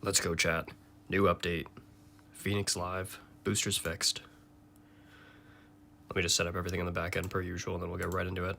Let's go, chat. New update. Pheonix live. Boosters fixed. Let me just set up everything in the back end per usual, and then we'll get right into it.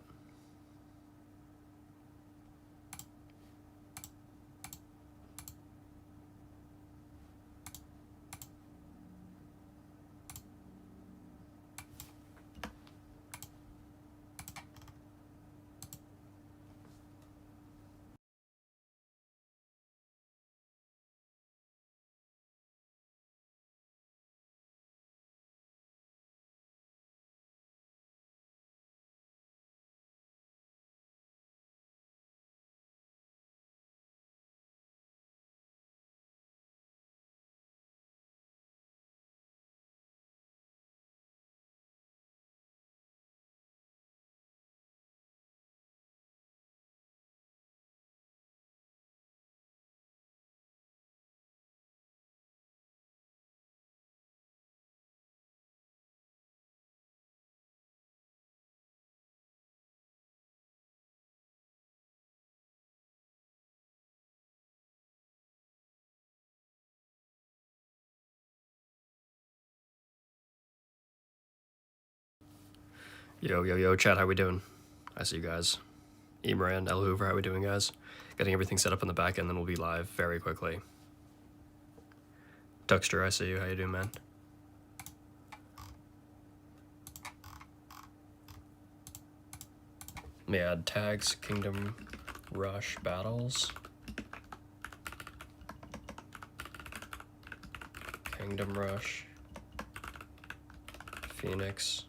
Yo, chat, how we doing? I see you guys. Emeran, El Hoover, how we doing, guys? Getting everything set up in the back end, then we'll be live very quickly. Tuxter, I see you. How you doing, man? Let me add tags, Kingdom Rush Battles. Kingdom Rush. Pheonix.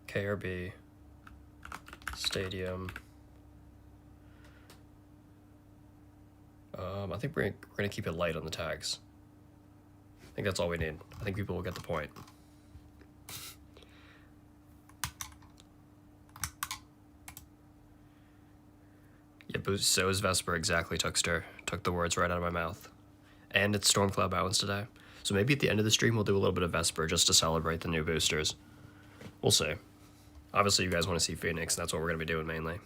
KRB. Stadium. I think we're gonna keep it light on the tags. I think that's all we need. I think people will get the point. Yeah, boost. So is Vesper, exactly, Tuxter. Took the words right out of my mouth. And it's Stormcloud Balance today. So maybe at the end of the stream we'll do a little bit of Vesper just to celebrate the new boosters. We'll see. Obviously you guys want to see Pheonix, and that's what we're going to be doing mainly.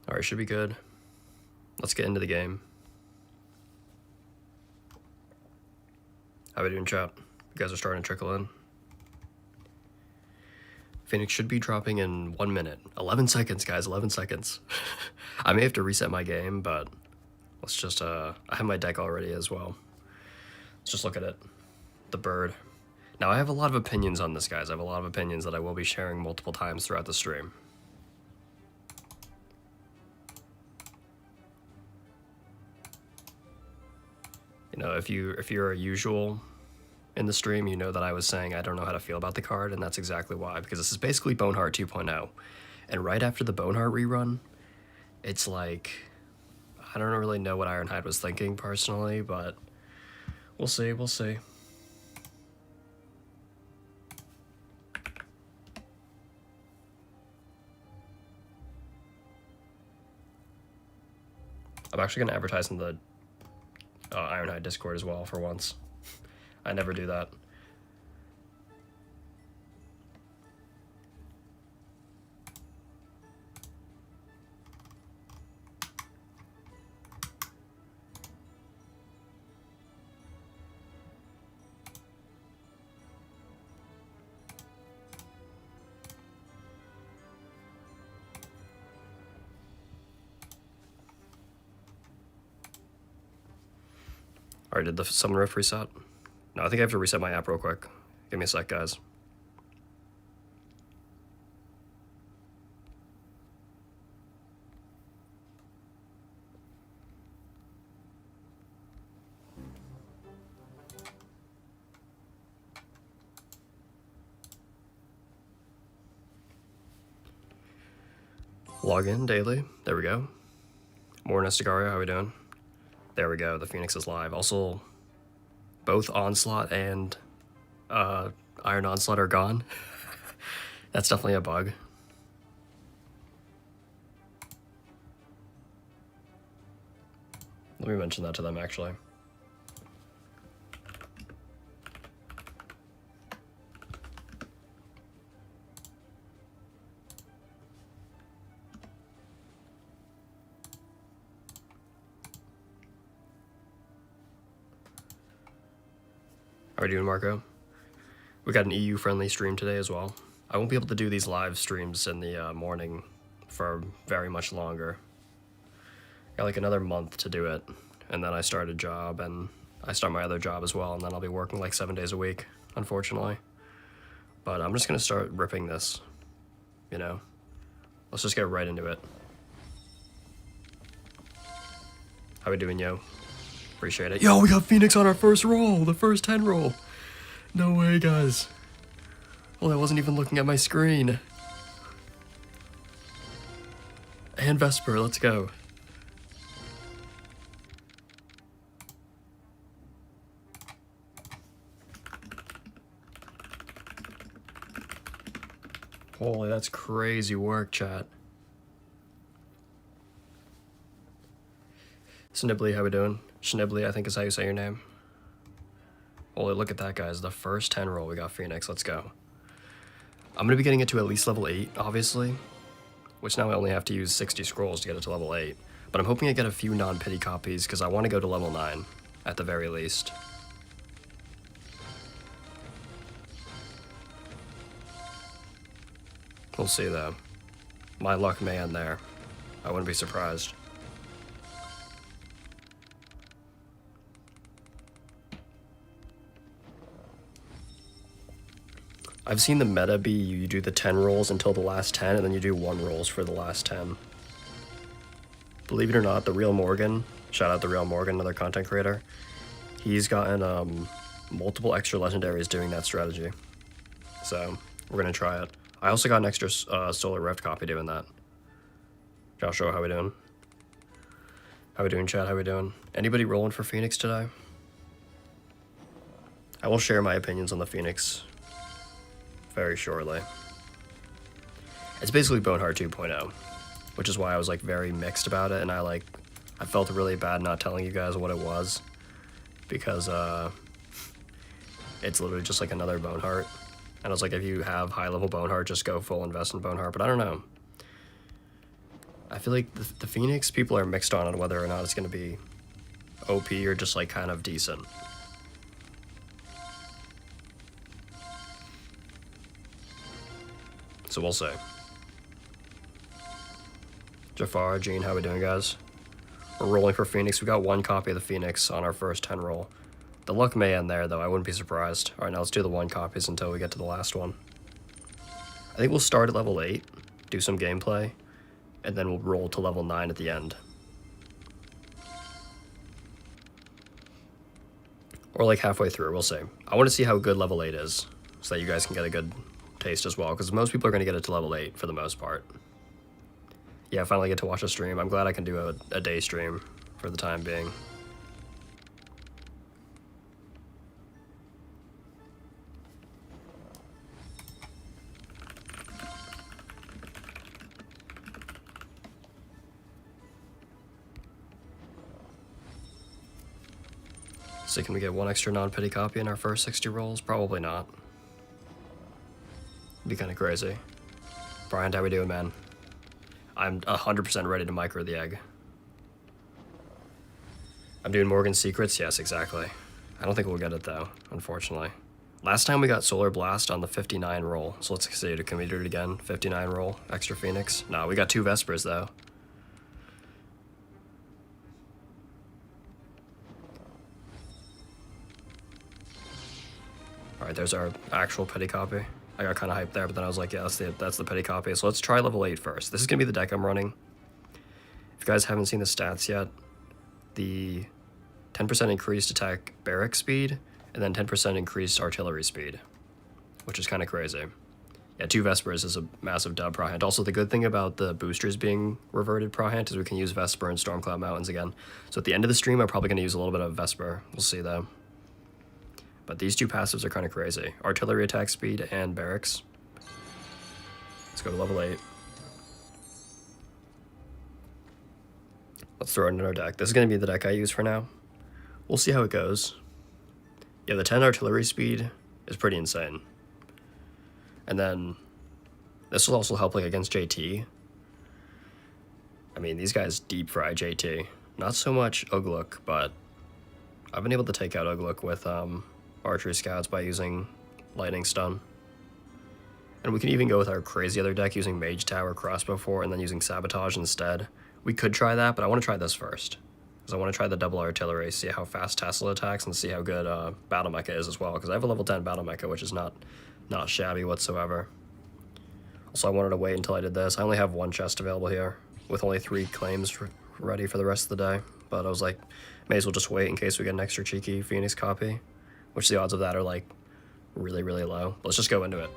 Alright, should be good. Let's get into the game. How we doing, chat? You guys are starting to trickle in. Pheonix should be dropping in 1 minute. 11 seconds, guys, 11 seconds. I may have to reset my game, but let's just, I have my deck already as well. Let's just look at it. The bird. Now, I have a lot of opinions on this, guys. I have a lot of opinions that I will be sharing multiple times throughout the stream. You know, if you're a usual in the stream, you know that I was saying I don't know how to feel about the card, and that's exactly why, because this is basically Boneheart 2.0. And right after the Boneheart rerun, it's like, I don't really know what Ironhide was thinking personally, but we'll see, we'll see. I'm actually going to advertise in the Ironhide Discord as well for once. I never do that. Alright, did the summon riff reset? No, I think I have to reset my app real quick. Give me a sec, guys. Log in daily. There we go. More Nestigario, how we doing? There we go, the Pheonix is live. Also, both Onslaught and Iron Onslaught are gone. That's definitely a bug. Let me mention that to them, actually. How are you doing, Marco? We got an EU-friendly stream today as well. I won't be able to do these live streams in the morning for very much longer. Got like another month to do it, and then I start a job, and I start my other job as well, and then I'll be working like 7 days a week, unfortunately. But I'm just gonna start ripping this, you know? Let's just get right into it. How we doing, yo? Appreciate it. Yo, we got Pheonix on our first roll, the first 10 roll. No way, guys. Well, I wasn't even looking at my screen. And Vesper, let's go. Holy, that's crazy work, chat. Snibbly, how we doing? Schnibbly, I think is how you say your name. Holy, look at that, guys. The first 10 roll, we got Pheonix. Let's go. I'm going to be getting it to at least level 8, obviously. Which now I only have to use 60 scrolls to get it to level 8. But I'm hoping I get a few non-pity copies, because I want to go to level 9, at the very least. We'll see, though. My luck may end there. I wouldn't be surprised. I've seen the meta be you do the 10 rolls until the last 10, and then you do 1 rolls for the last 10. Believe it or not, the Real Morgan, shout out the Real Morgan, another content creator, he's gotten multiple extra legendaries doing that strategy. So, we're gonna try it. I also got an extra Solar Rift copy doing that. Joshua, how we doing? How we doing, chat? How we doing? Anybody rolling for Pheonix today? I will share my opinions on the Pheonix very shortly. It's basically Boneheart 2.0, which is why I was like very mixed about it, and I felt really bad not telling you guys what it was, because it's literally just like another Boneheart. And I was like, if you have high level Boneheart, just go full invest in Boneheart. But I don't know. I feel like the Pheonix, people are mixed on whether or not it's going to be OP or just like kind of decent. So we'll see. Jafar, Gene, how we doing, guys? We're rolling for Pheonix. We got 1 copy of the Pheonix on our first 10 roll. The luck may end there, though. I wouldn't be surprised. Alright, now let's do the 1 copies until we get to the last one. I think we'll start at level 8, do some gameplay, and then we'll roll to level 9 at the end. Or like halfway through, we'll see. I want to see how good level 8 is, so that you guys can get a good taste as well, because most people are going to get it to level 8 for the most part. Yeah, I finally get to watch a stream. I'm glad I can do a day stream for the time being. So can we get 1 extra non-pity copy in our first 60 rolls? Probably not. Be kind of crazy. Brian, how we doing, man? I'm 100% ready to micro the egg. I'm doing Morgan's Secrets? Yes, exactly. I don't think we'll get it, though, unfortunately. Last time we got Solar Blast on the 59 roll, so let's see, can we do it again? 59 roll, extra Pheonix? No, we got 2 Vespers, though. Alright, there's our actual pity copy. I got kind of hyped there, but then I was like, yeah, that's the pity copy. So let's try level 8 first. This is going to be the deck I'm running. If you guys haven't seen the stats yet, the 10% increased attack barrack speed, and then 10% increased artillery speed, which is kind of crazy. Yeah, 2 Vespers is a massive dub Prohant. Also, the good thing about the boosters being reverted Prohant is we can use Vesper and Stormcloud Mountains again. So at the end of the stream, I'm probably going to use a little bit of Vesper. We'll see, though. But these two passives are kind of crazy. Artillery attack speed and barracks. Let's go to level 8. Let's throw it in our deck. This is going to be the deck I use for now. We'll see how it goes. Yeah, the 10 artillery speed is pretty insane. And then this will also help like against JT. I mean, these guys deep fry JT. Not so much Ugluk, but I've been able to take out Ugluk with archery scouts by using lightning stun. And we can even go with our crazy other deck using Mage Tower, Crossbow 4, and then using Sabotage instead. We could try that, but I want to try this first. Because I want to try the double artillery, see how fast Tesla attacks, and see how good Battle Mecha is as well. Because I have a level 10 Battle Mecha, which is not shabby whatsoever. Also, I wanted to wait until I did this. I only have one chest available here, with only 3 claims ready for the rest of the day. But I was like, may as well just wait in case we get an extra cheeky Pheonix copy. Which the odds of that are like really, really low. Let's just go into it.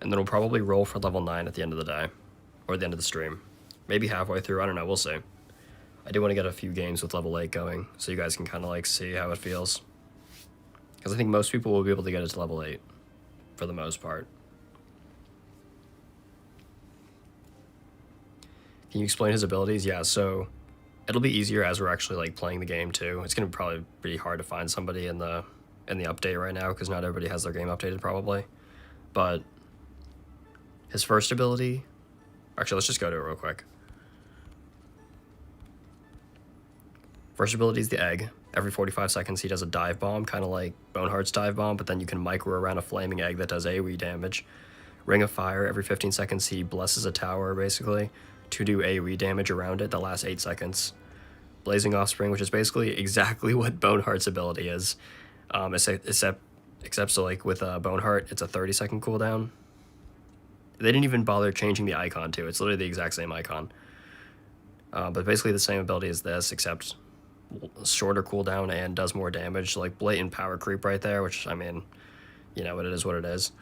And then we'll probably roll for level 9 at the end of the day. Or the end of the stream. Maybe halfway through, I don't know, we'll see. I do want to get a few games with level 8 going, so you guys can kind of like see how it feels. Because I think most people will be able to get it to level 8, for the most part. Can you explain his abilities? Yeah, so it'll be easier as we're actually like playing the game too. It's going to probably be hard to find somebody in the update right now, because not everybody has their game updated probably. But his first ability, actually let's just go to it real quick. First ability is the egg. Every 45 seconds he does a dive bomb, kind of like Boneheart's dive bomb, but then you can micro around a flaming egg that does AoE damage. Ring of Fire, every 15 seconds he blesses a tower basically to do AoE damage around it that lasts 8 seconds. Blazing Offspring, which is basically exactly what Boneheart's ability is, except so like with Boneheart, it's a 30-second cooldown. They didn't even bother changing the icon too. It's literally the exact same icon. But basically the same ability as this, except shorter cooldown and does more damage. Like blatant power creep right there, which, I mean, you know, it is what it is.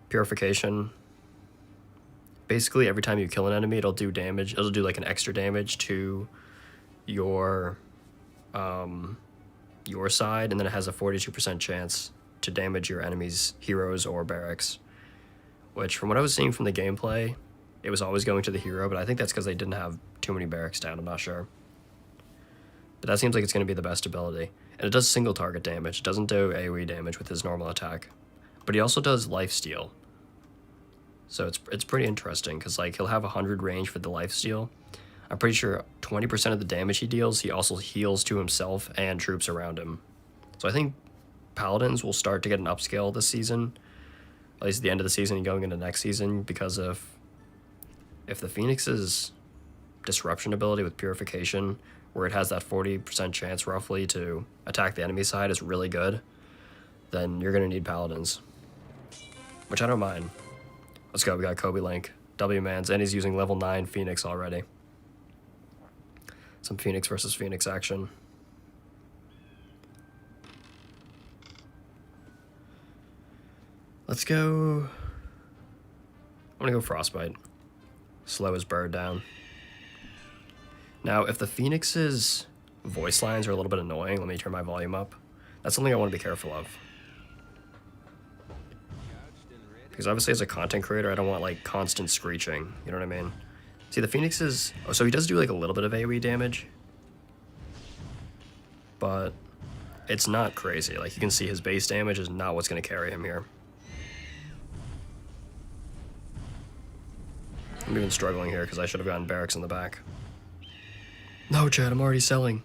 Purification. Basically every time you kill an enemy, it'll do damage. It'll do like an extra damage to your side, and then it has a 42% chance to damage your enemy's heroes or barracks. Which, from what I was seeing from the gameplay, it was always going to the hero, but I think that's because they didn't have too many barracks down, I'm not sure. But that seems like it's going to be the best ability. And it does single target damage, it doesn't do AoE damage with his normal attack. But he also does lifesteal. So it's pretty interesting, because like he'll have 100 range for the lifesteal. I'm pretty sure 20% of the damage he deals, he also heals to himself and troops around him. So I think Paladins will start to get an upscale this season. At least at the end of the season and going into next season, because if the Pheonix's disruption ability with Purification, where it has that 40% chance roughly to attack the enemy side, is really good, then you're going to need Paladins. Which I don't mind. Let's go, we got Kobe Link, W-Mans, and he's using level 9 Pheonix already. Some Pheonix versus Pheonix action. Let's go... I'm gonna go Frostbite. Slow his bird down. Now, if the Pheonix's voice lines are a little bit annoying, let me turn my volume up. That's something I want to be careful of. Because obviously as a content creator, I don't want like constant screeching, you know what I mean? See, the Pheonix's... Oh, so he does do like a little bit of AoE damage. But it's not crazy. Like, you can see his base damage is not what's gonna carry him here. I'm even struggling here because I should have gotten barracks in the back. No, Chad, I'm already selling.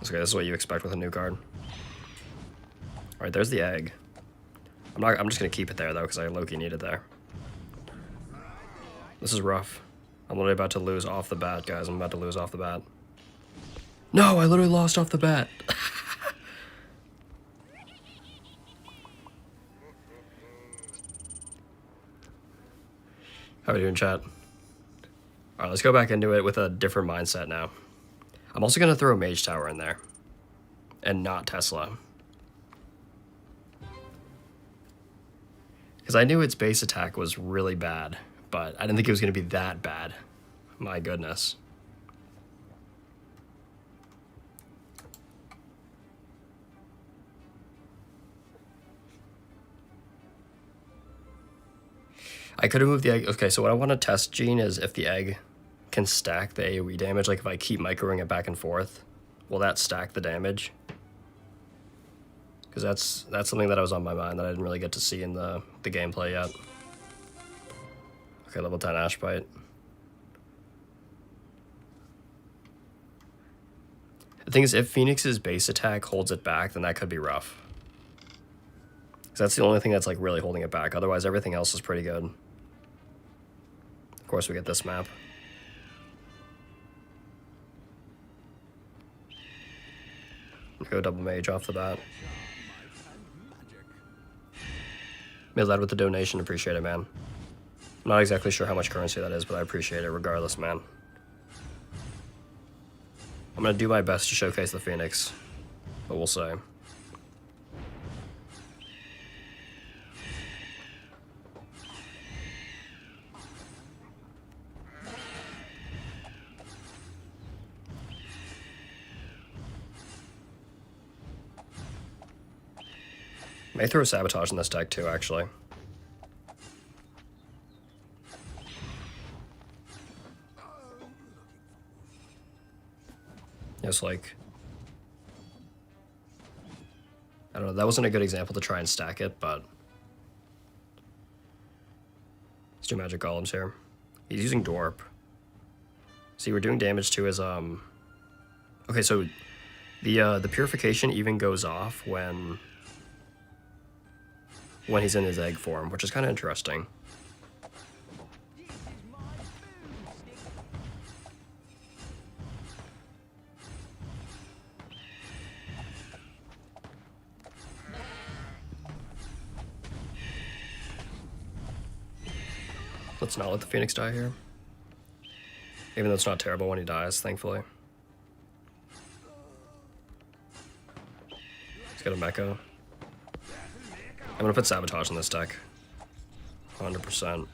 Okay, this is what you expect with a new card. Alright, there's the egg. I'm just gonna keep it there though, because I low-key need it there. This is rough. I'm literally about to lose off the bat, guys. I'm about to lose off the bat. No, I literally lost off the bat. How are we doing, chat? Alright, let's go back into it with a different mindset now. I'm also going to throw a Mage Tower in there. and not Tesla. Because I knew its base attack was really bad, but I didn't think it was going to be that bad. My goodness. I could have moved the egg. Okay, so what I want to test, Gene, is if the egg can stack the AoE damage. Like if I keep microing it back and forth, will that stack the damage? Because that's something that was on my mind that I didn't really get to see in the gameplay yet. Okay, level 10 Ash Bite. The thing is, if Pheonix's base attack holds it back, then that could be rough. Because that's the only thing that's like really holding it back. Otherwise, everything else is pretty good. Of course, we get this map. Go double mage off the bat. Mid-lad with the donation, appreciate it, man. I'm not exactly sure how much currency that is, but I appreciate it regardless, man. I'm gonna do my best to showcase the Pheonix, but we'll see. May throw Sabotage in this deck too, actually. It's like, I don't know, that wasn't a good example to try and stack it, but let's do Magic Golems here. He's using Dorp. See, we're doing damage to his, okay, so the Purification even goes off when he's in his egg form, which is kind of interesting. Let's not let the Pheonix die here. Even though it's not terrible when he dies, thankfully. He's got a mecha. I'm gonna put Sabotage in this deck. 100%.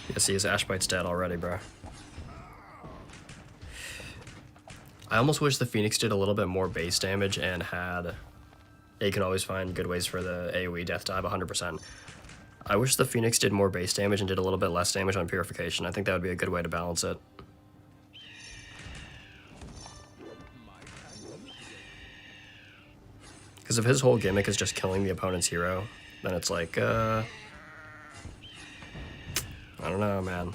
Yeah, see, his Ash Bite's dead already, bro. I almost wish the Pheonix did a little bit more base damage and had... You can always find good ways for the AoE death dive, 100%. I wish the Pheonix did more base damage and did a little bit less damage on Purification. I think that would be a good way to balance it. Because if his whole gimmick is just killing the opponent's hero, then it's like, I don't know, man.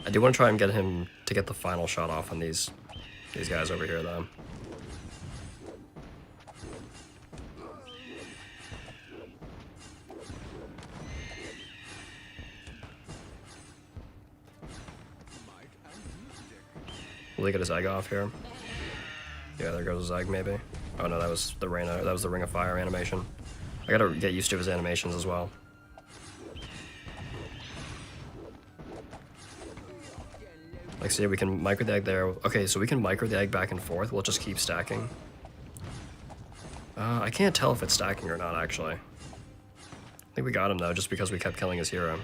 I do want to try and get him to get the final shot off on these guys over here, though. Will he get his egg off here? Yeah, there goes his egg, maybe. Oh no, that was the Ring of Fire animation. I gotta get used to his animations as well. Like, see, we can micro the egg there. Okay, so we can micro the egg back and forth. We'll just keep stacking. I can't tell if it's stacking or not, actually. I think we got him, though, just because we kept killing his hero.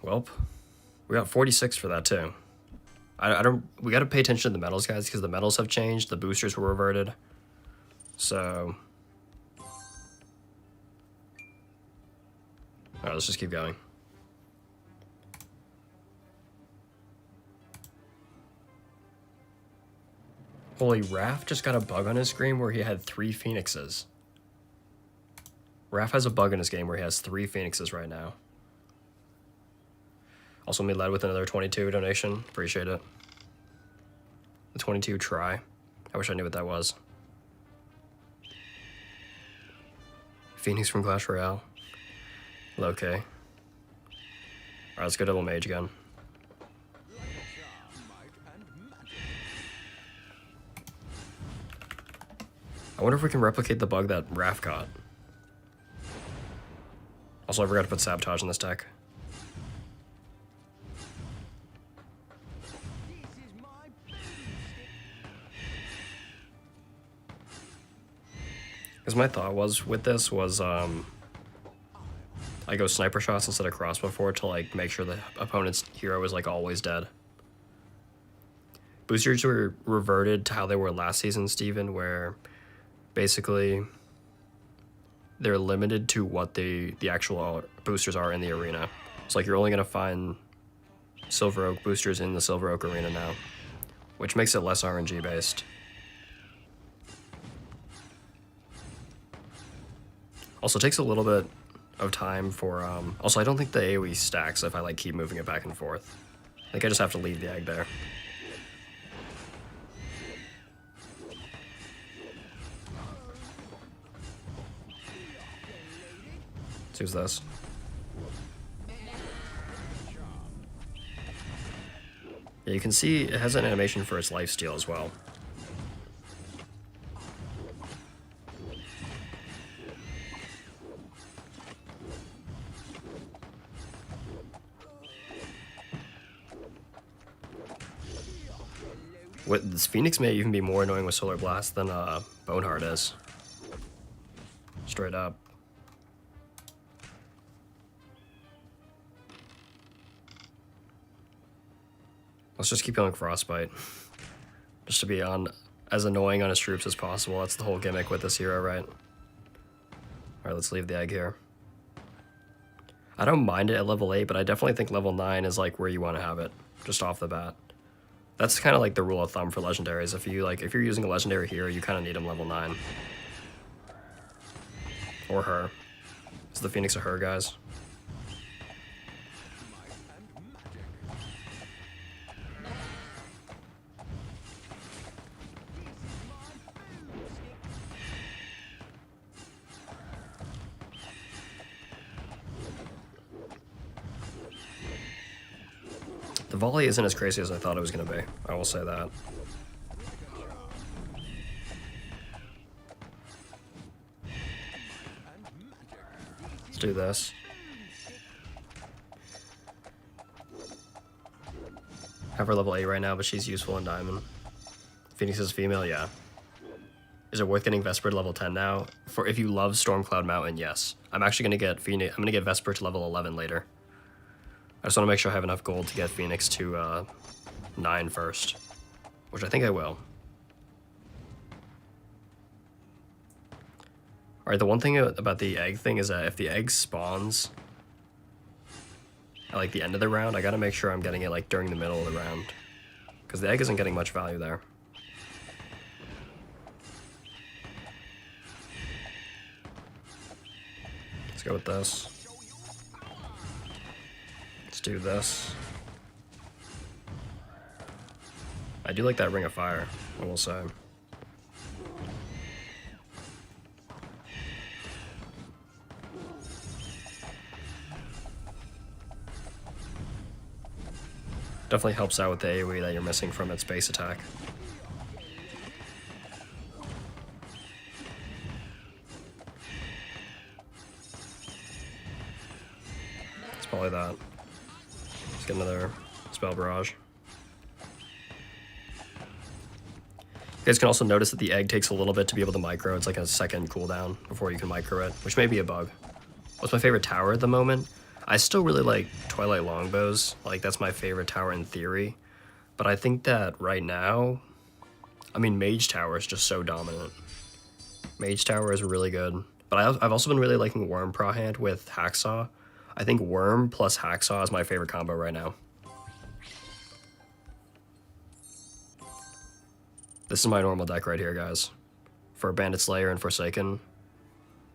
Welp. We got 46 for that, too. We gotta pay attention to the medals, guys, because the medals have changed. The boosters were reverted. So... Alright, let's just keep going. Holy, Raph just got a bug on his screen where he had 3 Pheonixes. Raph has a bug in his game where he has 3 Pheonixes right now. Also made-led with another 22 donation. Appreciate it. The 22 try. I wish I knew what that was. Pheonix from Clash Royale. Low-K. Alright, let's go double mage again. I wonder if we can replicate the bug that Raph got. Also, I forgot to put Sabotage in this deck. Because my thought was with this was I go sniper shots instead of crossbow forward to like make sure the opponent's hero is like always dead. Boosters were reverted to how they were last season, Steven, where basically they're limited to what the actual boosters are in the arena. It's like you're only gonna find Silver Oak boosters in the Silver Oak arena now, which makes it less RNG based. Also, it takes a little bit of time for, also I don't think the AoE stacks if I like keep moving it back and forth. I think I just have to leave the egg there. Let's use this. Yeah, you can see it has an animation for its lifesteal as well. This Pheonix may even be more annoying with Solar Blast than Boneheart is. Straight up. Let's just keep going Frostbite. Just to be as annoying on his troops as possible. That's the whole gimmick with this hero, right? Alright, let's leave the egg here. I don't mind it at level 8, but I definitely think level 9 is like where you want to have it, just off the bat. That's kind of like the rule of thumb for legendaries. If you're using a legendary hero, you kind of need him level 9. Or her. Is the Pheonix a her, guys? The volley isn't as crazy as I thought it was going to be. I will say that. Let's do this. Have her level 8 right now, but she's useful in Diamond. Pheonix is female, yeah. Is it worth getting Vesper to level 10 now? For if you love Stormcloud Mountain, yes. I'm actually going to get Pheonix. I'm going to get Vesper to level 11 later. I just want to make sure I have enough gold to get Pheonix to 9 first, which I think I will. Alright, the one thing about the egg thing is that if the egg spawns at like the end of the round, I gotta make sure I'm getting it like during the middle of the round, because the egg isn't getting much value there. Let's go with this. Let's do this. I do like that Ring of Fire, I will say. Definitely helps out with the AoE that you're missing from its base attack. It's probably that. Let's get another Spell Barrage. You guys can also notice that the egg takes a little bit to be able to micro. It's like a second cooldown before you can micro it, which may be a bug. What's my favorite tower at the moment? I still really like Twilight Longbows. Like, that's my favorite tower in theory. But I think that right now, I mean, Mage Tower is just so dominant. Mage Tower is really good. But I've also been really liking Worm Prahand with Hacksaw. I think Worm plus Hacksaw is my favorite combo right now. This is my normal deck right here, guys. For Bandit Slayer and Forsaken.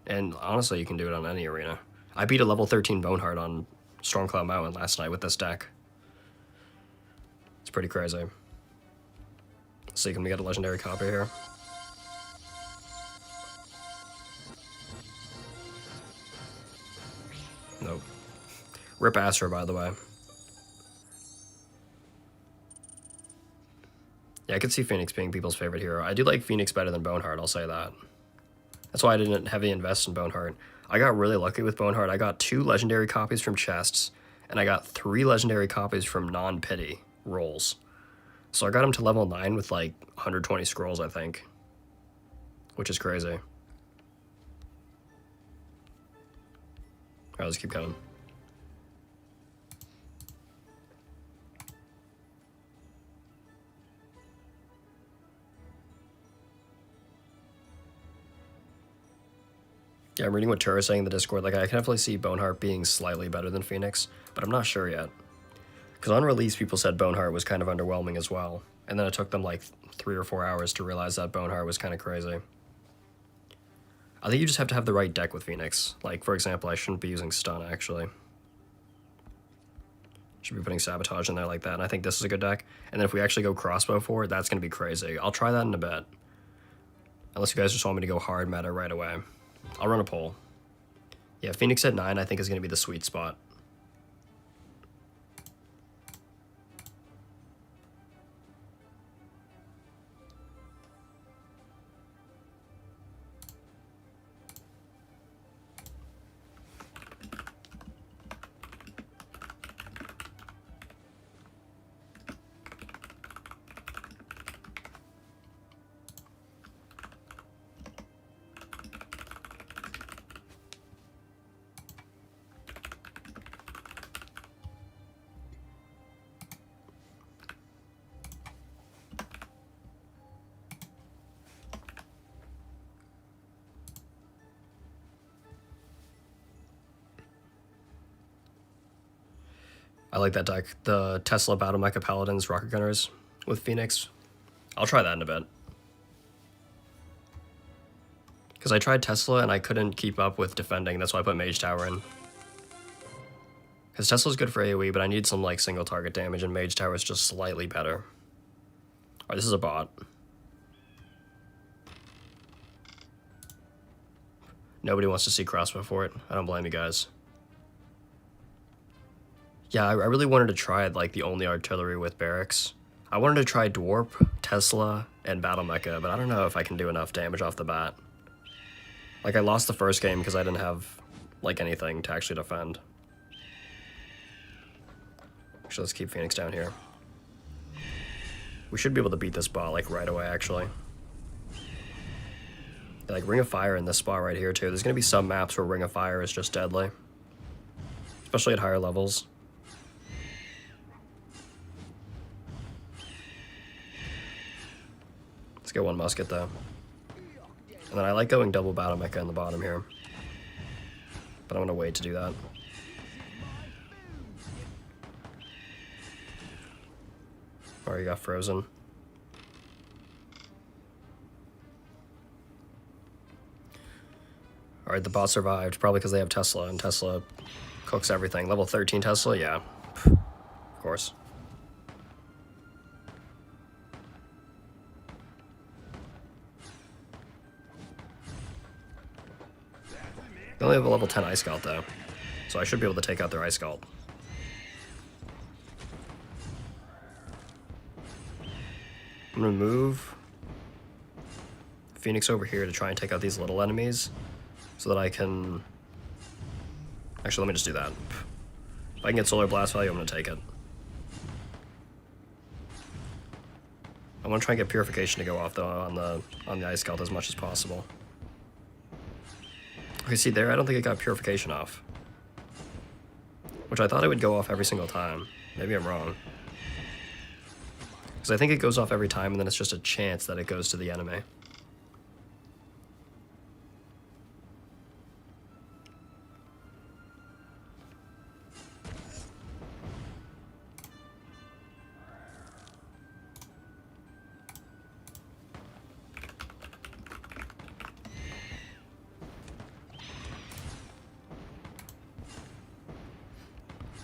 And honestly, you can do it on any arena. I beat a level 13 Boneheart on Stormcloud Mountain last night with this deck. It's pretty crazy. Let's see, can we get a legendary copy here? Nope. Rip Astra, by the way. Yeah, I could see Pheonix being people's favorite hero. I do like Pheonix better than Boneheart, I'll say that. That's why I didn't heavily invest in Boneheart. I got really lucky with Boneheart. I got 2 legendary copies from chests, and I got 3 legendary copies from non-pity rolls. So I got him to level 9 with like 120 scrolls, I think. Which is crazy. Alright, let's keep going. Yeah, I'm reading what Tur is saying in the Discord. Like, I can definitely see Boneheart being slightly better than Pheonix, but I'm not sure yet. Because on release, people said Boneheart was kind of underwhelming as well. And then it took them like 3 or 4 hours to realize that Boneheart was kind of crazy. I think you just have to have the right deck with Pheonix. Like, for example, I shouldn't be using Stun, actually. Should be putting Sabotage in there like that, and I think this is a good deck. And then if we actually go Crossbow for it, that's going to be crazy. I'll try that in a bit. Unless you guys just want me to go hard meta right away. I'll run a poll. Yeah, Pheonix at 9 I think is going to be the sweet spot. I like that deck. The Tesla Battle Mecha Paladins Rocket Gunners with Pheonix. I'll try that in a bit. Because I tried Tesla and I couldn't keep up with defending, that's why I put Mage Tower in. Because Tesla's good for AoE, but I need some like single target damage, and Mage Tower is just slightly better. Alright, this is a bot. Nobody wants to see Crossbow for it. I don't blame you guys. Yeah, I really wanted to try like the only artillery with barracks. I wanted to try Dwarf, Tesla, and Battle Mecha, but I don't know if I can do enough damage off the bat. Like, I lost the first game because I didn't have like anything to actually defend. Actually, let's keep Pheonix down here. We should be able to beat this bot like right away, actually. Yeah, like Ring of Fire in this spot right here too. There's gonna be some maps where Ring of Fire is just deadly, especially at higher levels. Let's get 1 musket though. And then I like going double Battle Mecha in the bottom here. But I'm gonna wait to do that. Or you got frozen. Alright, the bot survived, probably because they have Tesla, and Tesla cooks everything. Level 13 Tesla, yeah. Of course. They only have a level 10 Ice Scout though, so I should be able to take out their Ice Scout. I'm gonna move Pheonix over here to try and take out these little enemies, so that I can... Actually, let me just do that. If I can get Solar Blast value, I'm gonna take it. I want to try and get Purification to go off though on the Ice Scout as much as possible. Okay, see there, I don't think it got Purification off. Which I thought it would go off every single time. Maybe I'm wrong. Because I think it goes off every time, and then it's just a chance that it goes to the enemy.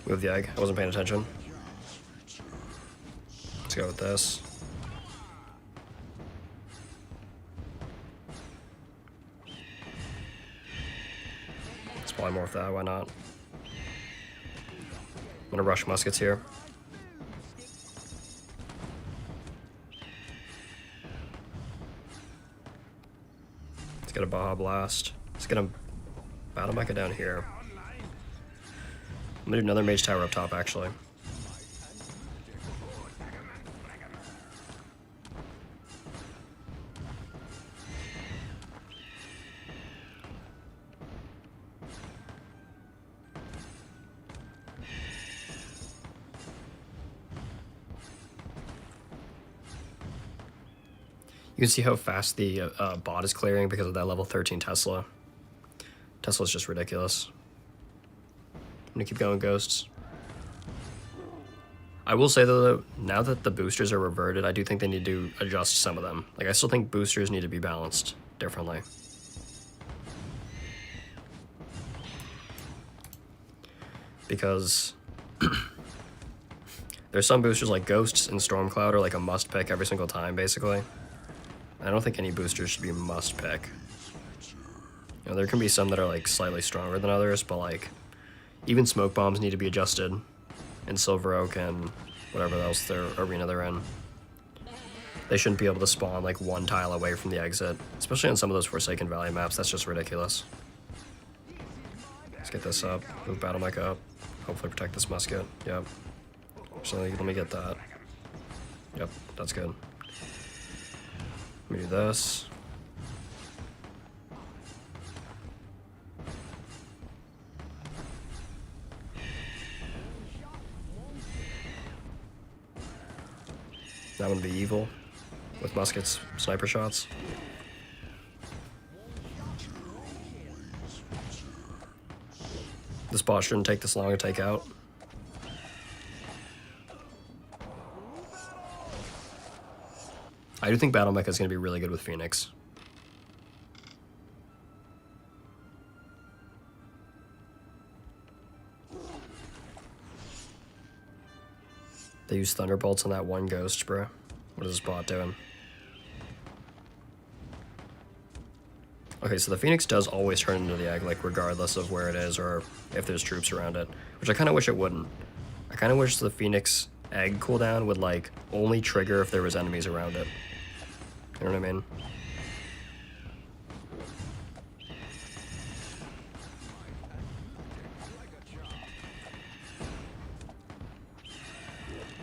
Move the egg. I wasn't paying attention. Let's go with this. Let's polymorph that, why not? I'm gonna rush muskets here. Let's get a Baja Blast. Let's get a Battle Mecha down here. I'm gonna do another Mage Tower up top, actually. You can see how fast the bot is clearing because of that level 13 Tesla. Tesla's just ridiculous. I'm gonna keep going ghosts. I will say though, now that the boosters are reverted, I do think they need to adjust some of them. Like, I still think boosters need to be balanced differently. Because there's some boosters like Ghosts and Stormcloud are like a must pick every single time, basically. I don't think any boosters should be a must pick. You know, there can be some that are like slightly stronger than others, but like even smoke bombs need to be adjusted in Silver Oak and whatever else their arena they're in. They shouldn't be able to spawn like one tile away from the exit, especially on some of those Forsaken Valley maps. That's just ridiculous. Let's get this up. Move Battle Mech up. Hopefully protect this musket. Yep. So let me get that. Yep, that's good. Let me do this. That one be evil with muskets, sniper shots. This bot shouldn't take this long to take out. I do think Battle Mecha is going to be really good with Pheonix. They use Thunderbolts on that one ghost, bro. What is this bot doing? Okay, so the Pheonix does always turn into the egg, like, regardless of where it is or if there's troops around it, which I kind of wish it wouldn't. I kind of wish the Pheonix egg cooldown would, like, only trigger if there was enemies around it. You know what I mean?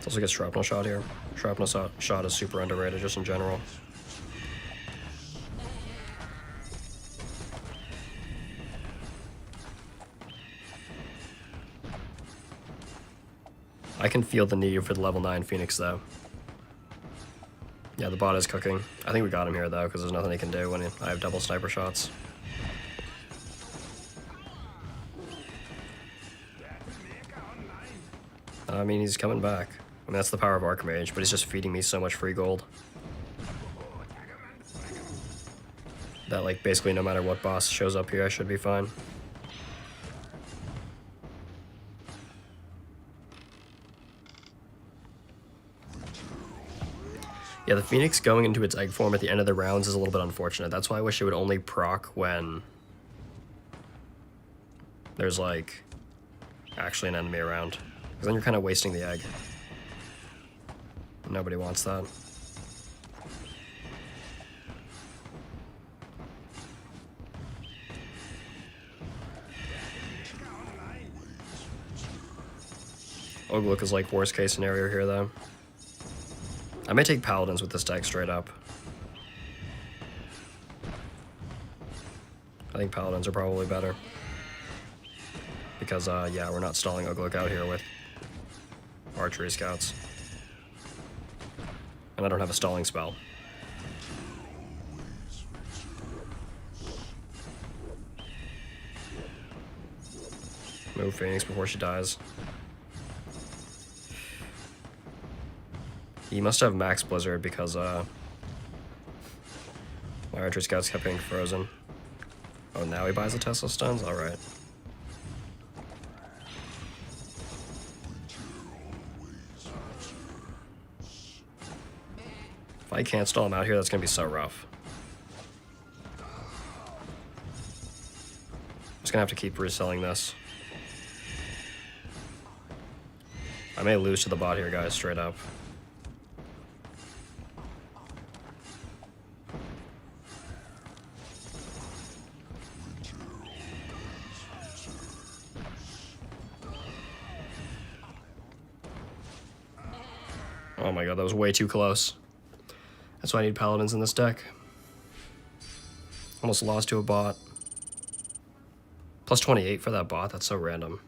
Also get Shrapnel Shot here. Shrapnel Shot is super underrated just in general. I can feel the need for the level 9 Pheonix though. Yeah, the bot is cooking. I think we got him here though, because there's nothing he can do when I have double sniper shots. I mean, he's coming back. I mean, that's the power of Archmage, but he's just feeding me so much free gold. That, like, basically no matter what boss shows up here, I should be fine. Yeah, the Pheonix going into its egg form at the end of the rounds is a little bit unfortunate. That's why I wish it would only proc when there's, like, actually an enemy around. Because then you're kind of wasting the egg. Nobody wants that. Ogluk is like worst case scenario here though. I may take Paladins with this deck straight up. I think Paladins are probably better. Because, yeah, we're not stalling Ogluk out here with archery scouts. And I don't have a stalling spell. Move Pheonix before she dies. He must have max Blizzard because, my archery scouts kept being frozen. Oh, now he buys the Tesla stuns? Alright. If I can't stall him out here, that's gonna be so rough. Just gonna have to keep reselling this. I may lose to the bot here, guys, straight up. Oh my god, that was way too close. That's why I need paladins in this deck. Almost lost to a bot. Plus 28 for that bot, that's so random.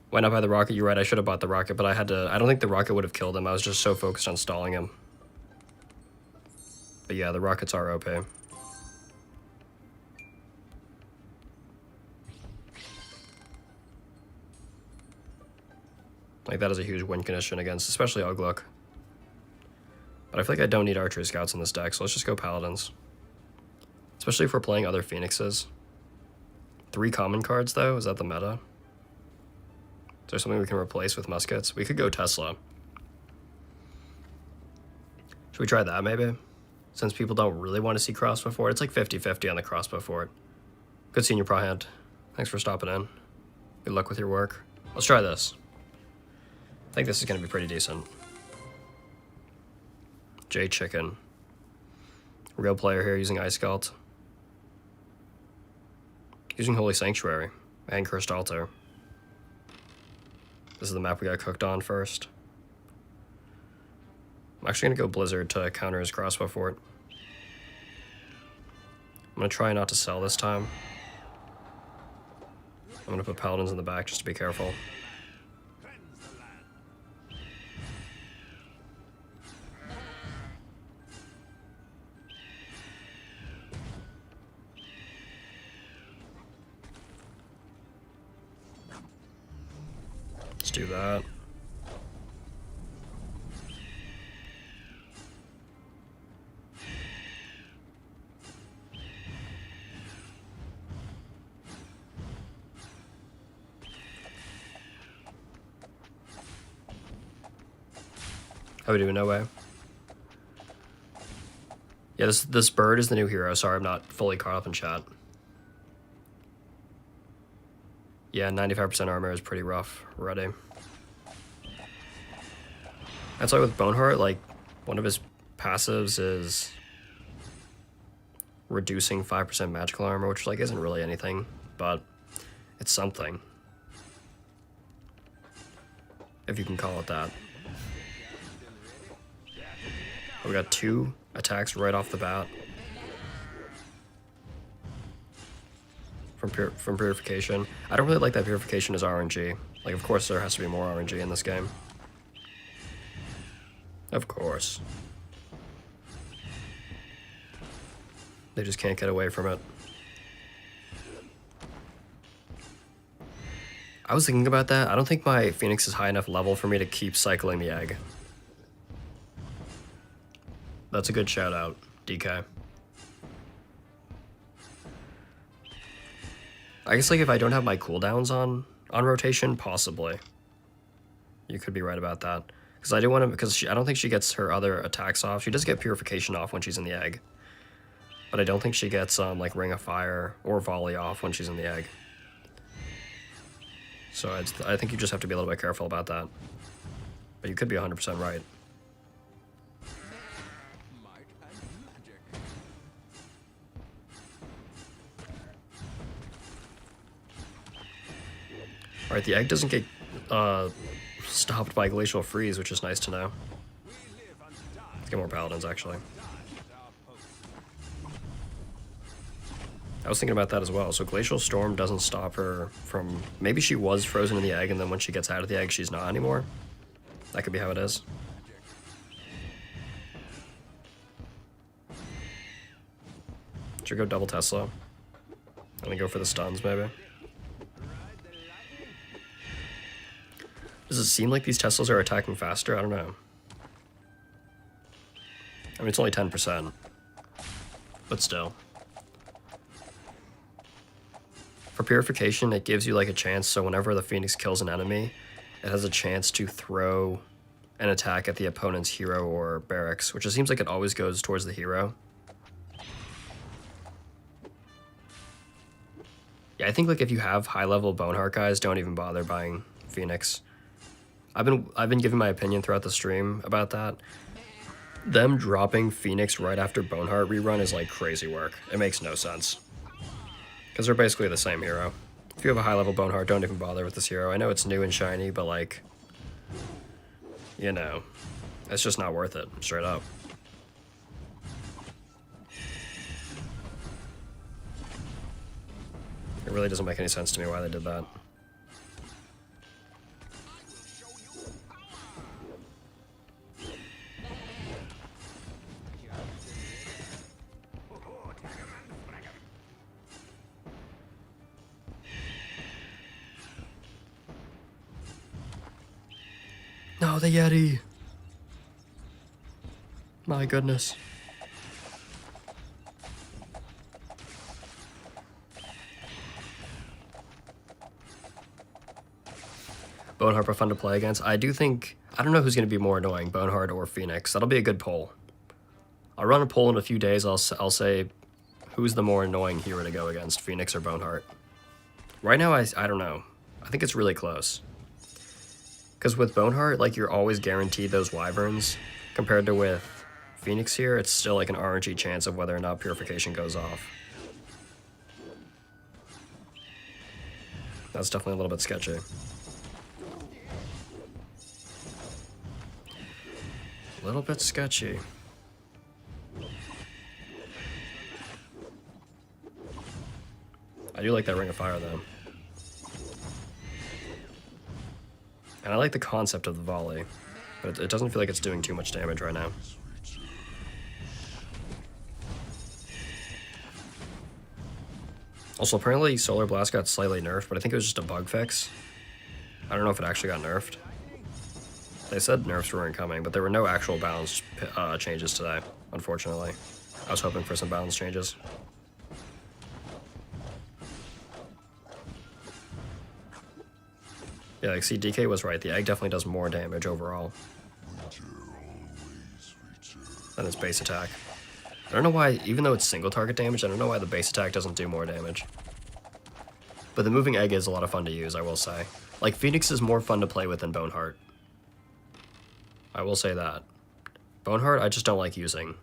Why not buy the rocket? You're right, I should have bought the rocket, but I don't think the rocket would have killed him. I was just so focused on stalling him. But yeah, the rockets are OP. Like, that is a huge win condition against, especially Ugluk. But I feel like I don't need archery scouts in this deck, so let's just go paladins. Especially if we're playing other Pheonixes. 3 common cards, though? Is that the meta? Is there something we can replace with muskets? We could go Tesla. Should we try that, maybe? Since people don't really want to see crossbow fort. It's like 50-50 on the crossbow fort. Good seeing you, Prahand. Thanks for stopping in. Good luck with your work. Let's try this. I think this is going to be pretty decent. J Chicken. Real player here using Ice Cult. Using Holy Sanctuary and Cursed Altar. This is the map we got cooked on first. I'm actually going to go Blizzard to counter his crossbow fort. I'm going to try not to sell this time. I'm going to put paladins in the back just to be careful. Let's do that. How we doing? No way. Yeah, this bird is the new hero. Sorry, I'm not fully caught up in chat. Yeah, 95% armor is pretty rough already. That's why with Boneheart, like, one of his passives is reducing 5% magical armor, which, like, isn't really anything, but it's something. If you can call it that. We got 2 attacks right off the bat. From Purification. I don't really like that Purification is RNG. Like, of course there has to be more RNG in this game. Of course. They just can't get away from it. I was thinking about that. I don't think my Pheonix is high enough level for me to keep cycling the egg. That's a good shout out, DK. I guess, like, if I don't have my cooldowns on rotation, possibly. You could be right about that. Because I do want to, because I don't think she gets her other attacks off. She does get Purification off when she's in the egg. But I don't think she gets, like, Ring of Fire or Volley off when she's in the egg. So I think you just have to be a little bit careful about that. But you could be 100% right. Alright, the egg doesn't get stopped by Glacial Freeze, which is nice to know. Let's get more paladins, actually. I was thinking about that as well. So Glacial Storm doesn't stop her from... Maybe she was frozen in the egg, and then when she gets out of the egg, she's not anymore. That could be how it is. Should we go double Tesla? And then go for the stuns, maybe? Does it seem like these Teslas are attacking faster? I don't know. I mean, it's only 10%. But still. For Purification, it gives you, like, a chance, so whenever the Pheonix kills an enemy, it has a chance to throw an attack at the opponent's hero or barracks, which it seems like it always goes towards the hero. Yeah, I think, like, if you have high-level Boneheart guys, don't even bother buying Pheonix. I've been giving my opinion throughout the stream about that. Them dropping Pheonix right after Boneheart rerun is, like, crazy work. It makes no sense. Because they're basically the same hero. If you have a high level Boneheart, don't even bother with this hero. I know it's new and shiny, but like, you know, it's just not worth it, straight up. It really doesn't make any sense to me why they did that. No, the Yeti! My goodness. Boneheart are fun to play against. I do think, I don't know who's going to be more annoying, Boneheart or Pheonix. That'll be a good poll. I'll run a poll in a few days. I'll say who's the more annoying hero to go against, Pheonix or Boneheart. Right now, I don't know. I think it's really close. Because with Boneheart, like, you're always guaranteed those Wyverns. Compared to with Pheonix here, it's still like an RNG chance of whether or not Purification goes off. That's definitely a little bit sketchy. A little bit sketchy. I do like that Ring of Fire, though. And I like the concept of the volley, but it doesn't feel like it's doing too much damage right now. Also, apparently Solar Blast got slightly nerfed, but I think it was just a bug fix. I don't know if it actually got nerfed. They said nerfs weren't coming, but there were no actual balance changes today, unfortunately. I was hoping for some balance changes. Yeah, like, see, DK was right. The egg definitely does more damage overall than its base attack. I don't know why, even though it's single target damage, I don't know why the base attack doesn't do more damage. But the moving egg is a lot of fun to use, I will say. Like, Pheonix is more fun to play with than Boneheart. I will say that. Boneheart, I just don't like using.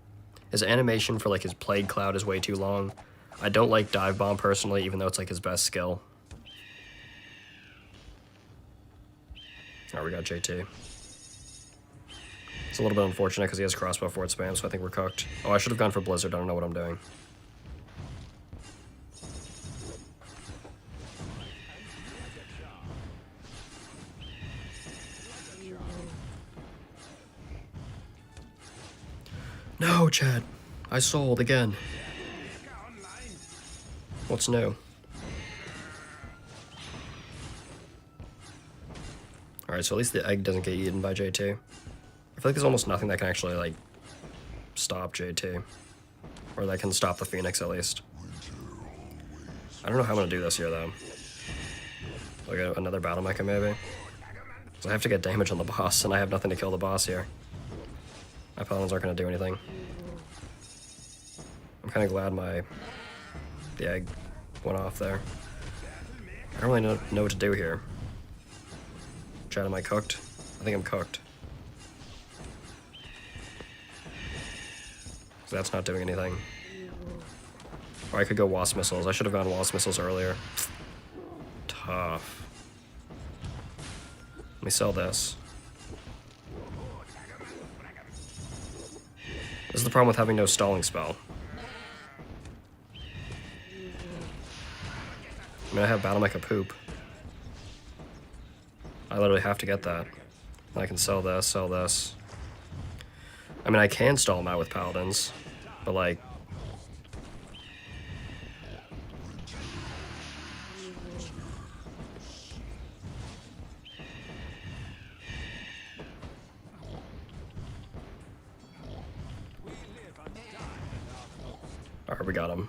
His animation for, like, his Plague Cloud is way too long. I don't like Dive Bomb personally, even though it's, like, his best skill. Oh, we got JT. It's a little bit unfortunate because he has crossbow forward spam, so I think we're cooked. Oh, I should have gone for Blizzard. I don't know what I'm doing. No, Chad. I sold again. What's new? Alright, so at least the egg doesn't get eaten by JT. I feel like there's almost nothing that can actually, like, stop JT. Or that can stop the Pheonix, at least. I don't know how I'm gonna do this here, though. Like, another battle mecha, maybe? So I have to get damage on the boss, and I have nothing to kill the boss here. My paladins aren't gonna do anything. I'm kinda glad the egg went off there. I don't really know what to do here. Chad, am I cooked? I think I'm cooked. So that's not doing anything. Or I could go Wasp Missiles. I should have gone Wasp Missiles earlier. Tough. Let me sell this. This is the problem with having no stalling spell. I mean, I have Battle Mecha Poop. I literally have to get that. I can sell this, sell this. I mean, I can stall them out with Paladins, but like... Alright, we got him.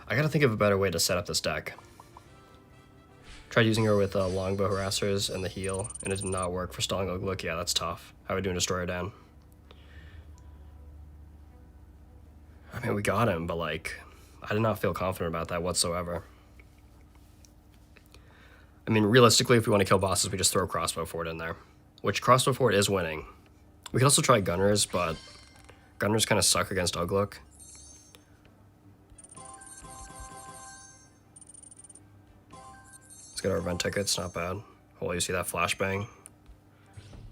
I gotta think of a better way to set up this deck. Tried using her with Longbow Harassers and the heal, and it did not work for stalling Uglook. Yeah, that's tough. How are we doing Destroyer down? I mean, we got him, but like, I did not feel confident about that whatsoever. I mean, realistically, if we want to kill bosses, we just throw Crossbow Forward in there. Which Crossbow Forward is winning. We could also try Gunners, but Gunners kind of suck against Uglook. get our event tickets, not bad. Oh, you see that flashbang?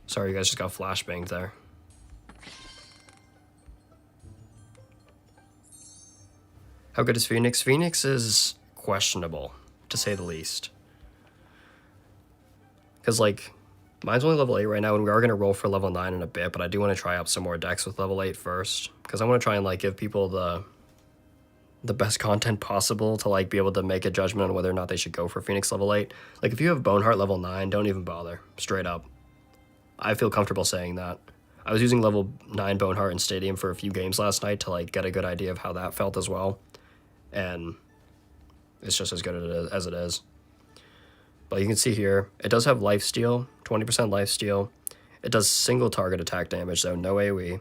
Sorry, you guys just got flashbanged there. How good is Pheonix? Pheonix is questionable, to say the least. Because, like, mine's only level 8 right now, and we are going to roll for level 9 in a bit, but I do want to try out some more decks with level 8 first. Because I want to try and, like, give people the best content possible to, like, be able to make a judgment on whether or not they should go for Pheonix level 8. Like, if you have Boneheart level 9, don't even bother. Straight up. I feel comfortable saying that. I was using level 9 Boneheart in Stadium for a few games last night to, like, get a good idea of how that felt as well. And it's just as good as it is. But you can see here, it does have lifesteal, 20% lifesteal. It does single target attack damage, though, no AoE.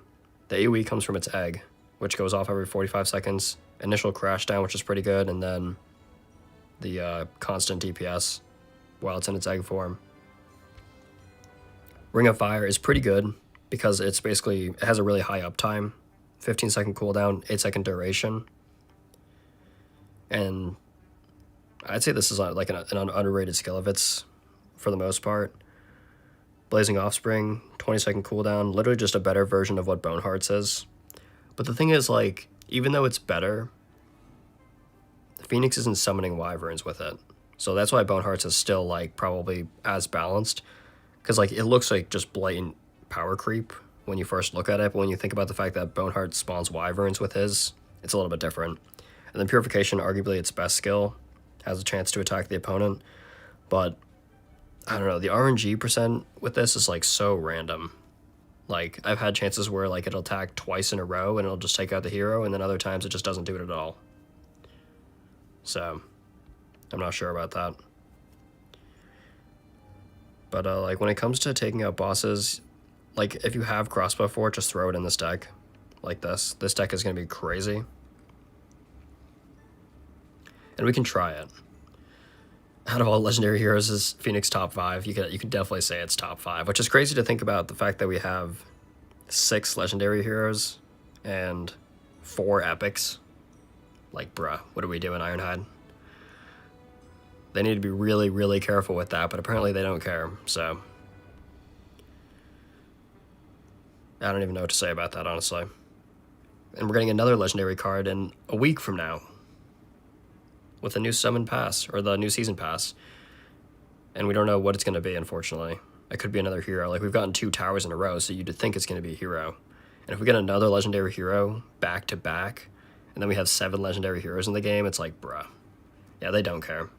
The AoE comes from its egg, which goes off every 45 seconds. Initial crash down, which is pretty good, and then the constant DPS while it's in its egg form. Ring of Fire is pretty good because it has a really high uptime, 15-second cooldown, 8-second duration. And I'd say this is like an underrated skill of its for the most part. Blazing Offspring, 20-second cooldown, literally just a better version of what Boneheart's is. But the thing is, like, even though it's better, Pheonix isn't summoning Wyverns with it. So that's why Boneheart's is still, like, probably as balanced. Because, like, it looks like just blatant power creep when you first look at it, but when you think about the fact that Boneheart spawns Wyverns with his, it's a little bit different. And then Purification, arguably its best skill, has a chance to attack the opponent. But, I don't know, the RNG percent with this is, like, so random. Like, I've had chances where, like, it'll attack twice in a row and it'll just take out the hero, and then other times it just doesn't do it at all. So, I'm not sure about that. But, like, when it comes to taking out bosses, like, if you have Crossbow Fort, just throw it in this deck. Like this. This deck is going to be crazy. And we can try it. Out of all legendary heroes, is Pheonix top 5. You could definitely say it's top 5, which is crazy to think about the fact that we have 6 legendary heroes and 4 epics. Like, bruh, what are we doing, Ironhide? They need to be really, really careful with that, but apparently they don't care, so I don't even know what to say about that, honestly. And we're getting another legendary card in a week from now with a new summon pass, or the new season pass. And we don't know what it's going to be, unfortunately. It could be another hero. Like, we've gotten 2 towers in a row, so you'd think it's going to be a hero. And if we get another legendary hero back to back, and then we have 7 legendary heroes in the game, it's like, bruh. Yeah, they don't care.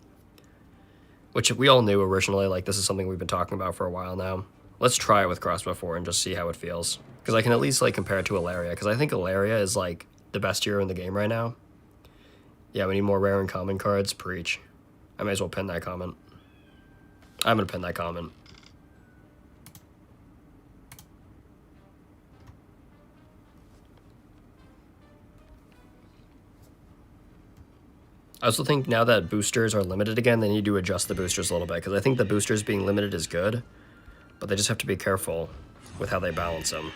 Which we all knew originally, like, this is something we've been talking about for a while now. Let's try it with Crossbow 4 and just see how it feels. Because I can at least, like, compare it to Ilaria, because I think Ilaria is, like, the best hero in the game right now. Yeah, we need more rare and common cards. Preach. I may as well pin that comment. I'm going to pin that comment. I also think now that boosters are limited again, they need to adjust the boosters a little bit, because I think the boosters being limited is good, but they just have to be careful with how they balance them.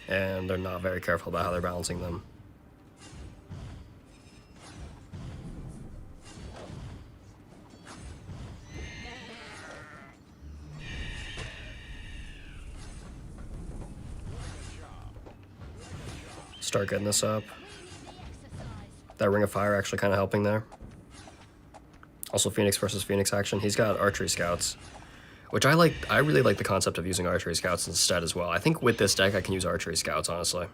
And they're not very careful about how they're balancing them. Start getting this up. That Ring of Fire actually kind of helping there. Also, Pheonix versus Pheonix action. He's got archery scouts, which I like. I really like the concept of using archery scouts instead as well. I think with this deck I can use archery scouts, honestly.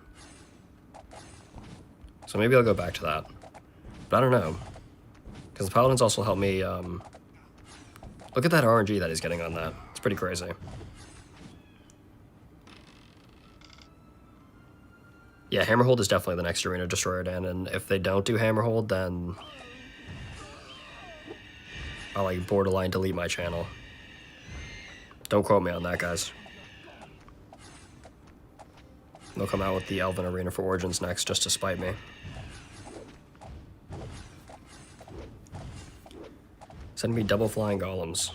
So maybe I'll go back to that. But I don't know. Because the Paladins also help me, look at that RNG that he's getting on that. It's pretty crazy. Yeah, Hammerhold is definitely the next Arena Destroyer Dan, and if they don't do Hammerhold, then I'll, like, borderline delete my channel. Don't quote me on that, guys. They'll come out with the Elven Arena for Origins next just to spite me. Send me double flying golems.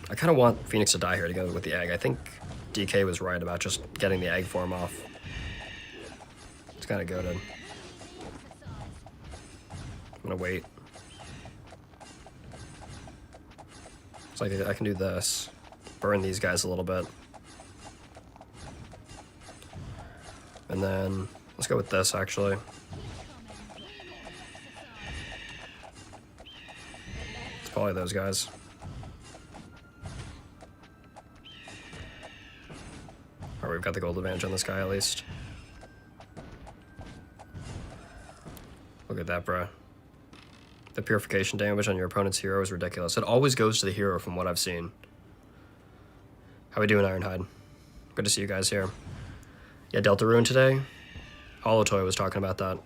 I kind of want Pheonix to die here to go with the egg. I think DK was right about just getting the egg form off. It's kind of goated. I'm gonna wait. It's like I can do this. Burn these guys a little bit. And then, let's go with this, actually. It's probably those guys. Alright, we've got the gold advantage on this guy, at least. Look at that, bro. The purification damage on your opponent's hero is ridiculous. It always goes to the hero from what I've seen. How we doing, Ironhide? Good to see you guys here. Yeah, Delta Rune today. Holotoy was talking about that.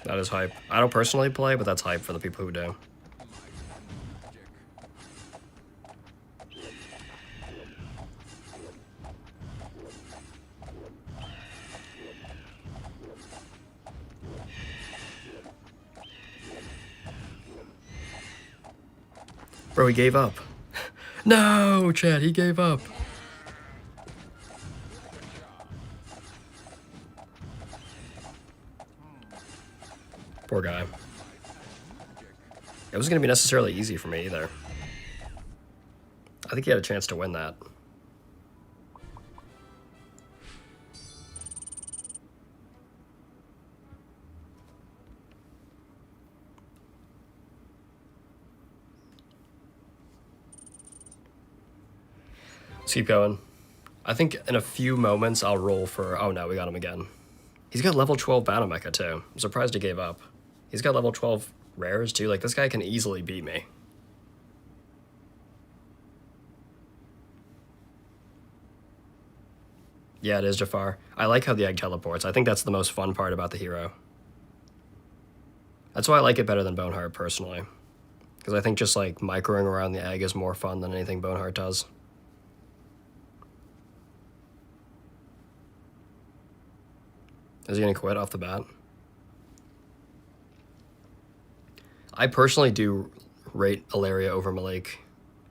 That is hype. I don't personally play, but that's hype for the people who do. Bro, he gave up. No, Chad, he gave up. Poor guy. It wasn't going to be necessarily easy for me either. I think he had a chance to win that. Let's keep going. I think in a few moments I'll roll for... Oh no, we got him again. He's got level 12 battle mecha too. I'm surprised he gave up. He's got level 12 rares too. Like, this guy can easily beat me. Yeah, it is Jafar. I like how the egg teleports. I think that's the most fun part about the hero. That's why I like it better than Boneheart, personally. Because I think just, like, microing around the egg is more fun than anything Boneheart does. Is he gonna quit off the bat? I personally do rate Ilaria over Malik.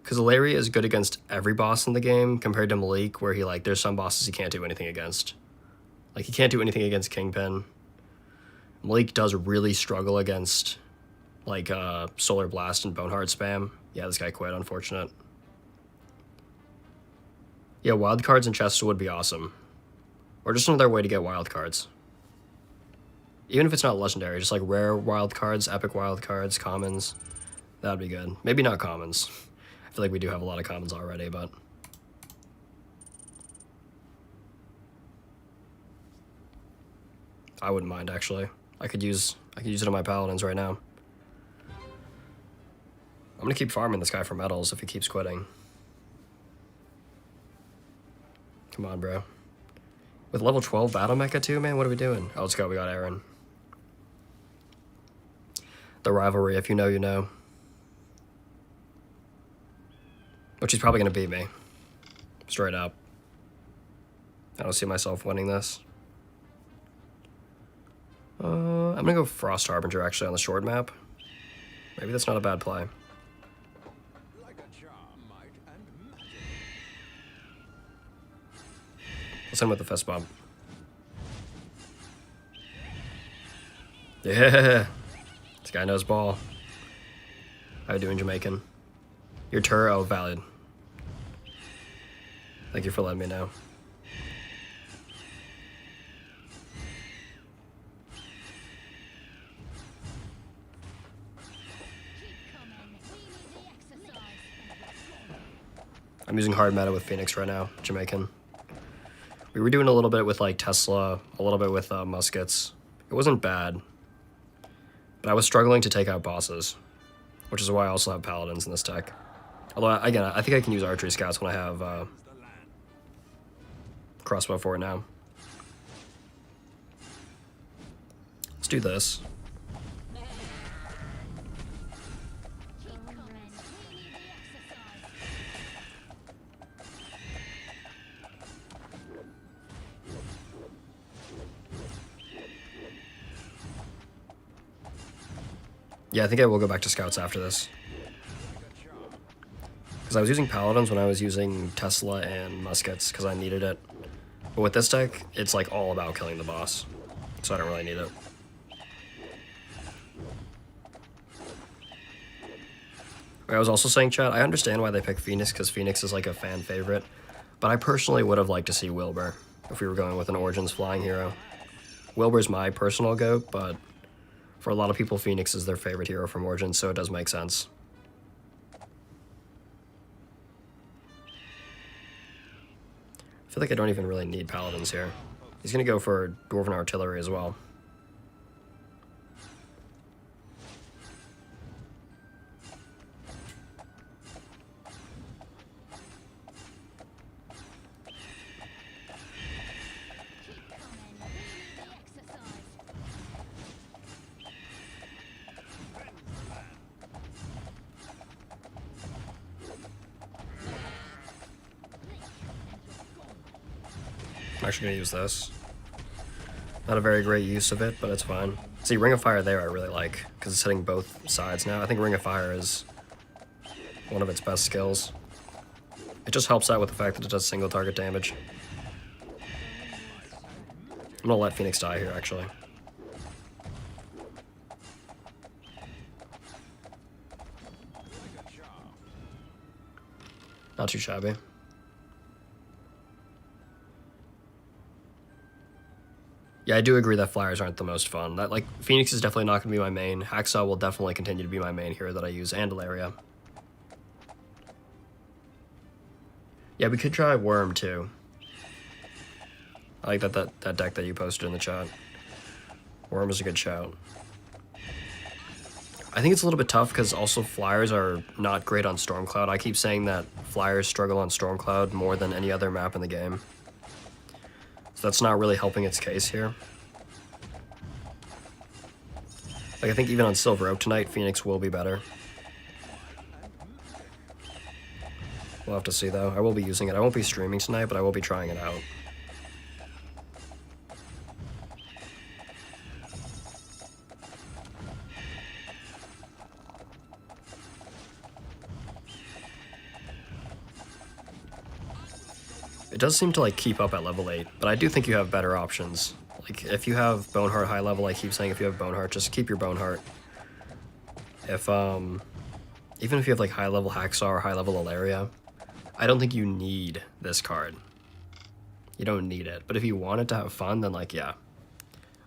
Because Ilaria is good against every boss in the game, compared to Malik, where he, like, there's some bosses he can't do anything against. Like, he can't do anything against Kingpin. Malik does really struggle against, like, Solar Blast and Boneheart spam. Yeah, this guy quit, unfortunate. Yeah, wild cards and chests would be awesome. Or just another way to get wild cards. Even if it's not legendary, just like rare wild cards, epic wild cards, commons. That'd be good. Maybe not commons. I feel like we do have a lot of commons already, but... I wouldn't mind, actually. I could use it on my paladins right now. I'm gonna keep farming this guy for medals if he keeps quitting. Come on, bro. With level 12 battle mecha too, man? What are we doing? Oh, let's go. We got Aaron. The rivalry, if you know, you know. Which he's probably going to beat me. Straight up. I don't see myself winning this. I'm going to go Frost Harbinger, actually, on the short map. Maybe that's not a bad play. Let's end with the fist bump. Yeah! This guy knows ball. How you doing, Jamaican? Your turret? Oh, valid. Thank you for letting me know. I'm using hard meta with Pheonix right now, Jamaican. We were doing a little bit with, like, Tesla, a little bit with muskets. It wasn't bad. But I was struggling to take out bosses, which is why I also have paladins in this deck. Although, again, I think I can use archery scouts when I have crossbow for it now. Let's do this. Yeah, I think I will go back to scouts after this. Because I was using paladins when I was using Tesla and muskets, because I needed it. But with this deck, it's like all about killing the boss. So I don't really need it. I was also saying, chat, I understand why they pick Pheonix, because Pheonix is like a fan favorite. But I personally would have liked to see Wilbur, if we were going with an Origins flying hero. Wilbur's my personal goat, but for a lot of people, Pheonix is their favorite hero from Origins, so it does make sense. I feel like I don't even really need Paladins here. He's going to go for Dwarven Artillery as well. I'm actually going to use this. Not a very great use of it, but it's fine. See, Ring of Fire there I really like, because it's hitting both sides now. I think Ring of Fire is one of its best skills. It just helps out with the fact that it does single target damage. I'm going to let Pheonix die here, actually. Not too shabby. Yeah, I do agree that flyers aren't the most fun. That, like, Pheonix is definitely not going to be my main. Hacksaw will definitely continue to be my main hero that I use, and Ilaria. Yeah, we could try Worm, too. I like that deck that you posted in the chat. Worm is a good shout. I think it's a little bit tough, because also flyers are not great on Stormcloud. I keep saying that flyers struggle on Stormcloud more than any other map in the game. So that's not really helping its case here. Like, I think even on Silver Oak tonight, Pheonix will be better. We'll have to see, though. I will be using it. I won't be streaming tonight, but I will be trying it out. It does seem to, like, keep up at level 8, but I do think you have better options. Like, if you have Boneheart high level, I keep saying if you have Boneheart, just keep your Boneheart. If, even if you have, like, high level Hacksaw or high level Ilaria, I don't think you need this card. You don't need it. But if you want it to have fun, then, like, yeah.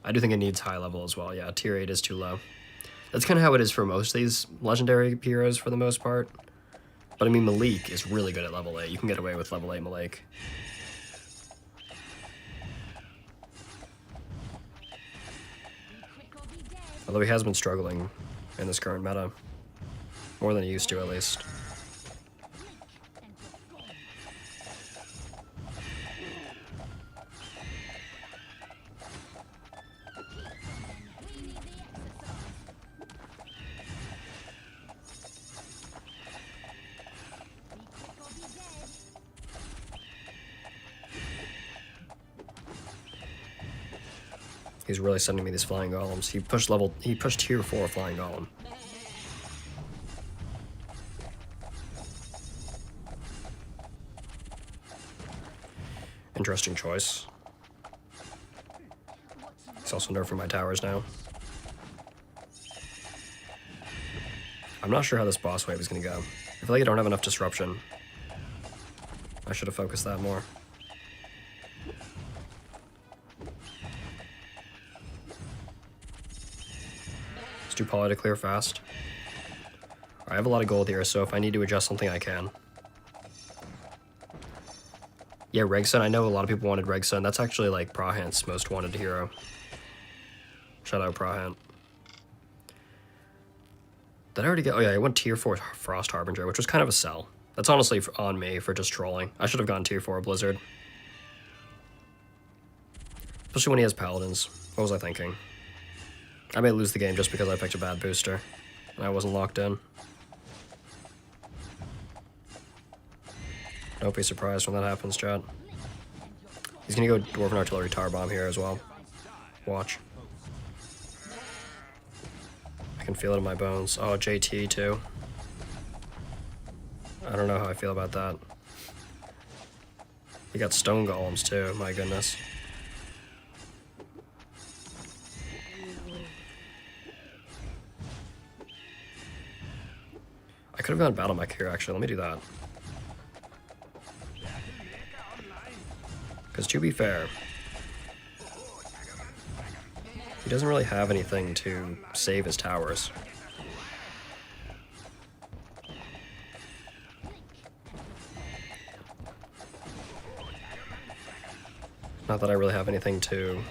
I do think it needs high level as well. Yeah, tier 8 is too low. That's kind of how it is for most of these legendary heroes for the most part. But, I mean, Malik is really good at level 8. You can get away with level 8 Malik. Although he has been struggling in this current meta. More than he used to, at least. He's really sending me these flying golems. He pushed tier 4 flying golem. Interesting choice. He's also nerfing my towers now. I'm not sure how this boss wave is going to go. I feel like I don't have enough disruption. I should have focused that more. Let's do Poly to clear fast. I have a lot of gold here, so if I need to adjust something, I can. Yeah, Regson, I know a lot of people wanted Regson. That's actually, like, Prahant's most wanted hero. Shout out Prahant. Did I already get... Oh, yeah, I went tier 4 Frost Harbinger, which was kind of a sell. That's honestly on me for just trolling. I should have gone tier 4 Blizzard. Especially when he has Paladins. What was I thinking? I may lose the game just because I picked a bad booster. And I wasn't locked in. Don't be surprised when that happens, chat. He's gonna go Dwarven Artillery Tar Bomb here as well. Watch. I can feel it in my bones. Oh, JT too. I don't know how I feel about that. We got stone golems too, my goodness. I could have gone battle mech here, actually. Let me do that. Because to be fair, he doesn't really have anything to save his towers. Not that I really have anything to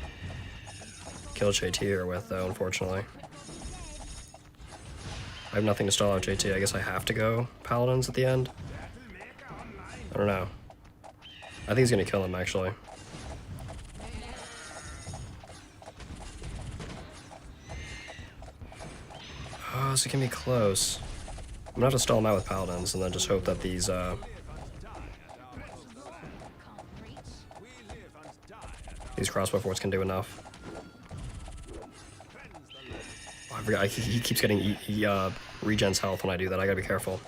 kill JT here with, though, unfortunately. I have nothing to stall out JT. I guess I have to go Paladins at the end. I don't know. I think he's gonna kill him, actually. Oh, so it can be close. I'm gonna have to stall him out with Paladins and then just hope that these, crossbow forts can do enough. Oh, I forgot, he keeps getting, he regens health when I do that. I gotta be careful.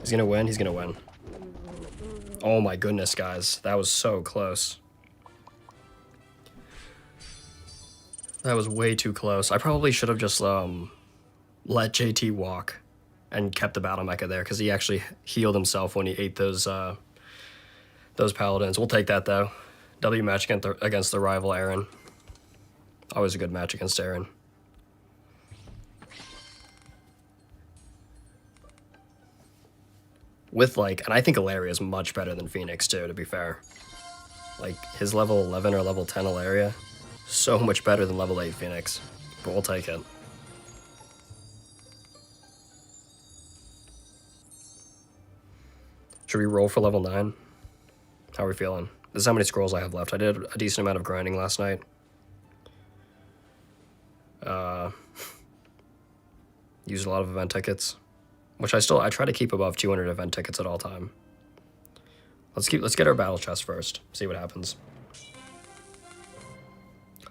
He's gonna win, he's gonna win. Oh my goodness, guys. That was so close. That was way too close. I probably should have just let JT walk and kept the battle mecha there, because he actually healed himself when he ate those Paladins. We'll take that, though. W match against the rival Aaron. Always a good match against Aaron. With, like, and I think Ilaria is much better than Pheonix, too, to be fair. Like, his level 11 or level 10 Ilaria, so much better than level 8 Pheonix. But we'll take it. Should we roll for level 9? How are we feeling? This is how many scrolls I have left. I did a decent amount of grinding last night. Used a lot of event tickets, which I try to keep above 200 event tickets at all time. Let's get our battle chest first. See what happens.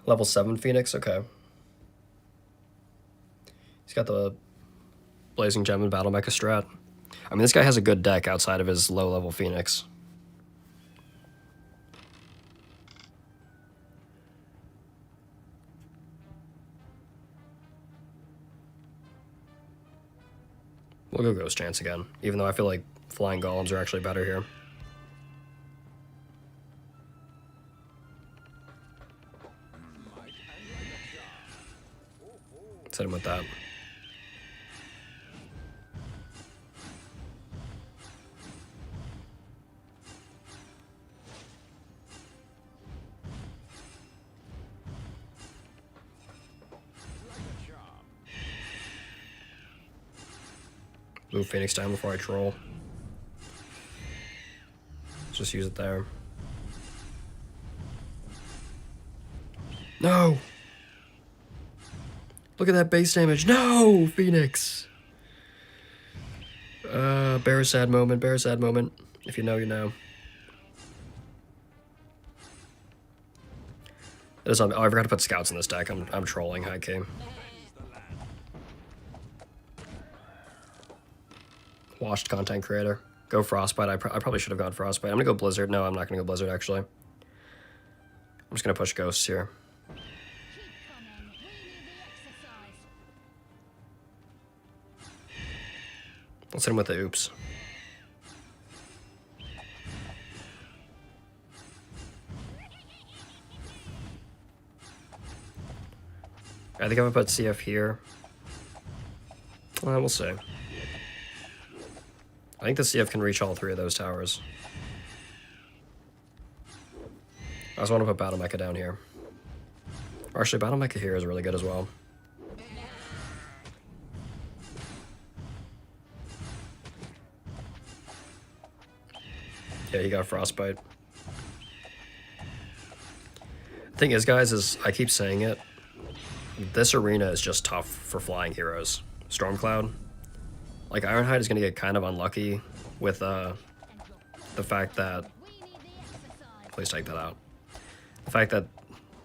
Level 7 Pheonix, okay. He's got the Blazing Gem and Battle Mecha strat. I mean, this guy has a good deck outside of his low-level Pheonix. We'll go Ghost Chance again, even though I feel like Flying Golems are actually better here. Let's hit him with that. Blue Pheonix down before I troll. Just use it there. No! Look at that base damage. No! Pheonix! Bear a sad moment, bear a sad moment. If you know, you know. Oh, I forgot to put scouts in this deck. I'm trolling, high key. Washed content creator. Go Frostbite. I probably should have gone Frostbite. I'm gonna go Blizzard. No, I'm not gonna go Blizzard, actually. I'm just gonna push Ghosts here. Let's hit him with the oops. I think I'm gonna put CF here. We'll see. I think the CF can reach all three of those towers. I just want to put Battle Mecha down here. Or actually, Battle Mecha here is really good as well. Yeah, he got Frostbite. The thing is, guys, is I keep saying it. This arena is just tough for flying heroes. Stormcloud. Like, Ironhide is going to get kind of unlucky with the fact that... Please take that out. The fact that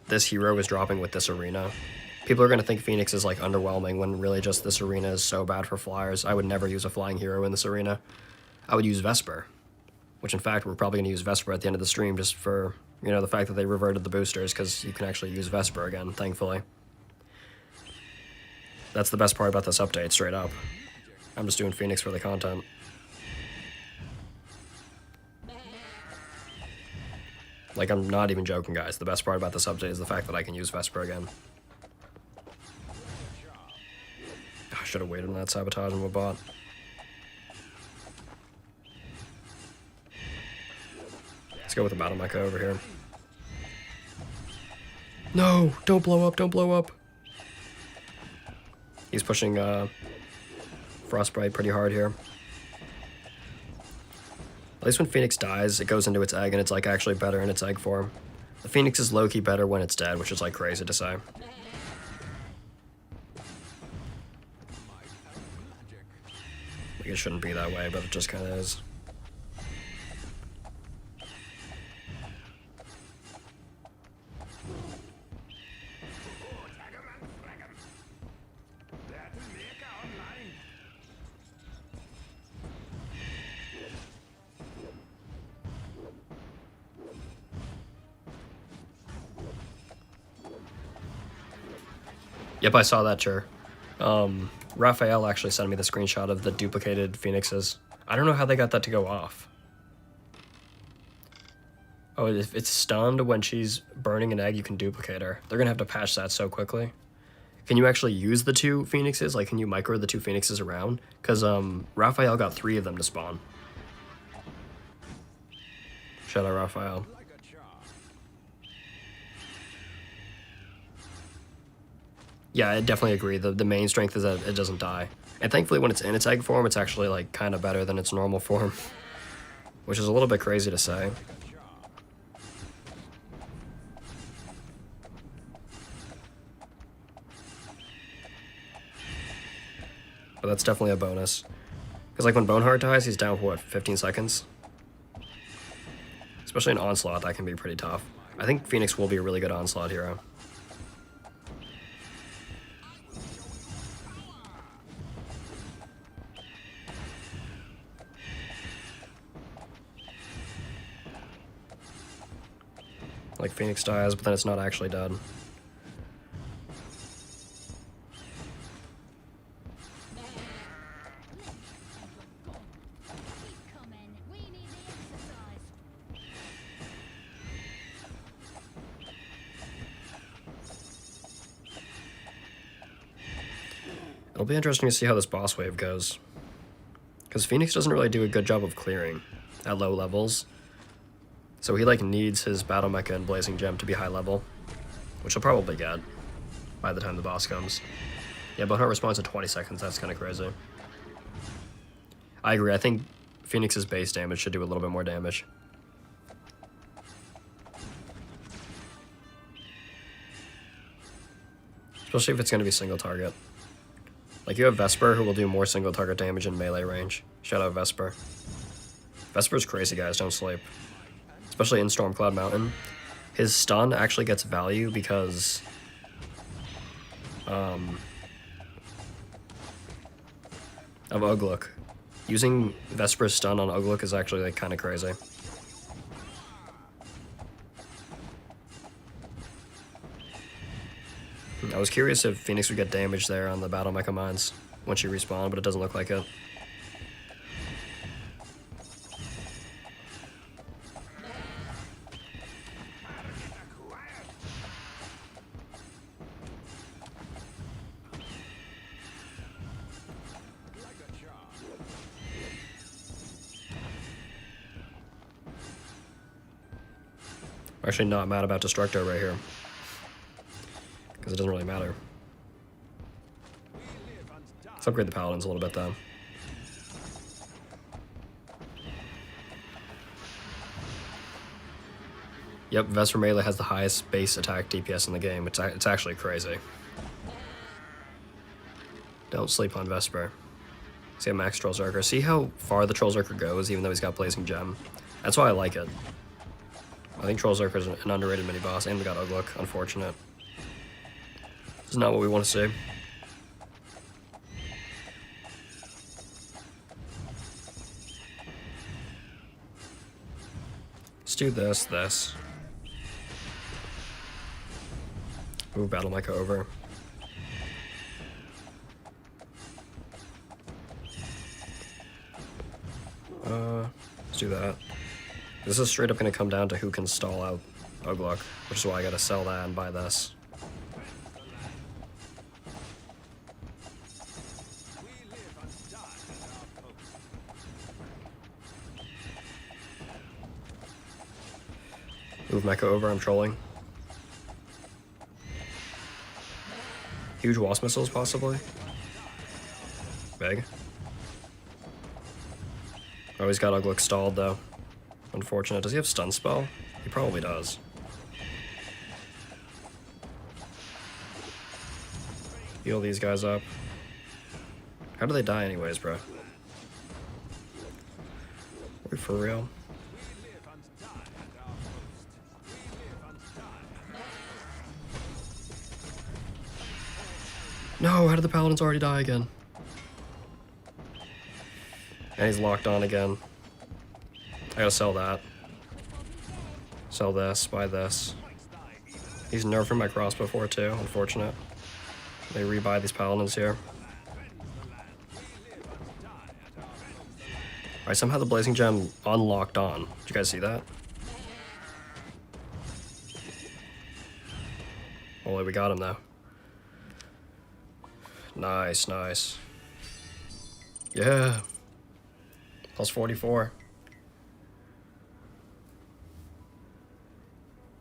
this hero is dropping with this arena. People are going to think Pheonix is, like, underwhelming when really just this arena is so bad for flyers. I would never use a flying hero in this arena. I would use Vesper, which in fact we're probably going to use Vesper at the end of the stream just for, you know, the fact that they reverted the boosters, because you can actually use Vesper again, thankfully. That's the best part about this update, straight up. I'm just doing Pheonix for the content. Like, I'm not even joking, guys. The best part about this update is the fact that I can use Vesper again. I should have waited on that sabotage and bot. Let's go with the battle mecha over here. No! Don't blow up, don't blow up! He's pushing Frostbite pretty hard here. At least when Pheonix dies, it goes into its egg, and it's like actually better in its egg form. The Pheonix is low-key better when it's dead, which is like crazy to say. Like, it shouldn't be that way, but it just kind of is. Yep, I saw that, sure. Raphael actually sent me the screenshot of the duplicated Pheonixes. I don't know how they got that to go off. Oh, if it's stunned when she's burning an egg, you can duplicate her. They're gonna have to patch that so quickly. Can you actually use the two Pheonixes? Like, can you micro the two Pheonixes around? Because, Raphael got 3 of them to spawn. Shout out, Raphael. Yeah, I definitely agree. The main strength is that it doesn't die. And thankfully, when it's in its egg form, it's actually, like, kind of better than its normal form. Which is a little bit crazy to say. But that's definitely a bonus. Because, like, when Boneheart dies, he's down for, what, 15 seconds? Especially in Onslaught, that can be pretty tough. I think Pheonix will be a really good Onslaught hero. Like, Pheonix dies, but then it's not actually dead. It'll be interesting to see how this boss wave goes. Because Pheonix doesn't really do a good job of clearing at low levels. So he, like, needs his Battle Mecha and Blazing Gem to be high level, which he'll probably get by the time the boss comes. Yeah, Boneheart responds in 20 seconds, that's kind of crazy. I agree, I think Pheonix's base damage should do a little bit more damage. Especially if it's going to be single target. Like, you have Vesper, who will do more single target damage in melee range. Shout out Vesper. Vesper's crazy, guys, don't sleep. Especially in Stormcloud Mountain. His stun actually gets value because of Ugluk. Using Vesper's stun on Ugluk is actually, like, kind of crazy. I was curious if Pheonix would get damage there on the Battle Mecha Mines when she respawned, but it doesn't look like it. I'm actually not mad about Destructo right here, because it doesn't really matter. Let's upgrade the Paladins a little bit, though. Yep, Vesper Melee has the highest base attack DPS in the game. It's actually crazy. Don't sleep on Vesper. See a max Troll Zerker. See how far the Troll Zerker goes, even though he's got Blazing Gem. That's why I like it. I think Troll Zerker is an underrated mini-boss, and we got Ugluk. Unfortunate. This is not what we want to see. do this. Move Battle Micah over. Let's do that. This is straight up gonna come down to who can stall out Ugluk, which is why I gotta sell that and buy this. Move Mecha over, I'm trolling. Huge Wasp Missiles, possibly? Big. Oh, he's got Ugluk stalled, though. Unfortunate. Does he have Stun Spell? He probably does. Heal these guys up. How do they die anyways, bro? Are we for real? No, how did the Paladins already die again? And he's locked on again. I gotta sell that. Sell this, buy this. He's nerfing my crossbow for too, unfortunate. They rebuy these Paladins here. Alright, somehow the Blazing Gem unlocked on. Did you guys see that? Holy, we got him though. Nice, nice. Yeah. Plus 44.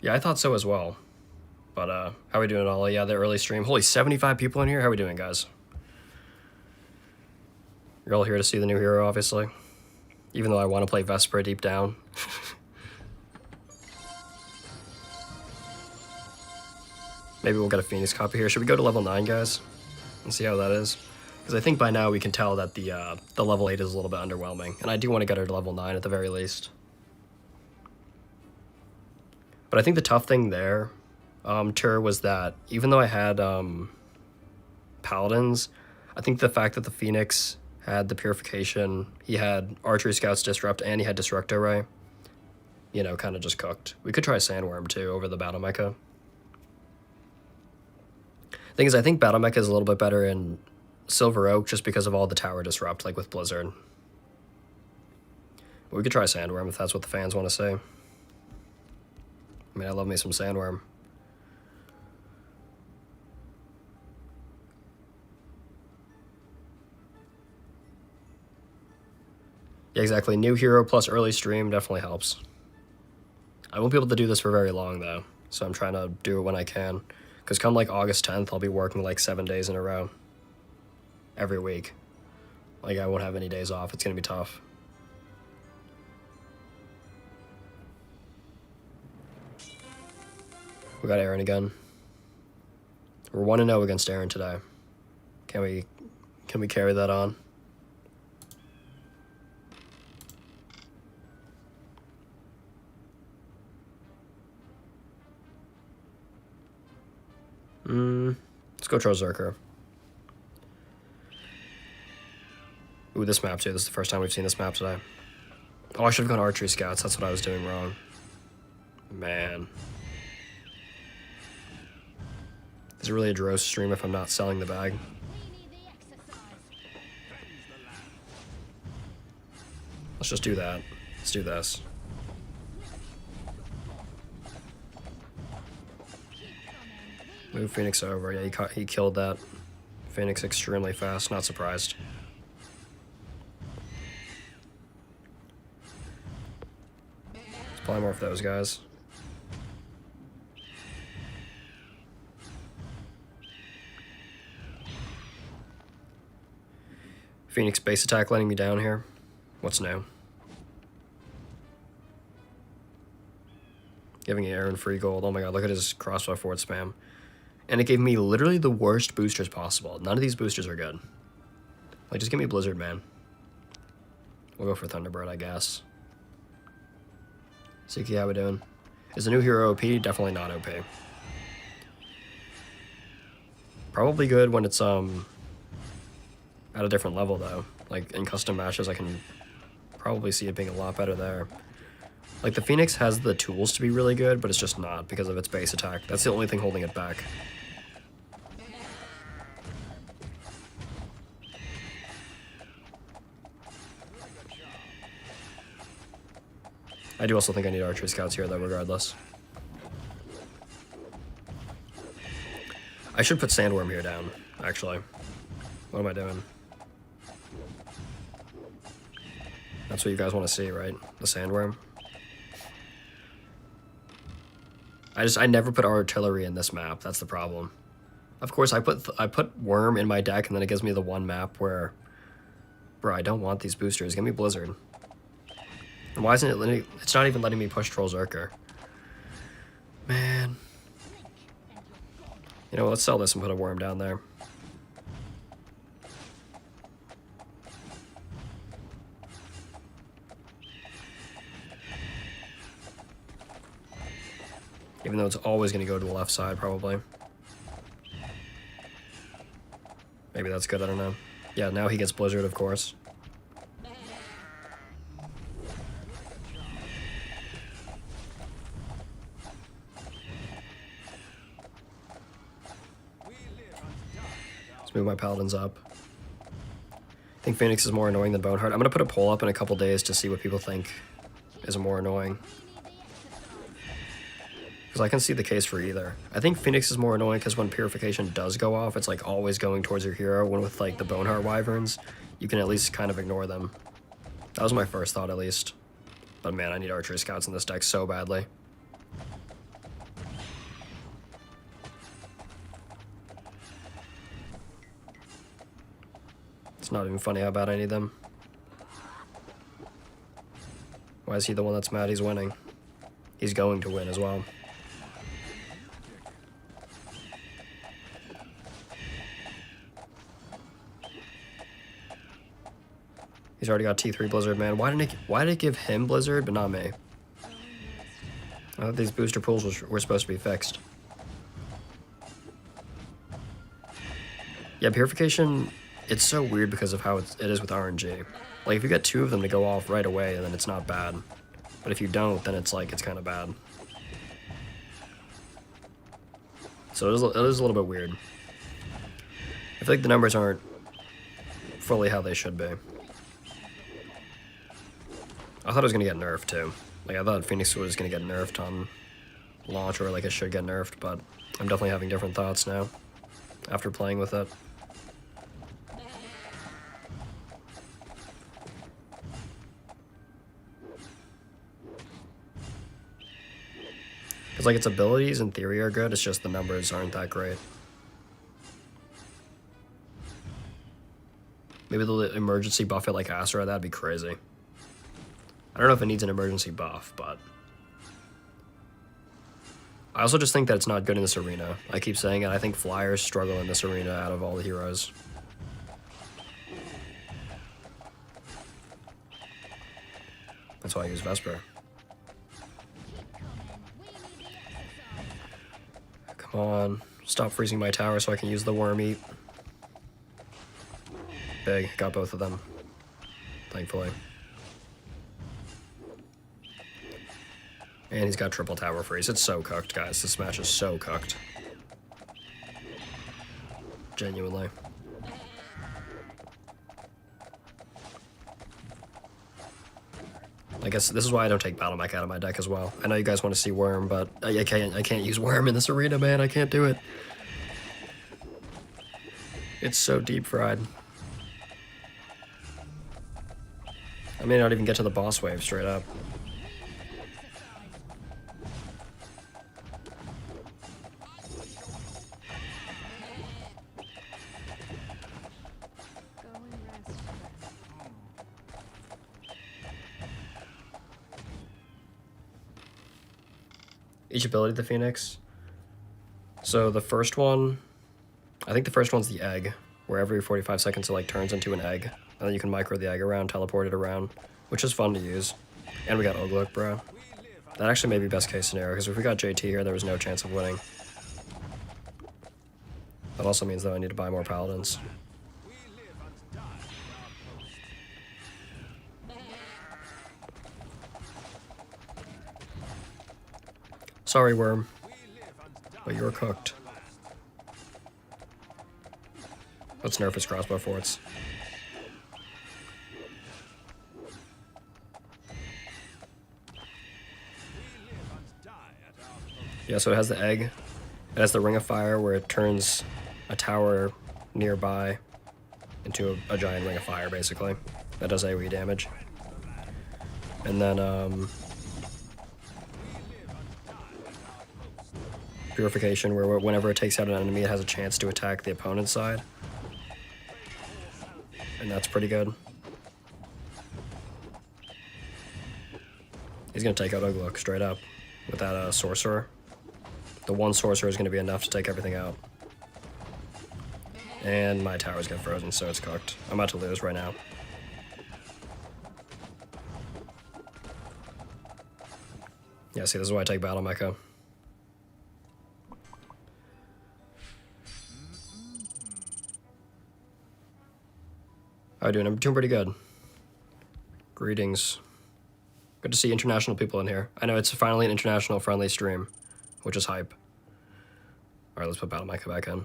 Yeah, I thought so as well. But, how are we doing, Ollie? Yeah, the early stream. Holy, 75 people in here? How are we doing, guys? You're all here to see the new hero, obviously. Even though I want to play Vesper deep down. Maybe we'll get a Pheonix copy here. Should we go to level 9, guys? And see how that is? Because I think by now we can tell that the level 8 is a little bit underwhelming. And I do want to get her to level 9 at the very least. But I think the tough thing there, Tur, was that even though I had Paladins, I think the fact that the Pheonix had the Purification, he had Archery Scouts Disrupt, and he had Destructo Ray, you know, kind of just cooked. We could try Sandworm too over the Battle Mecha. Thing is, I think Battle Mecha is a little bit better in Silver Oak just because of all the tower disrupt, like with Blizzard. But we could try Sandworm if that's what the fans want to say. I mean, I love me some Sandworm. Yeah, exactly. New hero plus early stream definitely helps. I won't be able to do this for very long, though, so I'm trying to do it when I can. Because come, like, August 10th, I'll be working, like, 7 days in a row. Every week. Like, I won't have any days off. It's going to be tough. We got Aaron again. We're 1-0 against Aaron today. Can we carry that on? Let's go Trozerker. Ooh, this map too. This is the first time we've seen this map today. Oh, I should have gone Archery Scouts. That's what I was doing wrong. Man. Is it really a Dross stream if I'm not selling the bag? Let's just do that. Let's do this. Move Pheonix over. Yeah, he killed that Pheonix extremely fast. Not surprised. Let's polymorph those guys. Pheonix base attack letting me down here. What's new? Giving Aaron free gold. Oh my god, look at his crossbow forward spam. And it gave me literally the worst boosters possible. None of these boosters are good. Like, just give me Blizzard, man. We'll go for Thunderbird, I guess. Siki, how we doing? Is the new hero OP? Definitely not OP. Probably good when it's, at a different level, though. Like, in custom matches, I can probably see it being a lot better there. Like, the Pheonix has the tools to be really good, but it's just not because of its base attack. That's the only thing holding it back. I do also think I need archery scouts here, though, regardless. I should put Sandworm here down, actually. What am I doing? That's what you guys want to see, right? The Sandworm? I never put artillery in this map. That's the problem. Of course, I put Worm in my deck, and then it gives me the one map where... Bro, I don't want these boosters. Give me Blizzard. And why isn't it letting... It's not even letting me push Troll Zerker. Man. You know, let's sell this and put a Worm down there. Even though it's always going to go to the left side, probably. Maybe that's good, I don't know. Yeah, now he gets Blizzard, of course. Let's move my Paladins up. I think Pheonix is more annoying than Boneheart. I'm going to put a poll up in a couple days to see what people think is more annoying. Because I can see the case for either. I think Pheonix is more annoying because when Purification does go off, it's like always going towards your hero. When with like the Boneheart Wyverns, you can at least kind of ignore them. That was my first thought, at least. But man, I need archery scouts in this deck so badly. It's not even funny how bad I need them. Why is he the one that's mad he's winning? He's going to win as well. He's already got T3 Blizzard, man. Why did it give him Blizzard, but not me? I thought these booster pools were supposed to be fixed. Yeah, Purification, it's so weird because of how it is with RNG. Like, if you get two of them to go off right away, then it's not bad. But if you don't, then it's like, it's kind of bad. So it is a little bit weird. I feel like the numbers aren't fully how they should be. I thought it was going to get nerfed, too. Like, I thought Pheonix was going to get nerfed on launch, or like it should get nerfed, but I'm definitely having different thoughts now after playing with it. Because, like, its abilities in theory are good, it's just the numbers aren't that great. Maybe the emergency buff it like Astra, that'd be crazy. I don't know if it needs an emergency buff, but... I also just think that it's not good in this arena. I keep saying it, I think Flyers struggle in this arena out of all the heroes. That's why I use Vesper. Come on, stop freezing my tower so I can use the Worm Eat. Big, got both of them, thankfully. And he's got triple tower freeze. It's so cooked, guys. This match is so cooked. Genuinely. I guess this is why I don't take Battle Mech out of my deck as well. I know you guys want to see Worm, but I can't use Worm in this arena, man. I can't do it. It's so deep fried. I may not even get to the boss wave straight up. Each ability of the Pheonix. So the first one, I think the first one's the egg, where every 45 seconds it like turns into an egg, and then you can micro the egg around, teleport it around, which is fun to use. And we got Oglook, bro. That actually may be best case scenario, because if we got JT here, there was no chance of winning. That also means that I need to buy more Paladins. Sorry, Worm. But you're cooked. Let's nerf his crossbow forts. Yeah, so it has the egg. It has the Ring of Fire where it turns a tower nearby into a giant Ring of Fire, basically. That does AoE damage. And then, Purification, where whenever it takes out an enemy, it has a chance to attack the opponent's side. And that's pretty good. He's gonna take out Ugluk straight up with that Sorcerer. The one Sorcerer is gonna be enough to take everything out. And my towers get frozen, so it's cooked. I'm about to lose right now. Yeah, see, this is why I take Battle Mecha. How are you doing? I'm doing pretty good. Greetings. Good to see international people in here. I know it's finally an international friendly stream, which is hype. Alright, let's put Battle Mecha back in.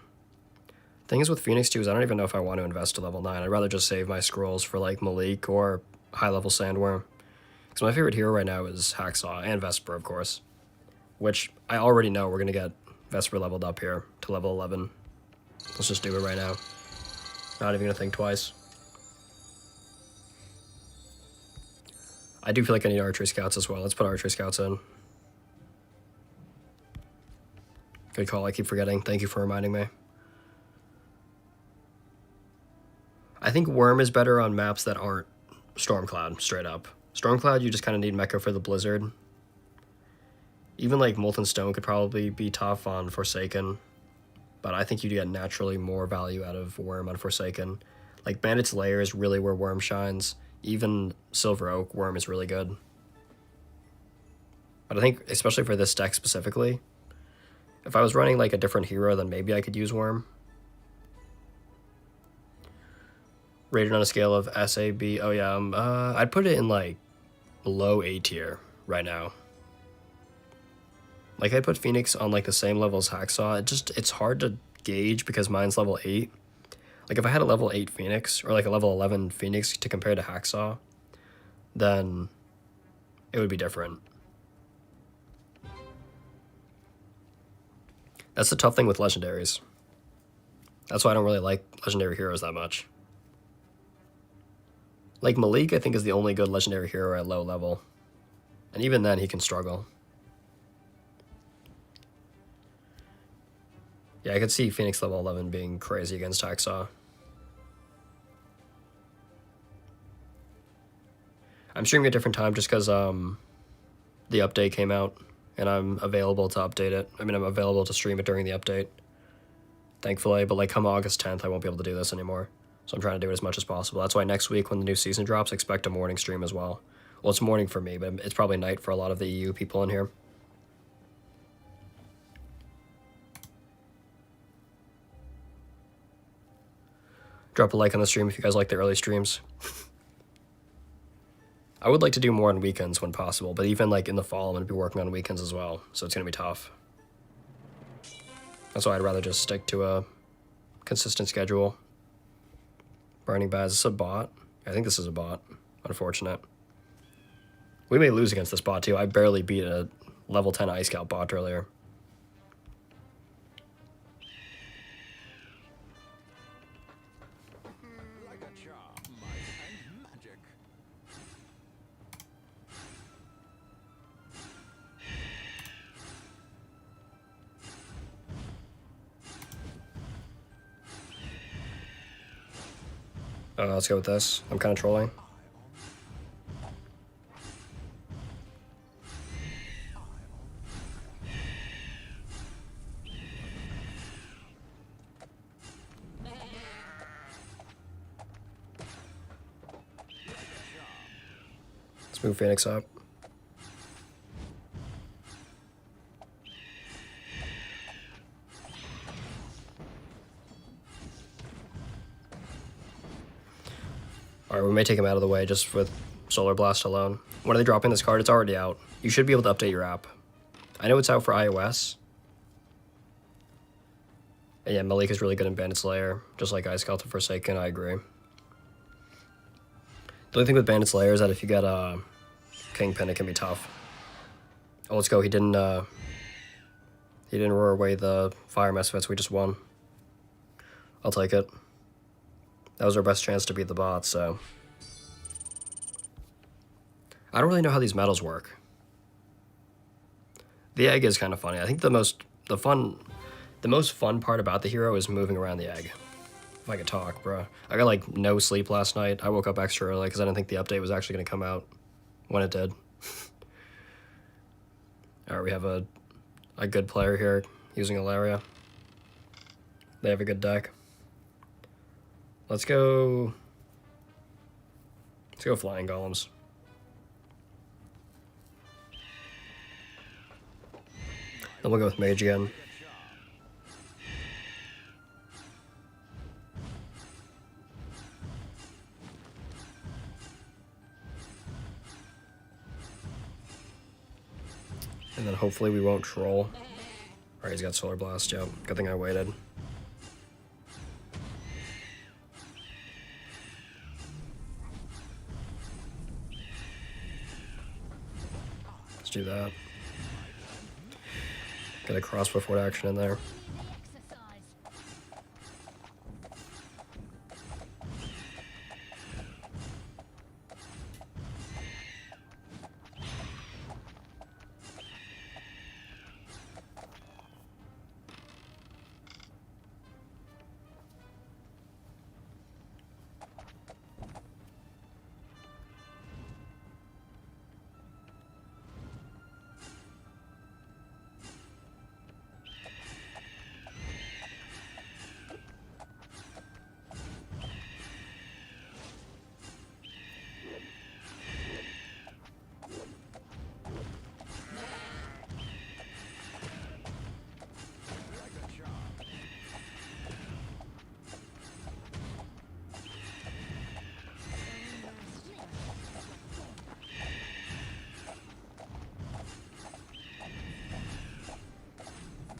Thing is with Pheonix too is I don't even know if I want to invest to level 9. I'd rather just save my scrolls for like Malik or high level Sandworm. Because my favorite hero right now is Hacksaw and Vesper, of course. Which I already know we're going to get Vesper leveled up here to level 11. Let's just do it right now. Not even going to think twice. I do feel like I need archery scouts as well. Let's put archery scouts in. Good call, I keep forgetting. Thank you for reminding me. I think Worm is better on maps that aren't Stormcloud, straight up. Stormcloud, you just kind of need Mecha for the Blizzard. Even like Molten Stone could probably be tough on Forsaken. But I think you get naturally more value out of Worm on Forsaken. Like Bandit's Lair is really where Worm shines. Even Silver Oak, Worm is really good. But I think, especially for this deck specifically, if I was running like a different hero, then maybe I could use Worm. Rated on a scale of SAB, oh yeah, I'd put it in like low A tier right now. Like I'd put Pheonix on like the same level as Hacksaw. It's hard to gauge because mine's level 8. Like if I had a level 8 Pheonix or like a level 11 Pheonix to compare to Hacksaw, then it would be different. That's the tough thing with legendaries. That's why I don't really like legendary heroes that much. Like Malik, I think, is the only good legendary hero at low level. And even then, he can struggle. Yeah, I could see Pheonix level 11 being crazy against Hacksaw. I'm streaming at a different time just because the update came out and I'm available to update it. I mean, I'm available to stream it during the update, thankfully. But like come August 10th, I won't be able to do this anymore. So I'm trying to do it as much as possible. That's why next week when the new season drops, expect a morning stream as well. Well, it's morning for me, but it's probably night for a lot of the EU people in here. Drop a like on the stream if you guys like the early streams. I would like to do more on weekends when possible, but even like in the fall, I'm going to be working on weekends as well, so it's going to be tough. That's why I'd rather just stick to a consistent schedule. Burning Baz, is this a bot? I think this is a bot. Unfortunate. We may lose against this bot too. I barely beat a level 10 Ice Scout bot earlier. Let's go with this. I'm kind of trolling. Let's move Pheonix up. Alright, we may take him out of the way just with Solar Blast alone. When are they dropping this card? It's already out. You should be able to update your app. I know it's out for iOS. And yeah, Malik is really good in Bandit's Lair, just like Ice Cult and Forsaken, I agree. The only thing with Bandit's Lair is that if you get Kingpin, it can be tough. Oh, let's go. He didn't roar away the fire misfits. We just won. I'll take it. That was our best chance to beat the bot, so. I don't really know how these medals work. The egg is kind of funny. I think the most fun part about the hero is moving around the egg. If I could talk, bro. I got like no sleep last night. I woke up extra early because I didn't think the update was actually going to come out when it did. Alright, we have a good player here using Ilaria. They have a good deck. Let's go Flying Golems. Then we'll go with Mage again. And then hopefully we won't troll. Alright, he's got Solar Blast, yep. Good thing I waited. Let's do that. Get a crossbow forward action in there.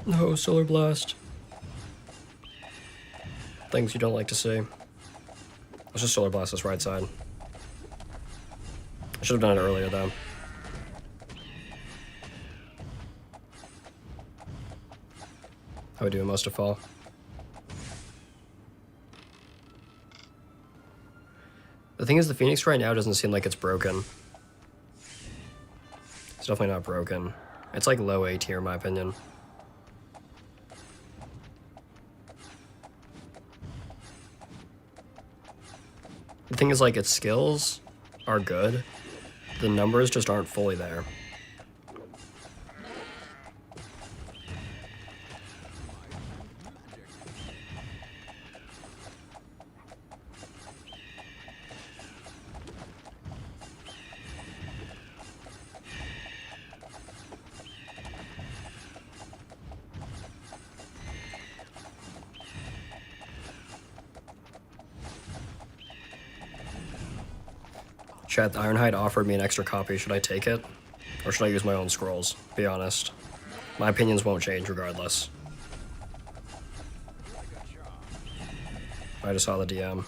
No, Solar Blast. Things you don't like to see. Let's just Solar Blast this right side. I should have done it earlier, though. How we doing, Most of Fall? The thing is, the Pheonix right now doesn't seem like it's broken. It's definitely not broken. It's like low A tier, in my opinion. The thing is, like, its skills are good. The numbers just aren't fully there. Chat, Ironhide offered me an extra copy. Should I take it? Or should I use my own scrolls? Be honest. My opinions won't change regardless. I just saw the DM.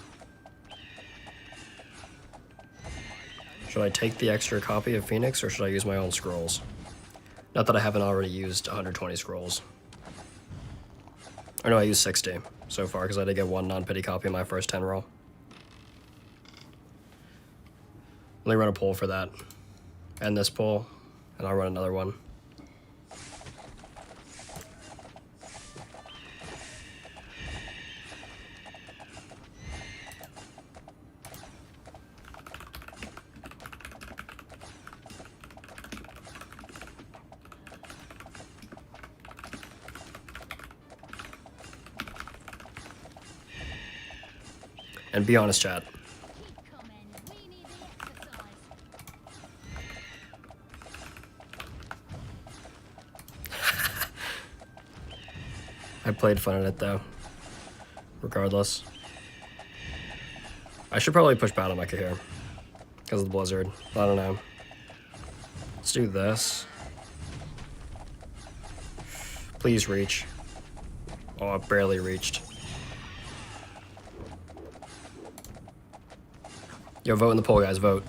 Should I take the extra copy of Pheonix or should I use my own scrolls? Not that I haven't already used 120 scrolls. Or no, I used 60 so far because I did get one non-pity copy in my first 10 roll. Let me run a poll for that. And this poll, and I'll run another one. And be honest, chat. I played fun at it though. Regardless. I should probably push Battle Mecha here. Because of the Blizzard. I don't know. Let's do this. Please reach. Oh, I barely reached. Yo, vote in the poll, guys, vote.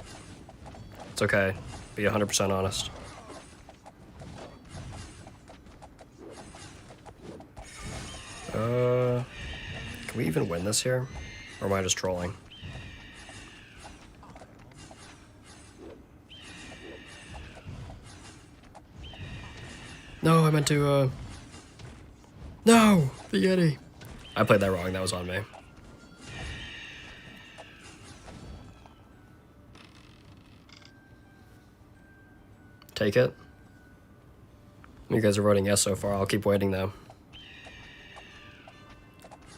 It's okay. Be 100% honest. Can we even win this here? Or am I just trolling? No, I meant to, No! The Yeti! I played that wrong, that was on me. Take it? You guys are voting yes so far, I'll keep waiting though.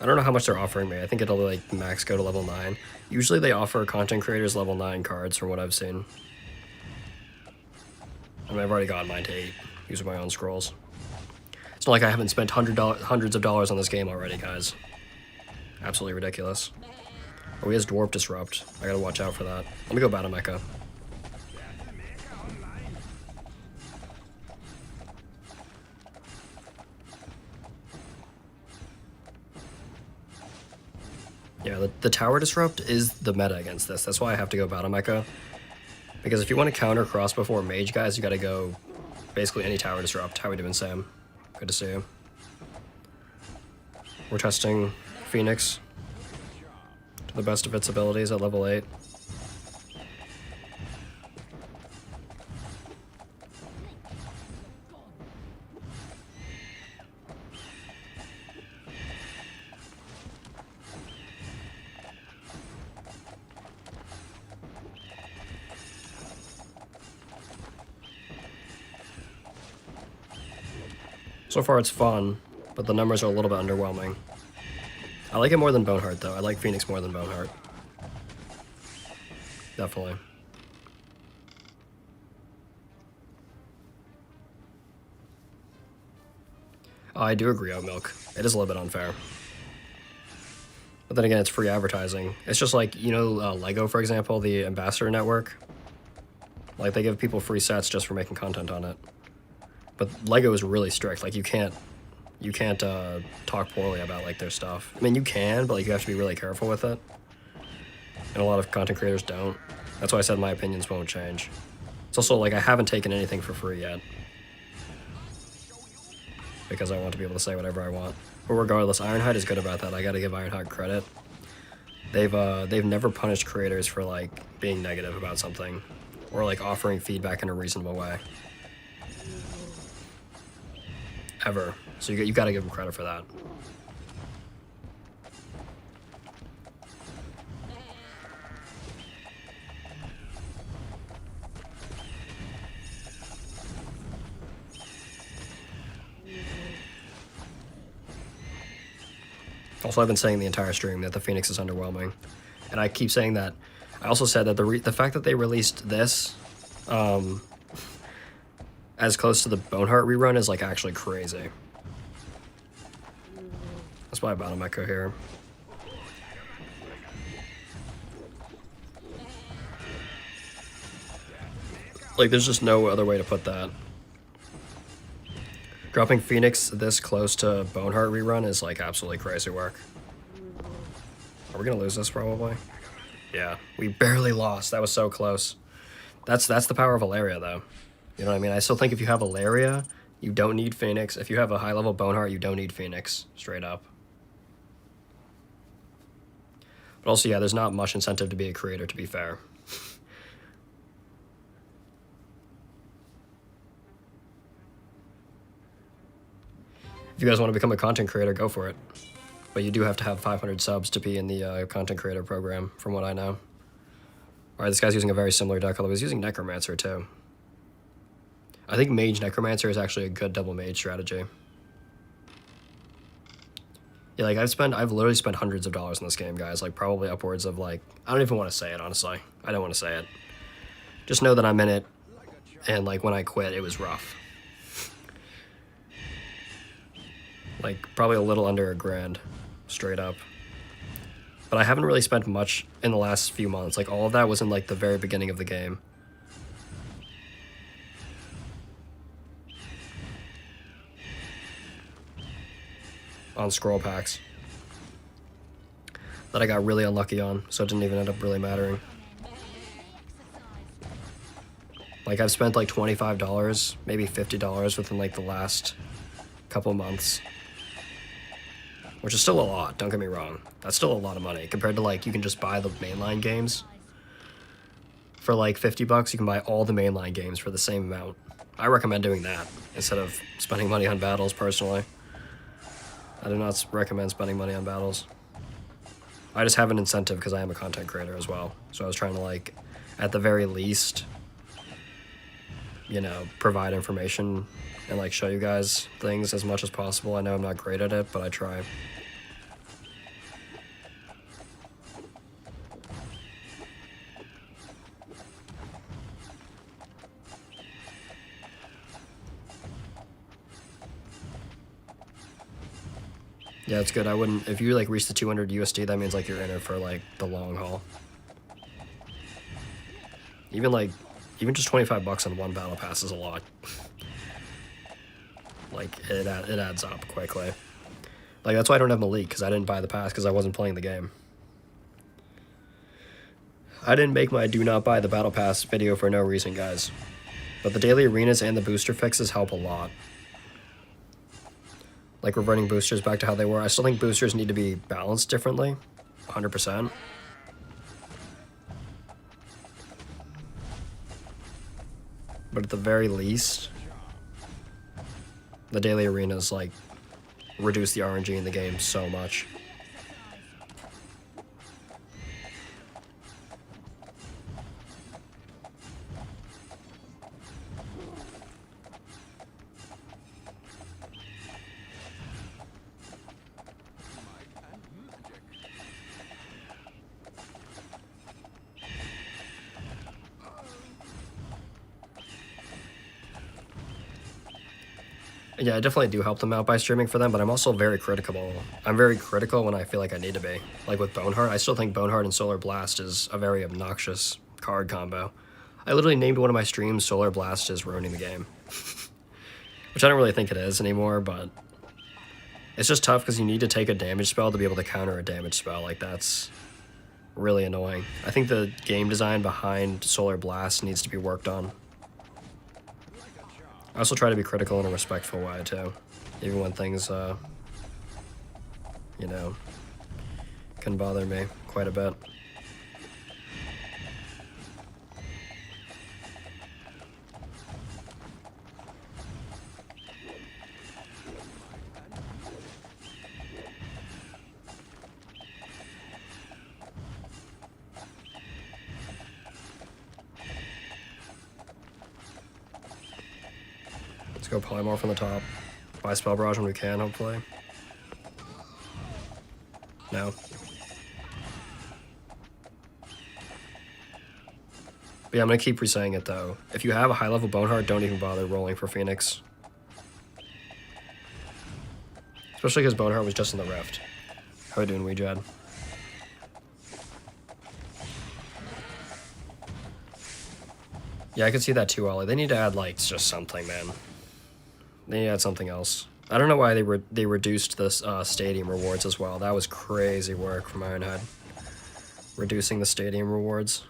I don't know how much they're offering me. I think it'll like max go to level 9. Usually they offer content creators level 9 cards from what I've seen. I mean, I've already gotten mine to 8 using my own scrolls. It's not like I haven't spent hundreds of dollars on this game already, guys. Absolutely ridiculous. Oh, he has Dwarf Disrupt. I gotta watch out for that. Let me go Battle Mecha. Yeah, the Tower Disrupt is the meta against this. That's why I have to go Battle Mecha. Because if you want to counter cross before mage, guys, you gotta go basically any Tower Disrupt. How we doing, Sam? Good to see you. We're testing Pheonix to the best of its abilities at level 8. So far it's fun, but the numbers are a little bit underwhelming. I like it more than Boneheart though. I like Pheonix more than Boneheart. Definitely. Oh, I do agree, Oat Milk. It is a little bit unfair. But then again, it's free advertising. It's just like, you know, Lego, for example, the Ambassador Network. Like, they give people free sets just for making content on it. But Lego is really strict. Like, you can't talk poorly about, like, their stuff. I mean, you can, but, like, you have to be really careful with it. And a lot of content creators don't. That's why I said my opinions won't change. It's also, like, I haven't taken anything for free yet. Because I want to be able to say whatever I want. But regardless, Ironhide is good about that. I gotta give Ironhide credit. They've never punished creators for, like, being negative about something. Or, like, offering feedback in a reasonable way. Ever. So you gotta give them credit for that. Also, I've been saying the entire stream that the Pheonix is underwhelming. And I keep saying that. I also said that the fact that they released this as close to the Boneheart rerun is, like, actually crazy. That's why I bought a Mecha here. Like, there's just no other way to put that. Dropping Pheonix this close to Boneheart rerun is, like, absolutely crazy work. Are we gonna lose this, probably? Yeah, we barely lost. That was so close. That's the power of Valeria, though. You know what I mean? I still think if you have Valeria, you don't need Pheonix. If you have a high-level Boneheart, you don't need Pheonix. Straight up. But also, yeah, there's not much incentive to be a creator, to be fair. If you guys want to become a content creator, go for it. But you do have to have 500 subs to be in the content creator program, from what I know. Alright, this guy's using a very similar deck, although he's using Necromancer, too. I think Mage Necromancer is actually a good double mage strategy. Yeah, like, I've literally spent hundreds of dollars in this game, guys. Like, probably upwards of, like, I don't even want to say it, honestly. I don't want to say it. Just know that I'm in it, and, like, when I quit, it was rough. Like, probably a little under $1,000, straight up. But I haven't really spent much in the last few months. Like, all of that was in, like, the very beginning of the game. on scroll packs that I got really unlucky on, so it didn't even end up really mattering. Like, I've spent like $25, maybe $50 within like the last couple months, which is still a lot, don't get me wrong. That's still a lot of money compared to, like, you can just buy the mainline games for like $50. You can buy all the mainline games for the same amount. I recommend doing that instead of spending money on battles, personally. I do not recommend spending money on battles. I just have an incentive because I am a content creator as well. So I was trying to, like, at the very least, you know, provide information and, like, show you guys things as much as possible. I know I'm not great at it, but I try. Yeah, it's good. I wouldn't, if you, like, reach the 200 USD, that means, like, you're in it for, like, the long haul. Even just 25 bucks on one battle pass is a lot. Like, it adds up quickly. Like, that's why I don't have Malik, because I didn't buy the pass, because I wasn't playing the game. I didn't make my do not buy the battle pass video for no reason, guys. But the daily arenas and the booster fixes help a lot. Like, reverting boosters back to how they were. I still think boosters need to be balanced differently. 100%. But at the very least, the daily arenas, like, reduce the RNG in the game so much. Yeah, I definitely do help them out by streaming for them, but I'm also very critical. I'm very critical when I feel like I need to be. Like with Boneheart, I still think Boneheart and Solar Blast is a very obnoxious card combo. I literally named one of my streams Solar Blast is ruining the game. Which I don't really think it is anymore, but it's just tough because you need to take a damage spell to be able to counter a damage spell. Like, that's really annoying. I think the game design behind Solar Blast needs to be worked on. I also try to be critical in a respectful way, too. Even when things, you know, can bother me quite a bit. Let's go Polymorph on the top. Buy Spell Barrage when we can, hopefully. No. But yeah, I'm gonna keep re-saying it though. If you have a high level Boneheart, don't even bother rolling for Pheonix. Especially because Boneheart was just in the Rift. How are we doing, Weejad? Yeah, I could see that too, Ollie. They need to add, like, just something, man. They need to add something else. I don't know why they reduced this stadium rewards as well. That was crazy work from Ironhead. Reducing the stadium rewards.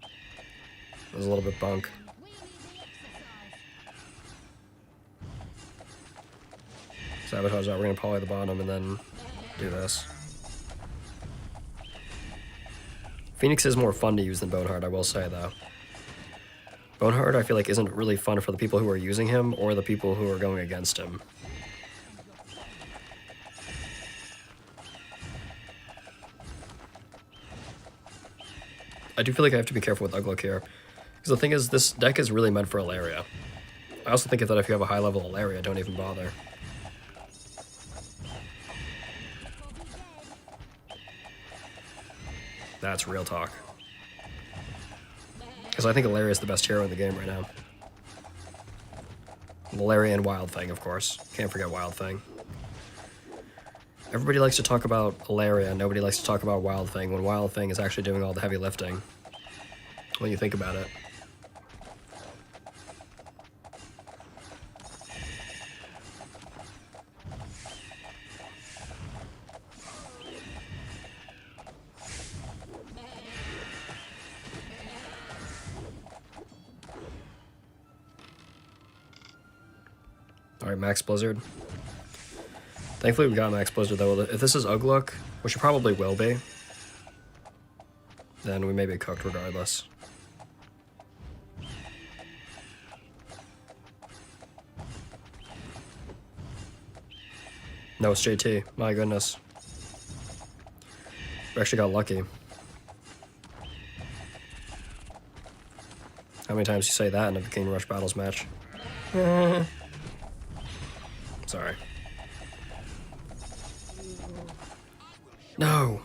It was a little bit bunk. Sabotage that. We're gonna poly the bottom and then do this. Pheonix is more fun to use than Boneheart, I will say, though. Boneheart, I feel like, isn't really fun for the people who are using him or the people who are going against him. I do feel like I have to be careful with Uglook here. Because the thing is, this deck is really meant for Ilaria. I also think that if you have a high-level Ilaria, don't even bother. That's real talk. Because I think Ilaria is the best hero in the game right now. Ilaria and Wild Fang, of course. Can't forget Wild Fang. Everybody likes to talk about Ilaria, nobody likes to talk about Wild Fang, when Wild Fang is actually doing all the heavy lifting. When you think about it. Alright, Max Blizzard. Thankfully we got Max Blizzard though. If this is Uglook, which it probably will be, then we may be cooked regardless. No, it's JT. My goodness. We actually got lucky. How many times do you say that in a King Rush Battles match? Sorry. No!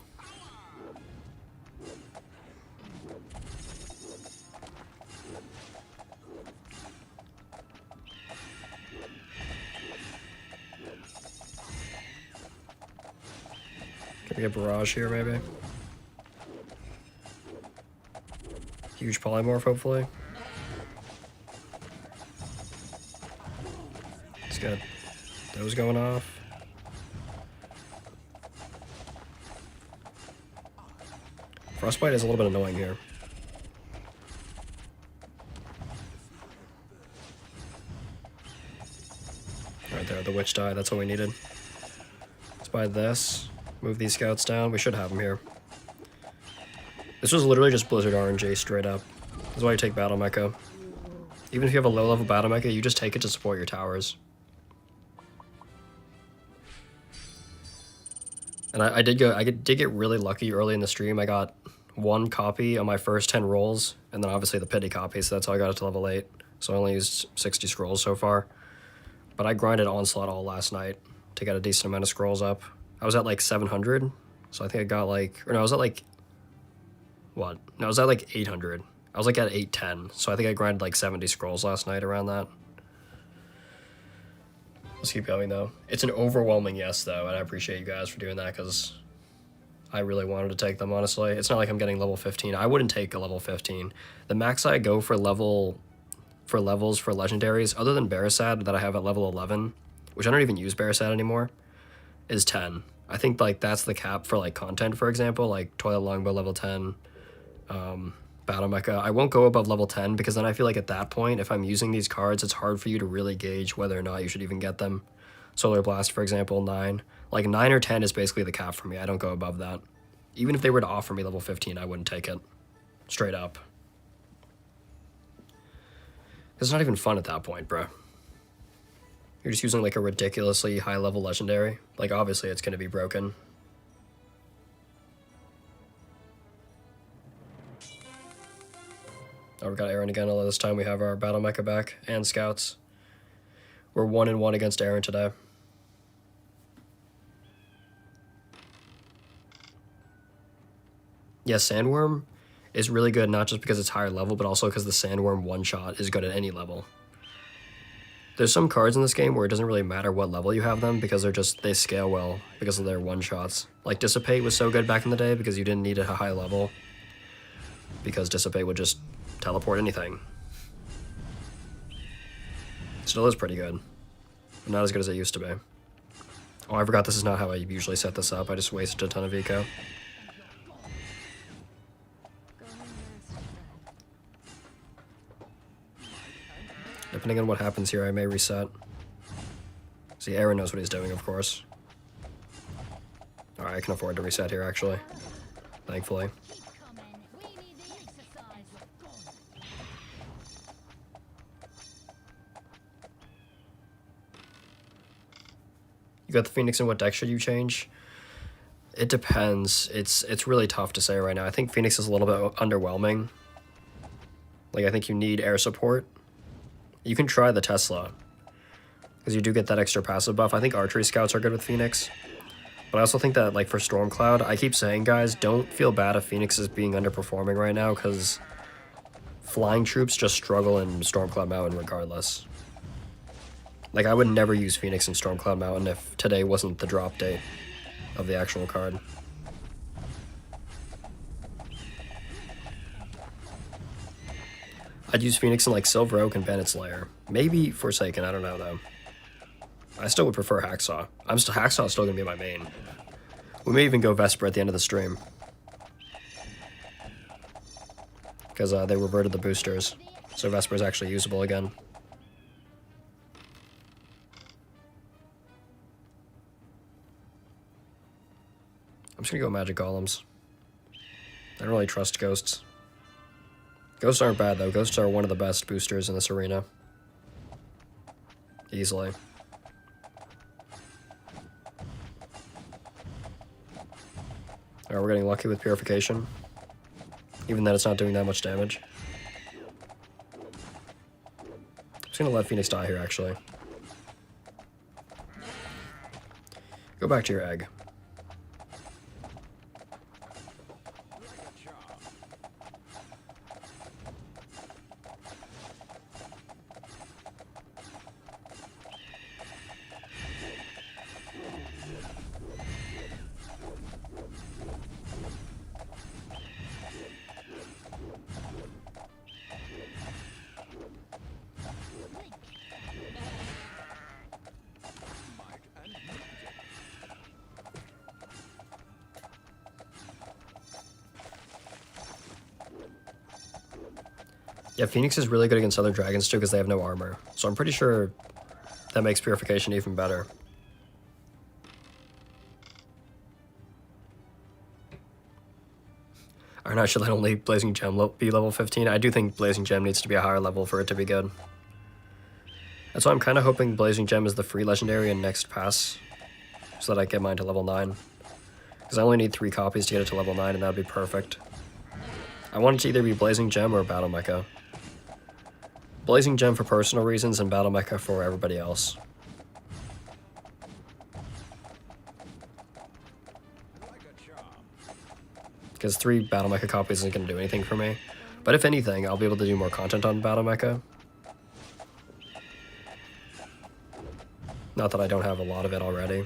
Can we get Barrage here, maybe? Huge Polymorph, hopefully. Let's get those going off. Frostbite is a little bit annoying here. Right there, the Witch die, that's what we needed. Let's buy this. Move these scouts down. We should have them here. This was literally just Blizzard RNG straight up. That's why you take Battle Mecha. Even if you have a low level Battle Mecha, you just take it to support your towers. And I did get really lucky early in the stream. I got 1 copy on my first 10 rolls, and then obviously the pity copy, so that's how I got it to level 8. So I only used 60 scrolls so far. But I grinded Onslaught all last night to get a decent amount of scrolls up. I was at like 700, so I think I got like, or no, I was at like, what? No, I was at like 800. I was like at 810, so I think I grinded like 70 scrolls last night around that. Let's keep going though. It's an overwhelming yes though, and I appreciate you guys for doing that because I really wanted to take them, honestly. It's not like I'm getting level 15. I wouldn't take a level 15. The max I go for levels for legendaries, other than Barasat that I have at level 11, which I don't even use Barasat anymore, is 10. I think like that's the cap for like content, for example, like Toilet Longbow level 10, Battle Mecha. I won't go above level 10 because then I feel like at that point, if I'm using these cards, it's hard for you to really gauge whether or not you should even get them. Solar Blast, for example, 9. Like 9 or 10 is basically the cap for me. I don't go above that. Even if they were to offer me level 15, I wouldn't take it. Straight up. It's not even fun at that point, bro. You're just using like a ridiculously high level legendary. Like obviously it's gonna be broken. Oh, we got Aaron again, although this time we have our Battle Mecha back and Scouts. We're 1-1 against Aaron today. Yeah, Sandworm is really good, not just because it's higher level, but also because the Sandworm one-shot is good at any level. There's some cards in this game where it doesn't really matter what level you have them because they scale well because of their one-shots. Like Dissipate was so good back in the day because you didn't need a high level because Dissipate would just teleport anything. Still is pretty good, but not as good as it used to be. Oh, I forgot this is not how I usually set this up. I just wasted a ton of eco. Depending on what happens here, I may reset. See, Aaron knows what he's doing, of course. Alright, I can afford to reset here, actually. Thankfully. You got the Pheonix in what deck should you change? It depends. It's really tough to say right now. I think Pheonix is a little bit underwhelming. Like, I think you need air support. You can try the Tesla, because you do get that extra passive buff. I think archery scouts are good with Pheonix, but I also think that, like, for Stormcloud, I keep saying, guys, don't feel bad if Pheonix is being underperforming right now, because flying troops just struggle in Stormcloud Mountain regardless. Like, I would never use Pheonix in Stormcloud Mountain if today wasn't the drop date of the actual card. I'd use Pheonix in like Silver Oak and Bandit's Lair. Maybe Forsaken, I don't know though. I still would prefer Hacksaw. Hacksaw's still gonna be my main. We may even go Vesper at the end of the stream. Because they reverted the boosters. So Vesper's actually usable again. I'm just gonna go magic golems. I don't really trust ghosts. Ghosts aren't bad though. Ghosts are one of the best boosters in this arena. Easily. Alright, we're getting lucky with purification. Even then it's not doing that much damage. I'm just gonna let Pheonix die here, actually. Go back to your egg. Yeah, Pheonix is really good against other dragons too because they have no armor. So I'm pretty sure that makes purification even better. Or not, should let only Blazing Gem be level 15? I do think Blazing Gem needs to be a higher level for it to be good. That's why I'm kind of hoping Blazing Gem is the free legendary in next pass, so that I get mine to level 9. Because I only need 3 copies to get it to level 9, and that would be perfect. I want it to either be Blazing Gem or Battle Mecha. Blazing Gem for personal reasons, and Battle Mecha for everybody else. Because 3 Battle Mecha copies isn't going to do anything for me. But if anything, I'll be able to do more content on Battle Mecha. Not that I don't have a lot of it already.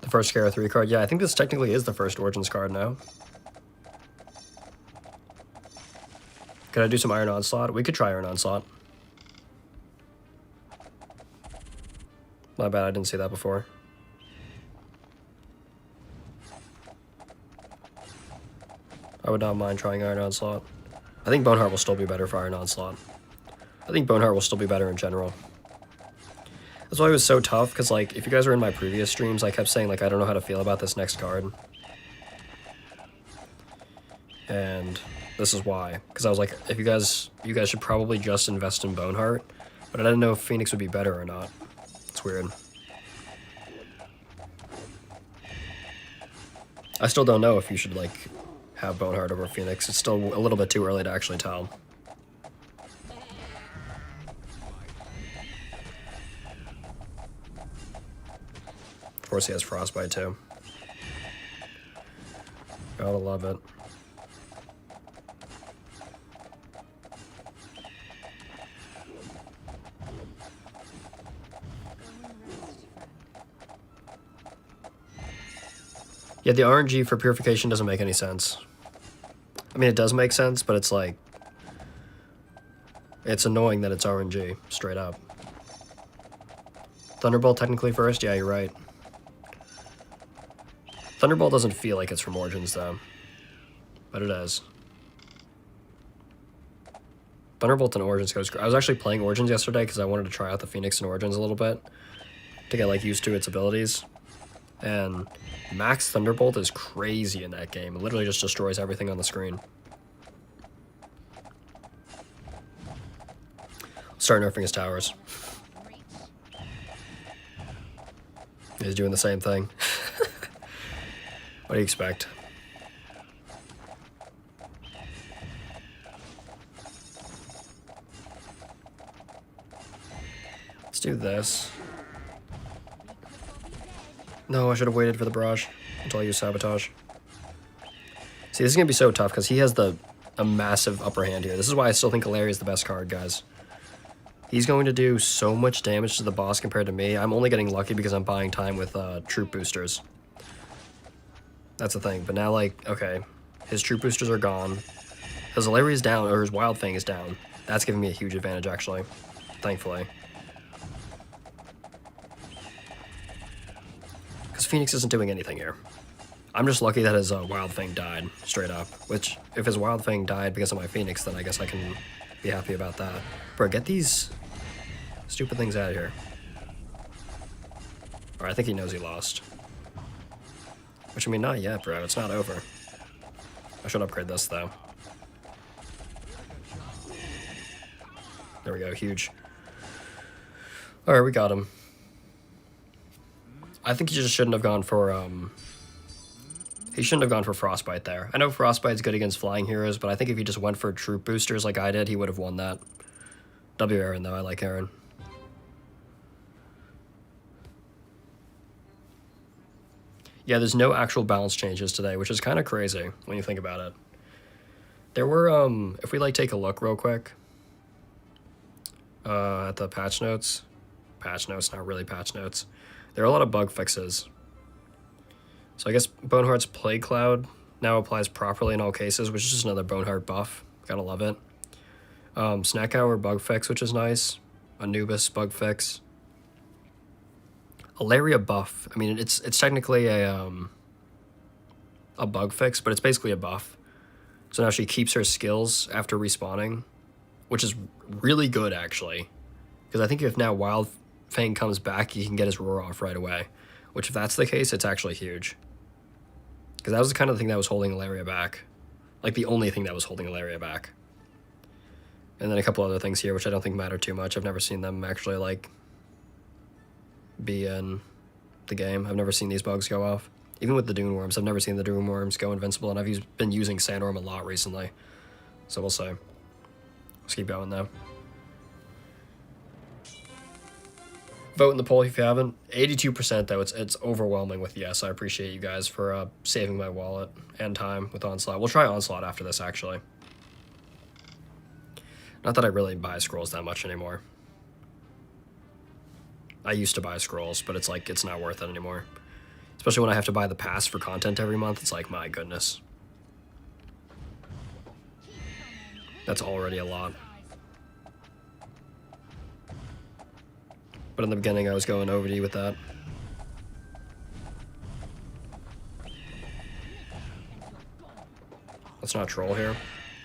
The first Scarab 3 card. Yeah, I think this technically is the first Origins card now. Could I do some Iron Onslaught? We could try Iron Onslaught. My bad, I didn't see that before. I would not mind trying Iron Onslaught. I think Boneheart will still be better for Iron Onslaught. I think Boneheart will still be better in general. That's why it was so tough, because, like, if you guys were in my previous streams, I kept saying, like, I don't know how to feel about this next card. And this is why. Because I was like, if you guys should probably just invest in Boneheart. But I didn't know if Pheonix would be better or not. It's weird. I still don't know if you should, like, have Boneheart over Pheonix. It's still a little bit too early to actually tell. Of course he has Frostbite too. Gotta love it. Yeah, the RNG for purification doesn't make any sense. I mean, it does make sense, but it's like... It's annoying that it's RNG, straight up. Thunderbolt technically first? Yeah, you're right. Thunderbolt doesn't feel like it's from Origins, though. But it is. Thunderbolt and Origins goes... I was actually playing Origins yesterday because I wanted to try out the Pheonix and Origins a little bit. To get, like, used to its abilities. And Max Thunderbolt is crazy in that game. It literally just destroys everything on the screen. Start nerfing his towers. He's doing the same thing. What do you expect? Let's do this. No, I should have waited for the barrage until I use Sabotage. See, this is going to be so tough because he has a massive upper hand here. This is why I still think Galarian is the best card, guys. He's going to do so much damage to the boss compared to me. I'm only getting lucky because I'm buying time with troop boosters. That's the thing. But now, like, okay, His troop boosters are gone. His Alaria is down, or his Wild Fang is down. That's giving me a huge advantage, actually. Thankfully. Because Pheonix isn't doing anything here. I'm just lucky that his Wild Fang died, straight up. Which, if his Wild Fang died because of my Pheonix, then I guess I can be happy about that. Bro, get these stupid things out of here. Or I think he knows he lost. Which, I mean, not yet, bro. It's not over. I should upgrade this, though. There we go, huge. Alright, we got him. I think he just shouldn't have gone for, he shouldn't have gone for Frostbite there. I know Frostbite's good against flying heroes, but I think if he just went for troop boosters like I did, he would have won that. W Aaron, though. I like Aaron. Yeah, there's no actual balance changes today, which is kind of crazy when you think about it. There were, if we, like, take a look real quick at the patch notes. Patch notes, not really patch notes. There are a lot of bug fixes. So I guess Boneheart's Plague Cloud now applies properly in all cases, which is just another Boneheart buff. Gotta love it. Snack Hour bug fix, which is nice. Anubis bug fix. Alaria buff. I mean, it's technically a bug fix, but it's basically a buff. So now she keeps her skills after respawning, which is really good, actually. Because I think if now Wild Fang comes back, he can get his roar off right away. Which, if that's the case, it's actually huge. Because that was the kind of thing that was holding Alaria back. Like, the only thing that was holding Alaria back. And then a couple other things here, which I don't think matter too much. I've never seen them actually, like, be in the game. I've never seen these bugs go off. Even with the Dune Worms, I've never seen the Dune Worms go invincible, and I've been using Sandworm a lot recently. So we'll see. Let's keep going, though. Vote in the poll if you haven't. 82%, though. It's overwhelming with yes. I appreciate you guys for saving my wallet and time with Onslaught. We'll try Onslaught after this, actually. Not that I really buy scrolls that much anymore. I used to buy scrolls, but it's like, it's not worth it anymore. Especially when I have to buy the pass for content every month. It's like, my goodness. That's already a lot. But in the beginning, I was going OVD with that. Let's not troll here.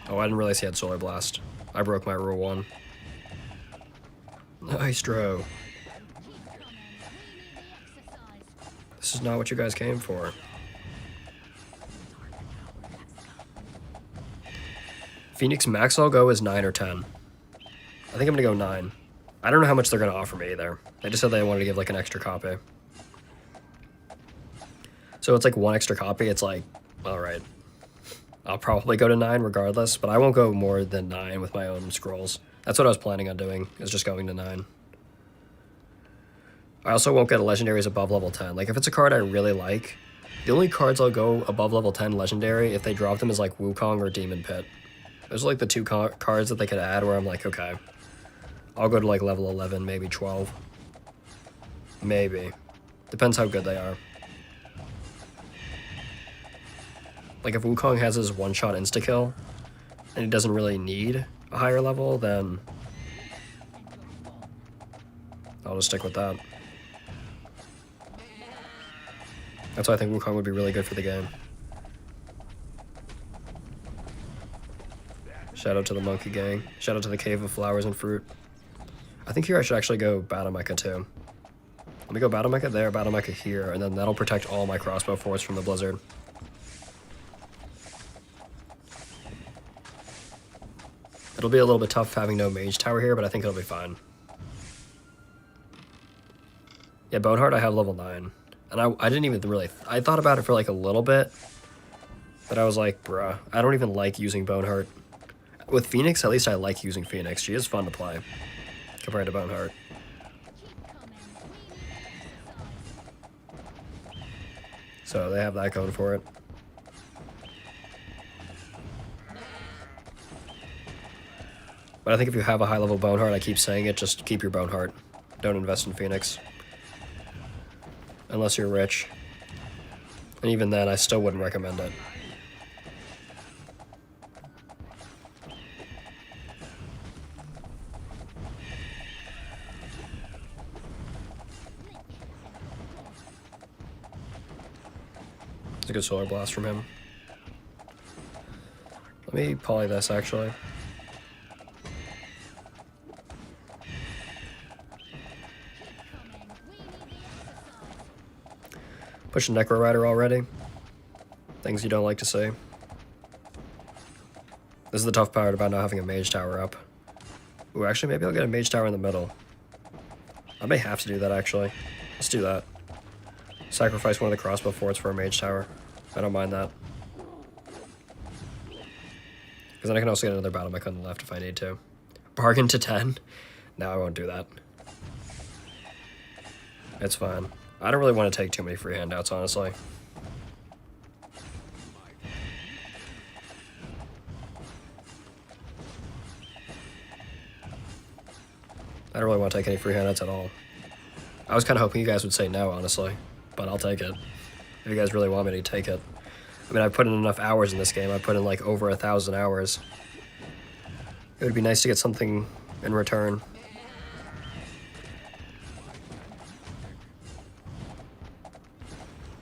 Oh, I didn't realize he had Solar Blast. I broke my rule 1. Nice, Dro. This is not what you guys came for. Pheonix max I'll go is 9 or 10. I think I'm gonna go 9. I don't know how much they're gonna offer me either. They just said they wanted to give like an extra copy. So it's like 1 extra copy. It's like, alright. I'll probably go to 9 regardless, but I won't go more than 9 with my own scrolls. That's what I was planning on doing, is just going to 9. I also won't get legendaries above level 10. Like, if it's a card I really like, the only cards I'll go above level 10 legendary, if they drop them, is like Wukong or Demon Pit. Those are like the 2 cards that they could add where I'm like, okay, I'll go to like level 11, maybe 12. Maybe. Depends how good they are. Like, if Wukong has his one-shot insta-kill, and he doesn't really need a higher level, then I'll just stick with that. That's why I think Wukong would be really good for the game. Shout out to the Monkey Gang. Shout out to the Cave of Flowers and Fruit. I think here I should actually go Battle Mecha too. Let me go Battle Mecha there, Battle Mecha here, and then that'll protect all my crossbow forts from the blizzard. It'll be a little bit tough having no mage tower here, but I think it'll be fine. Yeah, Boneheart I have level 9. And I didn't even really... I thought about it for like a little bit. But I was like, bruh, I don't even like using Boneheart. With Pheonix, at least I like using Pheonix. She is fun to play. Compared to Boneheart. So they have that going for it. But I think if you have a high level Boneheart, I keep saying it, just keep your Boneheart. Don't invest in Pheonix. Unless you're rich. And even then, I still wouldn't recommend it. It's a good solar blast from him. Let me poly this, actually. Push a Necro Rider already. Things you don't like to see. This is the tough part about not having a Mage Tower up. Ooh, actually, maybe I'll get a Mage Tower in the middle. I may have to do that, actually. Let's do that. Sacrifice one of the crossbow forts for a Mage Tower. I don't mind that. Because then I can also get another battle mech on the left if I need to. Bargain to 10? No, I won't do that. It's fine. I don't really want to take too many free handouts, honestly. I don't really want to take any free handouts at all. I was kind of hoping you guys would say no, honestly. But I'll take it. If you guys really want me to take it. I mean, I've put in enough hours in this game. I put in like over 1,000 hours. It would be nice to get something in return.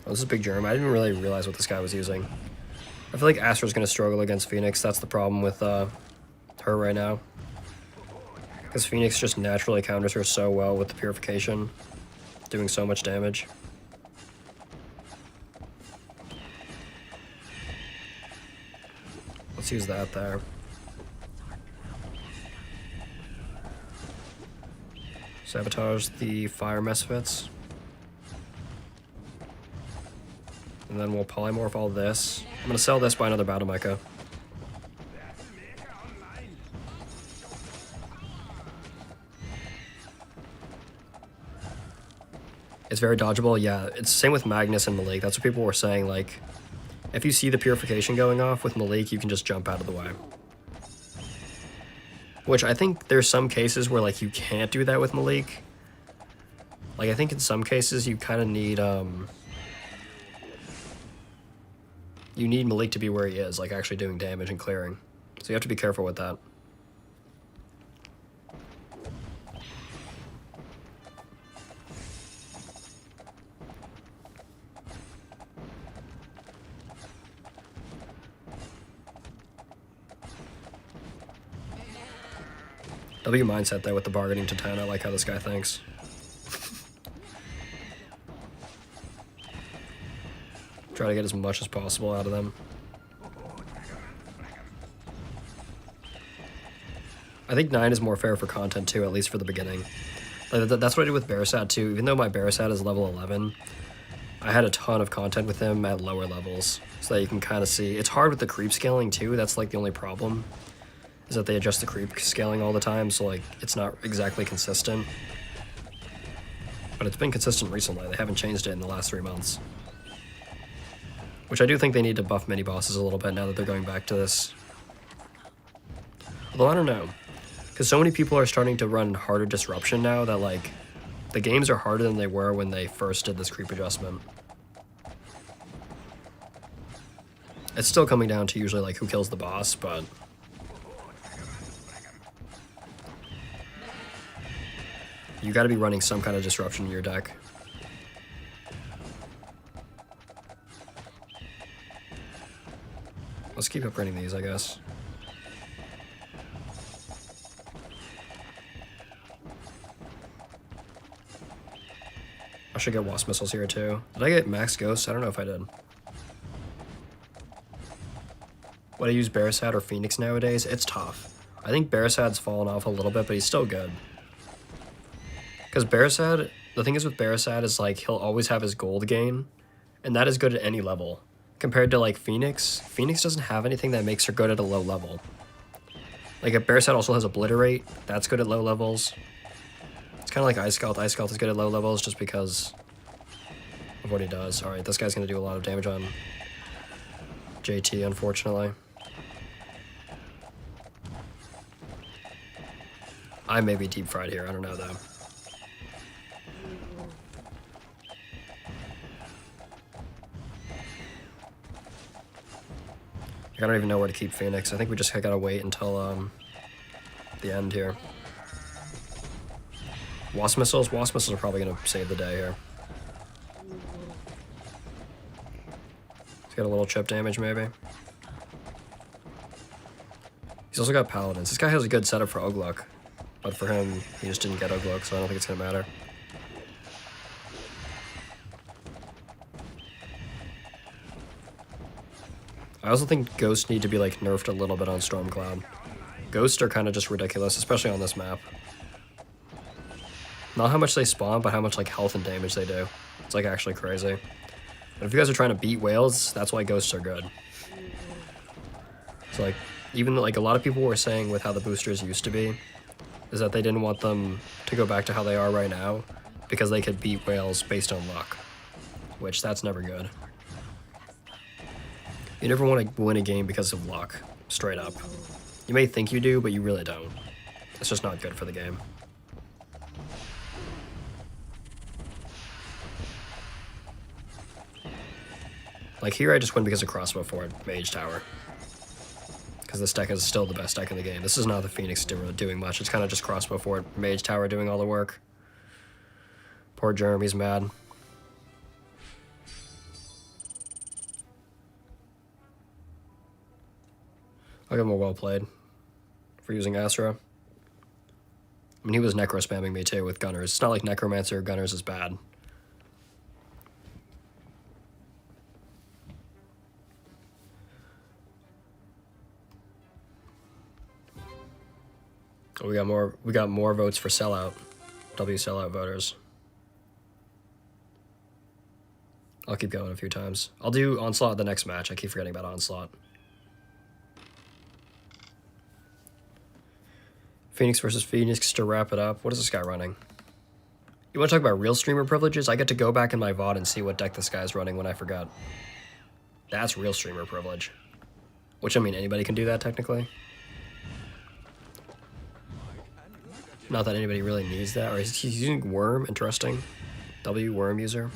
Oh, this is Big Germ. I didn't really realize what this guy was using. I feel like Astra's going to struggle against Pheonix. That's the problem with her right now. Because Pheonix just naturally counters her so well with the Purification, doing so much damage. Let's use that there. Sabotage the Fire Misfits. And then we'll polymorph all this. I'm going to sell this by another Battle Mecha. It's very dodgeable, yeah. It's the same with Magnus and Malik. That's what people were saying, like, if you see the Purification going off with Malik, you can just jump out of the way. Which I think there's some cases where, like, you can't do that with Malik. Like, I think in some cases you kind of need, you need Malik to be where he is, like, actually doing damage and clearing. So you have to be careful with that. W mindset there with the bargaining to 10. I like how this guy thinks. Try to get as much as possible out of them. I think 9 is more fair for content too, at least for the beginning. Like, that's what I did with Barasat too. Even though my Barasat is level 11, I had a ton of content with him at lower levels. So that you can kind of see. It's hard with the creep scaling too. That's like the only problem. Is that they adjust the creep scaling all the time, so like it's not exactly consistent. But it's been consistent recently. They haven't changed it in the last 3 months. Which I do think they need to buff mini-bosses a little bit now that they're going back to this. Although I don't know. Because so many people are starting to run harder disruption now that like the games are harder than they were when they first did this creep adjustment. It's still coming down to usually like who kills the boss, but you gotta be running some kind of disruption in your deck. Let's keep upgrading these, I guess. I should get Wasp Missiles here too. Did I get Max Ghosts? I don't know if I did. Would I use Barasat or Pheonix nowadays? It's tough. I think Barasat's fallen off a little bit, but he's still good. Because Barasat, the thing is with Barasat is like he'll always have his gold gain, and that is good at any level. Compared to like Pheonix, Pheonix doesn't have anything that makes her good at a low level. Like if Barasat also has Obliterate, that's good at low levels. It's kind of like Ice Scald. Ice Scald is good at low levels just because of what he does. Alright, this guy's going to do a lot of damage on JT, unfortunately. I may be deep fried here, I don't know though. I don't even know where to keep Pheonix. I think we just gotta wait until the end here. Wasp Missiles? Wasp Missiles are probably gonna save the day here. He's got a little chip damage, maybe. He's also got Paladins. This guy has a good setup for Ugluk, but for him, he just didn't get Ugluk, so I don't think it's going to matter. I also think Ghosts need to be, like, nerfed a little bit on Stormcloud. Ghosts are kind of just ridiculous, especially on this map. Not how much they spawn, but how much, like, health and damage they do. It's, like, actually crazy. But if you guys are trying to beat whales, that's why Ghosts are good. So, like, even, like, a lot of people were saying with how the boosters used to be, is that they didn't want them to go back to how they are right now, because they could beat whales based on luck. Which, that's never good. You never want to win a game because of luck, straight up. You may think you do, but you really don't. It's just not good for the game. Like here I just win because of Crossbow Fort, Mage Tower. Because this deck is still the best deck in the game. This is not the Pheonix doing much, it's kind of just Crossbow Fort, Mage Tower doing all the work. Poor Jeremy's mad. I'll give him a well played for using Astra. I mean, he was necro spamming me too with Gunners. It's not like Necromancer or Gunners is bad. Oh, we got more votes for sellout. W sellout voters. I'll keep going a few times. I'll do Onslaught the next match. I keep forgetting about Onslaught. Pheonix versus Pheonix to wrap it up. What is this guy running? You want to talk about real streamer privileges? I get to go back in my VOD and see what deck this guy's running when I forgot. That's real streamer privilege. Which, I mean, anybody can do that, technically. Not that anybody really needs that. Or he's using Worm, interesting. W, Worm user.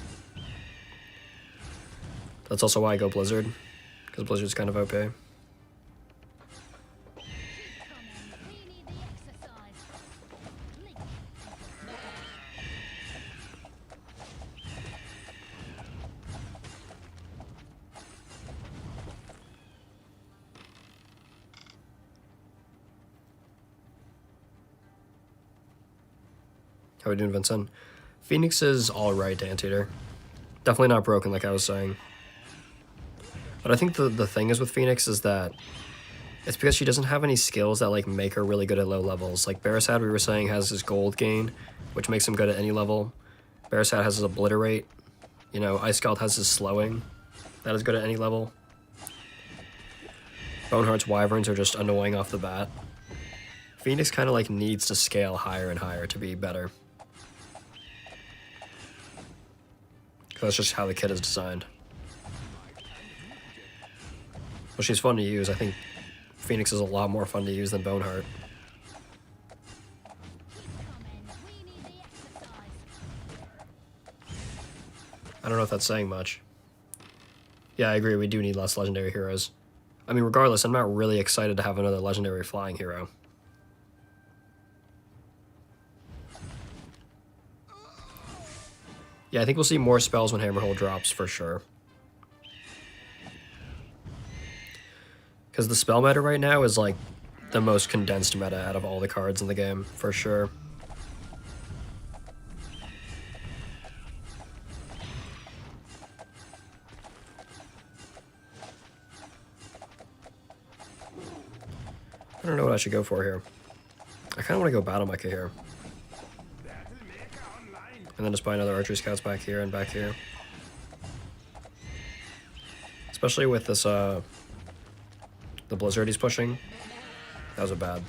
That's also why I go Blizzard. Because Blizzard's kind of OP. How are we doing, Vincent? Pheonix is alright, Anteater. Definitely not broken, like I was saying. But I think the thing is with Pheonix is that it's because she doesn't have any skills that like make her really good at low levels. Like Barasad, we were saying, has his gold gain, which makes him good at any level. Barasad has his obliterate. You know, Ice Scald has his slowing. That is good at any level. Boneheart's Wyverns are just annoying off the bat. Pheonix kind of like needs to scale higher and higher to be better. That's just how the kit is designed. Well, she's fun to use. I think Pheonix is a lot more fun to use than Boneheart. I don't know if that's saying much. Yeah, I agree. We do need less legendary heroes. I mean, regardless, I'm not really excited to have another legendary flying hero. Yeah, I think we'll see more spells when Hammerhole drops, for sure. Because the spell meta right now is, like, the most condensed meta out of all the cards in the game, for sure. I don't know what I should go for here. I kind of want to go Battle Mecha here. And then just buy another Archery Scouts back here and back here. Especially with this, the Blizzard he's pushing. That was a bad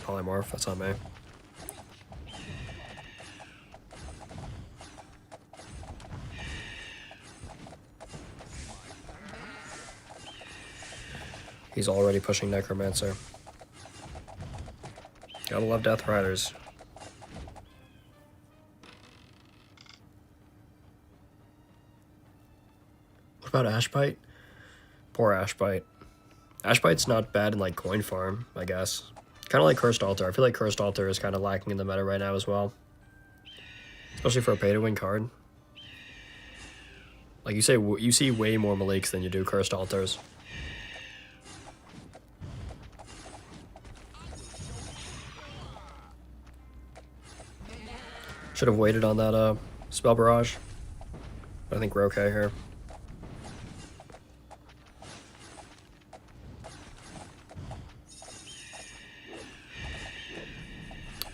polymorph, that's on me. He's already pushing Necromancer. Gotta love Death Riders. What about Ashbite? Poor Ashbite. Ashbite's not bad in like coin farm, I guess. Kind of like Cursed Altar. I feel like Cursed Altar is kind of lacking in the meta right now as well. Especially for a pay-to-win card. Like you see way more Maliks than you do Cursed Altars. Should have waited on that spell barrage. But I think we're okay here.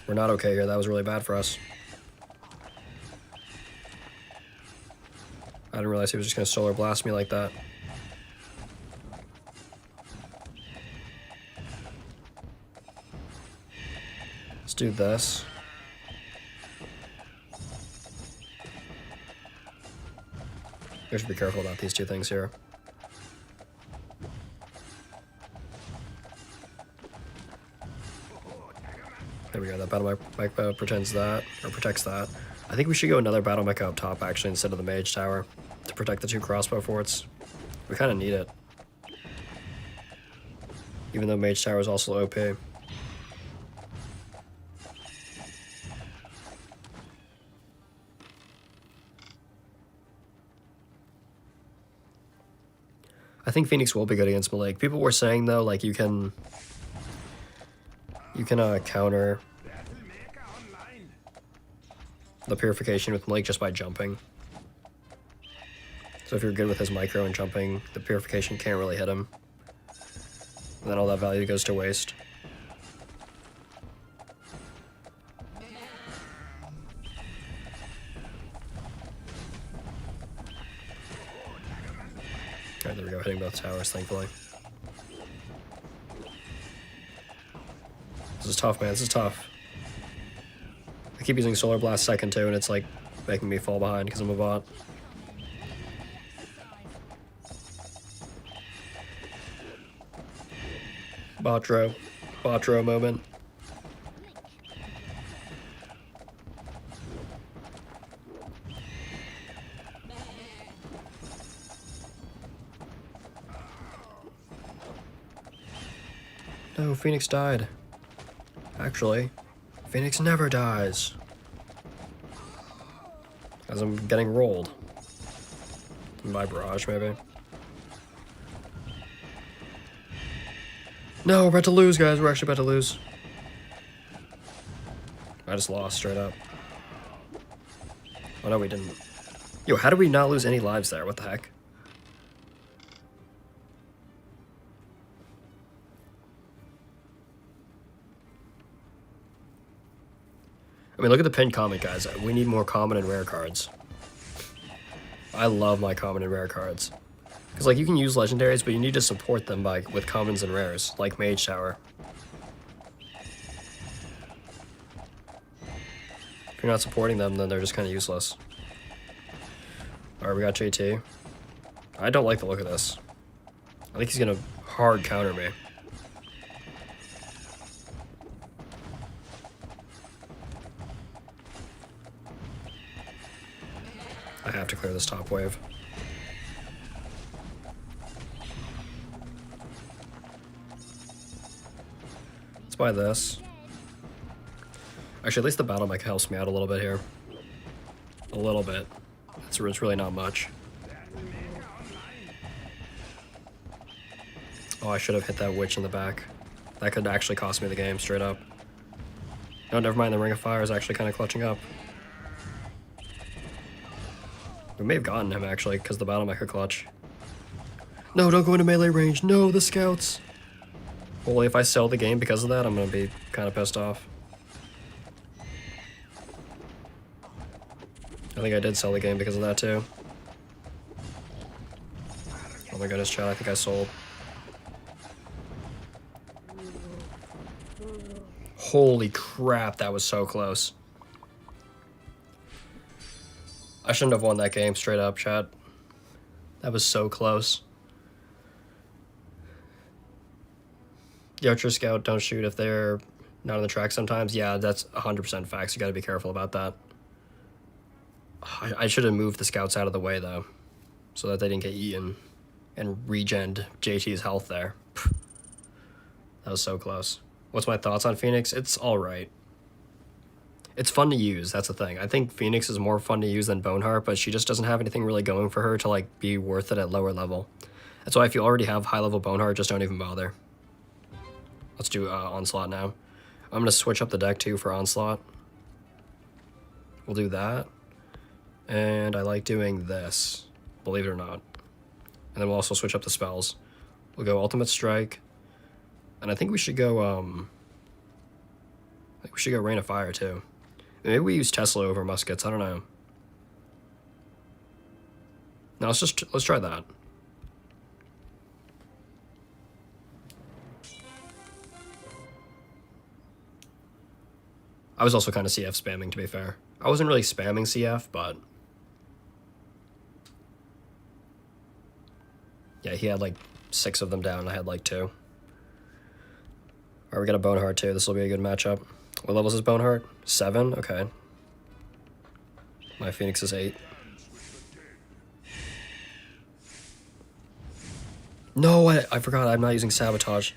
We're not okay here. That was really bad for us. I didn't realize he was just going to Solar Blast me like that. Let's do this. We should be careful about these two things here. There we go, that Battle Mecha protects that. I think we should go another Battle Mecha up top, actually, instead of the Mage Tower, to protect the two crossbow forts. We kind of need it. Even though Mage Tower is also OP. I think Pheonix will be good against Malik. People were saying, though, like, you can counter the Purification with Malik just by jumping. So if you're good with his micro and jumping, the Purification can't really hit him. And then all that value goes to waste. Alright, there we go, hitting both towers, thankfully. This is tough, man, this is tough. I keep using Solar Blast second too, and it's like making me fall behind because I'm a bot. Botro moment. No, Pheonix died. Actually, Pheonix never dies. As I'm getting rolled. By barrage, maybe. No, we're about to lose, guys. We're actually about to lose. I just lost, straight up. Oh, no, we didn't. Yo, how did we not lose any lives there? What the heck? I mean, look at the pinned comment, guys. We need more common and rare cards. I love my common and rare cards. Because, like, you can use legendaries, but you need to support them with commons and rares, like Mage Tower. If you're not supporting them, then they're just kind of useless. Alright, we got JT. I don't like the look of this. I think he's going to hard counter me. I have to clear this top wave. Let's buy this. Actually, at least the Battle Mech helps me out a little bit here. A little bit. It's really not much. Oh, I should have hit that witch in the back. That could actually cost me the game, straight up. No, never mind, the Ring of Fire is actually kind of clutching up. We may have gotten him, actually, because the Battle Mecha clutch. No, don't go into melee range. No, the scouts. Well, if I sell the game because of that, I'm going to be kind of pissed off. I think I did sell the game because of that, too. Oh my goodness, chat, I think I sold. Holy crap, that was so close. I shouldn't have won that game, straight up, chat. That was so close. The Archer Scout don't shoot if they're not on the track sometimes. Yeah, that's 100% facts. You gotta be careful about that. I should have moved the scouts out of the way, though, so that they didn't get eaten and regened JT's health there. That was so close. What's my thoughts on Pheonix? It's alright. It's fun to use, that's the thing. I think Pheonix is more fun to use than Boneheart, but she just doesn't have anything really going for her to like be worth it at lower level. That's why if you already have high level Boneheart, just don't even bother. Let's do Onslaught now. I'm going to switch up the deck too for Onslaught. We'll do that. And I like doing this, believe it or not. And then we'll also switch up the spells. We'll go Ultimate Strike. And I think we should go, Rain of Fire too. Maybe we use Tesla over muskets, I don't know. No, let's try that. I was also kind of CF spamming, to be fair. I wasn't really spamming CF, but... yeah, he had like 6 of them down, I had like 2. Alright, we got a Boneheart too, this will be a good matchup. What level is Boneheart? 7? Okay. My Pheonix is 8. No, I forgot, I'm not using Sabotage.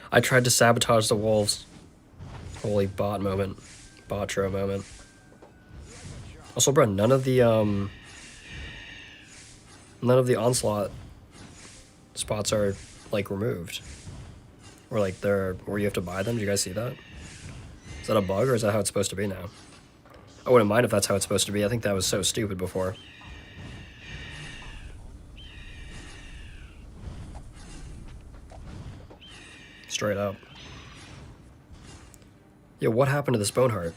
I tried to sabotage the wolves. Holy bot moment. Botro moment. Also, bro, none of the Onslaught spots are, like, removed. Or, like, they're where you have to buy them. Do you guys see that? Is that a bug, or is that how it's supposed to be now? I wouldn't mind if that's how it's supposed to be. I think that was so stupid before. Straight up. Yo, what happened to this Boneheart?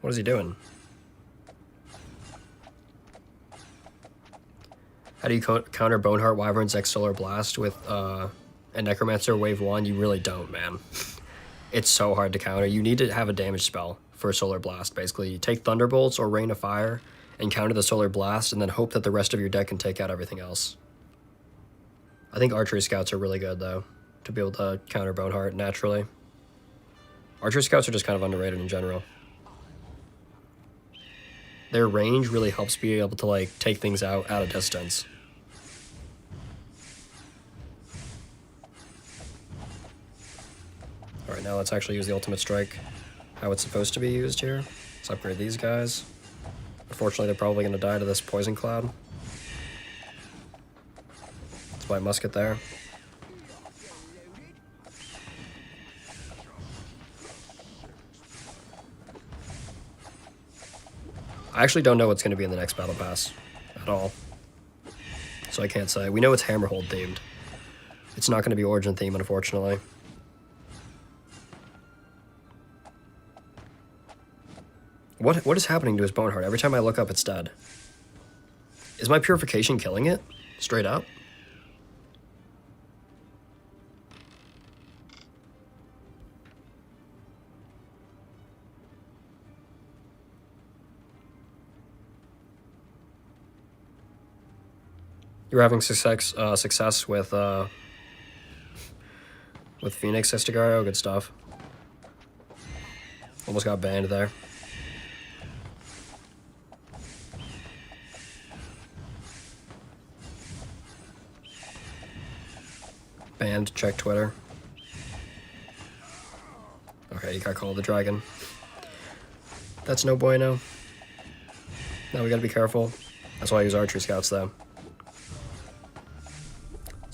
What is he doing? How do you counter Boneheart, Wyvern's X Solar Blast with a Necromancer Wave 1? You really don't, man. It's so hard to counter. You need to have a damage spell for Solar Blast, basically. You take Thunderbolts or Rain of Fire and counter the Solar Blast and then hope that the rest of your deck can take out everything else. I think Archery Scouts are really good, though, to be able to counter Boneheart naturally. Archer Scouts are just kind of underrated in general. Their range really helps be able to, like, take things out at a distance. Alright, now let's actually use the Ultimate Strike how it's supposed to be used here. Let's upgrade these guys. Unfortunately, they're probably going to die to this Poison Cloud. Let's buy a musket there. I actually don't know what's going to be in the next Battle Pass at all, so I can't say. We know it's Hammerhold themed. It's not going to be Origin theme, unfortunately. What is happening to his Boneheart? Every time I look up, it's dead. Is my Purification killing it? Straight up? You're having success with Pheonix Estigario. Good stuff. Almost got banned there. Banned. Check Twitter. Okay, you got called the dragon. That's no bueno. Now we gotta be careful. That's why I use Archery Scouts though.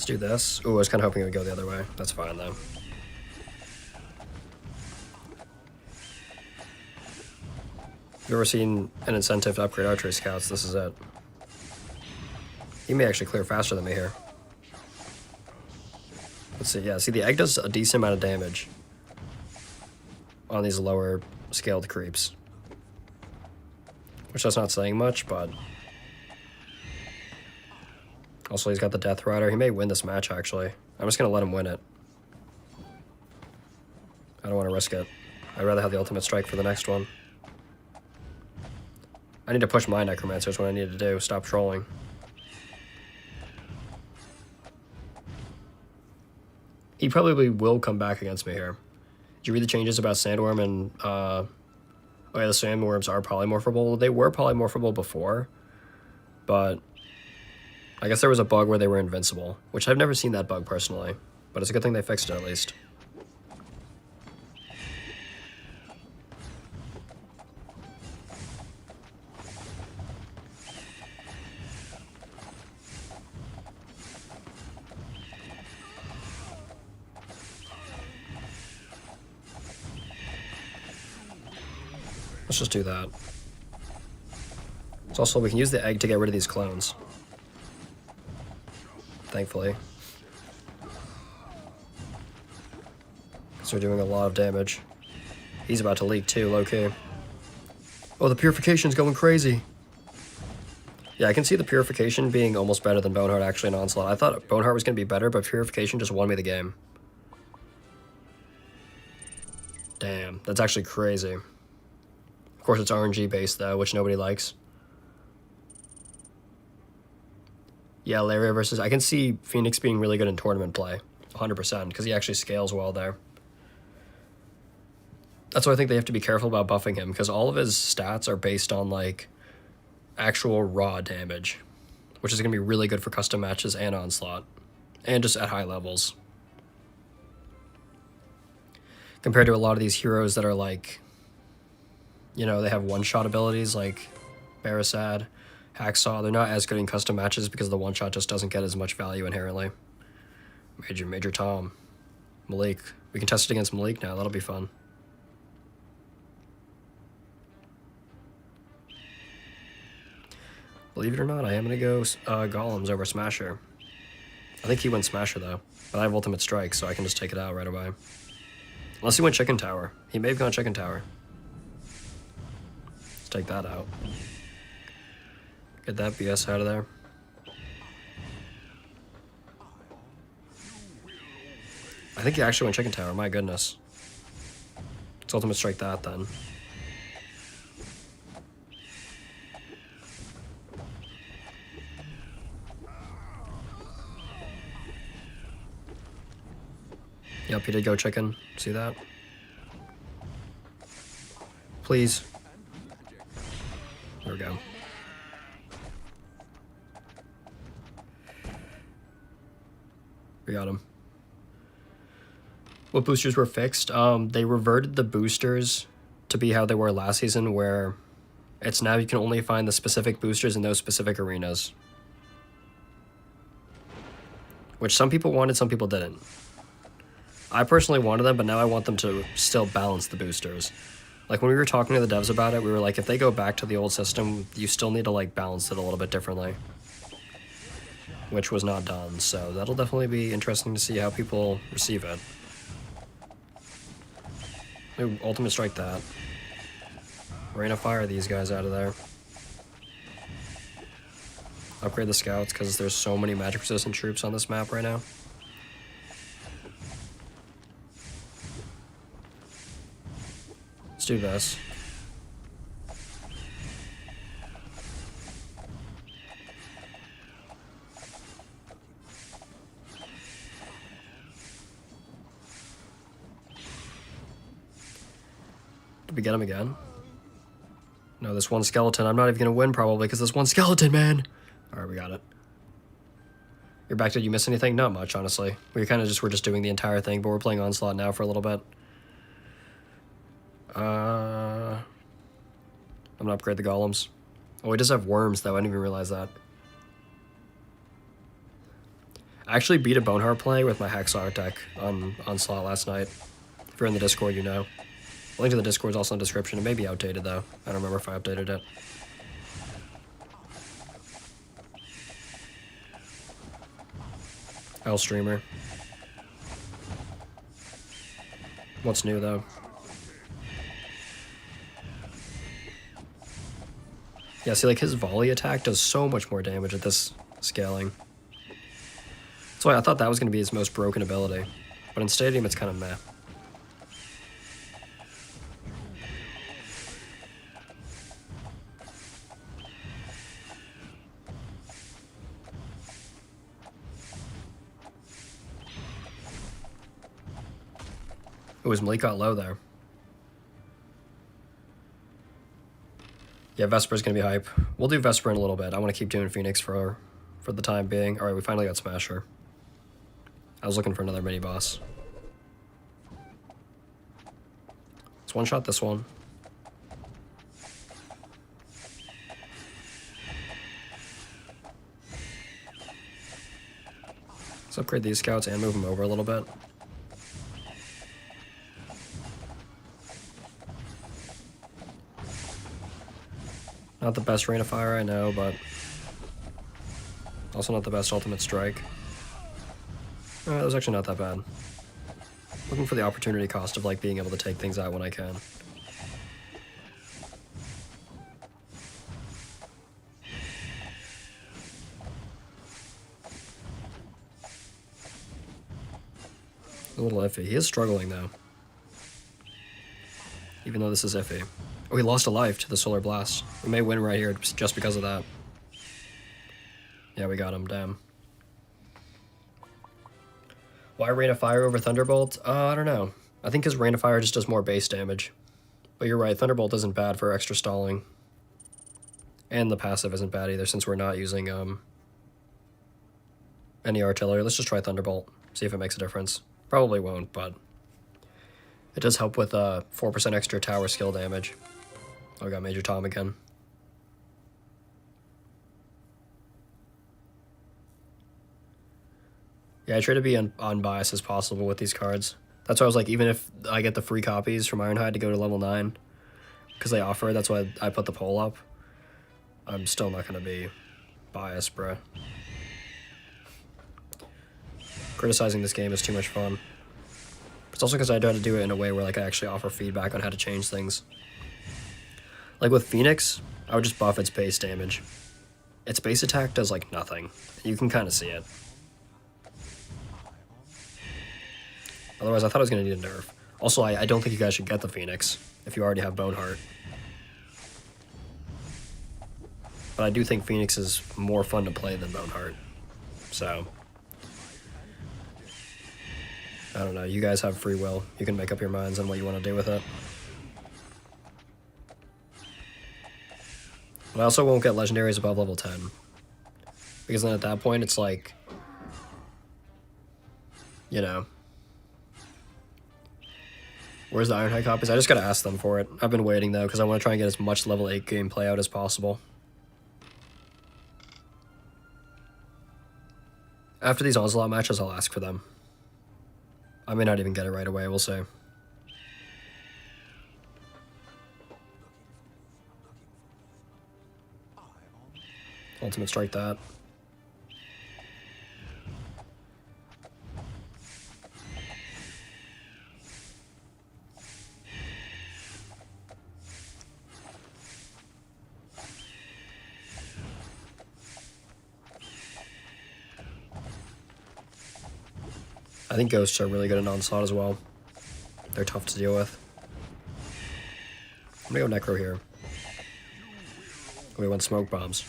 Do this. Ooh, I was kind of hoping it would go the other way. That's fine, though. If you've ever seen an incentive to upgrade Archery Scouts, this is it. He may actually clear faster than me here. Let's see, yeah, see, the egg does a decent amount of damage on these lower scaled creeps. Which that's not saying much, but... also, he's got the Death Rider. He may win this match, actually. I'm just going to let him win it. I don't want to risk it. I'd rather have the Ultimate Strike for the next one. I need to push my Necromancer is what I need to do. Stop trolling. He probably will come back against me here. Did you read the changes about Sandworm and... oh yeah, the Sandworms are polymorphable. They were polymorphable before, but... I guess there was a bug where they were invincible, which I've never seen that bug personally, but it's a good thing they fixed it at least. Let's just do that. It's also, we can use the egg to get rid of these clones. Thankfully. Because they're doing a lot of damage. He's about to leak too, low-key. Oh, the purification's going crazy. Yeah, I can see the purification being almost better than Boneheart actually in Onslaught. I thought Boneheart was going to be better, but purification just won me the game. Damn, that's actually crazy. Of course, it's RNG based though, which nobody likes. Yeah, Laria versus... I can see Pheonix being really good in tournament play. 100%, because he actually scales well there. That's why I think they have to be careful about buffing him, because all of his stats are based on, like, actual raw damage, which is going to be really good for custom matches and Onslaught, and just at high levels. Compared to a lot of these heroes that are, like, you know, they have one-shot abilities, like Barasad, Hacksaw. They're not as good in custom matches because the one-shot just doesn't get as much value inherently. Major Tom. Malik. We can test it against Malik now. That'll be fun. Believe it or not, I am going to go Golems over Smasher. I think he went Smasher, though. But I have Ultimate Strike, so I can just take it out right away. Unless he went Chicken Tower. He may have gone Chicken Tower. Let's take that out. Get that BS out of there. I think he actually went Chicken Tower, my goodness. Let's Ultimate Strike that, then. Yep, he did go chicken. See that? Please. There we go. We got him. What boosters were fixed? They reverted the boosters to be how they were last season, where it's now you can only find the specific boosters in those specific arenas. Which some people wanted, some people didn't. I personally wanted them, but now I want them to still balance the boosters. Like, when we were talking to the devs about it, we were like, if they go back to the old system, you still need to, like, balance it a little bit differently. Which was not done, so that'll definitely be interesting to see how people receive it. Ooh, Ultimate Strike that. Rain of Fire these guys out of there. Upgrade the scouts, because there's so many magic resistant troops on this map right now. Let's do this. Did we get him again? No, this one skeleton. I'm not even gonna win probably because this one skeleton, man. All right, we got it. You're back. Did you miss anything? Not much, honestly. We're just doing the entire thing, but we're playing Onslaught now for a little bit. I'm gonna upgrade the golems. Oh, he does have worms though. I didn't even realize that. I actually beat a Boneheart play with my Hacksaw deck on Onslaught last night. If you're in the Discord, you know. The link to the Discord is also in the description. It may be outdated though. I don't remember if I updated it. Hell Streamer. What's new though? Yeah, see, like, his volley attack does so much more damage at this scaling. That's why I thought that was going to be his most broken ability. But in Stadium, it's kind of meh. It was Malik got low there. Yeah, Vesper's gonna be hype. We'll do Vesper in a little bit. I want to keep doing Pheonix for the time being. All right, we finally got Smasher. I was looking for another mini boss. Let's one shot this one. Let's upgrade these scouts and move them over a little bit. Not the best Rain of Fire, I know, but also not the best Ultimate Strike. That was actually not that bad. Looking for the opportunity cost of like being able to take things out when I can. A little iffy. He is struggling though. Even though this is iffy. Oh, he lost a life to the Solar Blast. We may win right here just because of that. Yeah, we got him, damn. Why Rain of Fire over Thunderbolt? I don't know. I think because Rain of Fire just does more base damage. But you're right, Thunderbolt isn't bad for extra stalling. And the passive isn't bad either, since we're not using any artillery. Let's just try Thunderbolt, see if it makes a difference. Probably won't, but it does help with 4% extra tower skill damage. Oh, we got Major Tom again. Yeah, I try to be unbiased as possible with these cards. That's why I was like, even if I get the free copies from Ironhide to go to level 9, because they offer it, that's why I put the poll up. I'm still not going to be biased, bruh. Criticizing this game is too much fun. It's also because I try to do it in a way where like I actually offer feedback on how to change things. Like with Pheonix, I would just buff its base damage. Its base attack does like nothing. You can kind of see it. Otherwise, I thought I was going to need a nerf. Also, I don't think you guys should get the Pheonix if you already have Boneheart. But I do think Pheonix is more fun to play than Boneheart. So, I don't know. You guys have free will. You can make up your minds on what you want to do with it. But I also won't get legendaries above level 10. Because then at that point, it's like, you know, where's the Ironhide copies? I just gotta ask them for it. I've been waiting though, because I want to try and get as much level 8 gameplay out as possible. After these Onslaught matches, I'll ask for them. I may not even get it right away, we'll see. Ultimate Strike that. I think Ghosts are really good in Onslaught as well. They're tough to deal with. I'm gonna go Necro here. We want Smoke Bombs.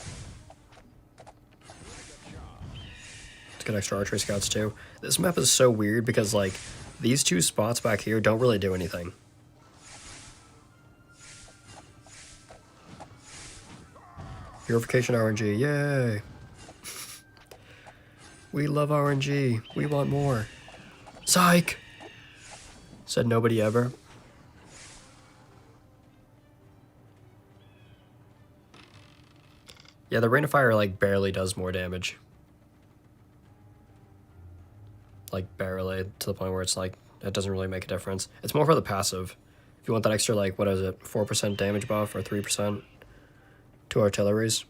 Let's get extra Archery Scouts too. This map is so weird because like, these two spots back here don't really do anything. Purification RNG, yay! We love RNG, we want more. Psych! Said nobody ever. Yeah, the Rain of Fire like barely does more damage. Like barely, to the point where it's like, it doesn't really make a difference. It's more for the passive. If you want that extra like, what is it, 4% damage buff or 3% to artilleries.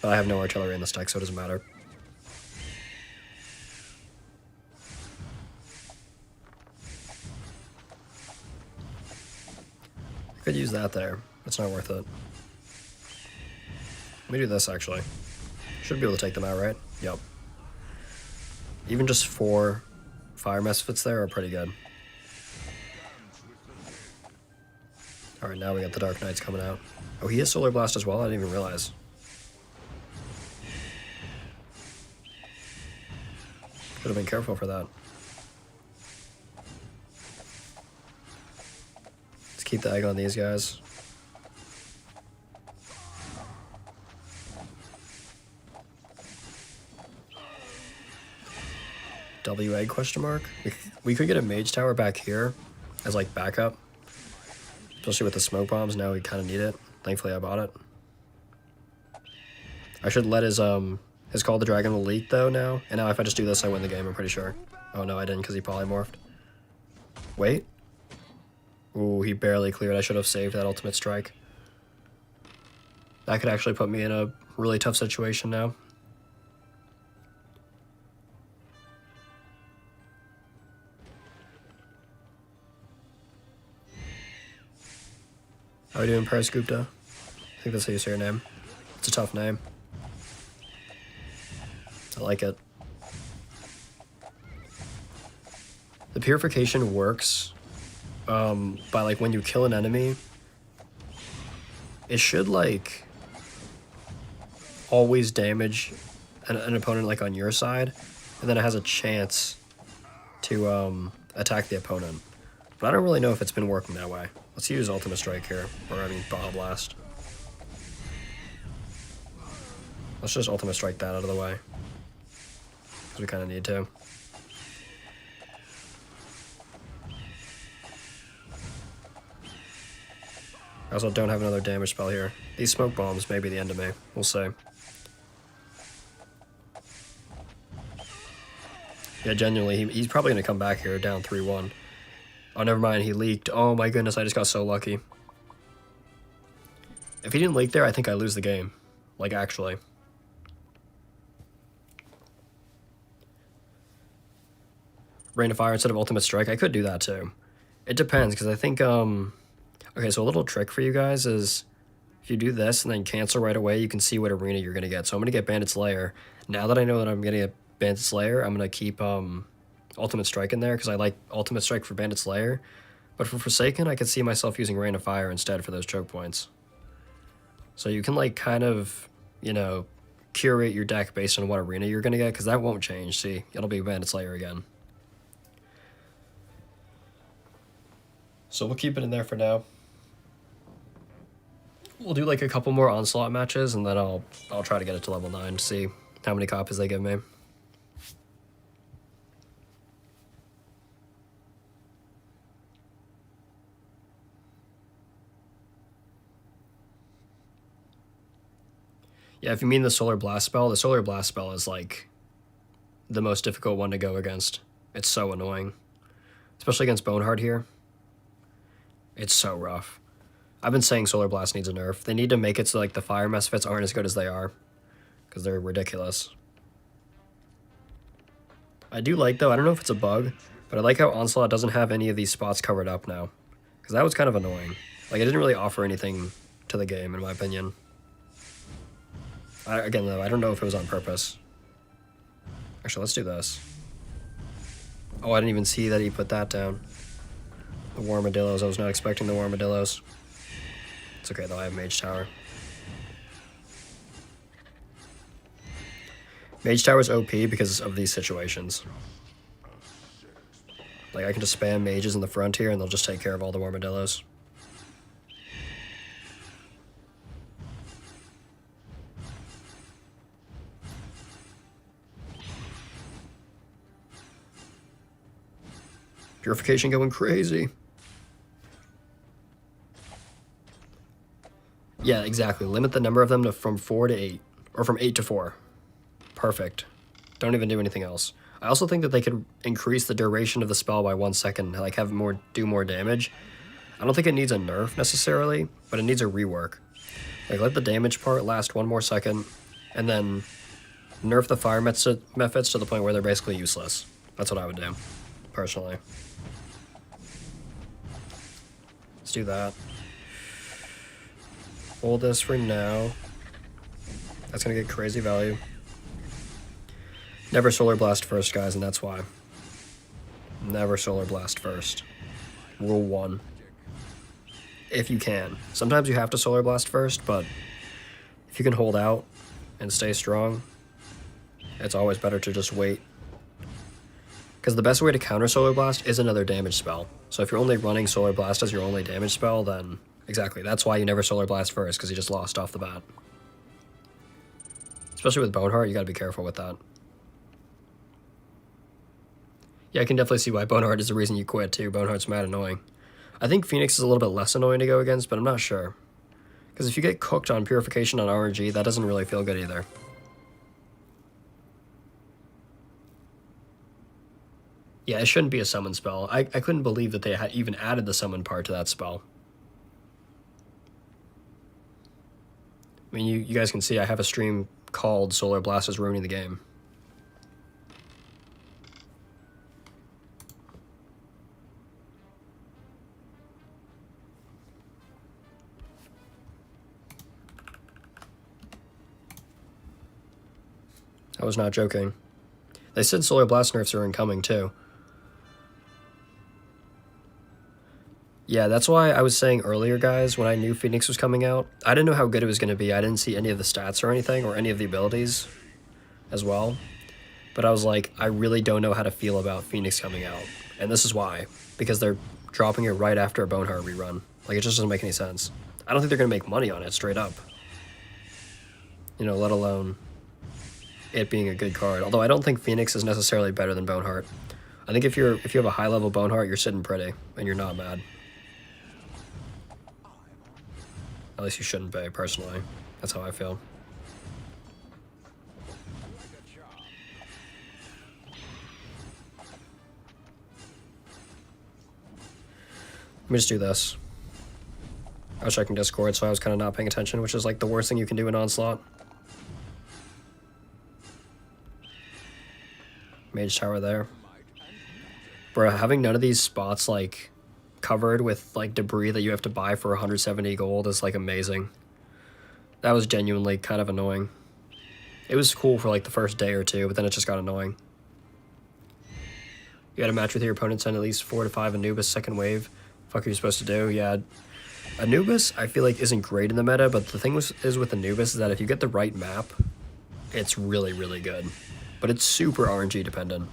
But I have no artillery in this deck, so it doesn't matter. Could use that there. It's not worth it. Let me do this, actually. Should be able to take them out, right? Yep. Even just 4 Fire Misfits there are pretty good. Alright, now we got the Dark Knights coming out. Oh, he has Solar Blast as well? I didn't even realize. Should have been careful for that. Let's keep the egg on these guys. W egg question mark? We could get a Mage Tower back here as like backup. Especially with the smoke bombs, now we kind of need it. Thankfully I bought it. I should let his Call of the Dragon will leak though now. And now if I just do this, I win the game, I'm pretty sure. Oh no, I didn't because he polymorphed. Wait. Ooh, he barely cleared. I should have saved that ultimate strike. That could actually put me in a really tough situation now. How are we doing, Paris Gupta? I think that's how you say your name. It's a tough name. I like it. The purification works by, like, when you kill an enemy, it should, like, always damage an opponent, like, on your side, and then it has a chance to attack the opponent. But I don't really know if it's been working that way. Let's use Ultimate Strike here, or I mean Baja Blast. Let's just Ultimate Strike that out of the way, because we kind of need to. I also don't have another damage spell here. These smoke bombs may be the end of me. We'll see. Yeah, genuinely, he's probably going to come back here down 3-1. Oh, never mind, he leaked. Oh my goodness, I just got so lucky. If he didn't leak there, I think I lose the game. Like, actually. Rain of Fire instead of Ultimate Strike, I could do that too. It depends, because I think, okay, so a little trick for you guys is, if you do this and then cancel right away, you can see what arena you're going to get. So I'm going to get Bandit's Lair. Now that I know that I'm going to get Bandit's Lair, I'm going to keep Ultimate Strike in there, because I like Ultimate Strike for Bandit's Lair. But for Forsaken, I could see myself using Rain of Fire instead for those choke points. So you can, like, kind of, you know, curate your deck based on what arena you're going to get, because that won't change. See, it'll be Bandit's Lair again. So we'll keep it in there for now. We'll do, like, a couple more Onslaught matches, and then I'll try to get it to level 9 to see how many copies they give me. Yeah, if you mean the Solar Blast spell, the Solar Blast spell is, like, the most difficult one to go against. It's so annoying. Especially against Boneheart here. It's so rough. I've been saying Solar Blast needs a nerf. They need to make it so, like, the fire misfits aren't as good as they are, because they're ridiculous. I do like, though, I don't know if it's a bug, but I like how Onslaught doesn't have any of these spots covered up now, because that was kind of annoying. Like, it didn't really offer anything to the game, in my opinion. Again, though, I don't know if it was on purpose. Actually, let's do this. Oh, I didn't even see that he put that down. The Warmadillos. I was not expecting the Warmadillos. It's okay, though. I have Mage Tower. Mage Tower's OP because of these situations. Like, I can just spam mages in the front here, and they'll just take care of all the Warmadillos. Purification going crazy. Yeah, exactly. Limit the number of them to from 4 to 8. Or from 8 to 4. Perfect. Don't even do anything else. I also think that they could increase the duration of the spell by 1 second, like have more do more damage. I don't think it needs a nerf necessarily, but it needs a rework. Like, let the damage part last 1 more second, and then nerf the fire methods to the point where they're basically useless. That's what I would do, personally. Let's do that. Hold this for now. That's gonna get crazy value. Never Solar Blast first, guys, and that's why. Never Solar Blast first. Rule 1. If you can. Sometimes you have to Solar Blast first, but if you can hold out and stay strong, it's always better to just wait. Because the best way to counter Solar Blast is another damage spell. So if you're only running Solar Blast as your only damage spell, then exactly, that's why you never Solar Blast first, because you just lost off the bat. Especially with Boneheart, you gotta be careful with that. Yeah, I can definitely see why Boneheart is the reason you quit too. Boneheart's mad annoying. I think Pheonix is a little bit less annoying to go against, but I'm not sure. Because if you get cooked on Purification on RNG, that doesn't really feel good either. Yeah, it shouldn't be a summon spell. I couldn't believe that they had even added the summon part to that spell. I mean, you guys can see I have a stream called Solar Blast is Ruining the Game. I was not joking. They said Solar Blast nerfs are incoming, too. Yeah, that's why I was saying earlier, guys, when I knew Pheonix was coming out, I didn't know how good it was going to be. I didn't see any of the stats or anything, or any of the abilities as well. But I was like, I really don't know how to feel about Pheonix coming out. And this is why. Because they're dropping it right after a Boneheart rerun. Like, it just doesn't make any sense. I don't think they're going to make money on it, straight up. You know, let alone it being a good card. Although I don't think Pheonix is necessarily better than Boneheart. I think if you have a high level Boneheart, you're sitting pretty and you're not mad. At least you shouldn't be, personally. That's how I feel. Let me just do this. I was checking Discord, so I was kind of not paying attention, which is like the worst thing you can do in Onslaught. Mage Tower there. Bro, having none of these spots, like, covered with, like, debris that you have to buy for 170 gold is, like, amazing. That was genuinely kind of annoying. It was cool for, like, the first day or two, but then it just got annoying. You had a match with your opponents on at least 4 to 5 Anubis second wave. Fuck are you supposed to do? Yeah. Anubis, I feel like, isn't great in the meta, but the thing is with Anubis is that if you get the right map, it's really, really good. But it's super RNG dependent,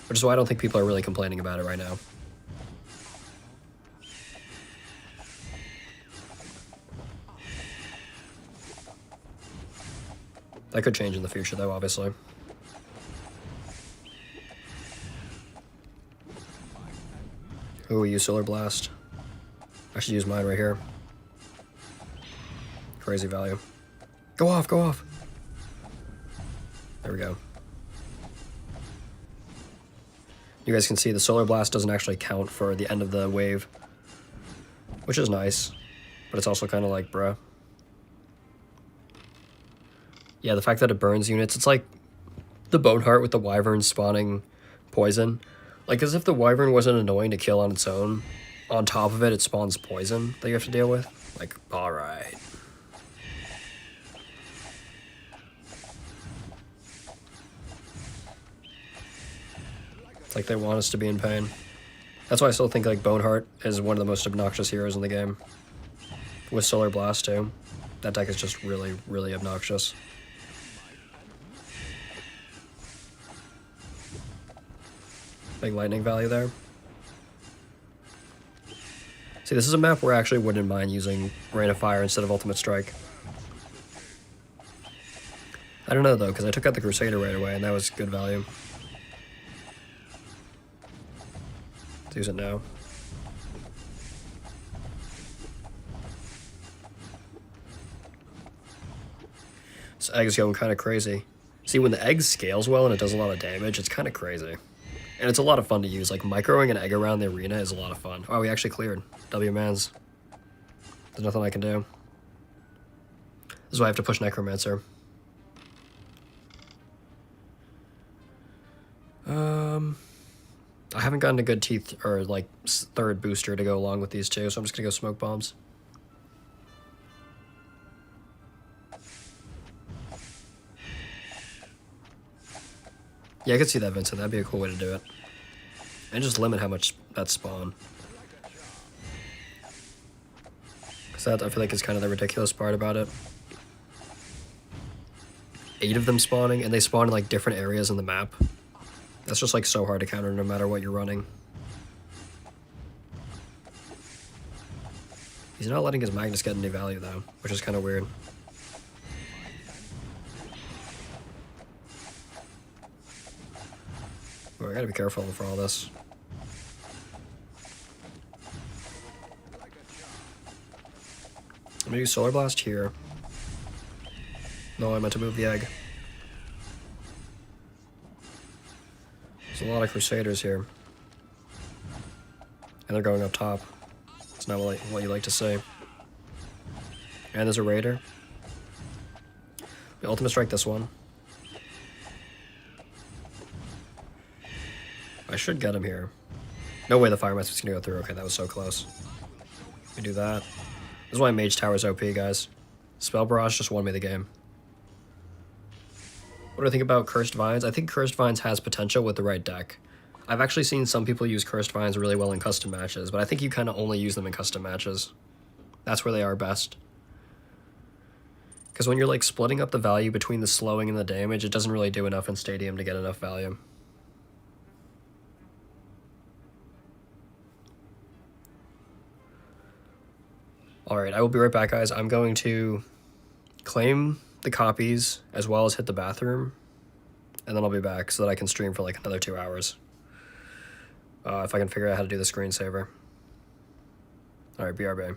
which is why I don't think people are really complaining about it right now. That could change in the future, though, obviously. Ooh, we use Solar Blast. I should use mine right here. Crazy value. Go off, go off! There we go. You guys can see the Solar Blast doesn't actually count for the end of the wave, which is nice, but it's also kind of like, bruh. Yeah, the fact that it burns units, it's like the Boneheart with the Wyvern spawning poison. Like, as if the Wyvern wasn't annoying to kill on its own. On top of it, it spawns poison that you have to deal with. Like, alright. It's like they want us to be in pain. That's why I still think, like, Boneheart is one of the most obnoxious heroes in the game. With Solar Blast, too. That deck is just really, really obnoxious. Big lightning value there. See, this is a map where I actually wouldn't mind using Rain of Fire instead of Ultimate Strike. I don't know, though, because I took out the Crusader right away, and that was good value. Let's use it now. This egg is going kind of crazy. See, when the egg scales well and it does a lot of damage, it's kind of crazy. And it's a lot of fun to use. Like, microing an egg around the arena is a lot of fun. Oh, we actually cleared. W-mans. There's nothing I can do. This is why I have to push Necromancer. I haven't gotten a good teeth, or, like, third booster to go along with these two, so I'm just gonna go Smoke Bombs. Yeah, I could see that, Vincent. That'd be a cool way to do it. And just limit how much that spawn. Because that, I feel like, is kind of the ridiculous part about it. 8 of them spawning, and they spawn in, like, different areas in the map. That's just, like, so hard to counter no matter what you're running. He's not letting his Magnus get any value, though, which is kind of weird. Oh, I gotta be careful for all this. I'm gonna use Solar Blast here. No, I meant to move the egg. There's a lot of Crusaders here. And they're going up top. It's not what you like to see. And there's a Raider. Ultimate strike this one. I should get him here. No way the Fire Mask's gonna go through. Okay, that was so close. We do that. This is why Mage Tower's OP, guys. Spell Barrage just won me the game. What do I think about Cursed Vines? I think Cursed Vines has potential with the right deck. I've actually seen some people use Cursed Vines really well in custom matches, but I think you kind of only use them in custom matches. That's where they are best. Because when you're like splitting up the value between the slowing and the damage, it doesn't really do enough in Stadium to get enough value. Alright, I will be right back, guys. I'm going to claim the copies as well as hit the bathroom, and then I'll be back so that I can stream for like another 2 hours. If I can figure out how to do the screensaver. Alright, BRB.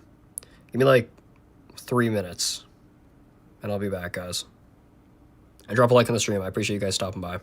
Give me like 3 minutes, and I'll be back, guys. And drop a like on the stream. I appreciate you guys stopping by.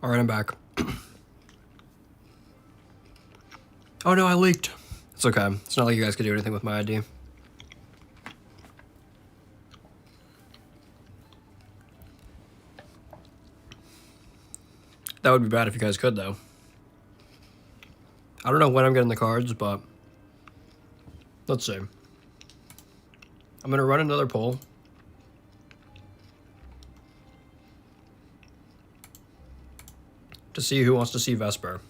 All right, I'm back. Oh no, I leaked. It's okay. It's not like you guys could do anything with my ID. That would be bad if you guys could, though. I don't know when I'm getting the cards, but let's see. I'm going to run another poll. To see who wants to see Vesper.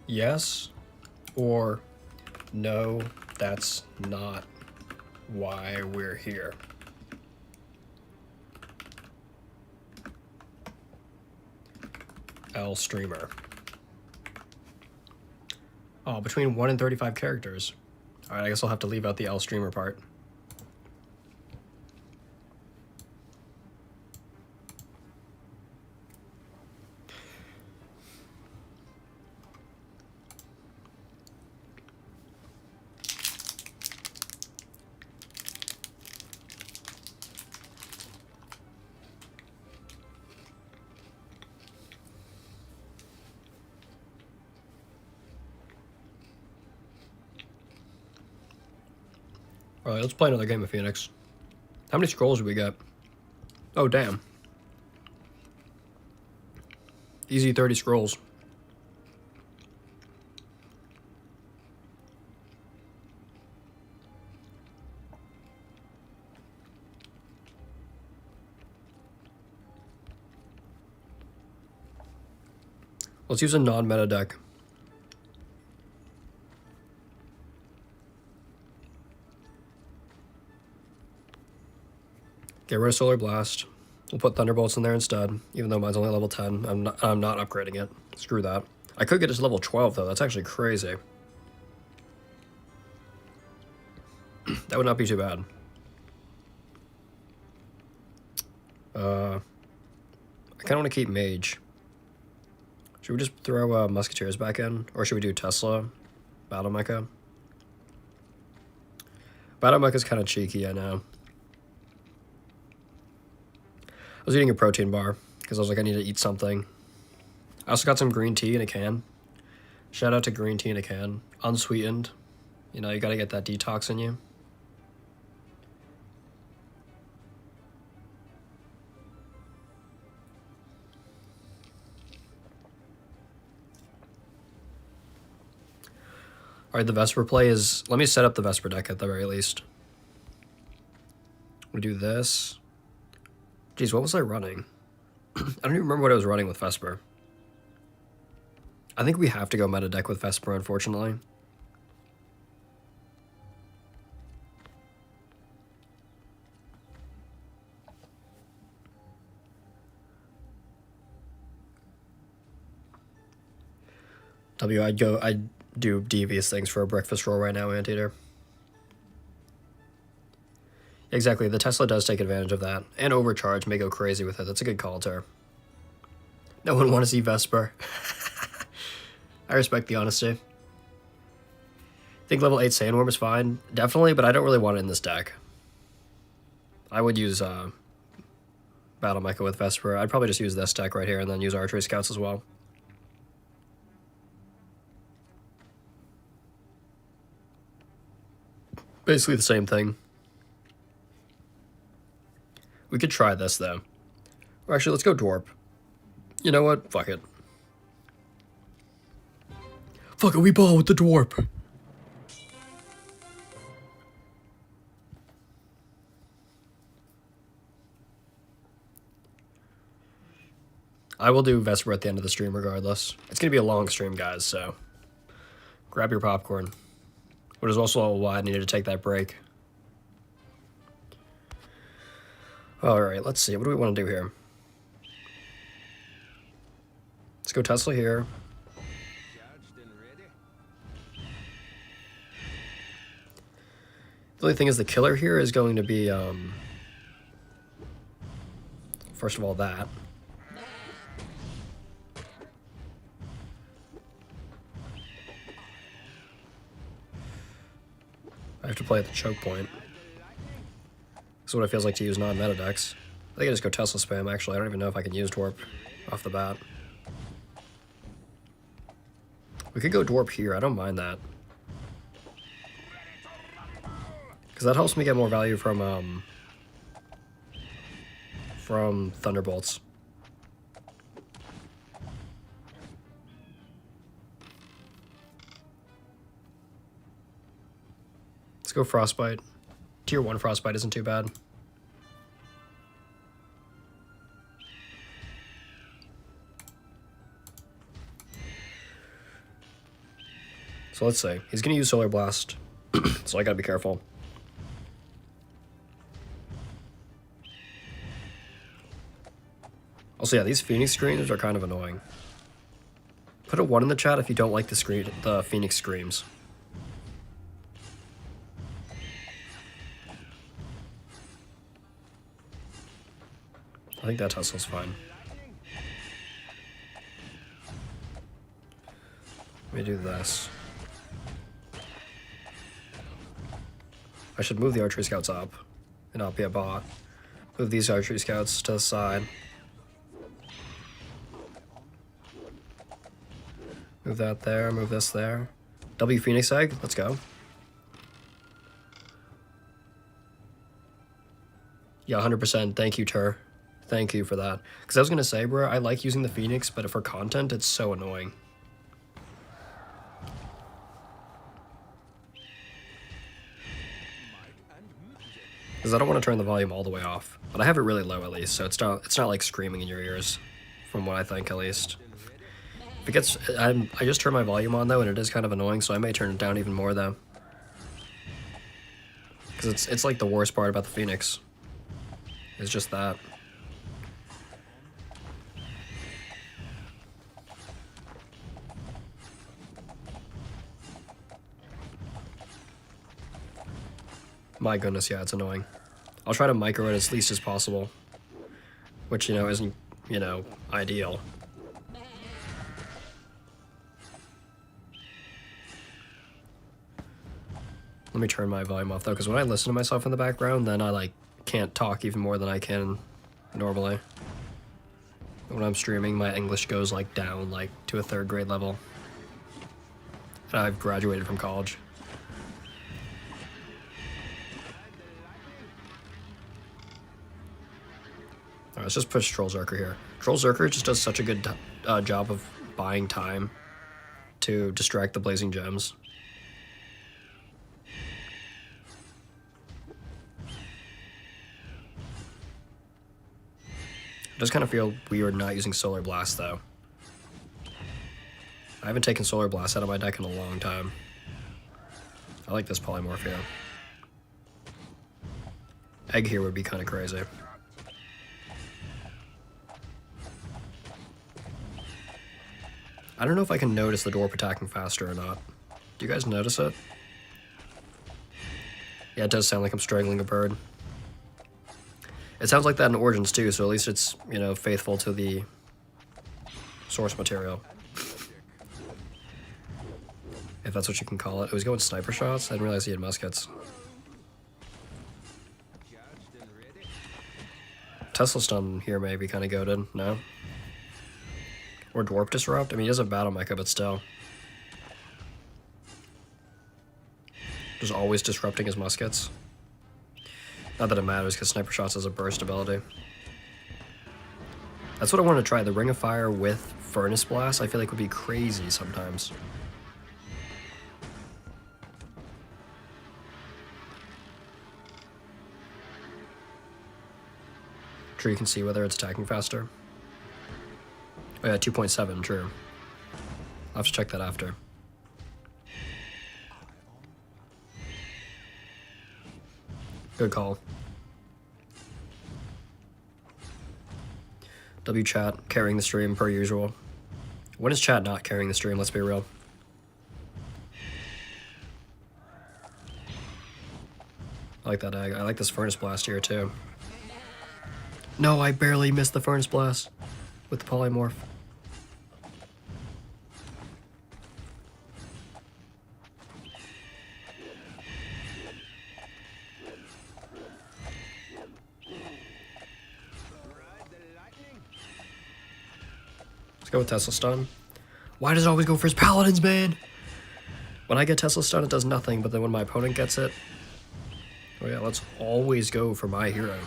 Yes or no, that's not why we're here. L streamer. Oh, between 1 and 35 characters. All right, I guess I'll have to leave out the L streamer part. All right, let's play another game of Pheonix. How many scrolls do we get? Oh, damn. Easy 30 scrolls. Let's use a non-meta deck. Get rid of Solar Blast. We'll put Thunderbolts in there instead, even though mine's only level 10. I'm not upgrading it. Screw that. I could get it to level 12, though. That's actually crazy. That would not be too bad. I kind of want to keep Mage. Should we just throw Musketeers back in? Or should we do Tesla? Battle Mecha? Battle Mecha's kind of cheeky, I know. I was eating a protein bar because I was like, I need to eat something. I also got some green tea in a can. Shout out to green tea in a can. Unsweetened. You know, you gotta get that detox in you. Alright, the Vesper play is... Let me set up the Vesper deck at the very least. We do this. Jeez, what was I running? I don't even remember what I was running with Vesper. I think we have to go meta deck with Vesper, unfortunately. I'd do devious things for a breakfast roll right now, Anteater. Exactly, the Tesla does take advantage of that. And Overcharge may go crazy with it. That's a good call, Ter. No one want to see Vesper. I respect the honesty. Think level 8 Sandworm is fine? Definitely, but I don't really want it in this deck. I would use Battle Mecha with Vesper. I'd probably just use this deck right here and then use Archery Scouts as well. Basically the same thing. We could try this, though. Or actually, let's go Dwarp. You know what? Fuck it. Fuck it, we ball with the Dwarp. I will do Vesper at the end of the stream regardless. It's going to be a long stream, guys, so grab your popcorn. Which is also why I needed to take that break. Alright, let's see. What do we want to do here? Let's go Tesla here. The only thing is the killer here is going to be, First of all, that. I have to play at the choke point. This is what it feels like to use non-meta decks. I think I just go Tesla spam, actually. I don't even know if I can use Dwarp off the bat. We could go Dwarp here, I don't mind that. Because that helps me get more value from Thunderbolts. Let's go Frostbite. Tier 1 Frostbite isn't too bad. So let's say he's going to use Solar Blast, so I gotta be careful. Also, yeah, these Pheonix screams are kind of annoying. Put a 1 in the chat if you don't like the Pheonix screams. I think that Tesla's fine. Let me do this. I should move the archery scouts up and not be a bot. Move these archery scouts to the side. Move that there, move this there. W Pheonix Egg, let's go. Yeah, 100%. Thank you, Tur. Thank you for that. Because I was going to say, bro, I like using the Pheonix, but for content, it's so annoying. Because I don't want to turn the volume all the way off. But I have it really low at least, so it's not like screaming in your ears, from what I think at least. If it gets, I just turned my volume on though, and it is kind of annoying, so I may turn it down even more though. Because it's like the worst part about the Pheonix. It's just that. My goodness, yeah, it's annoying. I'll try to micro it as least as possible. Which, you know, isn't, you know, ideal. Let me turn my volume off, though, because when I listen to myself in the background, then I, like, can't talk even more than I can normally. When I'm streaming, my English goes, like, down, like, to a 3rd grade level. And I've graduated from college. Alright, let's just push Troll Zerker here. Troll Zerker just does such a good job of buying time to distract the Blazing Gems. It does kind of feel weird not using Solar Blast, though. I haven't taken Solar Blast out of my deck in a long time. I like this Polymorph here. Egg here would be kind of crazy. I don't know if I can notice the Dwarf attacking faster or not. Do you guys notice it? Yeah, it does sound like I'm strangling a bird. It sounds like that in Origins too, so at least it's, you know, faithful to the source material. If that's what you can call it. It was going sniper shots? I didn't realize he had muskets. Tesla stun here may be kind of goated, no? Or Dwarf Disrupt? I mean, he does have Battle Mecha, but still. Just always disrupting his muskets. Not that it matters, because Sniper Shots has a burst ability. That's what I want to try. The Ring of Fire with Furnace Blast, I feel like would be crazy sometimes. Sure, you can see whether it's attacking faster. Oh yeah, 2.7, true. I'll have to check that after. Good call. W chat carrying the stream per usual. When is chat not carrying the stream? Let's be real. I like that egg. I like this Furnace Blast here too. No, I barely missed the Furnace Blast with the polymorph. Let's go with Tesla Stun. Why does it always go for his Paladins, man? When I get Tesla Stun, it does nothing, but then when my opponent gets it... Oh yeah, let's always go for my hero.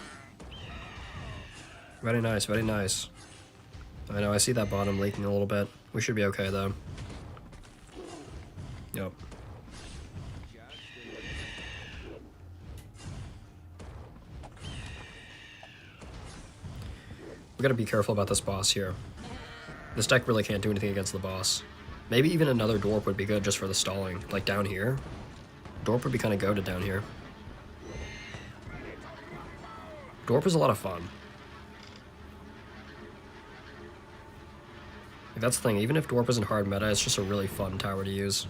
Very nice, very nice. I know, I see that bottom leaking a little bit. We should be okay, though. Yep. We gotta be careful about this boss here. This deck really can't do anything against the boss. Maybe even another Dwarf would be good just for the stalling. Like down here. Dwarf would be kind of goated down here. Dwarf is a lot of fun. Like, that's the thing, even if Dwarf isn't hard meta, it's just a really fun tower to use.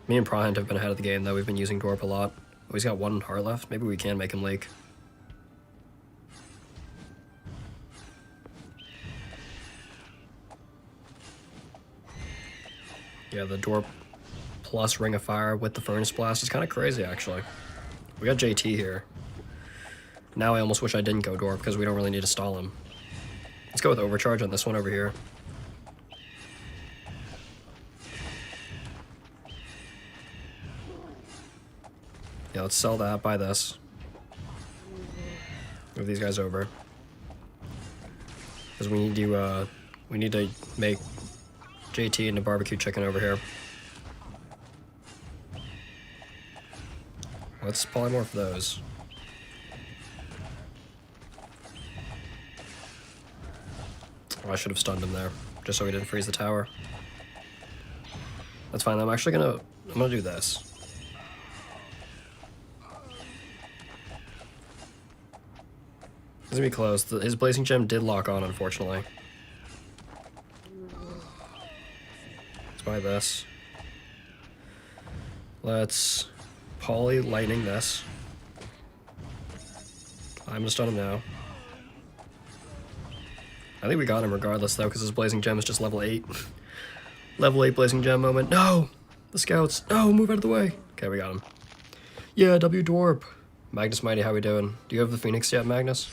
Me and Prahint have been ahead of the game, though. We've been using Dwarf a lot. Oh, he's got 1 heart left. Maybe we can make him leak. Yeah, the Dwarf plus Ring of Fire with the Furnace Blast is kind of crazy, actually. We got JT here. Now I almost wish I didn't go Dwarf because we don't really need to stall him. Let's go with Overcharge on this one over here. Yeah, let's sell that, buy this. Move these guys over. Because we need to make JT into barbecue chicken over here. Let's polymorph those. Oh, I should have stunned him there, just so he didn't freeze the tower. That's fine. I'm gonna do this. It's gonna be close. His Blazing Gem did lock on, unfortunately. Let's buy this. Let's Poly Lightning this. I'm gonna stun him now. I think we got him regardless, though, because his Blazing Gem is just level 8. Level 8 Blazing Gem moment. No! The scouts. No, move out of the way. Okay, we got him. Yeah, W Dwarp. Magnus Mighty, how we doing? Do you have the Pheonix yet, Magnus?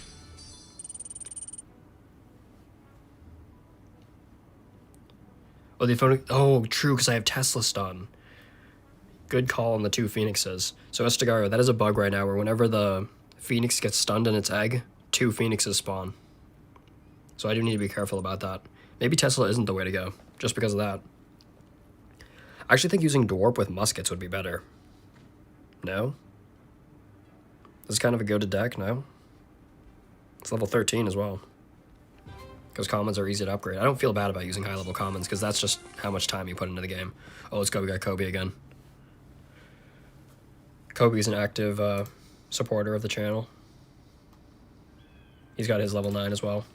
Oh, the Pheonix. Oh, true, because I have Tesla Stun. Good call on the 2 Phoenixes. So, Estegaro, that is a bug right now, where whenever the Phoenix gets stunned in its egg, 2 Phoenixes spawn. So I do need to be careful about that. Maybe Tesla isn't the way to go, just because of that. I actually think using Dwarp with muskets would be better. No? This is kind of a go-to deck, no? It's level 13 as well. Because commons are easy to upgrade. I don't feel bad about using high-level commons, because that's just how much time you put into the game. Oh, let's go, we got Kobe again. Kobe's an active supporter of the channel. He's got his level 9 as well.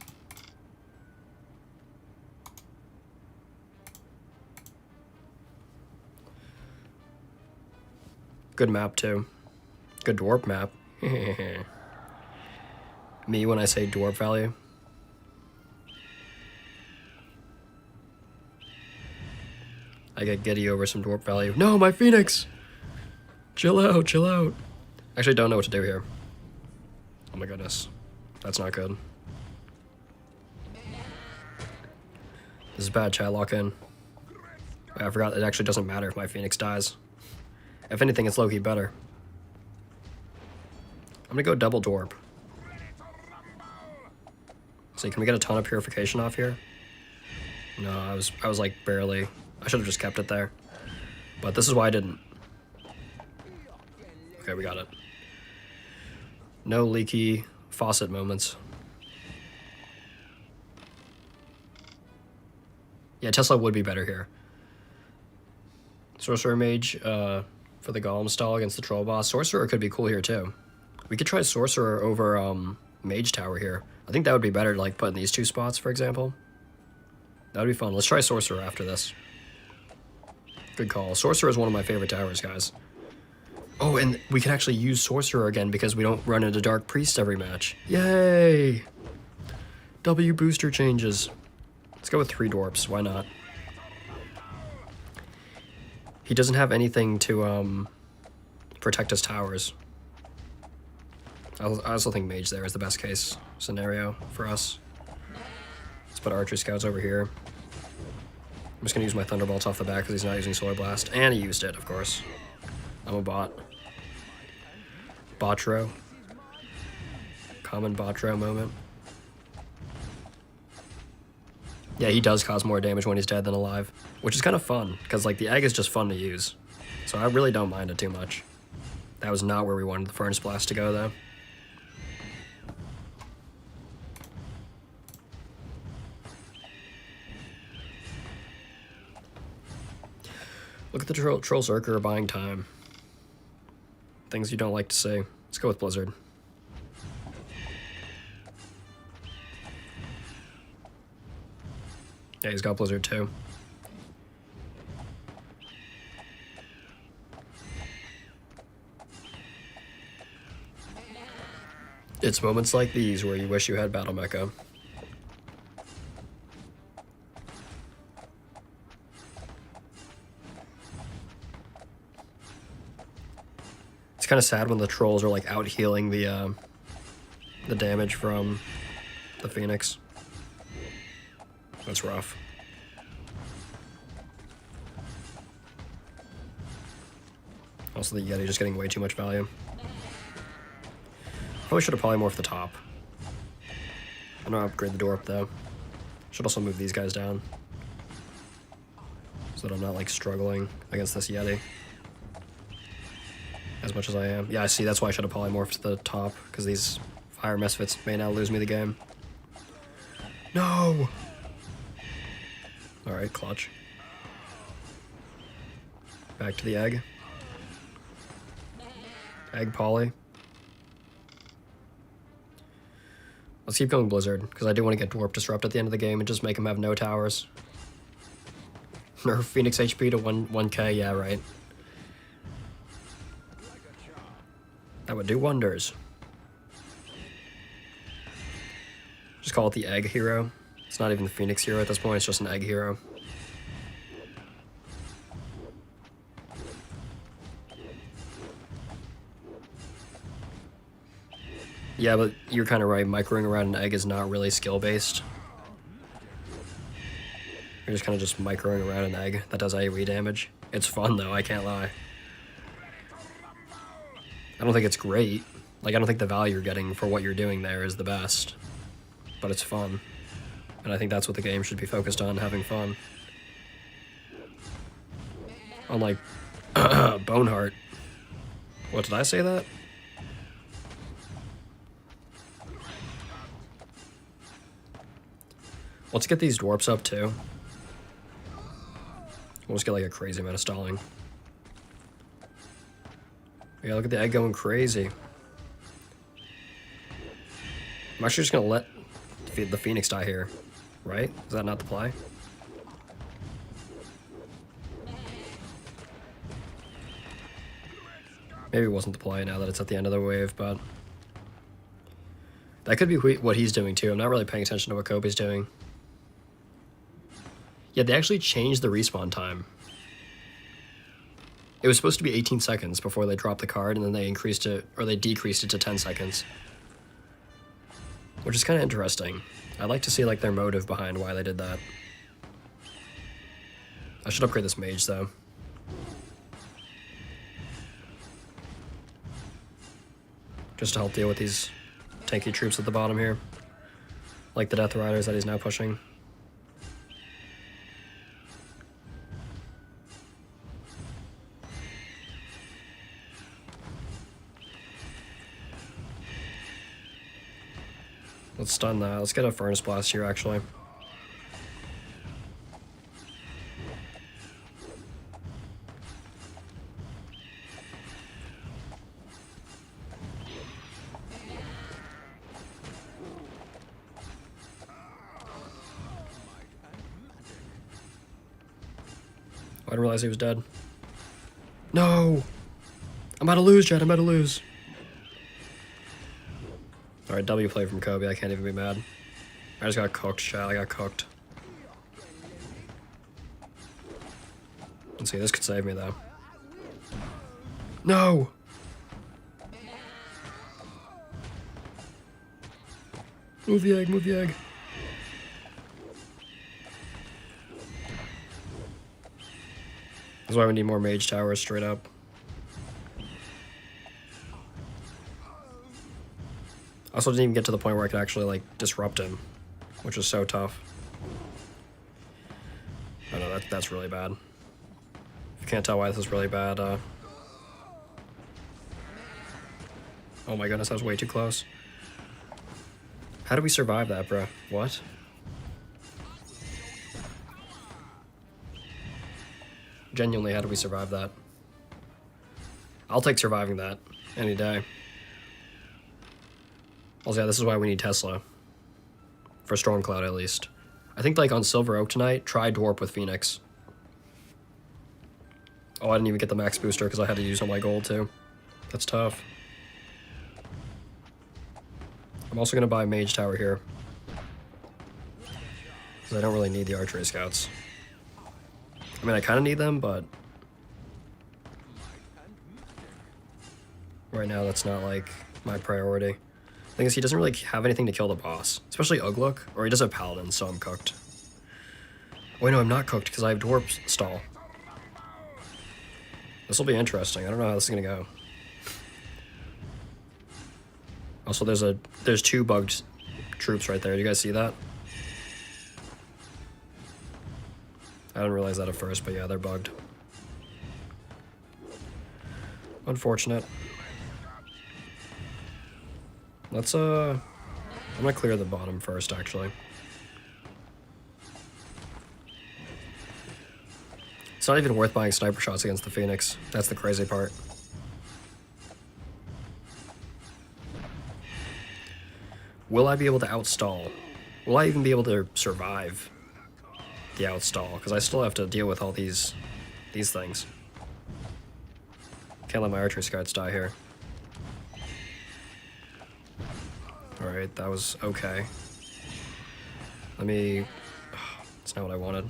Good map, too. Good Dwarf map. Me when I say Dwarf value. I get giddy over some Dwarf value. No, my Pheonix! Chill out, chill out. Actually, don't know what to do here. Oh my goodness. That's not good. This is bad, chat. Lock in. I forgot it actually doesn't matter if my Pheonix dies. If anything, it's low-key better. I'm gonna go double Dwarp. So can we get a ton of purification off here? No, I was like barely. I should have just kept it there. But this is why I didn't. Okay, we got it. No leaky faucet moments. Yeah, Tesla would be better here. Sorcerer Mage for the Golem stall against the Troll Boss. Sorcerer could be cool here too. We could try Sorcerer over Mage Tower here. I think that would be better to like put in these 2 spots, for example. That would be fun. Let's try Sorcerer after this. Good call. Sorcerer is one of my favorite towers, guys. Oh, and we can actually use Sorcerer again because we don't run into Dark Priest every match. Yay! W booster changes. Let's go with 3 Dwarps, why not? He doesn't have anything to protect his towers. I also think Mage there is the best case scenario for us. Let's put Archer Scouts over here. I'm just gonna use my Thunderbolts off the bat because he's not using Solar Blast. And he used it, of course. I'm a bot. Botro. Common Botro moment. Yeah, he does cause more damage when he's dead than alive, which is kind of fun, because like the egg is just fun to use. So I really don't mind it too much. That was not where we wanted the Furnace Blast to go, though. Look at the Troll Zerker buying time. Things you don't like to see. Let's go with Blizzard. Yeah, he's got Blizzard too. It's moments like these where you wish you had Battle Mecha. It's kind of sad when the trolls are like out healing the damage from the Pheonix. That's rough. Also, the Yeti just getting way too much value. Probably should have polymorphed the top. I'm gonna upgrade the door up though. Should also move these guys down so that I'm not like struggling against this Yeti as much as I am. Yeah, I see. That's why I should have polymorphed the top, because these fire misfits may now lose me the game. No. All right, clutch. Back to the egg. Egg poly. Let's keep going Blizzard, because I do want to get Dwarf Disrupt at the end of the game and just make him have no towers. Nerf Phoenix HP to 1k, yeah, right. That would do wonders. Just call it the Egg Hero. It's not even the Phoenix Hero at this point, it's just an Egg Hero. Yeah, but you're kind of right. Microing around an egg is not really skill-based. You're just kind of just microing around an egg that does AoE damage. It's fun, though, I can't lie. I don't think it's great. Like, I don't think the value you're getting for what you're doing there is the best. But it's fun. And I think that's what the game should be focused on, having fun. Unlike Boneheart. What, did I say that? Let's get these dwarps up too. We'll just get like a crazy amount of stalling. Yeah, look at the egg going crazy. I'm actually just gonna let the Phoenix die here, right? Is that not the play? Maybe it wasn't the play now that it's at the end of the wave, but that could be what he's doing too. I'm not really paying attention to what Kobe's doing. Yeah, they actually changed the respawn time. It was supposed to be 18 seconds before they dropped the card, and then they increased it, or they decreased it to 10 seconds. Which is kind of interesting. I'd like to see like their motive behind why they did that. I should upgrade this mage though. Just to help deal with these tanky troops at the bottom here. Like the Death Riders that he's now pushing. Let's stun that. Let's get a Furnace Blast here, actually. I didn't realize he was dead. No! I'm about to lose, Chad. I'm about to lose. Alright, W play from Kobe. I can't even be mad. I just got cooked, Chad. I got cooked. Let's see, this could save me, though. No! Move the egg, move the egg. That's why we need more mage towers straight up. I also didn't even get to the point where I could actually, like, disrupt him, which was so tough. Oh no, that's really bad. If you can't tell why this is really bad, oh my goodness, that was way too close. How do we survive that, bro? What? Genuinely, how do we survive that? I'll take surviving that any day. Also, yeah, this is why we need Tesla. For Stormcloud, at least. I think, like, on Silver Oak tonight, try Dwarp with Pheonix. Oh, I didn't even get the max booster because I had to use all my gold, too. That's tough. I'm also going to buy Mage Tower here. Because I don't really need the Archery Scouts. I mean, I kind of need them, but... right now, that's not, like, my priority. The thing is, he doesn't really have anything to kill the boss. Especially Ugluk, or he does have Paladin, so I'm cooked. Wait, no, I'm not cooked, because I have Dwarf stall. This will be interesting. I don't know how this is going to go. Also, there's two bugged troops right there. Do you guys see that? I didn't realize that at first, but yeah, they're bugged. Unfortunate. Let's, I'm gonna clear the bottom first, actually. It's not even worth buying sniper shots against the Pheonix. That's the crazy part. Will I be able to outstall? Will I even be able to survive the outstall? Because I still have to deal with all these things. Can't let my archery scouts die here. Alright, that was okay. Let me... That's not what I wanted.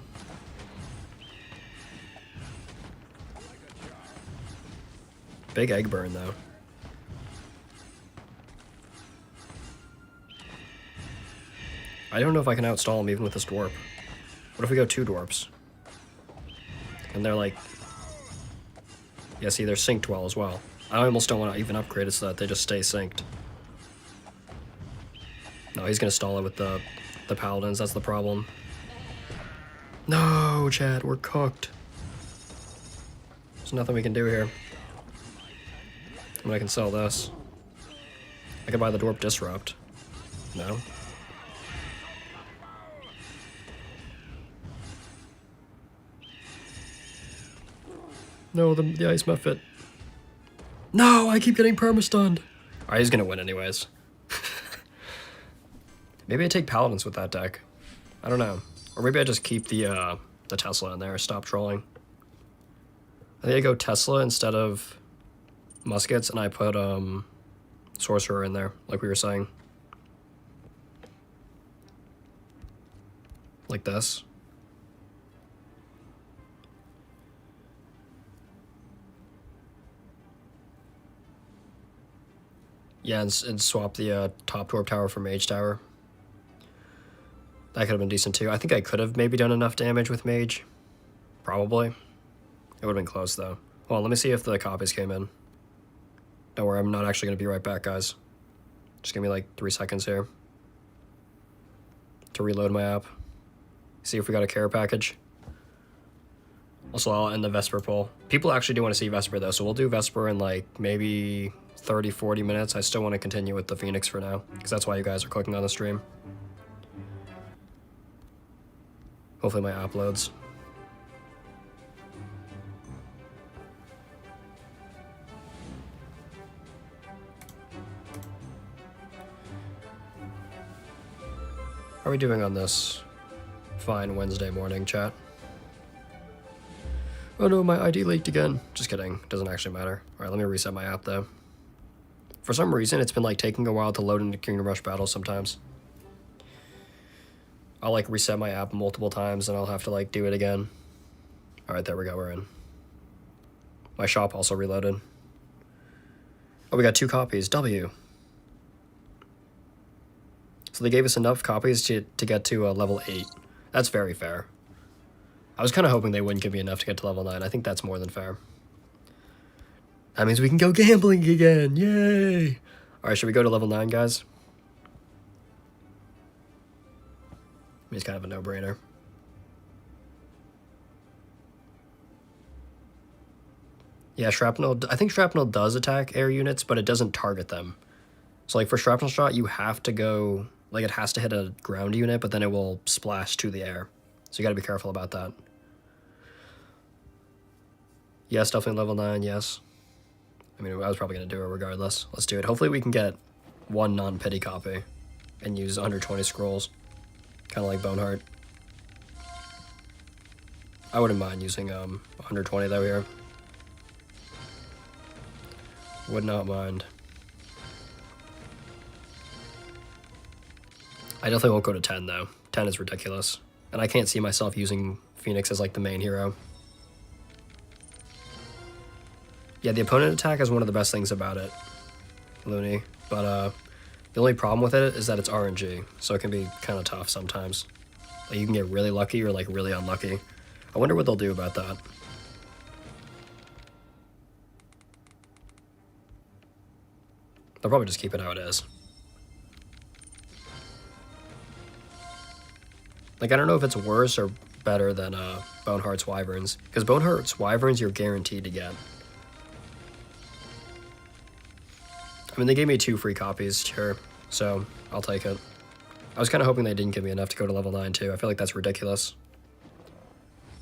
Big egg burn, though. I don't know if I can outstall him even with this dwarf. What if we go 2 dwarfs? And they're like... Yeah, see, they're synced well as well. I almost don't want to even upgrade it so that they just stay synced. No, he's gonna stall it with the paladins, that's the problem. No, Chad, we're cooked. There's nothing we can do here. I mean, I can sell this. I can buy the Dwarf Disrupt. No. No, the ice muffet. No, I keep getting perma-stunned. Alright, he's gonna win anyways. Maybe I take Paladins with that deck. I don't know. Or maybe I just keep the Tesla in there, stop trolling. I think I go Tesla instead of muskets, and I put Sorcerer in there, like we were saying. Like this. Yeah, and swap the top Dwarf Tower for Mage Tower. That could have been decent too. I think I could have maybe done enough damage with Mage. Probably. It would have been close though. Well, let me see if the copies came in. Don't worry, I'm not actually going to be right back, guys. Just give me like 3 seconds here to reload my app. See if we got a care package. Also, I'll end the Vesper poll. People actually do want to see Vesper though, so we'll do Vesper in like maybe 30-40 minutes. I still want to continue with the Pheonix for now, because that's why you guys are clicking on the stream. Hopefully my app loads. How are we doing on this fine Wednesday morning, chat? Oh no, my ID leaked again. Just kidding. Doesn't actually matter. Alright, let me reset my app though. For some reason, it's been like taking a while to load into Kingdom Rush battles sometimes. I'll like reset my app multiple times and I'll have to like do it again. Alright, there we go, we're in. My shop also reloaded. Oh, we got 2 copies. W. So they gave us enough copies to get to level 8. That's very fair. I was kind of hoping they wouldn't give me enough to get to level 9. I think that's more than fair. That means we can go gambling again. Yay! Alright, should we go to level 9, guys? It's kind of a no-brainer. Yeah, shrapnel. I think shrapnel does attack air units, but it doesn't target them. So, like, for shrapnel shot, you have to go... Like, it has to hit a ground unit, but then it will splash to the air. So you gotta be careful about that. Yes, definitely level 9, yes. I mean, I was probably gonna do it regardless. Let's do it. Hopefully we can get 1 non-pity copy and use 120 scrolls. Kind of like Boneheart. I wouldn't mind using 120 though here. Would not mind. I definitely won't go to 10 though. 10 is ridiculous. And I can't see myself using Pheonix as like the main hero. Yeah, the opponent attack is one of the best things about it, Looney. But the only problem with it is that it's RNG, so it can be kind of tough sometimes. Like you can get really lucky or like really unlucky. I wonder what they'll do about that. They'll probably just keep it how it is. Like, I don't know if it's worse or better than Boneheart's Wyverns. Because Boneheart's Wyverns you're guaranteed to get. I mean, they gave me 2 free copies, sure. So, I'll take it. I was kind of hoping they didn't give me enough to go to level 9, too. I feel like that's ridiculous.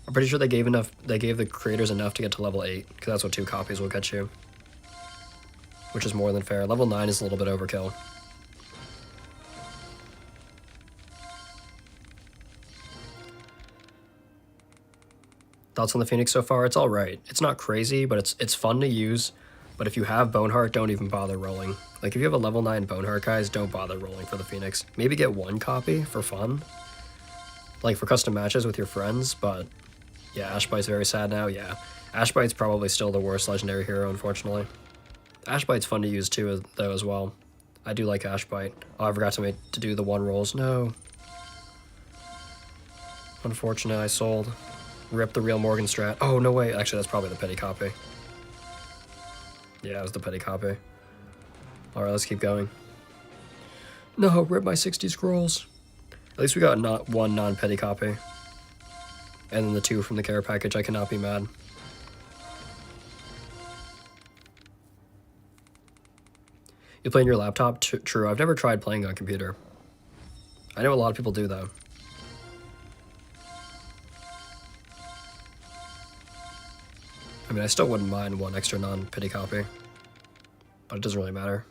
I'm pretty sure they gave the creators enough to get to level 8. Because that's what 2 copies will get you. Which is more than fair. Level 9 is a little bit overkill. Thoughts on the Pheonix so far? It's alright. It's not crazy, but it's fun to use. But if you have Boneheart, don't even bother rolling. Like, if you have a level 9 Boneheart, guys, don't bother rolling for the Pheonix. Maybe get 1 copy for fun. Like, for custom matches with your friends, but... Yeah, Ashbite's very sad now, yeah. Ashbite's probably still the worst legendary hero, unfortunately. Ashbite's fun to use, too, though, as well. I do like Ashbite. Oh, I forgot to do the 1 rolls. No. Unfortunate, I sold. Rip the real Morgan strat. Oh, no way. Actually, that's probably the pity copy. Yeah, it was the pity copy. Alright, let's keep going. No, rip my 60 scrolls. At least we got not 1 non-pity copy. And then the 2 from the care package. I cannot be mad. You play on your laptop? True, I've never tried playing on computer. I know a lot of people do, though. I mean, I still wouldn't mind 1 extra non-pity copy. But it doesn't really matter.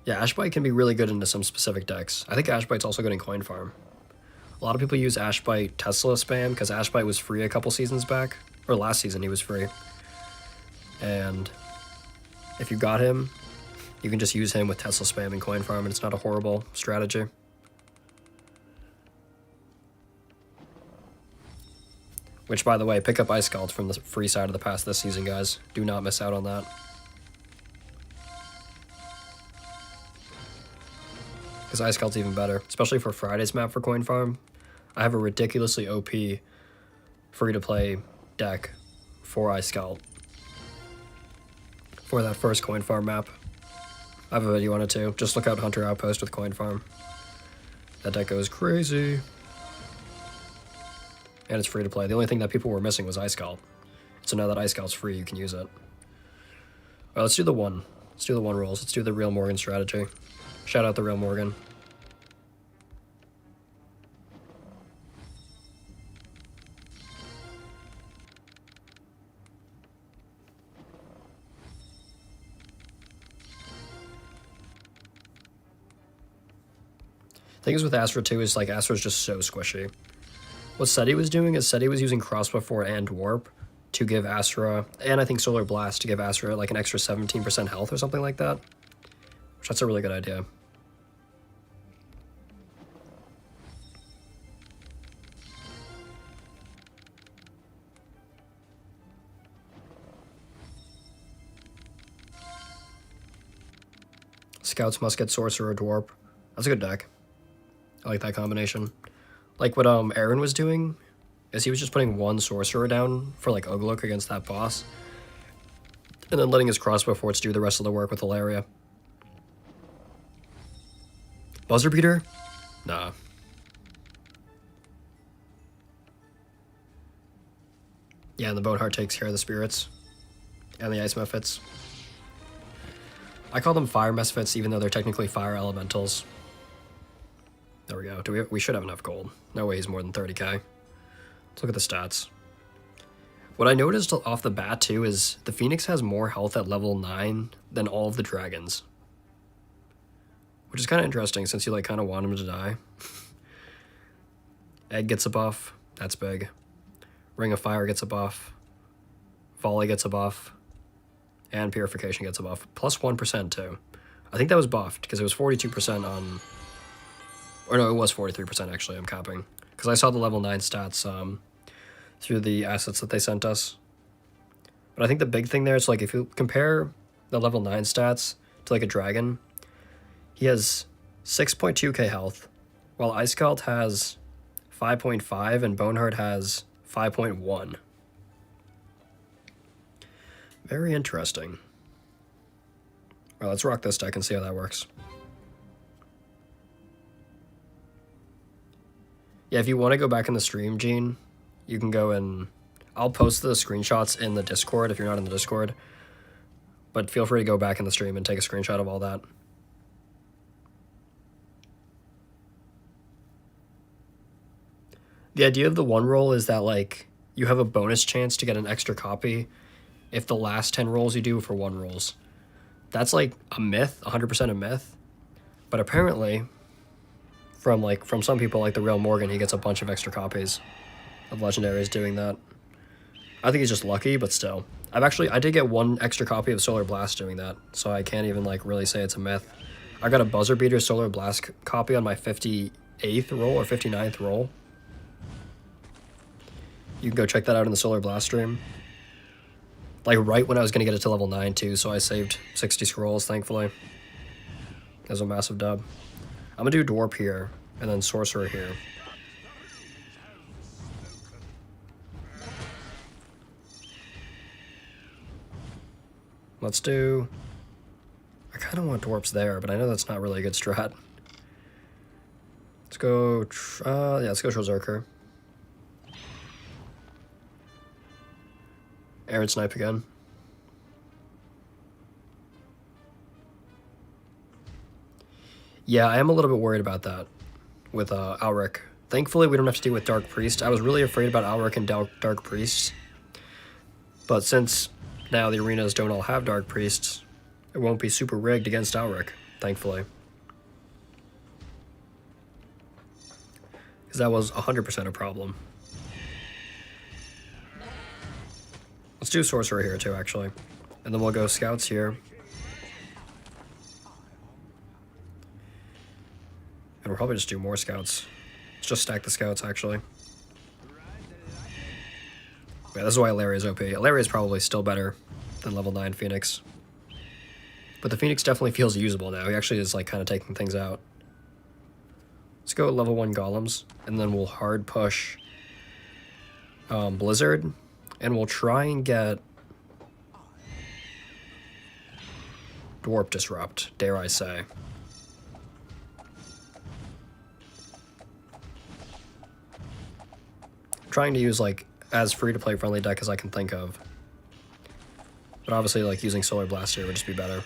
Yeah, Ashbite can be really good into some specific decks. I think Ashbite's also good in Coin Farm. A lot of people use Ashbite Tesla spam because Ashbite was free a couple seasons back. Or last season he was free. And if you got him, you can just use him with Tesla spam in Coin Farm and it's not a horrible strategy. Which, by the way, pick up Ice Scald from the free side of the pass this season, guys. Do not miss out on that. Because Ice Scald's even better, especially for Friday's map for Coin Farm. I have a ridiculously OP free-to-play deck for Ice Scald. For that first Coin Farm map. I have a video on it too. Just look out Hunter Outpost with Coin Farm. That deck goes crazy. And it's free to play. The only thing that people were missing was Ice Scald. So now that Ice Scald's free, you can use it. Alright, let's do the 1. Let's do the 1 rolls. Let's do the real Morgan strategy. Shout out the real Morgan. The thing is with Astra too is like Astra's just so squishy. What SETI was doing is SETI was using Crossbow Fort and Warp to give Astra, and I think Solar Blast to give Astra like an extra 17% health or something like that. Which that's a really good idea. Scouts, Musket, Sorcerer, Dwarf. That's a good deck. I like that combination. Like what Aaron was doing is he was just putting one Sorcerer down for like Ugluk against that boss. And then letting his Crossbow Forts do the rest of the work with Hilaria. Buzzer Beater? Nah. Yeah, and the Boneheart takes care of the spirits. And the Ice Mephits. I call them Fire Misfits even though they're technically Fire Elementals. There we go. We should have enough gold. No way he's more than 30k. Let's look at the stats. What I noticed off the bat too is the Pheonix has more health at level 9 than all of the dragons. Which is kind of interesting since you like kind of want him to die. Egg gets a buff. That's big. Ring of Fire gets a buff. Volley gets a buff. And Purification gets a buff. Plus 1% too. I think that was buffed because it was 42% on... Or no, it was 43% actually, I'm capping. Because I saw the level 9 stats through the assets that they sent us. But I think the big thing there is like if you compare the level 9 stats to like a dragon, he has 6.2k health, while Ice Cult has 5.5 and Boneheart has 5.1. Very interesting. Well, let's rock this deck and see how that works. Yeah, if you want to go back in the stream, Gene, you can go and... I'll post the screenshots in the Discord if you're not in the Discord. But feel free to go back in the stream and take a screenshot of all that. The idea of the one roll is that, like, you have a bonus chance to get an extra copy if the last 10 rolls you do for one rolls. That's, like, a myth, 100% a myth. But apparently... From some people like the Real Morgan, he gets a bunch of extra copies of legendaries doing that. I think he's just lucky, but still. I did get one extra copy of Solar Blast doing that, so I can't even like really say it's a myth. I got a Buzzer Beater Solar Blast copy on my 58th roll or 59th roll. You can go check that out in the Solar Blast stream. Like right when I was gonna get it to level 9 too, so I saved 60 scrolls, thankfully. That was a massive dub. I'm gonna do Dwarf here, and then Sorcerer here. Let's do... I kind of want Dwarfs there, but I know that's not really a good strat. Let's go... yeah, let's go Berserker. Aaron Snipe again. Yeah, I am a little bit worried about that with Alric. Thankfully, we don't have to deal with Dark Priest. I was really afraid about Alric and Dark Priests. But since now the arenas don't all have Dark Priests, it won't be super rigged against Alric, thankfully. Because that was 100% a problem. Let's do Sorcerer here too, actually. And then we'll go Scouts here. And we'll probably just do more Scouts. Let's just stack the Scouts, actually. Yeah, this is why Hilaria is OP. Hilaria is probably still better than level 9 Pheonix. But the Pheonix definitely feels usable now. He actually is like kind of taking things out. Let's go level 1 Golems, and then we'll hard push Blizzard, and we'll try and get Dwarf Disrupt, dare I say. Trying to use like as free-to-play friendly deck as I can think of. But obviously like using Solar Blast here would just be better.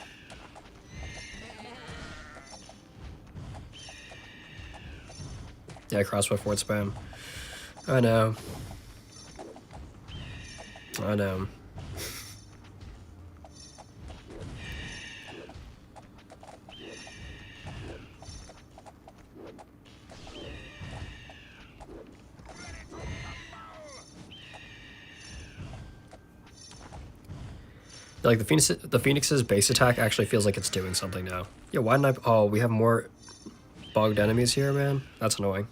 Yeah, Crossbow Fort spam. I know. I know. Like the Phoenix's base attack actually feels like it's doing something now. Yeah, why didn't I? Oh, we have more bugged enemies here, man. That's annoying.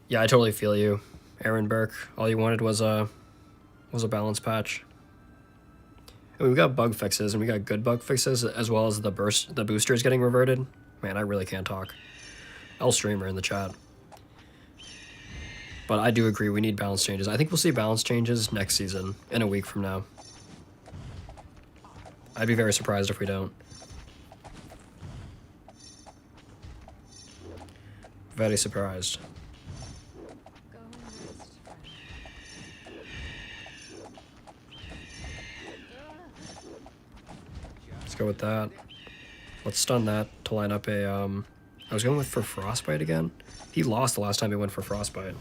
Yeah, I totally feel you, Aaron Burke. All you wanted was a balance patch. And we got bug fixes, and we got good bug fixes, as well as the boosters getting reverted. Man, I really can't talk. L streamer in the chat. But I do agree we need balance changes. I think we'll see balance changes next season, in a week from now. I'd be very surprised if we don't. Very surprised. Let's go with that. Let's stun that to line up a, I was going for Frostbite again. He lost the last time he went for Frostbite.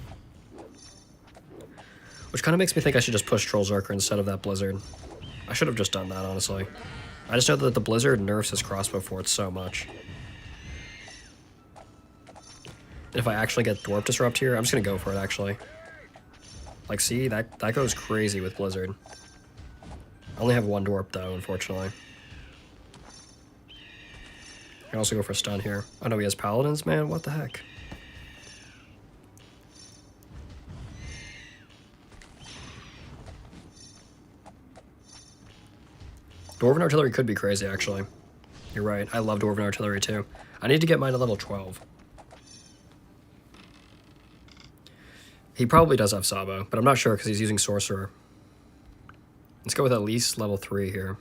Which kind of makes me think I should just push Troll Zerker instead of that Blizzard. I should have just done that, honestly. I just know that the Blizzard nerfs his crossbow fort so much. And if I actually get Dwarf Disrupt here, I'm just gonna go for it, actually. Like, see? That goes crazy with Blizzard. I only have one Dwarf, though, unfortunately. I can also go for stun here. Oh no, he has Paladins? Man, what the heck? Dwarven Artillery could be crazy, actually. You're right, I love Dwarven Artillery too. I need to get mine to level 12. He probably does have Sabo, but I'm not sure because he's using Sorcerer. Let's go with at least level 3 here.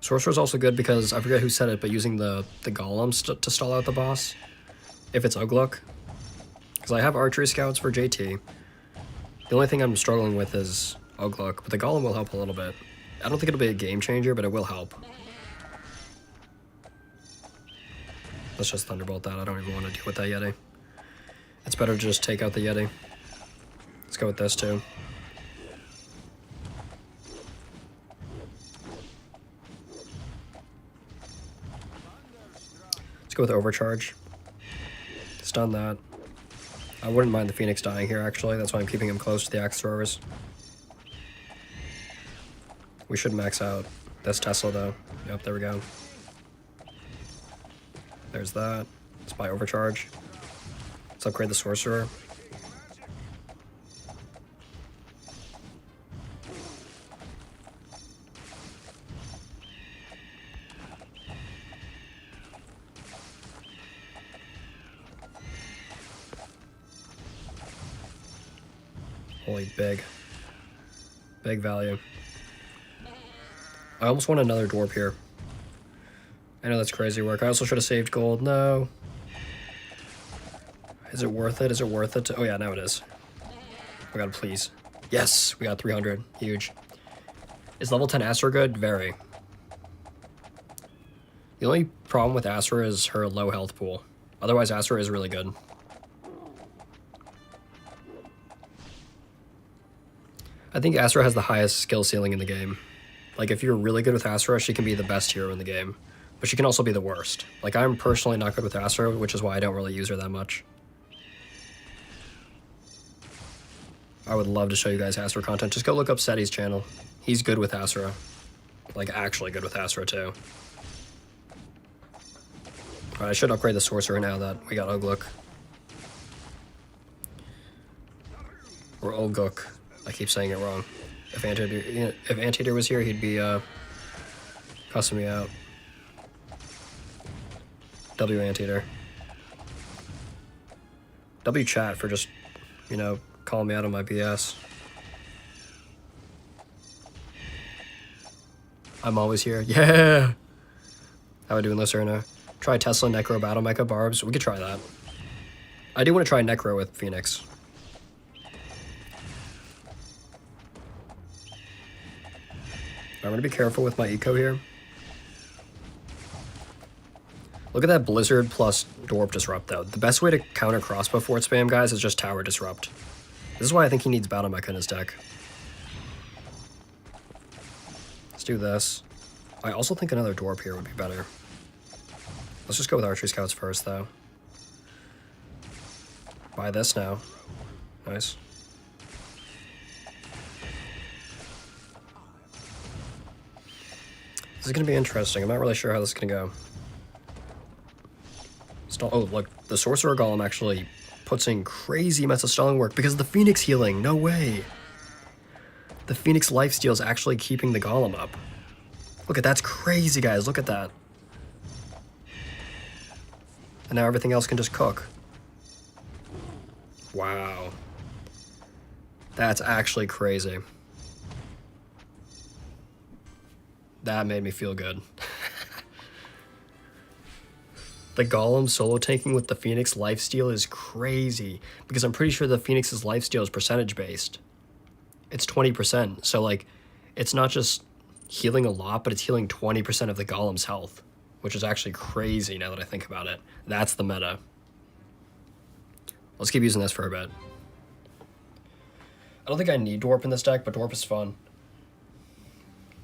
Sorcerer's also good because, I forget who said it, but using the golems to stall out the boss, if it's Ugluk. Because I have archery scouts for JT. The only thing I'm struggling with is Ugluk, but the golem will help a little bit. I don't think it'll be a game changer, but it will help. Let's just Thunderbolt that. I don't even want to deal with that Yeti. It's better to just take out the Yeti. Let's go with this too. Let's go with Overcharge. Stun that. I wouldn't mind the Phoenix dying here, actually. That's why I'm keeping him close to the Axe Throwers. We should max out this Tesla, though. Yep, there we go. There's that. Let's buy Overcharge. Let's upgrade the Sorcerer. Holy big. Big value. I almost want another Dwarf here. I know that's crazy work. I also should have saved gold. No. Is it worth it? Is it worth it? Oh yeah, now it is. Oh god, please. Yes, we got 300. Huge. Is level 10 Astra good? Very. The only problem with Astra is her low health pool. Otherwise, Astra is really good. I think Astra has the highest skill ceiling in the game. Like, if you're really good with Astra, she can be the best hero in the game. But she can also be the worst. Like, I'm personally not good with Astra, which is why I don't really use her that much. I would love to show you guys Astra content. Just go look up Seti's channel. He's good with Astra. Like, actually good with Astra, too. Alright, I should upgrade the Sorcerer now that we got Ugluk. Or Ulguk. I keep saying it wrong. If Anteater was here, he'd be cussing me out. W Anteater. W chat for just, you know, calling me out on my BS. I'm always here. Yeah! How are we doing, Lucerna? Try Tesla, Necro, Battle Mecha, Barbs. We could try that. I do want to try Necro with Pheonix. I'm going to be careful with my eco here. Look at that Blizzard plus Dwarf Disrupt, though. The best way to counter crossbow fort spam, guys, is just Tower Disrupt. This is why I think he needs Battle Mecha in his deck. Let's do this. I also think another Dwarf here would be better. Let's just go with Archery Scouts first, though. Buy this now. Nice. This is going to be interesting. I'm not really sure how this is going to go. Oh, look. The Sorcerer Golem actually puts in crazy amounts of stalling work because of the Pheonix healing. No way. The Pheonix lifesteal is actually keeping the Golem up. Look at that's crazy, guys. Look at that. And now everything else can just cook. Wow. That's actually crazy. That made me feel good. The Golem solo tanking with the Pheonix lifesteal is crazy. Because I'm pretty sure the Pheonix's lifesteal is percentage based. It's 20%. So, like, it's not just healing a lot, but it's healing 20% of the Golem's health. Which is actually crazy now that I think about it. That's the meta. Let's keep using this for a bit. I don't think I need Dwarf in this deck, but Dwarf is fun.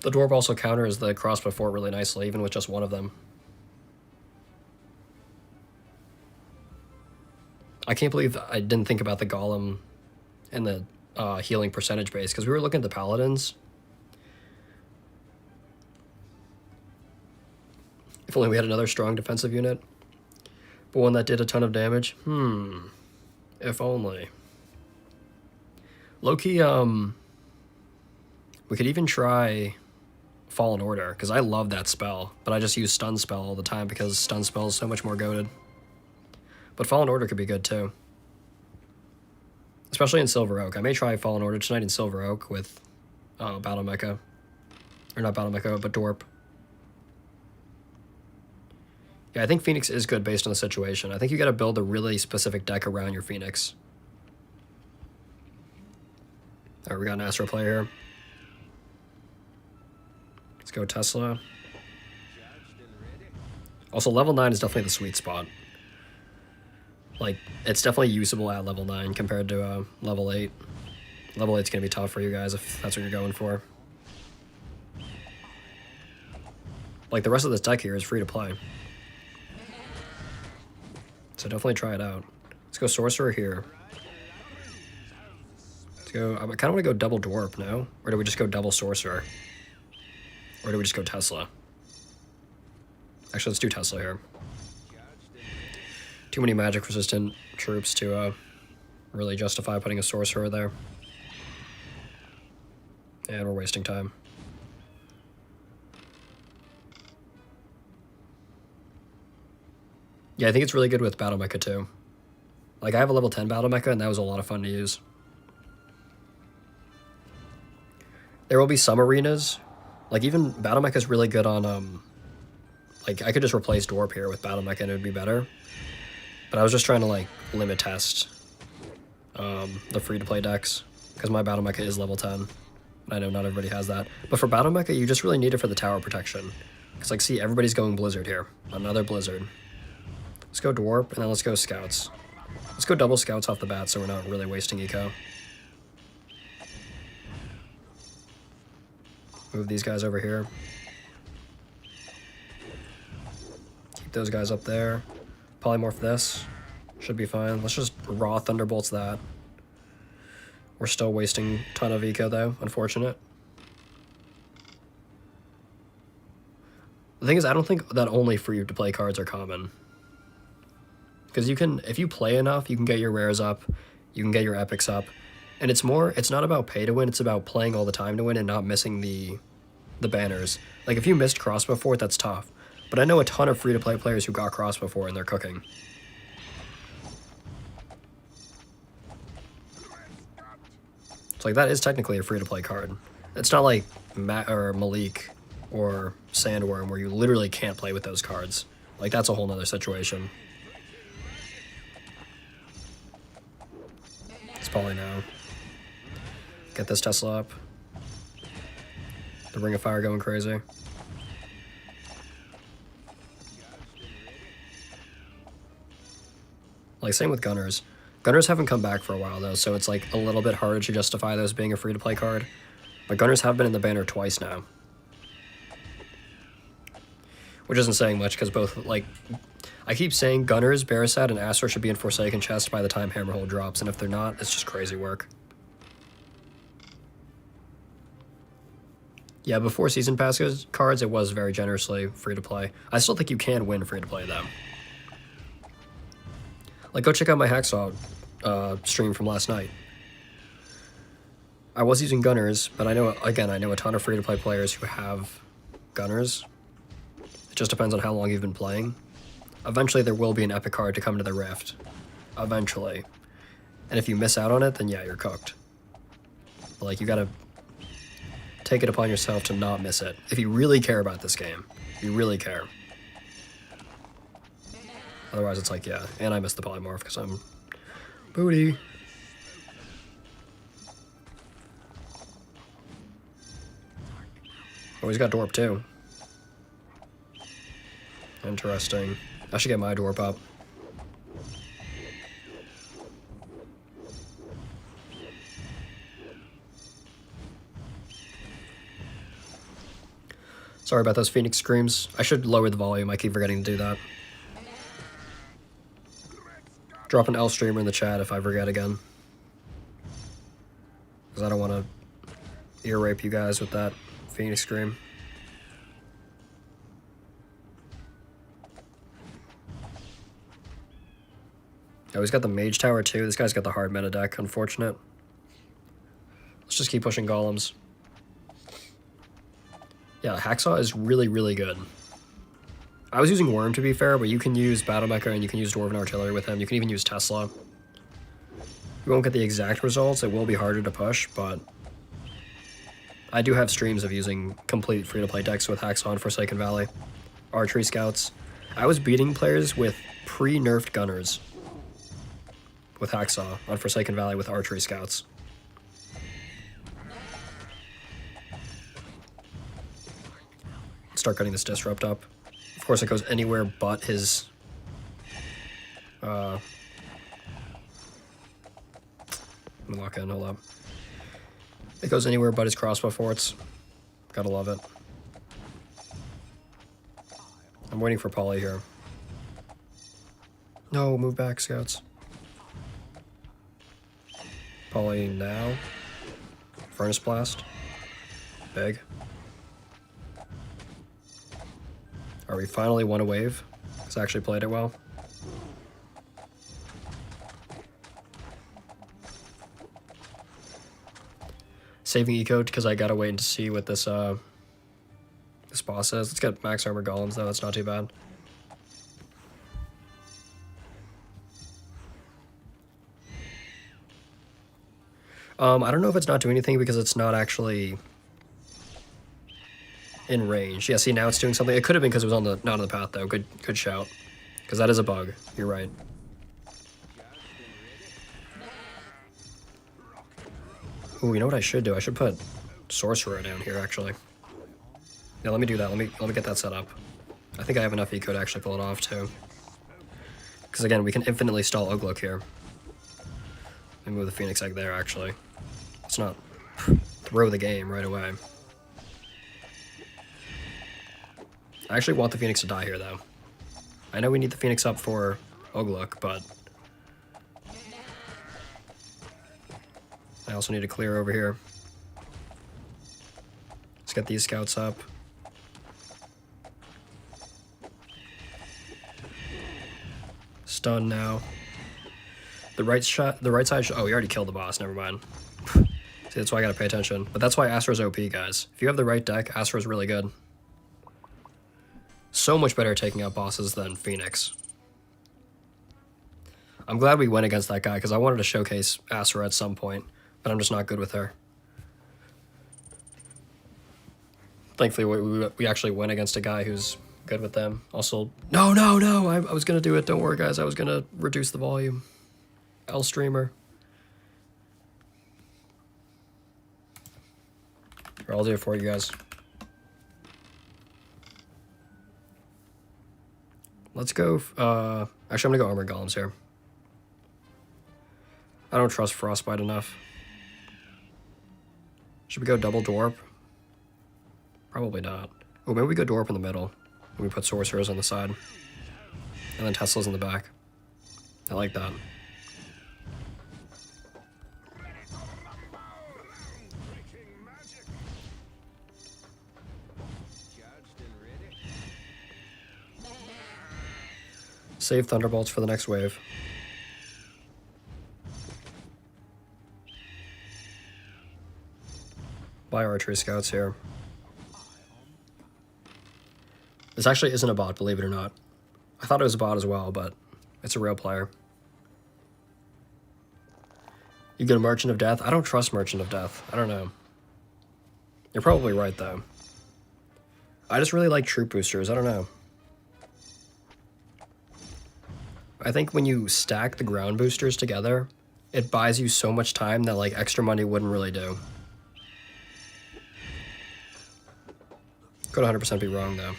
The Dwarf also counters the crossbow fort really nicely, even with just one of them. I can't believe I didn't think about the Golem and the healing percentage base, because we were looking at the Paladins. If only we had another strong defensive unit. But one that did a ton of damage. If only. Low-key, we could even try Fallen Order, because I love that spell, but I just use Stun Spell all the time because Stun Spell is so much more goated. But Fallen Order could be good too. Especially in Silver Oak. I may try Fallen Order tonight in Silver Oak with Battle Mecha. Or not Battle Mecha, but Dorp. Yeah, I think Pheonix is good based on the situation. I think you gotta build a really specific deck around your Pheonix. Alright, we got an Astro player here. Let's go Tesla. Also, level 9 is definitely the sweet spot. Like, it's definitely usable at level 9 compared to level 8. Level 8's going to be tough for you guys if that's what you're going for. Like, the rest of this deck here is free to play. So definitely try it out. Let's go Sorcerer here. Let's go... I kind of want to go double Dwarf, no? Or do we just go double Sorcerer? Or do we just go Tesla? Actually, let's do Tesla here. Too many magic-resistant troops to really justify putting a Sorcerer there. And we're wasting time. Yeah, I think it's really good with Battle Mecha too. Like, I have a level 10 Battle Mecha, and that was a lot of fun to use. There will be some arenas. Like, even Battle Mecha is really good on, like, I could just replace Dwarp here with Battle Mecha and it would be better. But I was just trying to, like, limit test the free-to-play decks, because my Battle Mecha is level 10. I know not everybody has that. But for Battle Mecha, you just really need it for the tower protection. Because, like, see, everybody's going Blizzard here. Another Blizzard. Let's go Dwarp, and then let's go Scouts. Let's go double Scouts off the bat so we're not really wasting eco. Move these guys over here. Keep those guys up there. Polymorph this. Should be fine. Let's just raw Thunderbolts that. We're still wasting a ton of eco though. Unfortunate. The thing is, I don't think that only free-to-play cards are common. Because you can, if you play enough, you can get your rares up. You can get your epics up. And it's not about pay to win, it's about playing all the time to win and not missing the banners. Like, if you missed Crossbow Fort, that's tough. But I know a ton of free-to-play players who got Crossbow Fort and they're cooking. So, like, that is technically a free-to-play card. It's not like Malik or Sandworm where you literally can't play with those cards. Like, that's a whole nother situation. It's Poly now. Get this Tesla up. The Ring of Fire going crazy. Like, same with Gunners. Gunners haven't come back for a while, though, so it's, like, a little bit harder to justify those being a free-to-play card. But Gunners have been in the banner twice now. Which isn't saying much, because both, like... I keep saying Gunners, Barisat, and Astro should be in Forsaken chest by the time Hammerhole drops, and if they're not, it's just crazy work. Yeah, before Season Pass cards, it was very generously free-to-play. I still think you can win free-to-play, though. Like, go check out my Hacksaw stream from last night. I was using Gunners, but I know, again, I know a ton of free-to-play players who have Gunners. It just depends on how long you've been playing. Eventually, there will be an epic card to come to the Rift. Eventually. And if you miss out on it, then yeah, you're cooked. But, like, you gotta take it upon yourself to not miss it. If you really care about this game. If you really care. Otherwise, it's like, yeah. And I missed the polymorph because I'm booty. Oh, he's got Dorp too. Interesting. I should get my Dorp up. Sorry about those Phoenix screams. I should lower the volume. I keep forgetting to do that. Drop an L streamer in the chat if I forget again. Because I don't want to ear rape you guys with that Phoenix scream. Oh, he's got the Mage Tower too. This guy's got the hard meta deck. Unfortunate. Let's just keep pushing golems. Yeah, Hacksaw is really, really good. I was using Worm to be fair, but you can use Battle Mecha and you can use Dwarven Artillery with him. You can even use Tesla. You won't get the exact results. It will be harder to push, but I do have streams of using complete free-to-play decks with Hacksaw and Forsaken Valley. Archery Scouts. I was beating players with pre-nerfed Gunners with Hacksaw on Forsaken Valley with Archery Scouts. Start getting this Disrupt up. Of course, it goes anywhere but his... Let me lock in, hold up. It goes anywhere but his crossbow forts. Gotta love it. I'm waiting for Polly here. No, move back, Scouts. Polly now. Furnace Blast. Big. Are we finally won a wave? It's actually played it well. Saving eco because I gotta wait to see what this this boss is. Let's get max armor golems though. That's not too bad. I don't know if it's not doing anything because it's not actually in range. Yeah, see, now it's doing something. It could have been because it was on the not on the path though. Good shout. Because that is a bug. You're right. Ooh, you know what I should do? I should put Sorcerer down here actually. Yeah, let me do that. Let me get that set up. I think I have enough eco to actually pull it off too. Because again, we can infinitely stall Ugluk here. Let me move the Phoenix Egg there actually. Let's not throw the game right away. I actually want the Phoenix to die here, though. I know we need the Phoenix up for Ugluk, but I also need to clear over here. Let's get these scouts up. Stun now. The right side. Oh, we already killed the boss. Never mind. See, that's why I gotta pay attention. But that's why Astra's OP, guys. If you have the right deck, Astra's really good. So much better at taking out bosses than Phoenix. I'm glad we went against that guy because I wanted to showcase Astra at some point, but I'm just not good with her. Thankfully, we actually went against a guy who's good with them. Also, no, I was gonna do it. Don't worry, guys. I was gonna reduce the volume. L streamer. Here, I'll do it for you guys. Let's go, actually I'm gonna go Armor Golems here. I don't trust Frostbite enough. Should we go double Dwarp? Probably not. Oh, maybe we go Dwarp in the middle. And we put Sorcerers on the side. And then Tesla's in the back. I like that. Save Thunderbolts for the next wave. Buy archery scouts here. This actually isn't a bot, believe it or not. I thought it was a bot as well, but it's a real player. You get a Merchant of Death? I don't trust Merchant of Death. I don't know. You're probably right, though. I just really like troop boosters. I don't know. I think when you stack the ground boosters together, it buys you so much time that, like, extra money wouldn't really do. Could 100% be wrong, though.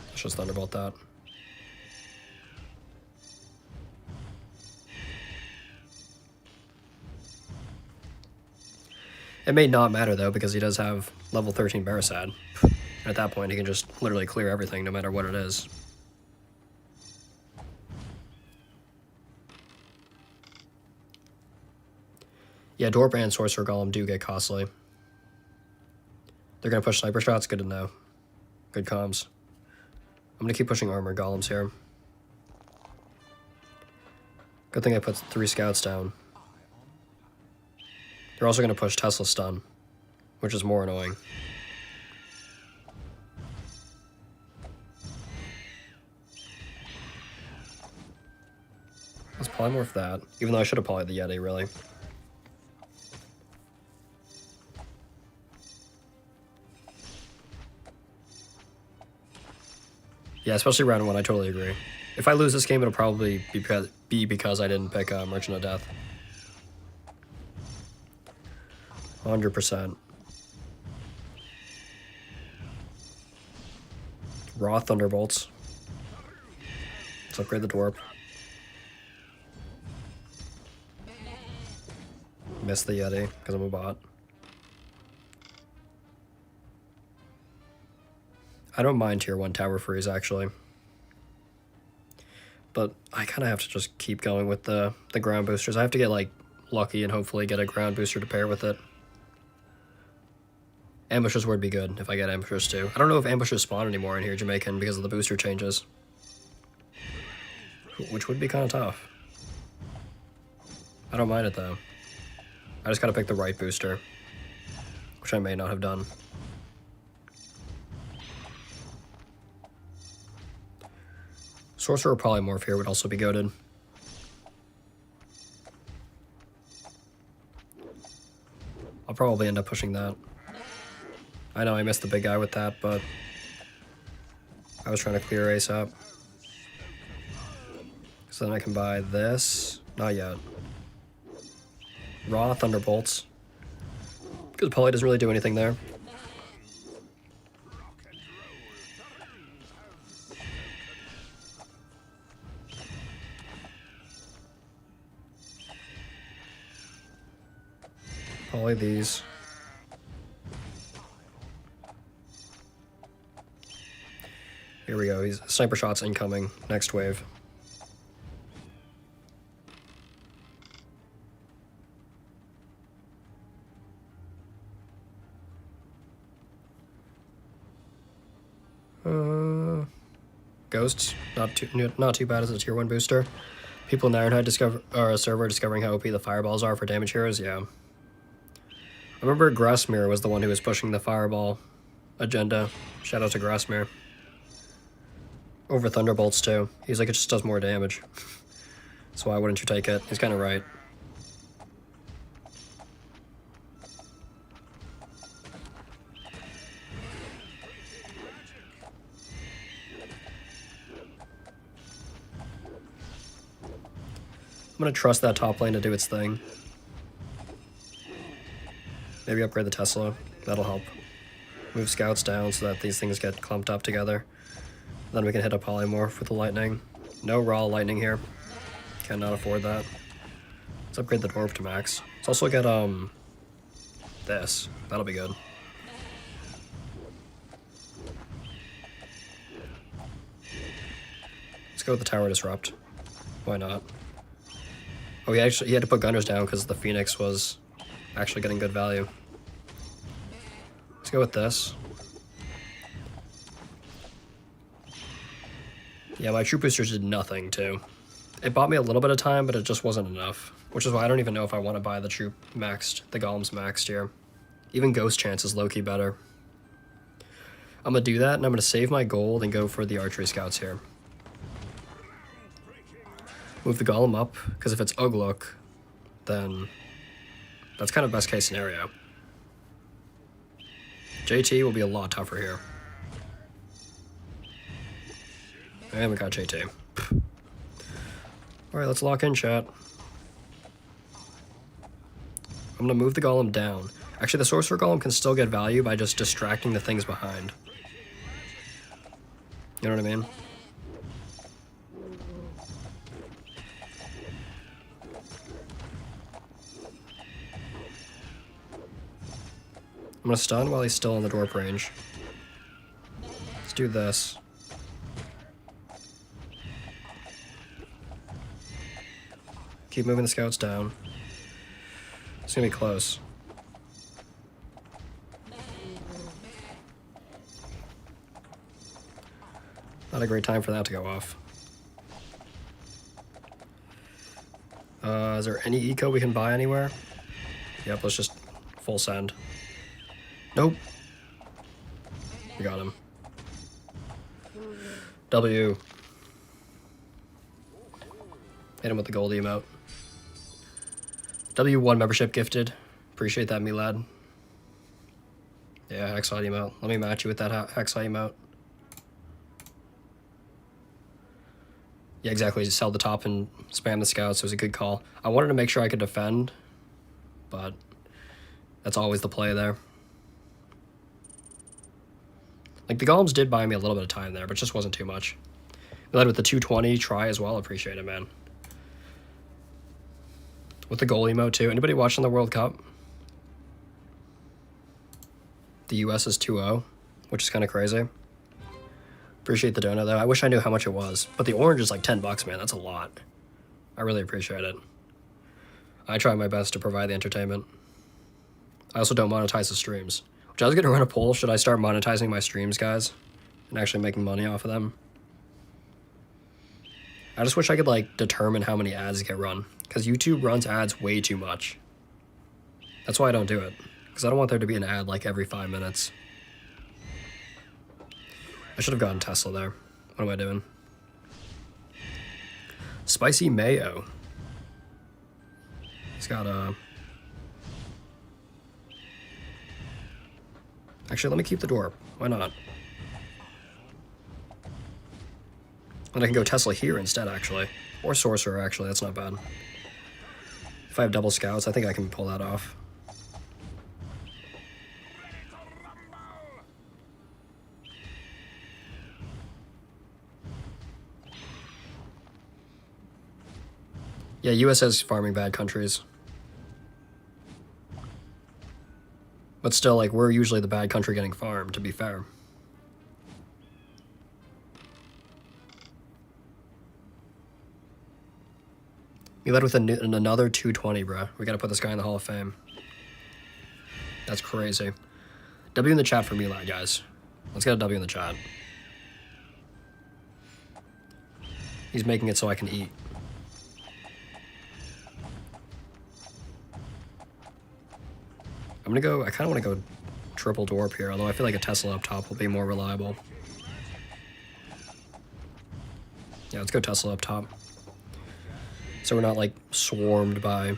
Let's just Thunderbolt that. It may not matter, though, because he does have level 13 Barasad. And at that point, he can just literally clear everything, no matter what it is. Yeah, Dorp and Sorcerer Golem do get costly. They're going to push Sniper Shots? Good to know. Good comms. I'm going to keep pushing Armor Golems here. Good thing I put 3 scouts down. They're also going to push Tesla Stun, which is more annoying. Let's polymorph that, even though I should have polyed the Yeti, really. Yeah, especially round 1, I totally agree. If I lose this game, it'll probably be because I didn't pick Merchant of Death. 100%. Raw Thunderbolts. Let's upgrade the Dwarf. Miss the Yeti, because I'm a bot. I don't mind tier 1 tower freeze, actually. But I kind of have to just keep going with the ground boosters. I have to get, like, lucky and hopefully get a ground booster to pair with it. Ambushers would be good if I get ambushers too. I don't know if ambushers spawn anymore in here, Jamaican, because of the booster changes. Which would be kind of tough. I don't mind it though. I just gotta pick the right booster. Which I may not have done. Sorcerer Polymorph here would also be goated. I'll probably end up pushing that. I know I missed the big guy with that, but I was trying to clear ASAP. So then I can buy this. Not yet. Raw Thunderbolts. Because Poly doesn't really do anything there. Poly these. Here we go. He's Sniper Shots incoming. Next wave. Ghosts, not too bad as a tier 1 booster. People in Ironhide server discovering how OP the fireballs are for damage heroes. Yeah. I remember Grasmere was the one who was pushing the fireball agenda. Shout out to Grasmere. Over Thunderbolts too. He's like, it just does more damage. So why wouldn't you take it? He's kind of right. I'm gonna trust that top lane to do its thing. Maybe upgrade the Tesla. That'll help. Move scouts down so that these things get clumped up together. Then we can hit a polymorph with the lightning. No raw lightning here. Cannot afford that. Let's upgrade the dwarf to max. Let's also get this. That'll be good. Let's go with the tower disrupt. Why not? Oh, he had to put gunners down because the Pheonix was actually getting good value. Let's go with this. Yeah, my troop boosters did nothing too. It bought me a little bit of time, but it just wasn't enough. Which is why I don't even know if I want to buy the troop maxed, the golems maxed here. Even ghost chance is low-key better. I'm going to do that, and I'm going to save my gold and go for the archery scouts here. Move the golem up, because if it's Ugluk, then that's kind of best case scenario. JT will be a lot tougher here. I haven't got JT. Alright, let's lock in, chat. I'm going to move the golem down. Actually, the sorcerer golem can still get value by just distracting the things behind. You know what I mean? I'm going to stun while he's still in the dwarf range. Let's do this. Keep moving the scouts down. It's going to be close. Not a great time for that to go off. Is there any eco we can buy anywhere? Yep, let's just full send. Nope. We got him. W. Hit him with the gold emote. W1 membership gifted. Appreciate that, Milad. Yeah, Hexite emote. Let me match you with that Hexite emote. Yeah, exactly. Just sell the top and spam the scouts. It was a good call. I wanted to make sure I could defend, but that's always the play there. Like, the golems did buy me a little bit of time there, but it just wasn't too much. We led with the 220 try as well. Appreciate it, man. With the goal emote, too. Anybody watching the World Cup? The US is 2-0, which is kind of crazy. Appreciate the donut, though. I wish I knew how much it was. But the orange is like 10 bucks, man. That's a lot. I really appreciate it. I try my best to provide the entertainment. I also don't monetize the streams. Which I was going to run a poll. Should I start monetizing my streams, guys? And actually making money off of them? I just wish I could, like, determine how many ads get run. Because YouTube runs ads way too much. That's why I don't do it. Because I don't want there to be an ad, like, every 5 minutes. I should have gotten Tesla there. What am I doing? Spicy mayo. He's got a... Actually, let me keep the door. Why not? And I can go Tesla here instead, actually. Or Sorcerer, actually. That's not bad. If I have double scouts, I think I can pull that off. Yeah, US has farming bad countries. But still, like, we're usually the bad country getting farmed, to be fair. We led with another 220, bruh. We gotta put this guy in the Hall of Fame. That's crazy. W in the chat for me, lad, guys. Let's get a W in the chat. He's making it so I can eat. I'm gonna go, I kind of want to go triple dwarf here, although I feel like a Tesla up top will be more reliable. Yeah, let's go Tesla up top. So we're not, like, swarmed by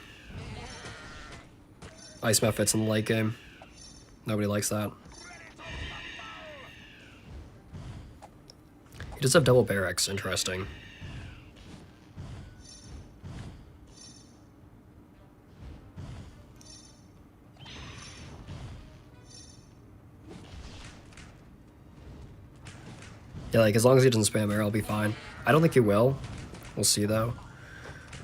ice methods in the late game. Nobody likes that. He does have double barracks, interesting. Yeah, like, as long as he doesn't spam air, I'll be fine. I don't think he will. We'll see, though.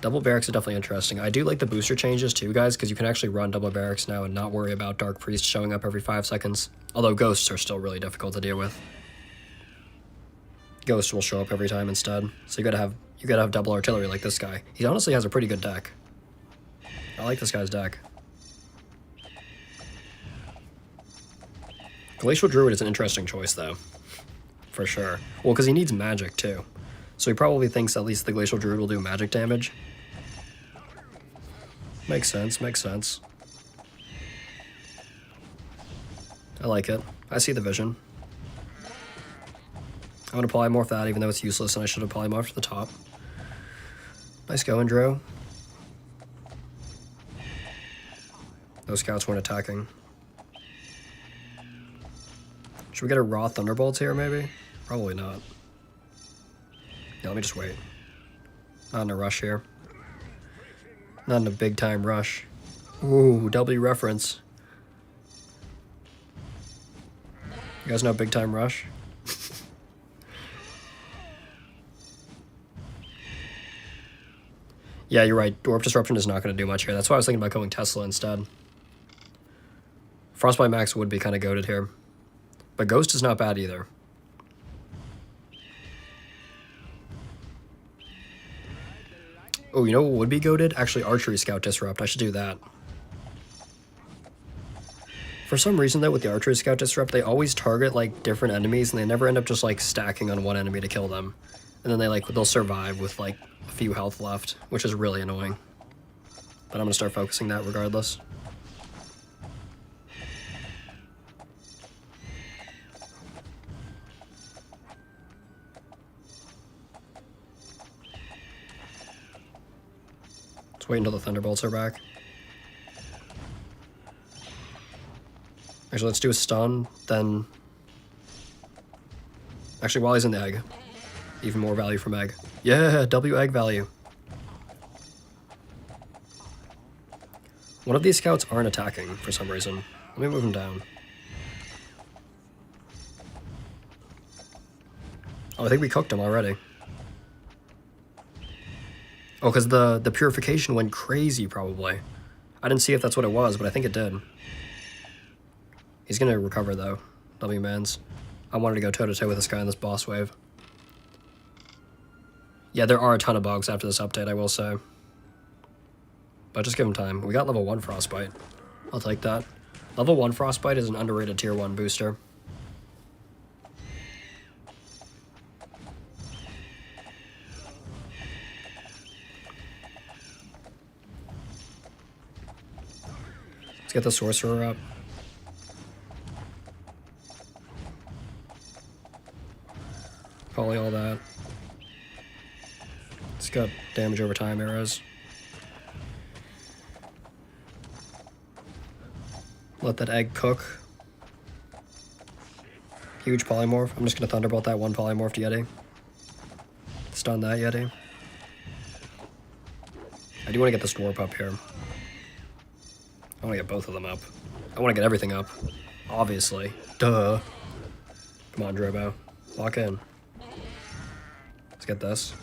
Double barracks are definitely interesting. I do like the booster changes, too, guys, because you can actually run double barracks now and not worry about Dark Priest showing up every 5 seconds. Although ghosts are still really difficult to deal with. Ghost will show up every time instead. So you gotta have double artillery like this guy. He honestly has a pretty good deck. I like this guy's deck. Glacial Druid is an interesting choice though. For sure. Well, because he needs magic too. So he probably thinks at least the Glacial Druid will do magic damage. Makes sense, makes sense. I like it. I see the vision. I'm going to polymorph that even though it's useless and I should have polymorphed the top. Nice going, Drew. Those scouts weren't attacking. Should we get a raw Thunderbolts here, maybe? Probably not. Yeah, let me just wait. Not in a rush here. Not in a big time rush. Ooh, W reference. You guys know big time rush? Yeah, you're right. Dwarf Disruption is not going to do much here. That's why I was thinking about going Tesla instead. Frostbite Max would be kind of goated here. But Ghost is not bad either. Oh, you know what would be goated? Actually, Archery Scout Disrupt. I should do that. For some reason, though, with the Archery Scout Disrupt, they always target, like, different enemies, and they never end up just, like, stacking on one enemy to kill them. And then they'll survive with, like, a few health left, which is really annoying. But I'm gonna start focusing that regardless. Let's wait until the Thunderbolts are back. Actually, let's do a stun, then... Actually, while he's in the egg. Even more value from egg. Yeah, W egg value. One of these scouts aren't attacking for some reason. Let me move him down. Oh, I think we cooked him already. Oh, because the purification went crazy, probably. I didn't see if that's what it was, but I think it did. He's gonna recover, though. W-mans. I wanted to go toe-to-toe with this guy in this boss wave. Yeah, there are a ton of bugs after this update, I will say. But just give him time. We got level 1 Frostbite. I'll take that. Level 1 Frostbite is an underrated tier 1 booster. Let's get the Sorcerer up. Poly all that. It's got damage over time arrows. Let that egg cook. Huge polymorph. I'm just going to Thunderbolt that one polymorphed Yeti. Stun that Yeti. I do want to get this dwarf up here. I want to get both of them up. I want to get everything up. Obviously. Duh. Come on, Drobo. Lock in. Let's get this.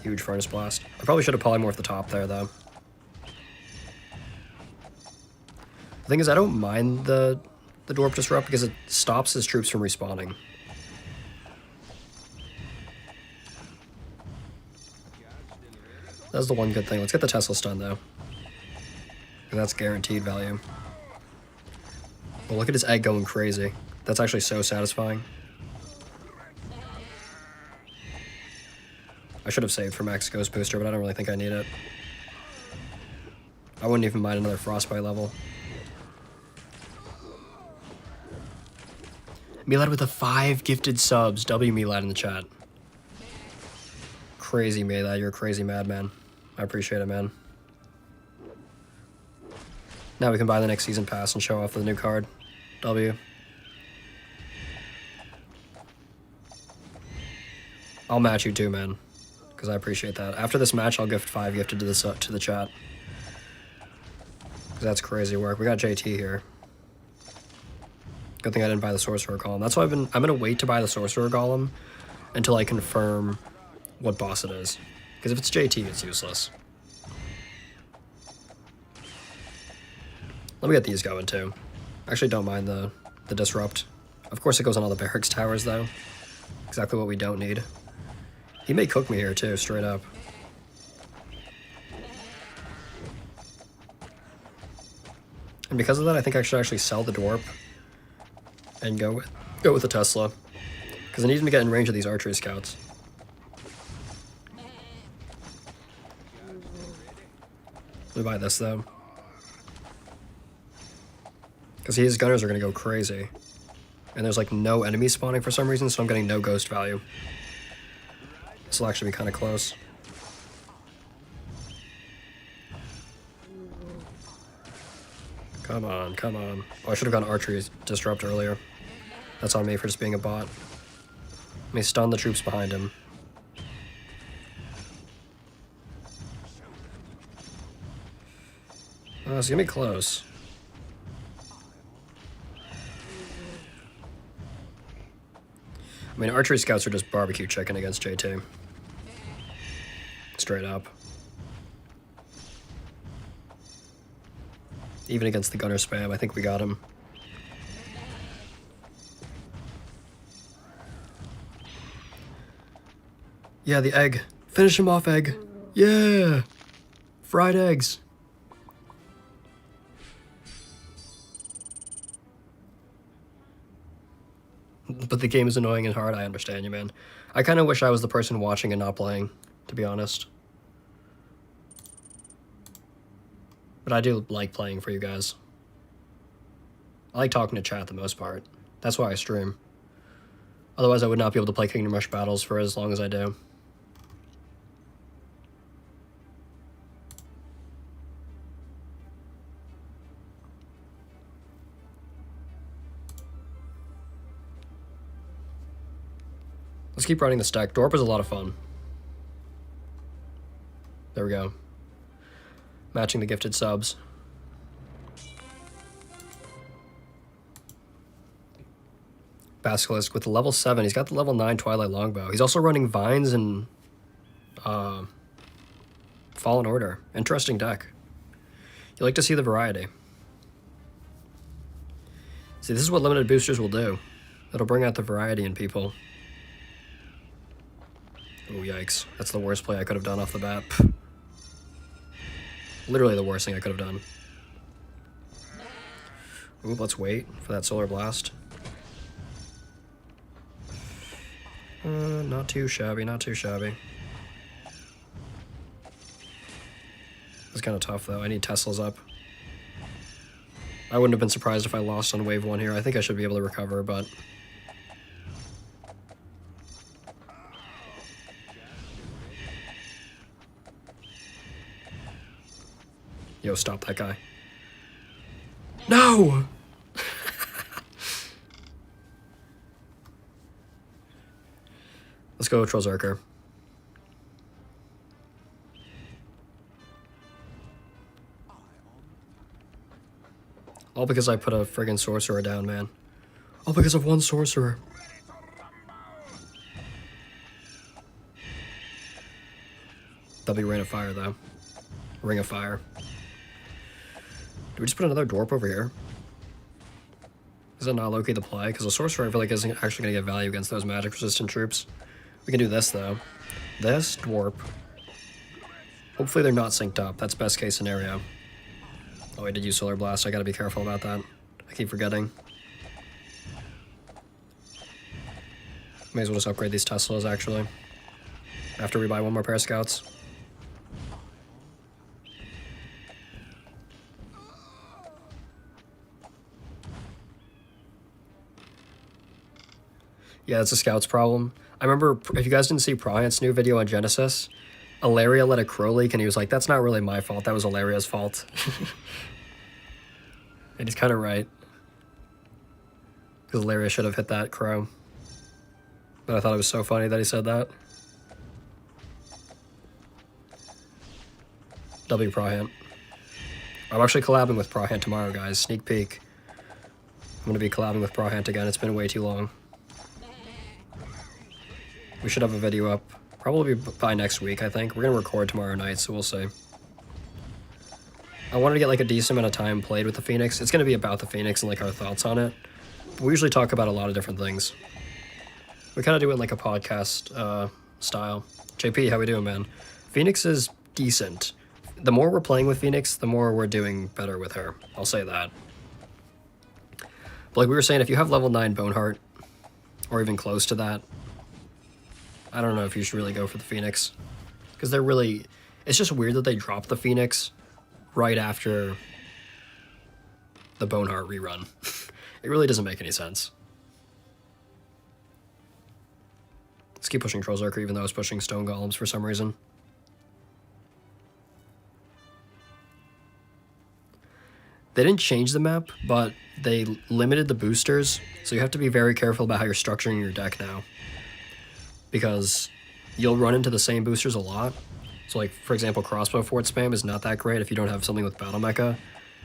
Huge Furnace Blast. I probably should have polymorphed the top there, though. The thing is, I don't mind the Dwarf Disrupt because it stops his troops from respawning. That's the one good thing. Let's get the Tesla stun, though. That's guaranteed value. Well, look at his egg going crazy. That's actually so satisfying. I should have saved for Max Ghost Booster, but I don't really think I need it. I wouldn't even mind another Frostbite level. Milad with the 5 gifted subs. W Milad in the chat. Crazy Milad, you're a crazy madman. I appreciate it, man. Now we can buy the next season pass and show off the new card. W. I'll match you too, man. Because I appreciate that. After this match, I'll gift 5 gifted to the chat. Because that's crazy work. We got JT here. Good thing I didn't buy the Sorcerer Golem. That's why I'm gonna wait to buy the Sorcerer Golem until I confirm what boss it is. Because if it's JT, it's useless. Let me get these going too. I actually don't mind the Disrupt. Of course it goes on all the barracks towers though. Exactly what we don't need. He may cook me here too, straight up. And because of that, I think I should actually sell the Dwarp and go with the Tesla. Because I need him to get in range of these archery scouts. Let me buy this though. Because his gunners are going to go crazy. And there's like no enemies spawning for some reason, so I'm getting no ghost value. This will actually be kind of close. Come on, come on. Oh, I should have gone archery disrupt earlier. That's on me for just being a bot. Let me stun the troops behind him. Oh, it's gonna be close. I mean, archery scouts are just barbecue chicken against JT. Straight up. Even against the gunner spam, I think we got him. Yeah, the egg. Finish him off, egg. Yeah! Fried eggs. But the game is annoying and hard, I understand you, man. I kind of wish I was the person watching and not playing, to be honest. But I do like playing for you guys. I like talking to chat the most part. That's why I stream. Otherwise I would not be able to play Kingdom Rush battles for as long as I do. Let's keep running this deck. Dorp is a lot of fun. There we go. Matching the gifted subs. Basilisk with the level 7. He's got the level 9 Twilight Longbow. He's also running Vines and Fallen Order. Interesting deck. You like to see the variety. See, this is what limited boosters will do. It'll bring out the variety in people. Oh, yikes. That's the worst play I could have done off the bat. Literally the worst thing I could have done. Ooh, let's wait for that Solar Blast. Not too shabby, not too shabby. It's kind of tough, though. I need Teslas up. I wouldn't have been surprised if I lost on wave 1 here. I think I should be able to recover, but... Yo, stop that guy. No! Let's go Trollzerker. All because I put a friggin' sorcerer down, man. All because of one sorcerer. That'll be Rain of Fire, though. Ring of Fire. Do we just put another Dwarp over here? Is that not low-key the play? Because a sorcerer I feel like isn't actually going to get value against those magic-resistant troops. We can do this, though. This, Dwarp. Hopefully they're not synced up. That's best case scenario. Oh, I did use Solar Blast. I gotta be careful about that. I keep forgetting. May as well just upgrade these Teslas, actually. After we buy one more pair of scouts. Yeah, it's a scouts problem. I remember, if you guys didn't see Prohant's new video on Genesis, Ilaria let a crow leak, and he was like, that's not really my fault, that was Ilaria's fault. And he's kind of right. Because Ilaria should have hit that crow. But I thought it was so funny that he said that. W Prohant. I'm actually collabing with Prohant tomorrow, guys. Sneak peek. I'm going to be collabing with Prohant again. It's been way too long. We should have a video up probably by next week, I think. We're going to record tomorrow night, so we'll see. I wanted to get like a decent amount of time played with the Pheonix. It's going to be about the Pheonix and like our thoughts on it. But we usually talk about a lot of different things. We kind of do it like a podcast style. JP, how we doing, man? Pheonix is decent. The more we're playing with Pheonix, the more we're doing better with her. I'll say that. But like we were saying, if you have level 9 Boneheart, or even close to that, I don't know if you should really go for the Pheonix. Because they're really... It's just weird that they dropped the Pheonix right after the Boneheart rerun. It really doesn't make any sense. Let's keep pushing Trollzarker even though I was pushing Stone Golems for some reason. They didn't change the map, but they limited the boosters, so you have to be very careful about how you're structuring your deck now. Because you'll run into the same boosters a lot. So like, for example, Crossbow Fort spam is not that great if you don't have something with Battle Mecha,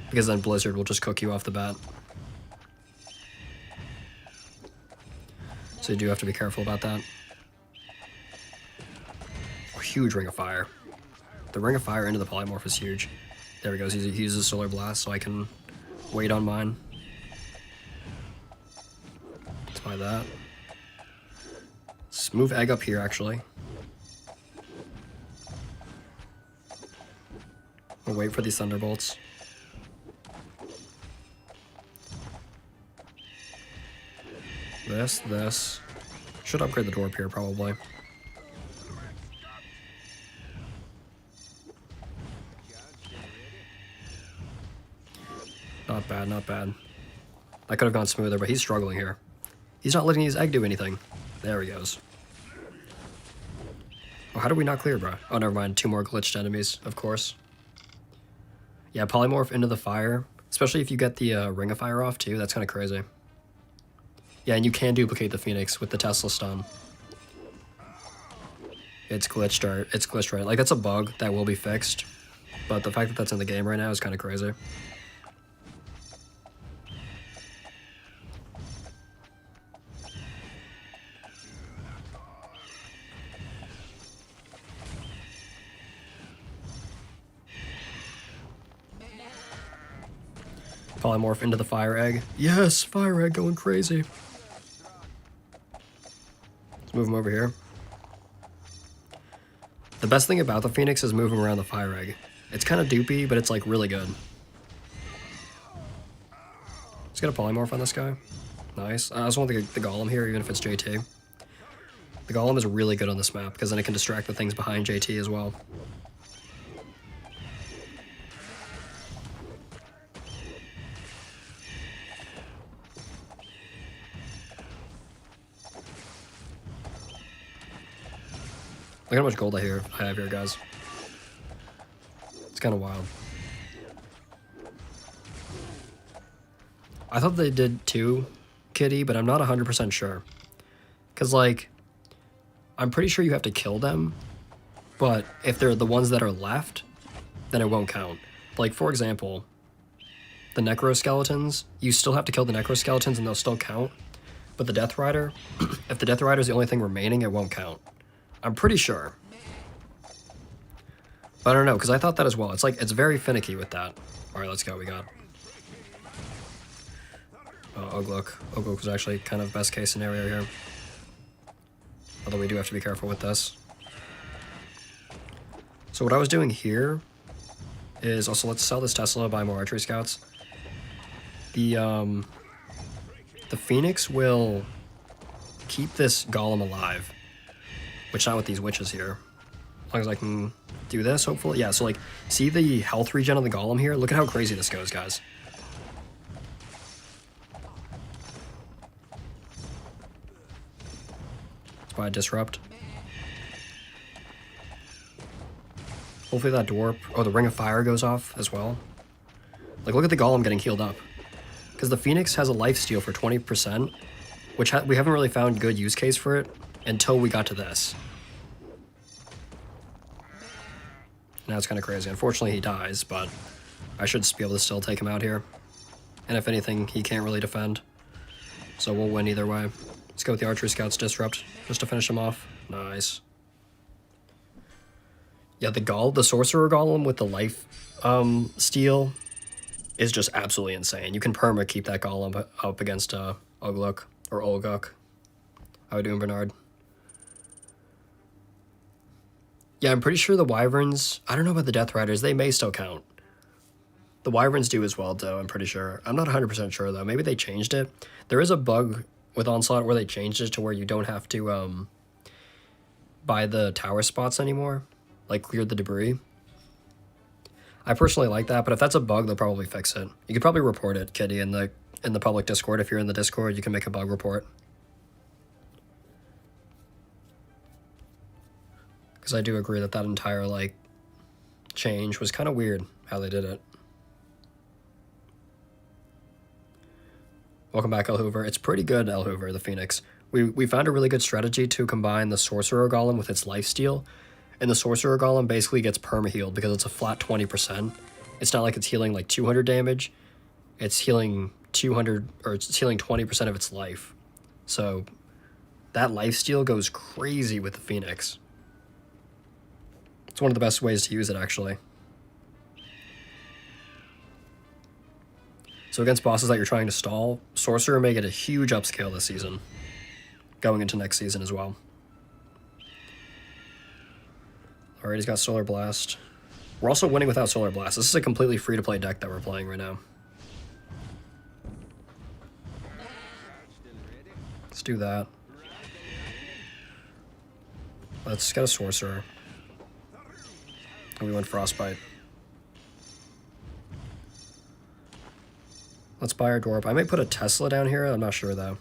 because then Blizzard will just cook you off the bat. So you do have to be careful about that. A huge Ring of Fire. The Ring of Fire into the Polymorph is huge. There he goes, he uses Solar Blast so I can wait on mine. Let's buy that. Let's move Egg up here, actually. We'll wait for these Thunderbolts. This. Should upgrade the door up here, probably. Not bad, not bad. That could have gone smoother, but he's struggling here. He's not letting his Egg do anything. There he goes. Oh, how did we not clear, bro? Oh, never mind. 2 more glitched enemies, of course. Yeah, Polymorph into the fire. Especially if you get the Ring of Fire off, too. That's kind of crazy. Yeah, and you can duplicate the Pheonix with the Tesla stun. It's glitched, or it's glitched, right? Like, that's a bug that will be fixed. But the fact that that's in the game right now is kind of crazy. Polymorph into the Fire Egg. Yes, Fire Egg going crazy. Let's move him over here. The best thing about the Pheonix is moving around the Fire Egg. It's kind of doopy, but it's like really good. Let's get a Polymorph on this guy. Nice. I also want the Golem here, even if it's JT. The Golem is really good on this map, because then it can distract the things behind JT as well. Look how much gold I have here, guys. It's kind of wild. I thought they did too, Kitty, but I'm not 100% sure. Because, like, I'm pretty sure you have to kill them, but if they're the ones that are left, then it won't count. Like, for example, the Necroskeletons, you still have to kill the Necroskeletons and they'll still count. But the Death Rider, if the Death Rider is the only thing remaining, it won't count. I'm pretty sure. But I don't know, because I thought that as well. It's like, it's very finicky with that. Alright, let's go, we got... Ugluk. Ugluk was actually kind of best case scenario here. Although we do have to be careful with this. So what I was doing here is also, let's sell this Tesla, buy more archery scouts. The Pheonix will keep this Golem alive. Which not with these witches here. As long as I can do this, hopefully. Yeah, so like, see the health regen on the Golem here? Look at how crazy this goes, guys. Let's buy a Disrupt. Hopefully that Dwarf... Oh, the Ring of Fire goes off as well. Like, look at the Golem getting healed up. Because the Pheonix has a lifesteal for 20%, which we haven't really found good use case for it until we got to this. Now it's kind of crazy. Unfortunately, he dies, but I should be able to still take him out here. And if anything, he can't really defend. So we'll win either way. Let's go with the Archery Scouts Disrupt, just to finish him off. Nice. Yeah, the Sorcerer Golem with the life steal is just absolutely insane. You can perma keep that Golem up against Ugluk, or Olguk. How we doing, Bernard? Yeah, I'm pretty sure the Wyverns... I don't know about the Death Riders. They may still count. The Wyverns do as well, though, I'm pretty sure. I'm not 100% sure, though. Maybe they changed it. There is a bug with Onslaught where they changed it to where you don't have to buy the tower spots anymore. Like, clear the debris. I personally like that, but if that's a bug, they'll probably fix it. You could probably report it, Kitty, in the public Discord. If you're in the Discord, you can make a bug report. Because I do agree that that entire, like, change was kind of weird, how they did it. Welcome back, El Hoover. It's pretty good, El Hoover, the Pheonix. We found a really good strategy to combine the Sorcerer Golem with its lifesteal. And the Sorcerer Golem basically gets perma-healed because it's a flat 20%. It's not like it's healing like 200 damage. It's healing 200, or it's healing 20% of its life. So that lifesteal goes crazy with the Pheonix. It's one of the best ways to use it, actually. So against bosses that you're trying to stall, Sorcerer may get a huge upscale this season, going into next season as well. Alright, he's got Solar Blast. We're also winning without Solar Blast. This is a completely free-to-play deck that we're playing right now. Let's do that. Let's get a Sorcerer. And we went Frostbite. Let's buy our Dwarf. I may put a Tesla down here. I'm not sure, though.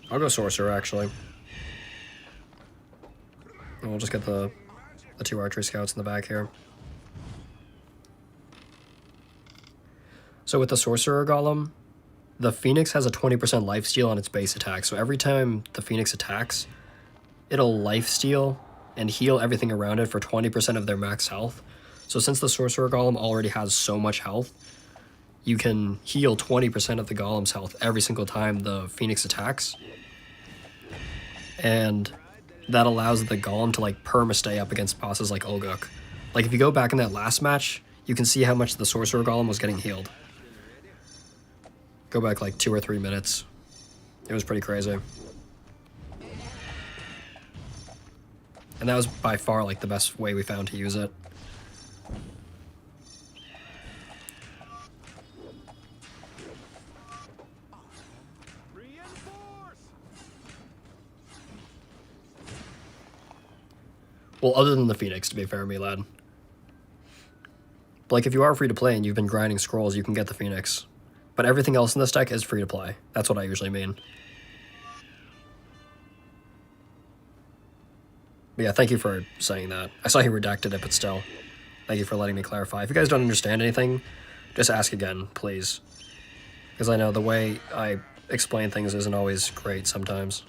I'll go Sorcerer, actually. And we'll just get the 2 Archery Scouts in the back here. So with the Sorcerer Golem, the Pheonix has a 20% lifesteal on its base attack. So every time the Pheonix attacks, it'll lifesteal and heal everything around it for 20% of their max health. So since the Sorcerer Golem already has so much health, you can heal 20% of the Golem's health every single time the Pheonix attacks. And that allows the Golem to like perma-stay up against bosses like Olguk. Like if you go back in that last match, you can see how much the Sorcerer Golem was getting healed. Go back like 2 or 3 minutes. It was pretty crazy. And that was by far like the best way we found to use it. Well, other than the Pheonix, to be fair, Milad. Like, if you are free to play and you've been grinding scrolls, you can get the Pheonix. But everything else in this deck is free to play. That's what I usually mean. But yeah, thank you for saying that. I saw you redacted it, but still. Thank you for letting me clarify. If you guys don't understand anything, just ask again, please. Because I know the way I explain things isn't always great sometimes.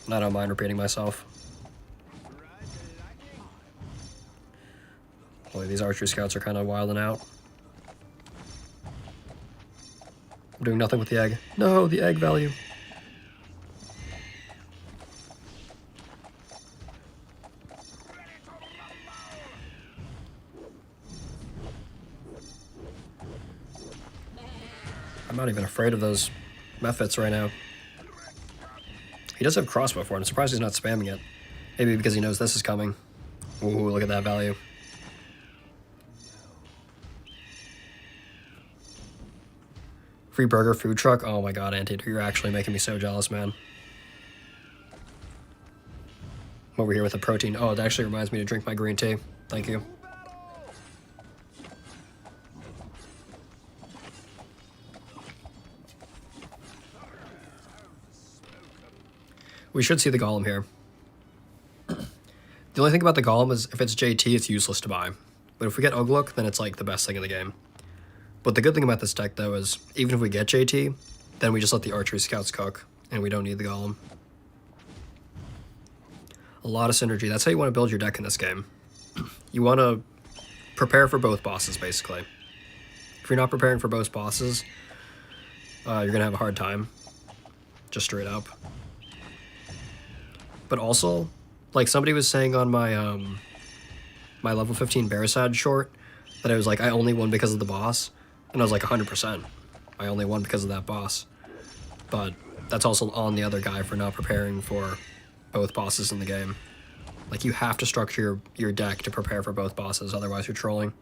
And I don't mind repeating myself. Boy, these Archery Scouts are kind of wilding out. I'm doing nothing with the egg. No, the egg value. I'm not even afraid of those Mephits right now. He does have crossbow for it. I'm surprised he's not spamming it. Maybe because he knows this is coming. Ooh, look at that value. Free burger food truck. Oh my god, Anteater, you're actually making me so jealous, man. I'm over here with a protein. Oh, it actually reminds me to drink my green tea. Thank you. We should see the Golem here. The only thing about the Golem is if it's JT, it's useless to buy. But if we get Ugluk, then it's like the best thing in the game. But the good thing about this deck, though, is even if we get JT, then we just let the Archery Scouts cook, and we don't need the Golem. A lot of synergy. That's how you want to build your deck in this game. You want to prepare for both bosses, basically. If you're not preparing for both bosses, you're going to have a hard time. Just straight up. But also, like somebody was saying on my my level 15 Barisad short, that I was like, I only won because of the boss. And I was like, 100%. I only won because of that boss. But that's also on the other guy for not preparing for both bosses in the game. Like, you have to structure your deck to prepare for both bosses, otherwise you're trolling.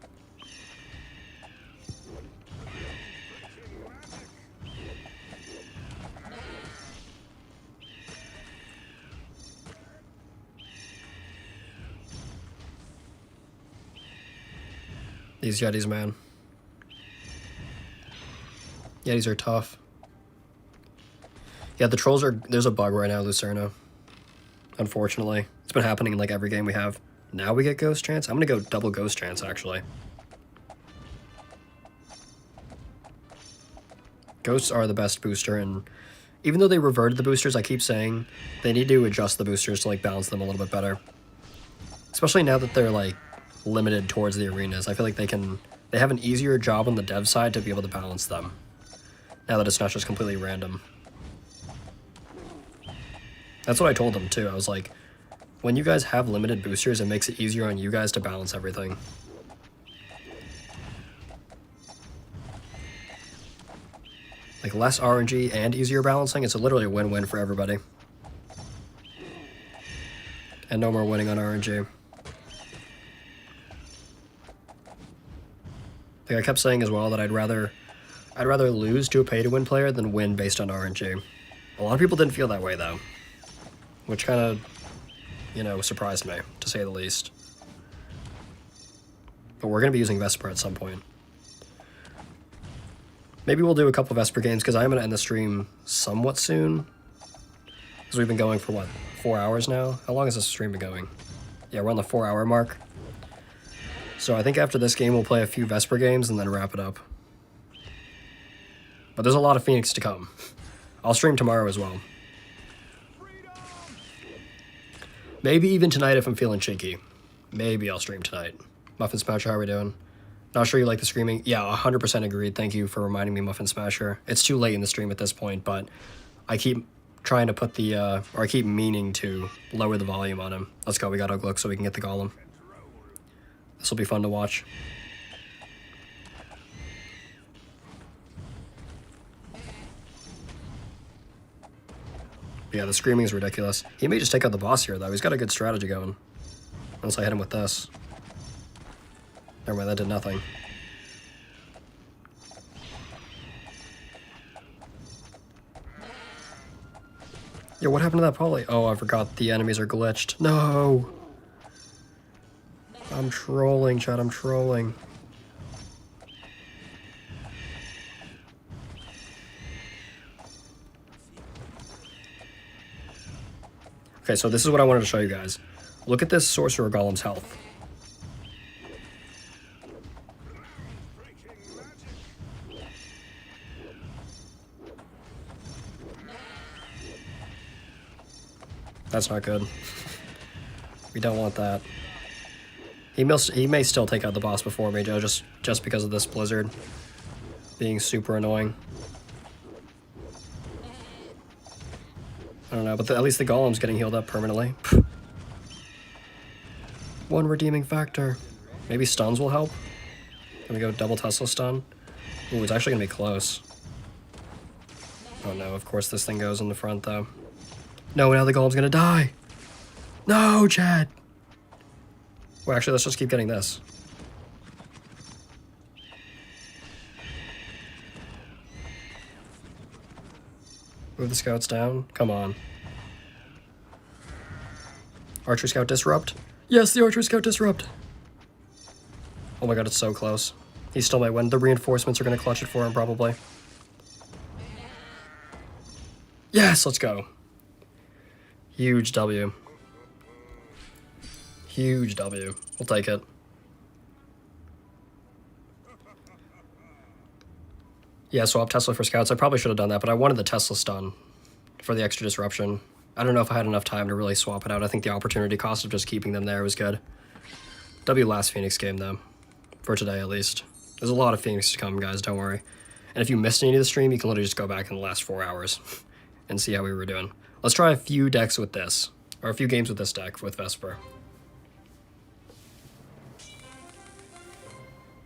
These Yetis, man. Yetis are tough. Yeah, the trolls are... There's a bug right now, Lucerna. Unfortunately. It's been happening in, like, every game we have. Now we get Ghost Trance? I'm gonna go double Ghost Trance, actually. Ghosts are the best booster, and even though they reverted the boosters, I keep saying they need to adjust the boosters to, like, balance them a little bit better. Especially now that they're, like, limited towards the arenas. I feel like they have an easier job on the dev side to be able to balance them. Now that it's not just completely random. That's what I told them too. I was like, when you guys have limited boosters, it makes it easier on you guys to balance everything. Like, less RNG and easier balancing, it's literally a win-win for everybody. And no more winning on RNG. Like I kept saying as well that I'd rather lose to a pay-to-win player than win based on RNG. A lot of people didn't feel that way though, which kind of, you know, surprised me, to say the least. But we're going to be using Vesper at some point. Maybe we'll do a couple Vesper games, because I'm going to end the stream somewhat soon. Because we've been going for, what, 4 hours now? How long has this stream been going? Yeah, we're on the 4-hour mark. So I think after this game, we'll play a few Vesper games and then wrap it up. But there's a lot of Pheonix to come. I'll stream tomorrow as well. Maybe even tonight if I'm feeling cheeky. Maybe I'll stream tonight. Muffin Smasher, how are we doing? Not sure you like the screaming. Yeah, 100% agreed. Thank you for reminding me, Muffin Smasher. It's too late in the stream at this point, but I keep trying to put the, or I keep meaning to lower the volume on him. Let's go, we got Uglook so we can get the Golem. This will be fun to watch. Yeah, the screaming is ridiculous. He may just take out the boss here, though. He's got a good strategy going. Unless I hit him with this. Never mind, that did nothing. Yo, what happened to that poly? Oh, I forgot the enemies are glitched. No! I'm trolling, Chad, I'm trolling. Okay, so this is what I wanted to show you guys. Look at this Sorcerer Golem's health. That's not good. We don't want that. He may still take out the boss before me, Joe, just because of this blizzard being super annoying. I don't know, but at least the Golem's getting healed up permanently. One redeeming factor. Maybe stuns will help? Can we go double Tesla stun? Ooh, it's actually gonna be close. Oh no, of course this thing goes in the front though. No, now the Golem's gonna die! No, Chad! Well, actually, let's just keep getting this. Move the scouts down. Come on. Archer Scout Disrupt? Yes, the Archer Scout Disrupt! Oh my god, it's so close. He still might win. The reinforcements are going to clutch it for him, probably. Yes, let's go. Huge W. Huge W. We'll take it. Yeah, swap Tesla for scouts. I probably should have done that, but I wanted the Tesla stun for the extra disruption. I don't know if I had enough time to really swap it out. I think the opportunity cost of just keeping them there was good. W last Pheonix game, though. For today, at least. There's a lot of Pheonix to come, guys, don't worry. And if you missed any of the stream, you can literally just go back in the last 4 hours and see how we were doing. Let's try a few decks with this. Or a few games with this deck, with Vesper.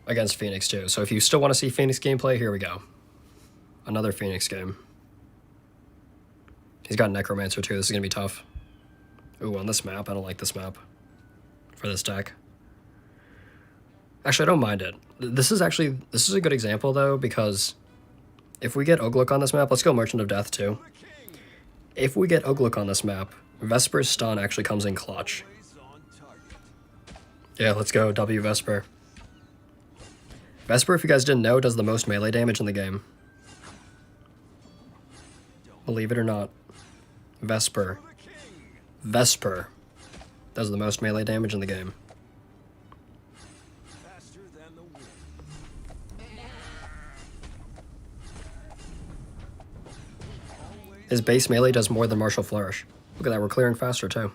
Against Pheonix, too. So if you still want to see Pheonix gameplay, here we go. Another Pheonix game. He's got Necromancer too. This is gonna be tough. Ooh, on this map, I don't like this map for this deck. Actually, I don't mind it. This is a good example though, because if we get Oglook on this map, let's go Merchant of Death too. If we get Oglook on this map, Vesper's stun actually comes in clutch. Yeah, let's go W Vesper. Vesper, if you guys didn't know, does the most melee damage in the game. Believe it or not. Vesper does the most melee damage in the game. His base melee does more than Martial Flourish. Look at that, we're clearing faster too.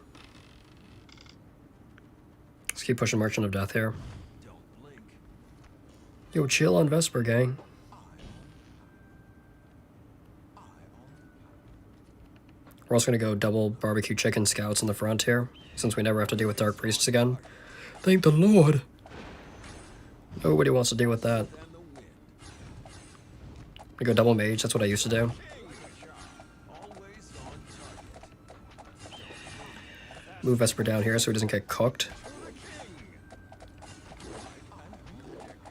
Let's keep pushing Merchant of Death here. Yo, chill on Vesper, gang. We're also going to go double barbecue chicken scouts in the front here, since we never have to deal with Dark Priests again. Thank the Lord! Nobody wants to deal with that. We go double mage, that's what I used to do. Move Vesper down here so he doesn't get cooked.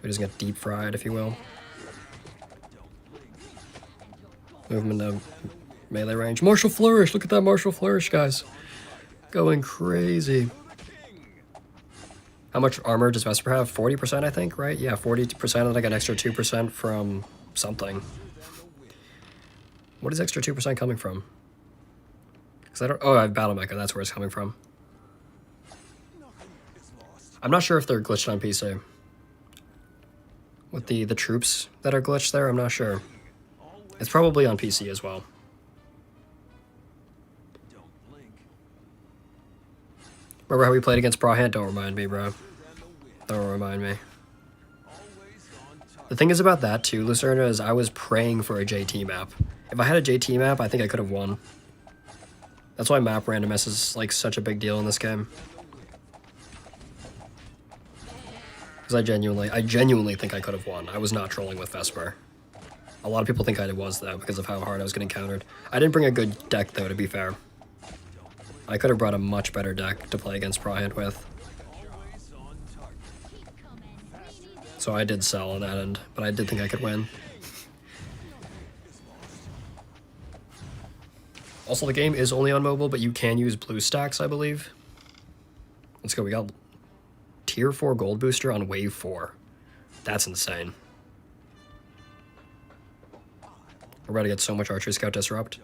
He doesn't get deep fried, if you will. Move him into melee range. Martial Flourish! Look at that Martial Flourish, guys. Going crazy. How much armor does Vesper have? 40%, I think, right? Yeah, 40%, and I got an extra 2% from something. What is extra 2% coming from? Because I don't... Oh, I have Battle Mecha, that's where it's coming from. I'm not sure if they're glitched on PC. With the troops that are glitched there, I'm not sure. It's probably on PC as well. Remember how we played against Brahant? Don't remind me, bro. Don't remind me. The thing is about that too, Lucerna, is I was praying for a JT map. If I had a JT map, I think I could have won. That's why map randomness is like such a big deal in this game. Because I genuinely think I could have won. I was not trolling with Vesper. A lot of people think I was though, because of how hard I was getting countered. I didn't bring a good deck though, to be fair. I could have brought a much better deck to play against Brahant with. So I did sell on that end, but I did think I could win. Also, the game is only on mobile, but you can use blue stacks, I believe. Let's go, we got tier 4 gold booster on wave 4. That's insane. We're about to get so much Archery Scout Disrupt.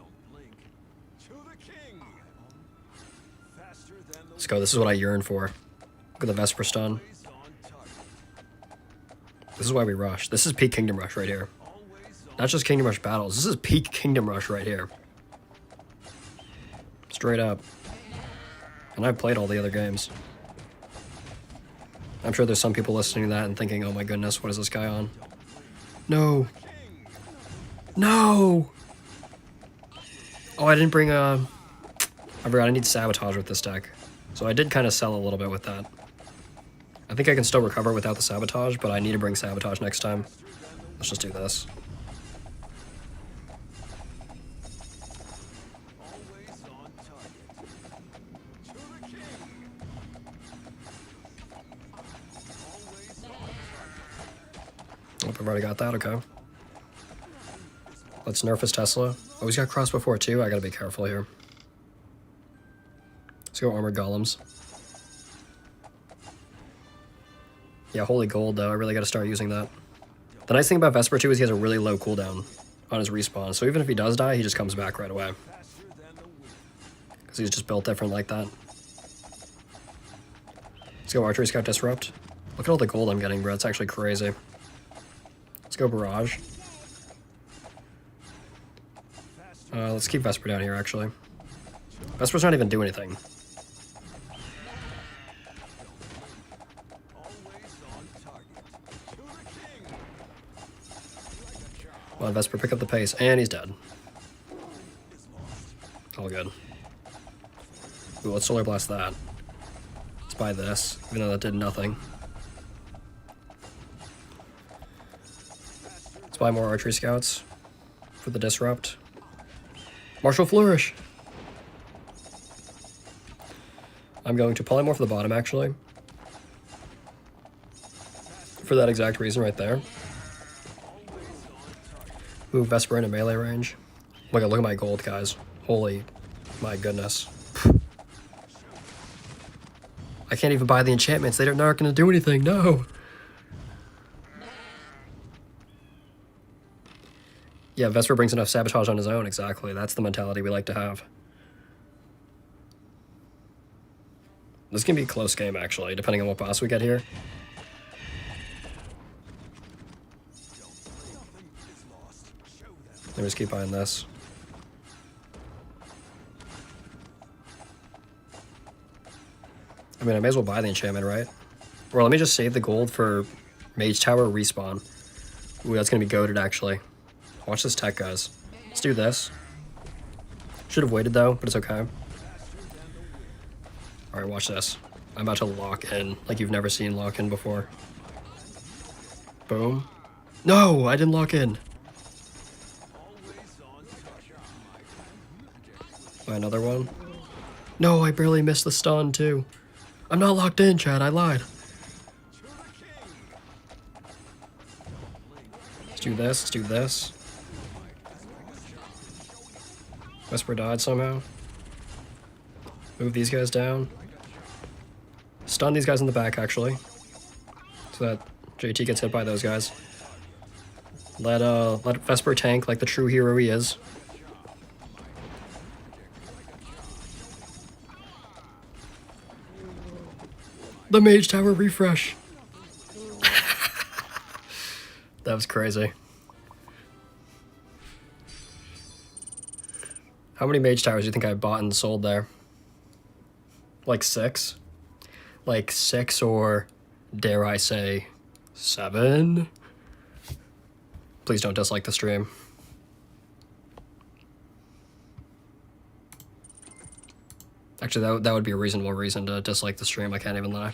Let's go, this is what I yearn for. Look at the Vesper stun. This is why we rush. This is peak Kingdom Rush right here. Not just Kingdom Rush battles, this is peak Kingdom Rush right here. Straight up. And I've played all the other games. I'm sure there's some people listening to that and thinking, oh my goodness, what is this guy on? No. No! Oh, I didn't bring I forgot I need Sabotage with this deck. So I did kind of sell a little bit with that. I think I can still recover without the Sabotage, but I need to bring Sabotage next time. Let's just do this. Oh, I've already got that, okay. Let's nerf his Tesla. Oh, he's got cross before too, I gotta be careful here. Let's go Armored Golems. Yeah, Holy Gold though, I really gotta start using that. The nice thing about Vesper too is he has a really low cooldown on his respawn, so even if he does die, he just comes back right away. Because he's just built different like that. Let's go Archery Scout Disrupt. Look at all the gold I'm getting, bro, it's actually crazy. Let's go Barrage. Let's keep Vesper down here, actually. Vesper's not even doing anything. Come on, Vesper, pick up the pace. And he's dead. All good. Ooh, let's Solar Blast that. Let's buy this, even though that did nothing. Let's buy more Archery Scouts for the Disrupt. Martial Flourish! I'm going to polymorph the bottom, actually. For that exact reason right there. Move Vesper into melee range. Look at my gold, guys. Holy, my goodness. I can't even buy the enchantments. They're not going to do anything. No. Yeah, Vesper brings enough sabotage on his own. Exactly. That's the mentality we like to have. This can be a close game, actually, depending on what boss we get here. Let me just keep buying this. I mean, I may as well buy the enchantment, right? Or let me just save the gold for Mage Tower respawn. Ooh, that's going to be goated, actually. Watch this tech, guys. Let's do this. Should have waited, though, but it's okay. Alright, watch this. I'm about to lock in like you've never seen lock in before. Boom. No, I didn't lock in. Another one. No, I barely missed the stun, too. I'm not locked in, Chad. I lied. Let's do this. Let's do this. Vesper died somehow. Move these guys down. Stun these guys in the back, actually. So that JT gets hit by those guys. Let Vesper tank like the true hero he is. The Mage Tower refresh. That was crazy. How many Mage Towers do you think I bought and sold there? Like 6? Like 6 or, dare I say, 7? Please don't dislike the stream. Actually, that would be a reasonable reason to dislike the stream, I can't even lie.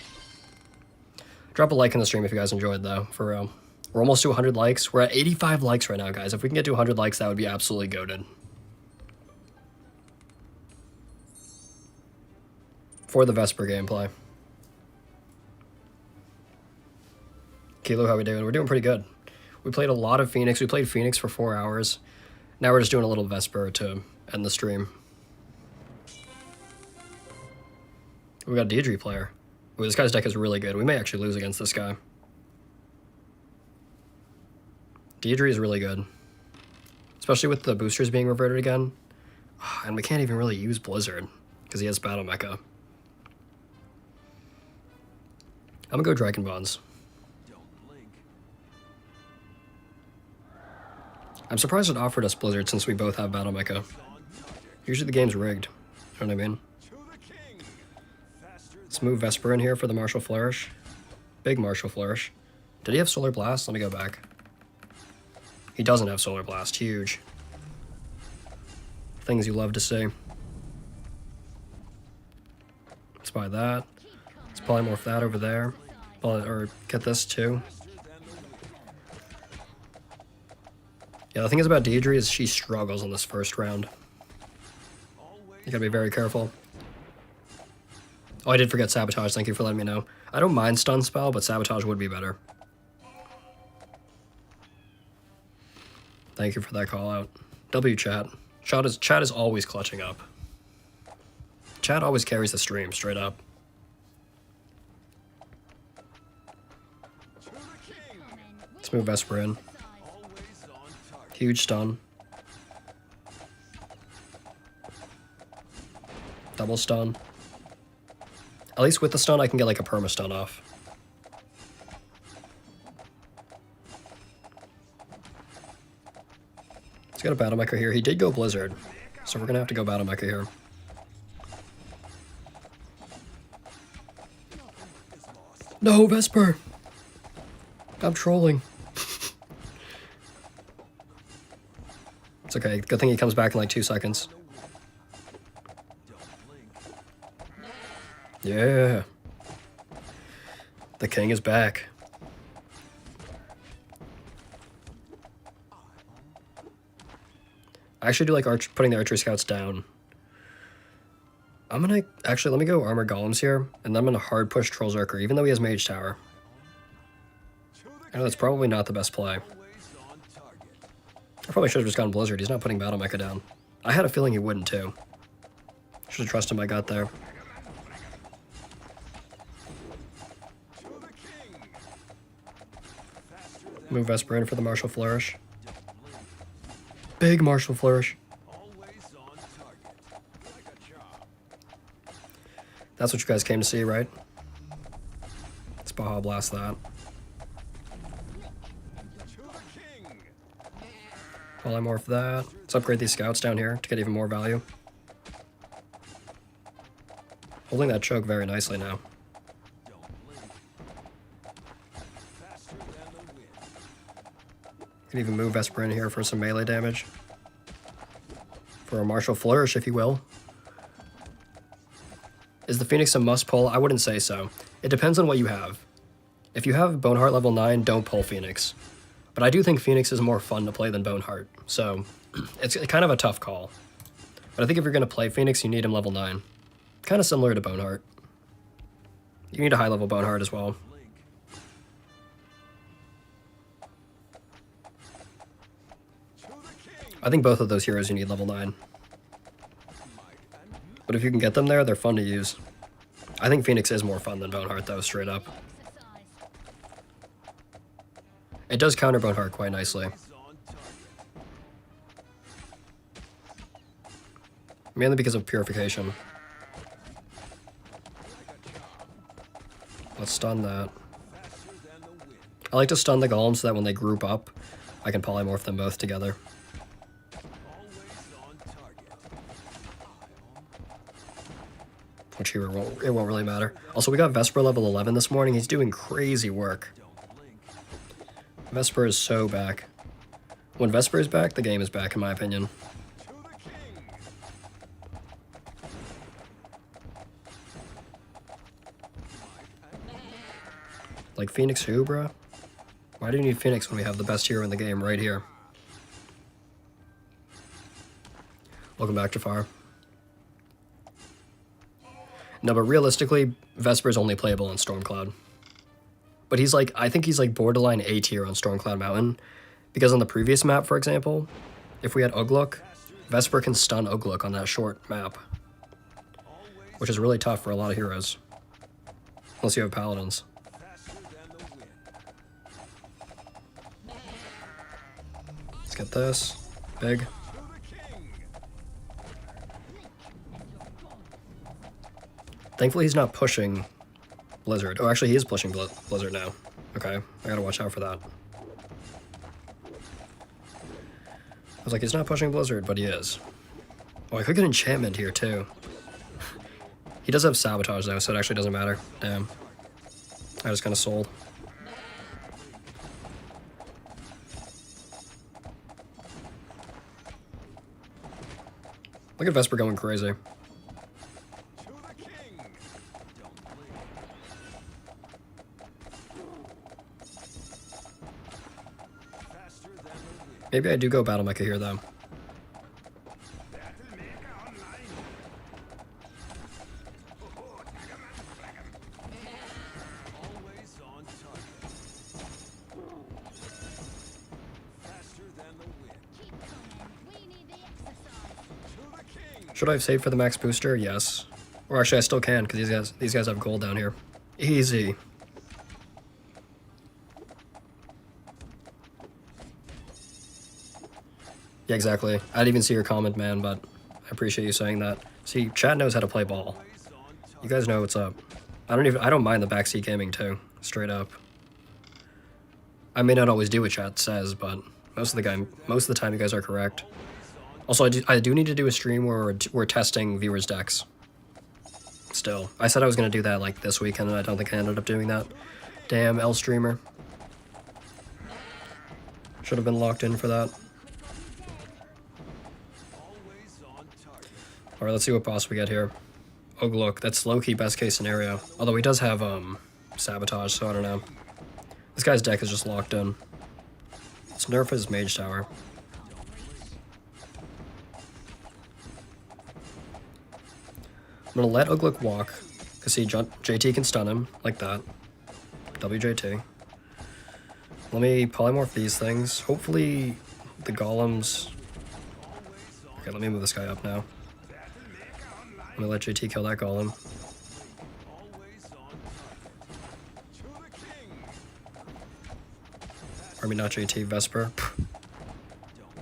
Drop a like in the stream if you guys enjoyed, though, for real. We're almost to 100 likes. We're at 85 likes right now, guys. If we can get to 100 likes, that would be absolutely goated. For the Vesper gameplay. Kilo, how we doing? We're doing pretty good. We played a lot of Pheonix. We played Pheonix for 4 hours. Now we're just doing a little Vesper to end the stream. We got a Deidre player. Ooh, this guy's deck is really good. We may actually lose against this guy. Deidre is really good. Especially with the boosters being reverted again. And we can't even really use Blizzard because he has Battle Mecha. I'm gonna go Dragon Bonds. I'm surprised it offered us Blizzard since we both have Battle Mecha. Usually the game's rigged. You know what I mean? Let's move Vesper in here for the Martial Flourish. Big Martial Flourish. Did he have Solar Blast? Let me go back. He doesn't have Solar Blast. Huge. Things you love to see. Let's buy that. Let's polymorph that over there. Or get this too. Yeah, the thing is about Deidre is she struggles in this first round. You gotta be very careful. Oh, I did forget Sabotage. Thank you for letting me know. I don't mind Stun Spell, but Sabotage would be better. Thank you for that call out. W chat. Chat is always clutching up. Chat always carries the stream, straight up. Let's move Vesper in. Huge stun. Double stun. At least with the stun, I can get like a perma stun off. He's got a Battle Mecha here. He did go Blizzard, so we're gonna have to go Battle Mecha here. No, Vesper! I'm trolling. It's okay. Good thing he comes back in like 2 seconds. Yeah. The king is back. I actually do like putting the archer scouts down. I'm gonna, actually, let me go Armor Golems here, and then I'm gonna hard push Troll Zerker, even though he has Mage Tower. I know that's probably not the best play. I probably should have just gone Blizzard. He's not putting Battle Mecha down. I had a feeling he wouldn't, too. Should have trusted my gut there. Move Vesper in for the Martial Flourish. Big Martial Flourish. That's what you guys came to see, right? Let's Baja Blast that. Polymorph that. Let's upgrade these scouts down here to get even more value. Holding that choke very nicely now. Can even move Vesper in here for some melee damage. For a Martial Flourish, if you will. Is the Pheonix a must pull? I wouldn't say so. It depends on what you have. If you have Boneheart level 9, don't pull Pheonix. But I do think Pheonix is more fun to play than Boneheart, so it's kind of a tough call. But I think if you're going to play Pheonix, you need him level 9. Kind of similar to Boneheart. You need a high level Boneheart as well. I think both of those heroes you need level 9. But if you can get them there, they're fun to use. I think Pheonix is more fun than Boneheart, though, straight up. It does counter Boneheart quite nicely. Mainly because of Purification. Let's stun that. I like to stun the golems so that when they group up, I can polymorph them both together. Which here it won't really matter. Also, we got Vesper level 11 this morning. He's doing crazy work. Vesper is so back. When Vesper is back, the game is back, in my opinion. Like Pheonix who, bruh? Why do you need Pheonix when we have the best hero in the game right here? Welcome back, Jafar. No, but realistically, Vesper is only playable on Stormcloud. But he's like, I think he's like borderline A tier on Stormcloud Mountain. Because on the previous map, for example, if we had Ugluk, Vesper can stun Ugluk on that short map. Which is really tough for a lot of heroes. Unless you have Paladins. Let's get this. Big. Thankfully he's not pushing Blizzard. Oh, actually he is pushing Blizzard now. Okay, I gotta watch out for that. I was like, he's not pushing Blizzard, but he is. Oh, I could get Enchantment here too. He does have Sabotage though, so it actually doesn't matter. Damn. I just kind of sold. Look at Vesper going crazy. Maybe I do go Battle Mecha here, though. Should I have saved for the max booster? Yes. Or actually, I still can, because these guys have gold down here. Easy. Yeah, exactly. I didn't even see your comment, man, but I appreciate you saying that. See, chat knows how to play ball. You guys know what's up. I don't mind the backseat gaming too, straight up. I may not always do what chat says, but most of the time you guys are correct. Also, I do need to do a stream where we're testing viewers' decks. Still. I said I was going to do that like this weekend, and I don't think I ended up doing that. Damn, L streamer. Should have been locked in for that. Alright, let's see what boss we get here. Oh, look, that's low-key best case scenario. Although he does have, Sabotage, so I don't know. This guy's deck is just locked in. Let's nerf his Mage Tower. I'm gonna let Ugluk walk, because see, JT can stun him, like that. WJT. Let me polymorph these things. Hopefully, the golems... Okay, let me move this guy up now. I'm gonna let JT kill that golem. I mean, not JT, Vesper.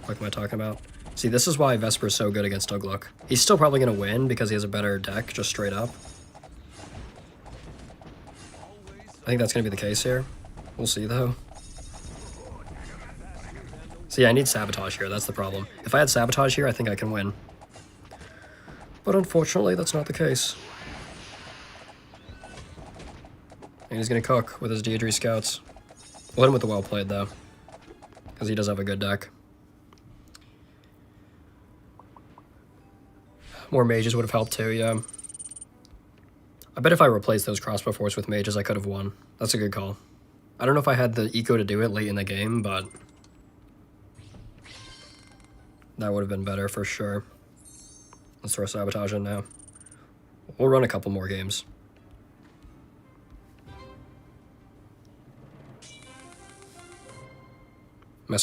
What am I talking about? See, this is why Vesper is so good against Ugluk. He's still probably going to win because he has a better deck, just straight up. I think that's going to be the case here. We'll see, though. See, I need Sabotage here, that's the problem. If I had Sabotage here, I think I can win. But unfortunately, that's not the case. And he's going to cook with his Deirdre Scouts. We'll hit him with the well played, though. Because he does have a good deck. More mages would have helped too, yeah. I bet if I replaced those crossbow force with mages, I could have won. That's a good call. I don't know if I had the eco to do it late in the game, but... that would have been better for sure. Let's throw Sabotage in now. We'll run a couple more games.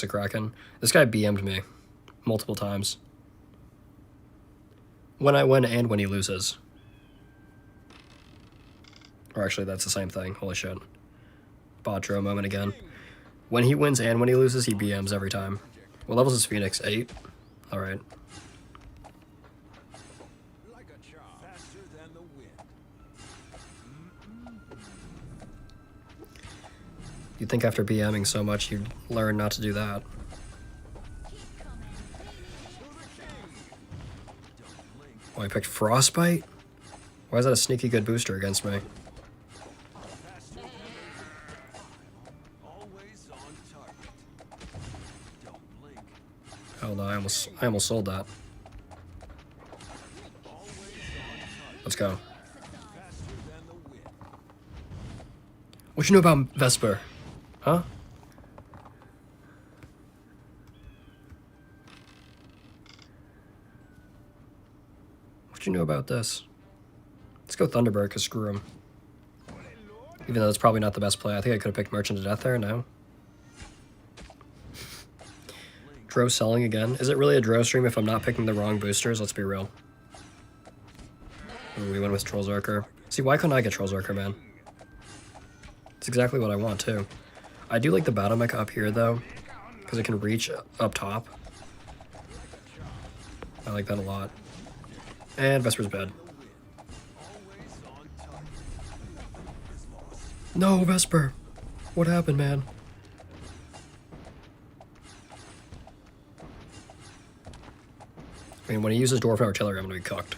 Kraken. This guy BM'd me multiple times. When I win and when he loses. Or actually, that's the same thing. Holy shit. Bot draw moment again. When he wins and when he loses, he BMs every time. What levels is Pheonix? 8? Alright. You'd think after BMing so much, you'd learn not to do that. Oh, I picked Frostbite? Why is that a sneaky good booster against me? Oh no, I almost sold that. Let's go. What you know about Vesper? Huh? What you know about this? Let's go Thunderbird, because screw him. Even though that's probably not the best play. I think I could have picked Merchant to Death there, no? Dro selling again. Is it really a Dro stream if I'm not picking the wrong boosters? Let's be real. Ooh, we went with Troll Zerker. See, why couldn't I get Troll Zerker, man? It's exactly what I want, too. I do like the battle mech up here, though, because it can reach up top. I like that a lot. And Vesper's bed. No, Vesper! What happened, man? I mean, when he uses Dwarf Artillery, I'm going to be cooked.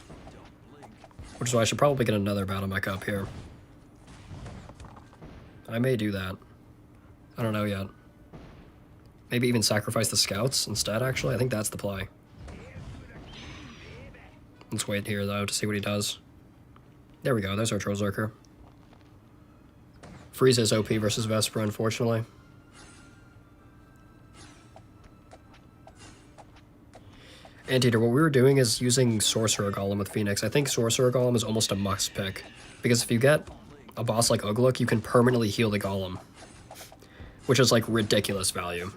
Which is why I should probably get another battle mech up here. I may do that. I don't know yet. Maybe even sacrifice the scouts instead, actually. I think that's the play. Let's wait here, though, to see what he does. There we go. There's our Troll Zerker. Freeze is OP versus Vesper, unfortunately. Anteater, what we were doing is using Sorcerer Golem with Pheonix. I think Sorcerer Golem is almost a must pick. Because if you get a boss like Ugluk, you can permanently heal the Golem. Which is like ridiculous value.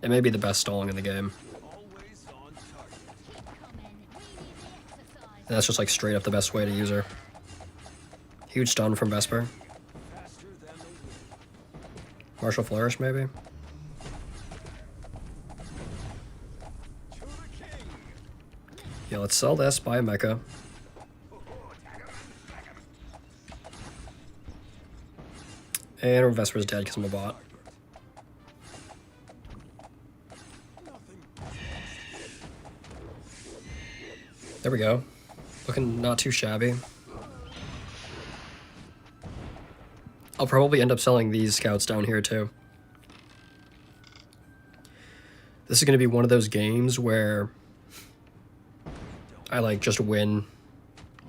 It may be the best stalling in the game. And that's just like straight up the best way to use her. Huge stun from Vesper. Martial Flourish, maybe? Yeah, let's sell this, buy a mecha. And Vesper's dead because I'm a bot. There we go. Looking not too shabby. I'll probably end up selling these scouts down here too. This is going to be one of those games where I like just win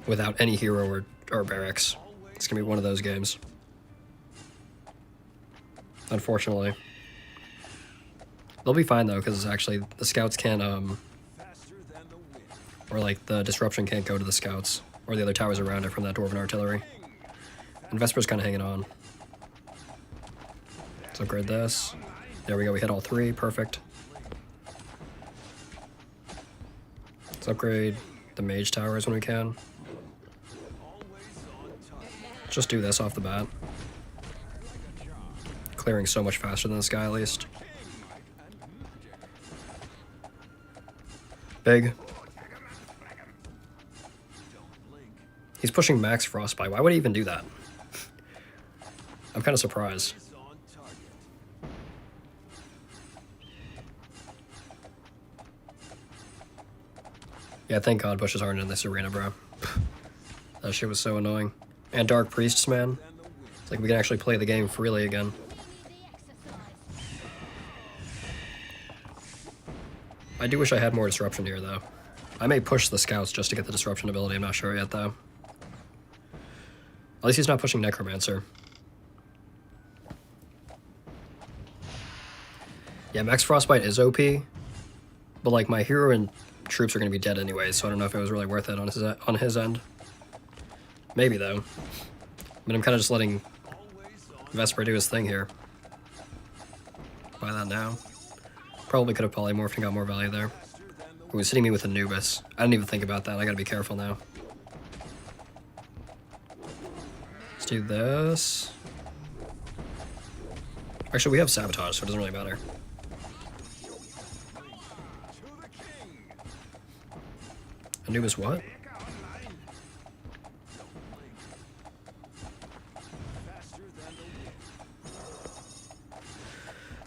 without any hero or barracks. It's going to be one of those games. Unfortunately. They'll be fine though, because actually the scouts can't or like the disruption can't go to the scouts. or the other towers around it from that Dwarven artillery. And Vesper's kind of hanging on. Let's upgrade this. There we go, we hit all 3, perfect. Let's upgrade the mage towers when we can. Just do this off the bat. Clearing so much faster than this guy, at least. Big. He's pushing max frostbite. Why would he even do that? I'm kind of surprised. Yeah, thank God bushes aren't in this arena, bro. That shit was so annoying. And Dark Priests, man. It's like we can actually play the game freely again. I do wish I had more disruption here, though. I may push the scouts just to get the disruption ability, I'm not sure yet, though. At least he's not pushing Necromancer. Yeah, Max Frostbite is OP, but like my hero and troops are going to be dead anyway, so I don't know if it was really worth it on his end. Maybe, though. I mean, I'm kind of just letting Vesper do his thing here. Buy that now. Probably could have polymorphed and got more value there. Ooh, he's hitting me with Anubis. I didn't even think about that. I gotta be careful now. Let's do this. Actually, we have Sabotage, so it doesn't really matter. Anubis what?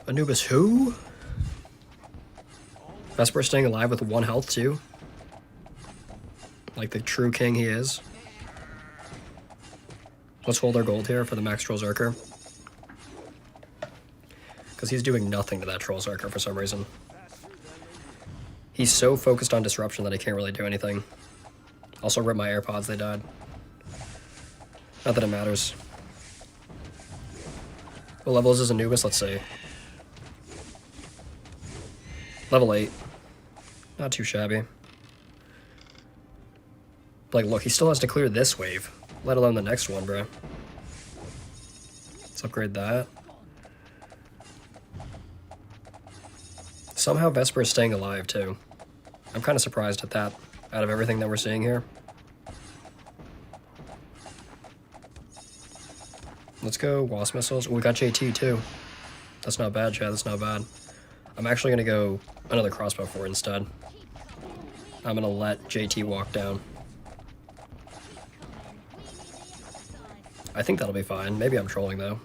Anubis who? Vesper staying alive with 1 health too? Like the true king he is. Let's hold our gold here for the Max Troll Zerker. Because he's doing nothing to that Troll Zerker for some reason. He's so focused on disruption that he can't really do anything. Also rip my AirPods, they died. Not that it matters. What level is his Anubis? Let's see. Level 8. Not too shabby. Like, look, he still has to clear this wave, let alone the next one, bro. Let's upgrade that. Somehow Vesper is staying alive, too. I'm kind of surprised at that, out of everything that we're seeing here. Let's go Wasp Missiles. Oh, we got JT, too. That's not bad, Chad. That's not bad. I'm actually going to go another Crossbow for it instead. I'm going to let JT walk down. I think that'll be fine. Maybe I'm trolling, though.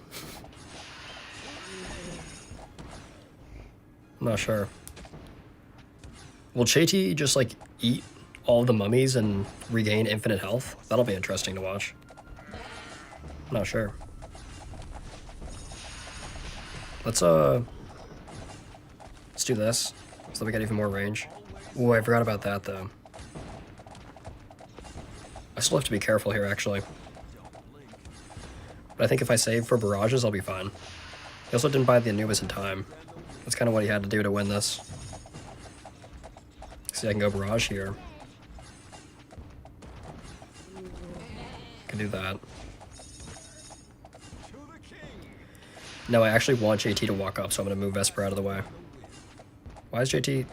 I'm not sure. Will JT just, like, eat all the mummies and regain infinite health? That'll be interesting to watch. I'm not sure. Let's do this, so that we get even more range. Ooh, I forgot about that, though. I still have to be careful here, actually. But I think if I save for barrages, I'll be fine. He also didn't buy the Anubis in time. That's kind of what he had to do to win this. See, I can go barrage here. Can do that. No, I actually want JT to walk up, so I'm going to move Vesper out of the way. Why is JT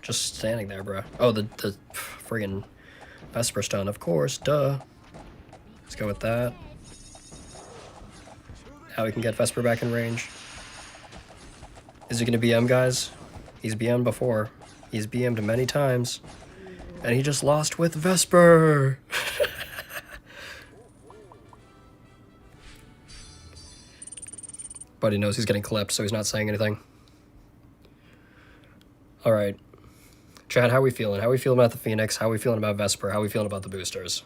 just standing there, bro? Oh, the friggin' Vesper stun, of course, duh. Let's go with that. Now we can get Vesper back in range. Is he going to BM, guys? He's BM'd before. He's BM'd many times. And he just lost with Vesper! But he knows he's getting clipped, so he's not saying anything. Alright. Chad, how are we feeling? How are we feeling about the Pheonix? How are we feeling about Vesper? How are we feeling about the boosters?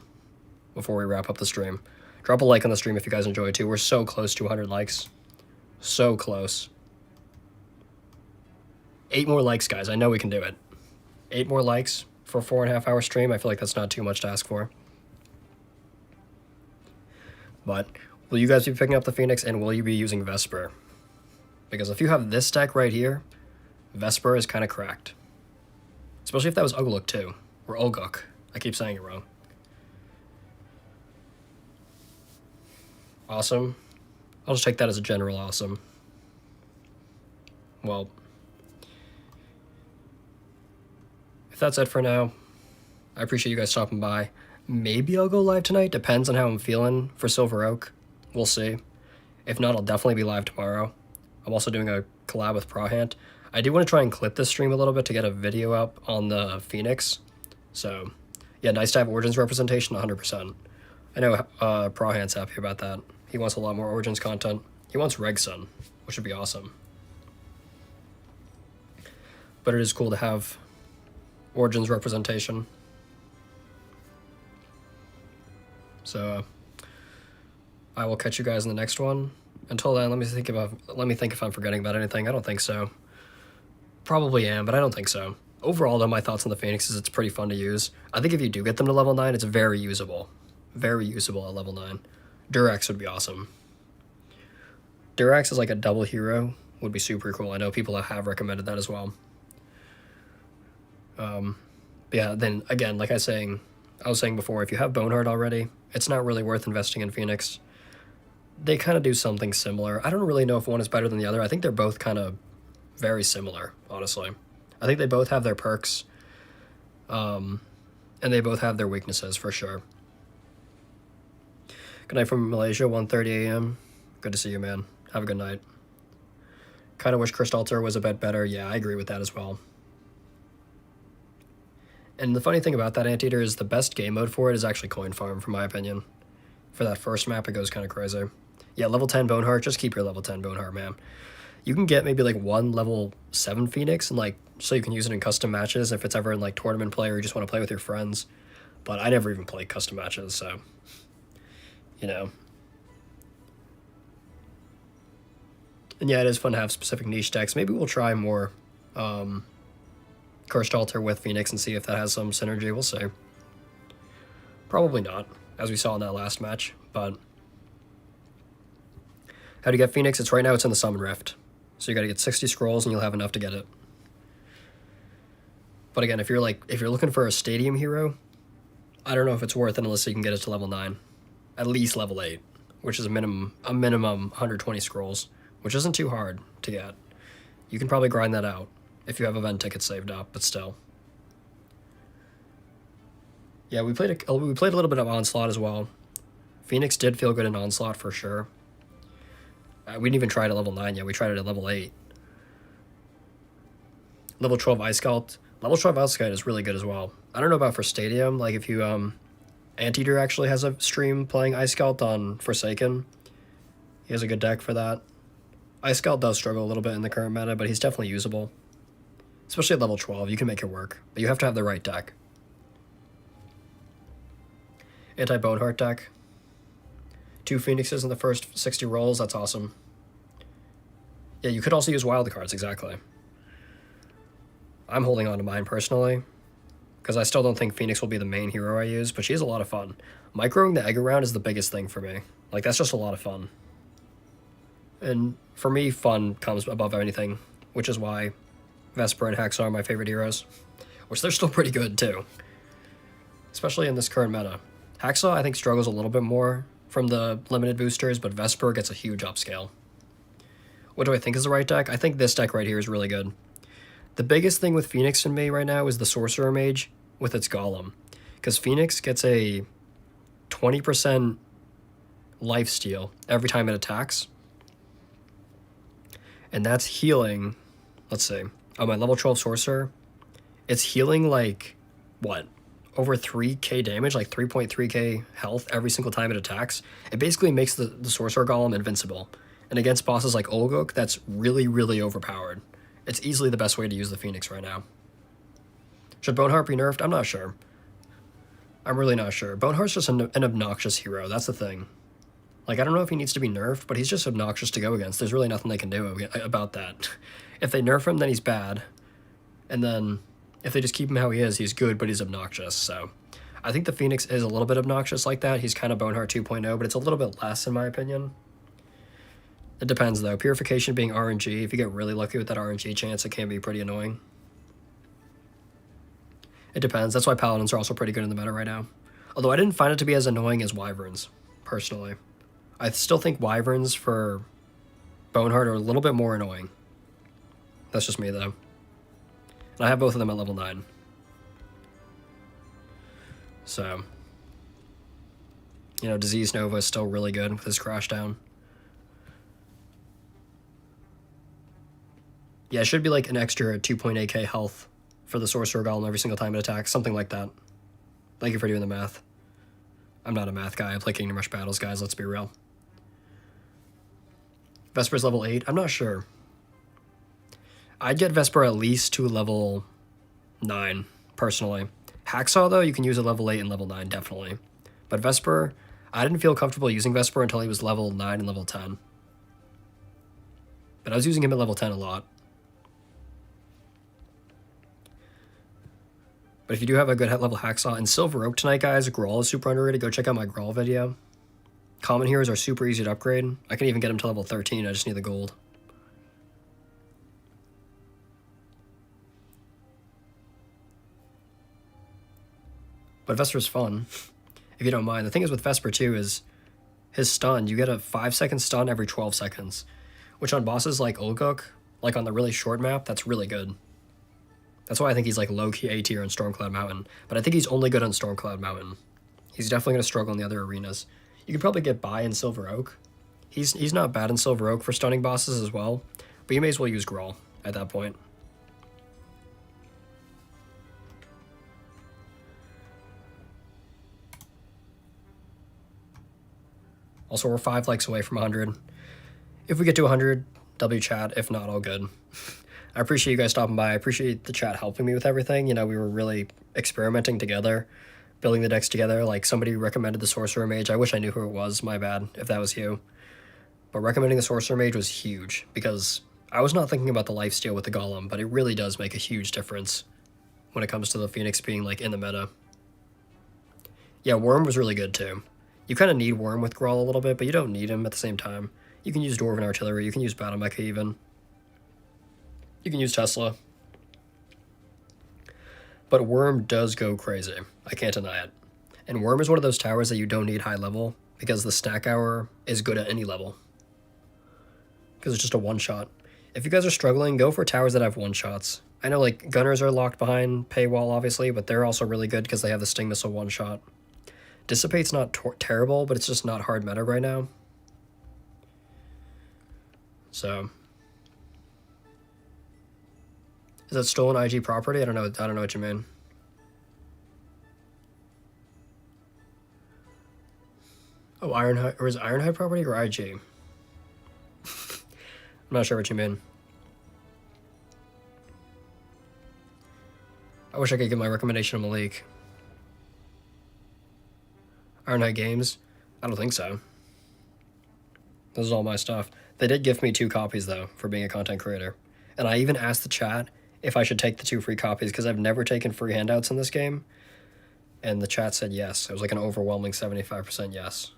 Before we wrap up the stream. Drop a like on the stream if you guys enjoy it too. We're so close to 100 likes. So close. 8 more likes, guys. I know we can do it. 8 more likes for a 4.5 hour stream. I feel like that's not too much to ask for. But will you guys be picking up the Pheonix, and will you be using Vesper? Because if you have this deck right here, Vesper is kind of cracked. Especially if that was Ugluk too. Or Ulguk. I keep saying it wrong. Awesome. I'll just take that as a general awesome. Well, if that's it for now, I appreciate you guys stopping by. Maybe I'll go live tonight. Depends on how I'm feeling for Silver Oak. We'll see. If not, I'll definitely be live tomorrow. I'm also doing a collab with Prohant. I do want to try and clip this stream a little bit to get a video up on the Pheonix. So, yeah, nice to have Origins representation, 100%. I know Prohant's happy about that. He wants a lot more Origins content. He wants Regsun, which would be awesome. But it is cool to have Origins representation. So, I will catch you guys in the next one. Until then, let me think if I'm forgetting about anything. I don't think so. Probably am, but I don't think so. Overall, though, my thoughts on the Pheonix is it's pretty fun to use. I think if you do get them to level 9, it's very usable. Very usable at level 9. Durax would be awesome. Durax is like a double hero. Would be super cool. I know people have recommended that as well. Yeah, then again, like I was saying before, if you have Boneheart already, it's not really worth investing in Pheonix. They kind of do something similar. I don't really know if one is better than the other. I think they're both kind of very similar, honestly. I think they both have their perks, and they both have their weaknesses, for sure. Good night from Malaysia, 1:30 a.m. Good to see you, man. Have a good night. Kind of wish Crystalter was a bit better. Yeah, I agree with that as well. And the funny thing about that Anteater is the best game mode for it is actually Coin Farm, for my opinion. For that first map, it goes kind of crazy. Yeah, level 10 Boneheart, just keep your level 10 Boneheart, man. You can get maybe like one level 7 Pheonix, and like, so you can use it in custom matches if it's ever in like tournament play or you just want to play with your friends. But I never even play custom matches, so, you know. And yeah, it is fun to have specific niche decks. Maybe we'll try more Cursed Altar with Pheonix and see if that has some synergy. We'll see. Probably not, as we saw in that last match, but how to get Pheonix? It's right now it's in the Summon Rift. So you gotta get 60 scrolls and you'll have enough to get it. But again, if you're looking for a stadium hero, I don't know if it's worth it unless you can get it to level 9. At least level 8, which is a minimum 120 scrolls, which isn't too hard to get. You can probably grind that out if you have event tickets saved up, but still. Yeah, we played a little bit of Onslaught as well. Pheonix did feel good in Onslaught for sure. We didn't even try it at level 9 yet. We tried it at level 8. Level 12 Ice Sculpt. Level 12 Ice Sculpt is really good as well. I don't know about for Stadium. Like if you Anteater actually has a stream playing Ice Sculpt on Forsaken. He has a good deck for that. Ice Sculpt does struggle a little bit in the current meta, but he's definitely usable. Especially at level 12, you can make it work, but you have to have the right deck. Anti-Boneheart deck. 2 Phoenixes in the first 60 rolls, that's awesome. Yeah, you could also use wild cards, exactly. I'm holding on to mine personally, because I still don't think Pheonix will be the main hero I use, but she is a lot of fun. Microing the egg around is the biggest thing for me. Like, that's just a lot of fun. And for me, fun comes above anything, which is why Vesper and Haxor are my favorite heroes, which they're still pretty good too, especially in this current meta. Haxor, I think, struggles a little bit more from the limited boosters, but Vesper gets a huge upscale. What do I think is the right deck? I think this deck right here is really good. The biggest thing with Pheonix in me right now is the Sorcerer Mage with its Golem, because Pheonix gets a 20% lifesteal every time it attacks, and that's healing, let's see, on my level 12 Sorcerer, it's healing like, what, over 3k damage, like 3.3k health every single time it attacks. It basically makes the Sorcerer Golem invincible. And against bosses like Olgok, that's really, really overpowered. It's easily the best way to use the Pheonix right now. Should Boneheart be nerfed? I'm not sure. I'm really not sure. Boneheart's just an obnoxious hero, that's the thing. Like, I don't know if he needs to be nerfed, but he's just obnoxious to go against. There's really nothing they can do about that. If they nerf him, then he's bad. And then if they just keep him how he is, he's good, but he's obnoxious. So I think the Pheonix is a little bit obnoxious like that. He's kind of Boneheart 2.0, but it's a little bit less in my opinion. It depends though. Purification being RNG, if you get really lucky with that RNG chance, it can be pretty annoying. It depends. That's why Paladins are also pretty good in the meta right now. Although I didn't find it to be as annoying as Wyverns, personally. I still think Wyverns for Boneheart are a little bit more annoying. That's just me, though. And I have both of them at level 9. So, you know, Disease Nova is still really good with his Crash Down. Yeah, it should be like an extra 2.8k health for the Sorcerer Golem every single time it attacks. Something like that. Thank you for doing the math. I'm not a math guy. I play Kingdom Rush Battles, guys. Let's be real. Vesper's level 8? I'm not sure. I'd get Vesper at least to level 9, personally. Hacksaw, though, you can use at level 8 and level 9, definitely. But Vesper, I didn't feel comfortable using Vesper until he was level 9 and level 10. But I was using him at level 10 a lot. But if you do have a good level Hacksaw, and Silver Oak tonight, guys, Grawl is super underrated. Go check out my Grawl video. Common heroes are super easy to upgrade. I can even get him to level 13, I just need the gold. But Vesper's fun, if you don't mind. The thing is with Vesper, too, is his stun. You get a 5-second stun every 12 seconds. Which on bosses like Ulguk, like on the really short map, that's really good. That's why I think he's like low-key A tier on Stormcloud Mountain. But I think he's only good on Stormcloud Mountain. He's definitely going to struggle in the other arenas. You can probably get by in Silver Oak. He's not bad in Silver Oak for stunning bosses as well. But you may as well use Grawl at that point. Also, we're 5 likes away from 100. If we get to 100, W chat. If not, all good. I appreciate you guys stopping by. I appreciate the chat helping me with everything. You know, we were really experimenting together, building the decks together. Like, somebody recommended the Sorcerer Mage. I wish I knew who it was. My bad, if that was you. But recommending the Sorcerer Mage was huge, because I was not thinking about the lifesteal with the Golem, but it really does make a huge difference when it comes to the Pheonix being, like, in the meta. Yeah, Worm was really good, too. You kind of need Worm with Grawl a little bit, but you don't need him at the same time. You can use Dwarven Artillery, you can use Battle Mecha even. You can use Tesla. But Worm does go crazy. I can't deny it. And Worm is one of those towers that you don't need high level, because the stack hour is good at any level. Because it's just a one-shot. If you guys are struggling, go for towers that have one-shots. I know, like, Gunners are locked behind Paywall, obviously, but they're also really good because they have the Sting Missile one-shot. Dissipate's not terrible, but it's just not hard meta right now. So, is that stolen IG property? I don't know what you mean. Oh, Ironhide, or is Ironhide property or IG? I'm not sure what you mean. I wish I could give my recommendation to Malik. Ironhide Games? I don't think so. This is all my stuff. They did gift me 2 copies, though, for being a content creator. And I even asked the chat if I should take the 2 free copies, because I've never taken free handouts in this game. And the chat said yes. It was like an overwhelming 75% yes.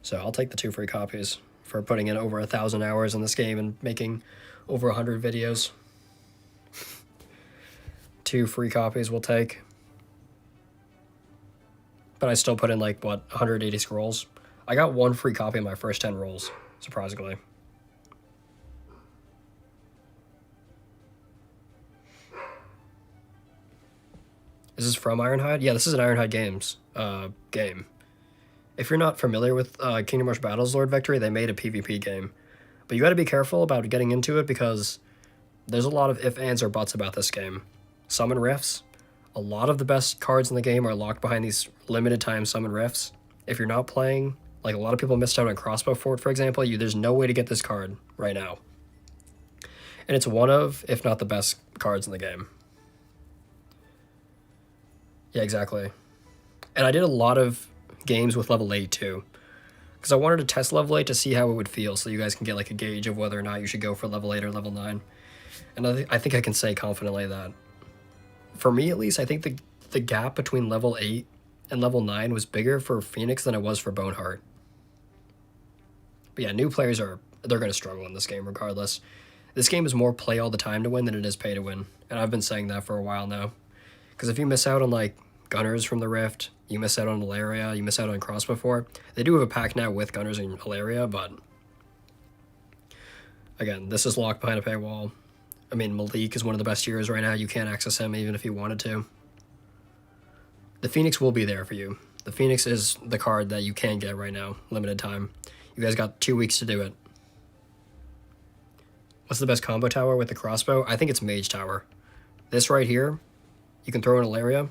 So I'll take the 2 free copies for putting in over 1,000 hours in this game and making over 100 videos. 2 free copies we'll take. But I still put in, like, what, 180 scrolls? I got 1 free copy in my first 10 rolls, surprisingly. Is this from Ironhide? Yeah, this is an Ironhide Games game. If you're not familiar with Kingdom Rush Battles Lord Victory, they made a PvP game. But you gotta be careful about getting into it, because there's a lot of if, ands, or buts about this game. Summon Rifts. A lot of the best cards in the game are locked behind these limited time summon Rifts. If you're not playing, like a lot of people missed out on Crossbow Fort, for example, there's no way to get this card right now. And it's one of, if not the best cards in the game. Yeah, exactly. And I did a lot of games with level 8 too, because I wanted to test level 8 to see how it would feel, so you guys can get like a gauge of whether or not you should go for level 8 or level 9. And I think I can say confidently that, for me at least, I think the gap between level 8 and level 9 was bigger for Pheonix than it was for Boneheart. But yeah, new players they're going to struggle in this game regardless. This game is more play all the time to win than it is pay to win. And I've been saying that for a while now. Because if you miss out on, like, Gunners from the Rift. You miss out on Ilaria. You miss out on Crossbow 4. They do have a pack now with Gunners and Ilaria, but again, this is locked behind a paywall. I mean, Malik is one of the best heroes right now. You can't access him even if you wanted to. The Pheonix will be there for you. The Pheonix is the card that you can get right now, limited time. You guys got 2 weeks to do it. What's the best combo tower with the crossbow? I think it's Mage Tower. This right here, you can throw in Ilaria.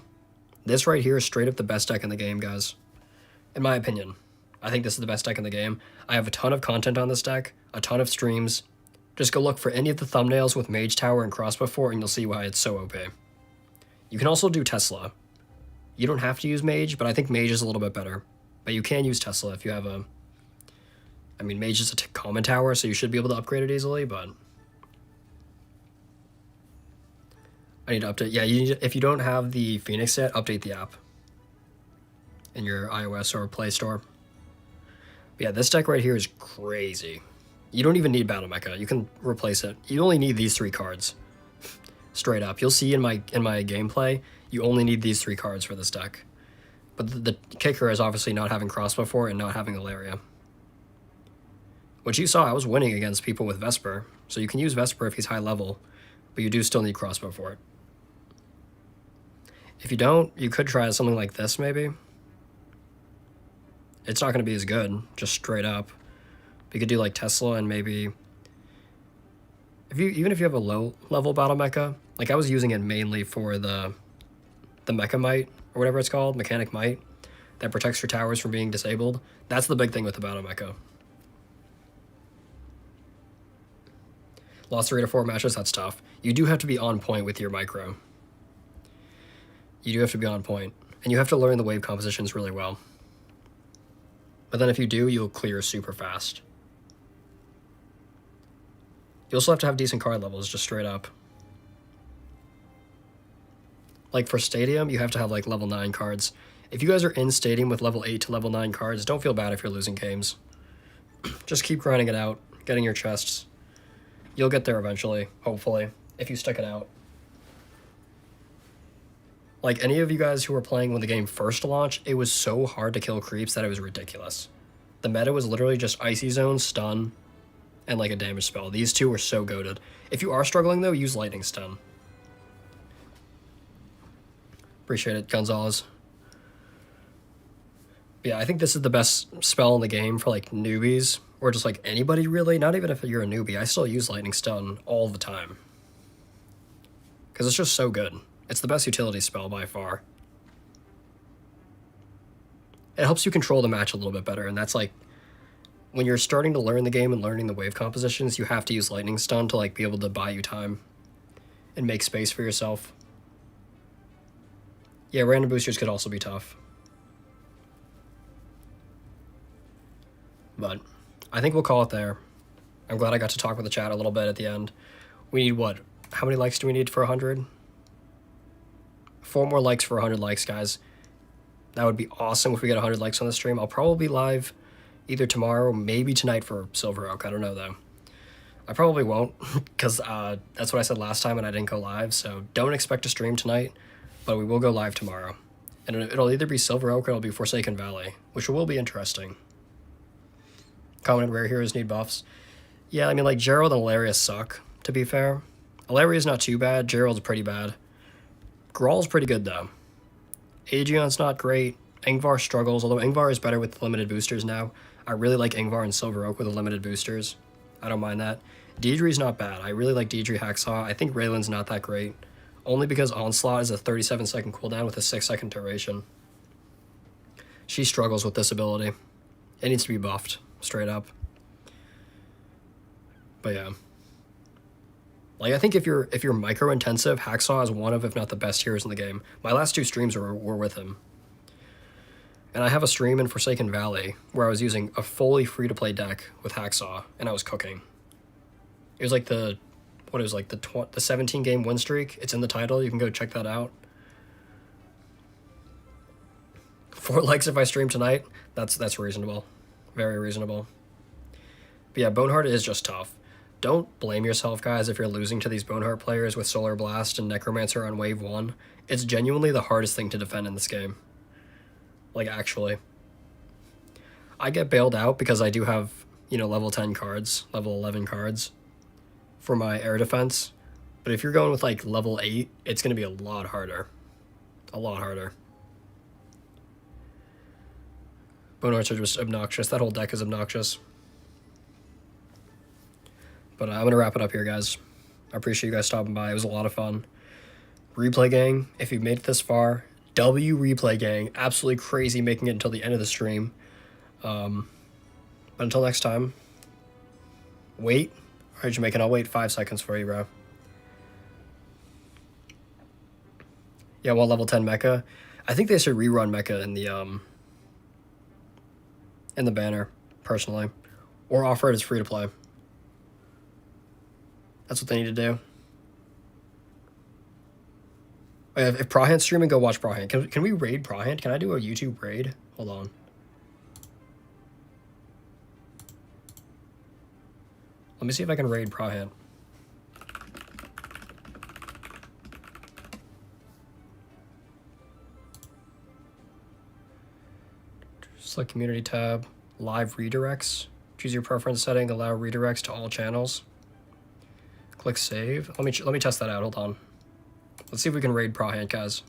This right here is straight up the best deck in the game, guys. In my opinion. I think this is the best deck in the game. I have a ton of content on this deck, a ton of streams. Just go look for any of the thumbnails with Mage Tower and Crossbow 4 and you'll see why it's so OP. You can also do Tesla. You don't have to use Mage, but I think Mage is a little bit better. But you can use Tesla if you have a... I mean, Mage is a common tower, so you should be able to upgrade it easily, but... I need to update... Yeah, if you don't have the Pheonix yet, update the app. In your iOS or Play Store. But yeah, this deck right here is crazy. You don't even need Battle Mecha. You can replace it. You only need these 3 cards. Straight up. You'll see in my gameplay, you only need these 3 cards for this deck. But the kicker is obviously not having Crossbow 4 and not having Ilaria. Which you saw, I was winning against people with Vesper. So you can use Vesper if he's high level, but you do still need Crossbow for it. If you don't, you could try something like this maybe. It's not going to be as good, just straight up. You could do like Tesla and maybe... Even if you have a low level Battle Mecha, like I was using it mainly for the Mecha Might, or whatever it's called, Mechanic Might, that protects your towers from being disabled. That's the big thing with the Battle Mecha. Lost 3 to 4 matches, that's tough. You do have to be on point with your micro. You do have to be on point, and you have to learn the wave compositions really well. But then if you do, you'll clear super fast. You also have to have decent card levels, just straight up. Like for Stadium, you have to have like level 9 cards. If you guys are in Stadium with level 8 to level 9 cards, don't feel bad if you're losing games. Just keep grinding it out, getting your chests. You'll get there eventually, hopefully, if you stick it out. Like any of you guys who were playing when the game first launched, it was so hard to kill creeps that it was ridiculous. The meta was literally just Icy Zone, Stun, and like a damage spell. These 2 were so goated. If you are struggling though, use Lightning Stun. Appreciate it, Gonzalez. But yeah, I think this is the best spell in the game for like newbies, or just like anybody really, not even if you're a newbie. I still use Lightning Stun all the time. Because it's just so good. It's the best utility spell by far. It helps you control the match a little bit better, and that's like, when you're starting to learn the game and learning the wave compositions, you have to use Lightning Stun to like be able to buy you time and make space for yourself. Yeah, random boosters could also be tough. But I think we'll call it there. I'm glad I got to talk with the chat a little bit at the end. We need what? How many likes do we need for 100? 4 more likes for 100 likes, guys. That would be awesome if we get 100 likes on the stream. I'll probably be live either tomorrow, maybe tonight for Silver Oak. I don't know, though. I probably won't, because that's what I said last time and I didn't go live, so don't expect to stream tonight, but we will go live tomorrow. And it'll either be Silver Oak or it'll be Forsaken Valley, which will be interesting. Common and rare heroes need buffs. Yeah, I mean, like, Gerald and Ilaria suck, to be fair. Ilaria's not too bad, Gerald's pretty bad. Graal's pretty good, though. Aegon's not great. Ingvar struggles, although Ingvar is better with limited boosters now. I really like Ingvar and Silver Oak with the limited boosters. I don't mind that. Deidre's not bad. I really like Deidre Hacksaw. I think Raylan's not that great. Only because Onslaught is a 37-second cooldown with a 6-second duration. She struggles with this ability. It needs to be buffed, straight up. But yeah. Like, I think if you're micro-intensive, Hacksaw is one of, if not the best heroes in the game. My last 2 streams were with him. And I have a stream in Forsaken Valley where I was using a fully free-to-play deck with Hacksaw, and I was cooking. It was like the 17-game win streak. It's in the title. You can go check that out. 4 likes if I stream tonight. That's reasonable. Very reasonable. But yeah, Boneheart is just tough. don't blame yourself, guys, if you're losing to these Boneheart players with Solar Blast and Necromancer on wave 1. It's genuinely the hardest thing to defend in this game. Like, actually. I get bailed out because I do have, you know, level 10 cards, level 11 cards for my air defense. But if you're going with, like, level 8, it's going to be a lot harder. A lot harder. Bonehearts are just obnoxious. That whole deck is obnoxious. But I'm going to wrap it up here, guys. I appreciate you guys stopping by. It was a lot of fun. Replay gang, if you've made it this far, W Replay gang. Absolutely crazy making it until the end of the stream. But until next time, wait. All right, Jamaican, I'll wait 5 seconds for you, bro. Yeah, well, level 10 mecha. I think they should rerun mecha in the banner, personally. Or offer it as free to play. That's what they need to do. Oh, yeah, if Prahant's streaming, go watch Prahant. Can we raid Prahant? Can I do a YouTube raid? Hold on. Let me see if I can raid Prahant. Select community tab, live redirects. Choose your preference setting, allow redirects to all channels. Click save. Let me test that out. Hold on. Let's see if we can raid Prahant, guys.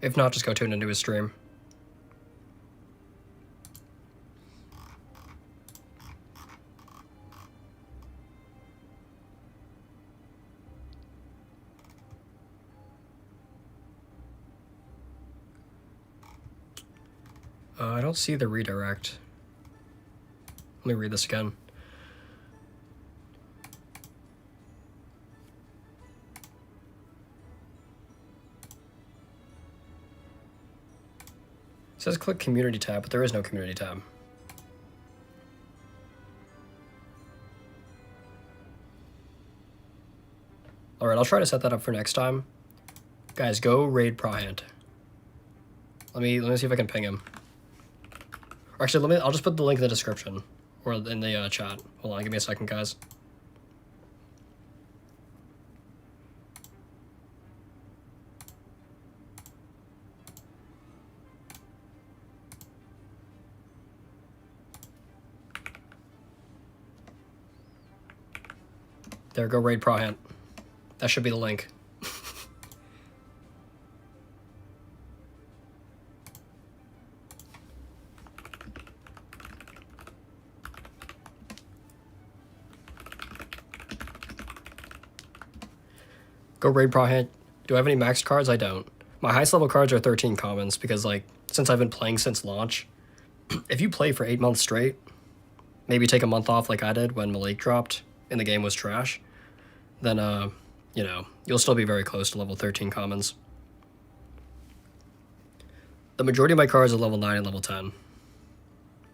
If not, just go tune into his stream. I don't see the redirect. Let me read this again. It says click community tab, but there is no community tab. Alright, I'll try to set that up for next time. Guys, go raid Prahant. Let me see if I can ping him. Or actually, I'll just put the link in the description. Or in the chat. Hold on, give me a second, guys. There, go raid Prahant. That should be the link. Go raid Prahant. Do I have any max cards? I don't. My highest level cards are 13 commons because, like, since I've been playing since launch, if you play for 8 months straight, maybe take a month off like I did when Malik dropped and the game was trash, then, you know, you'll still be very close to level 13 commons. The majority of my cards are level 9 and level 10.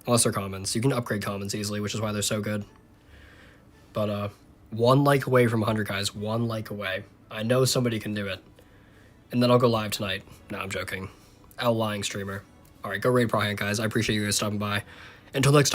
Unless they're commons. You can upgrade commons easily, which is why they're so good. But, 1 like away from 100, guys. 1 like away. I know somebody can do it. And then I'll go live tonight. No, I'm joking. Lying streamer. Alright, go raid Prahant, guys. I appreciate you guys stopping by. Until next time.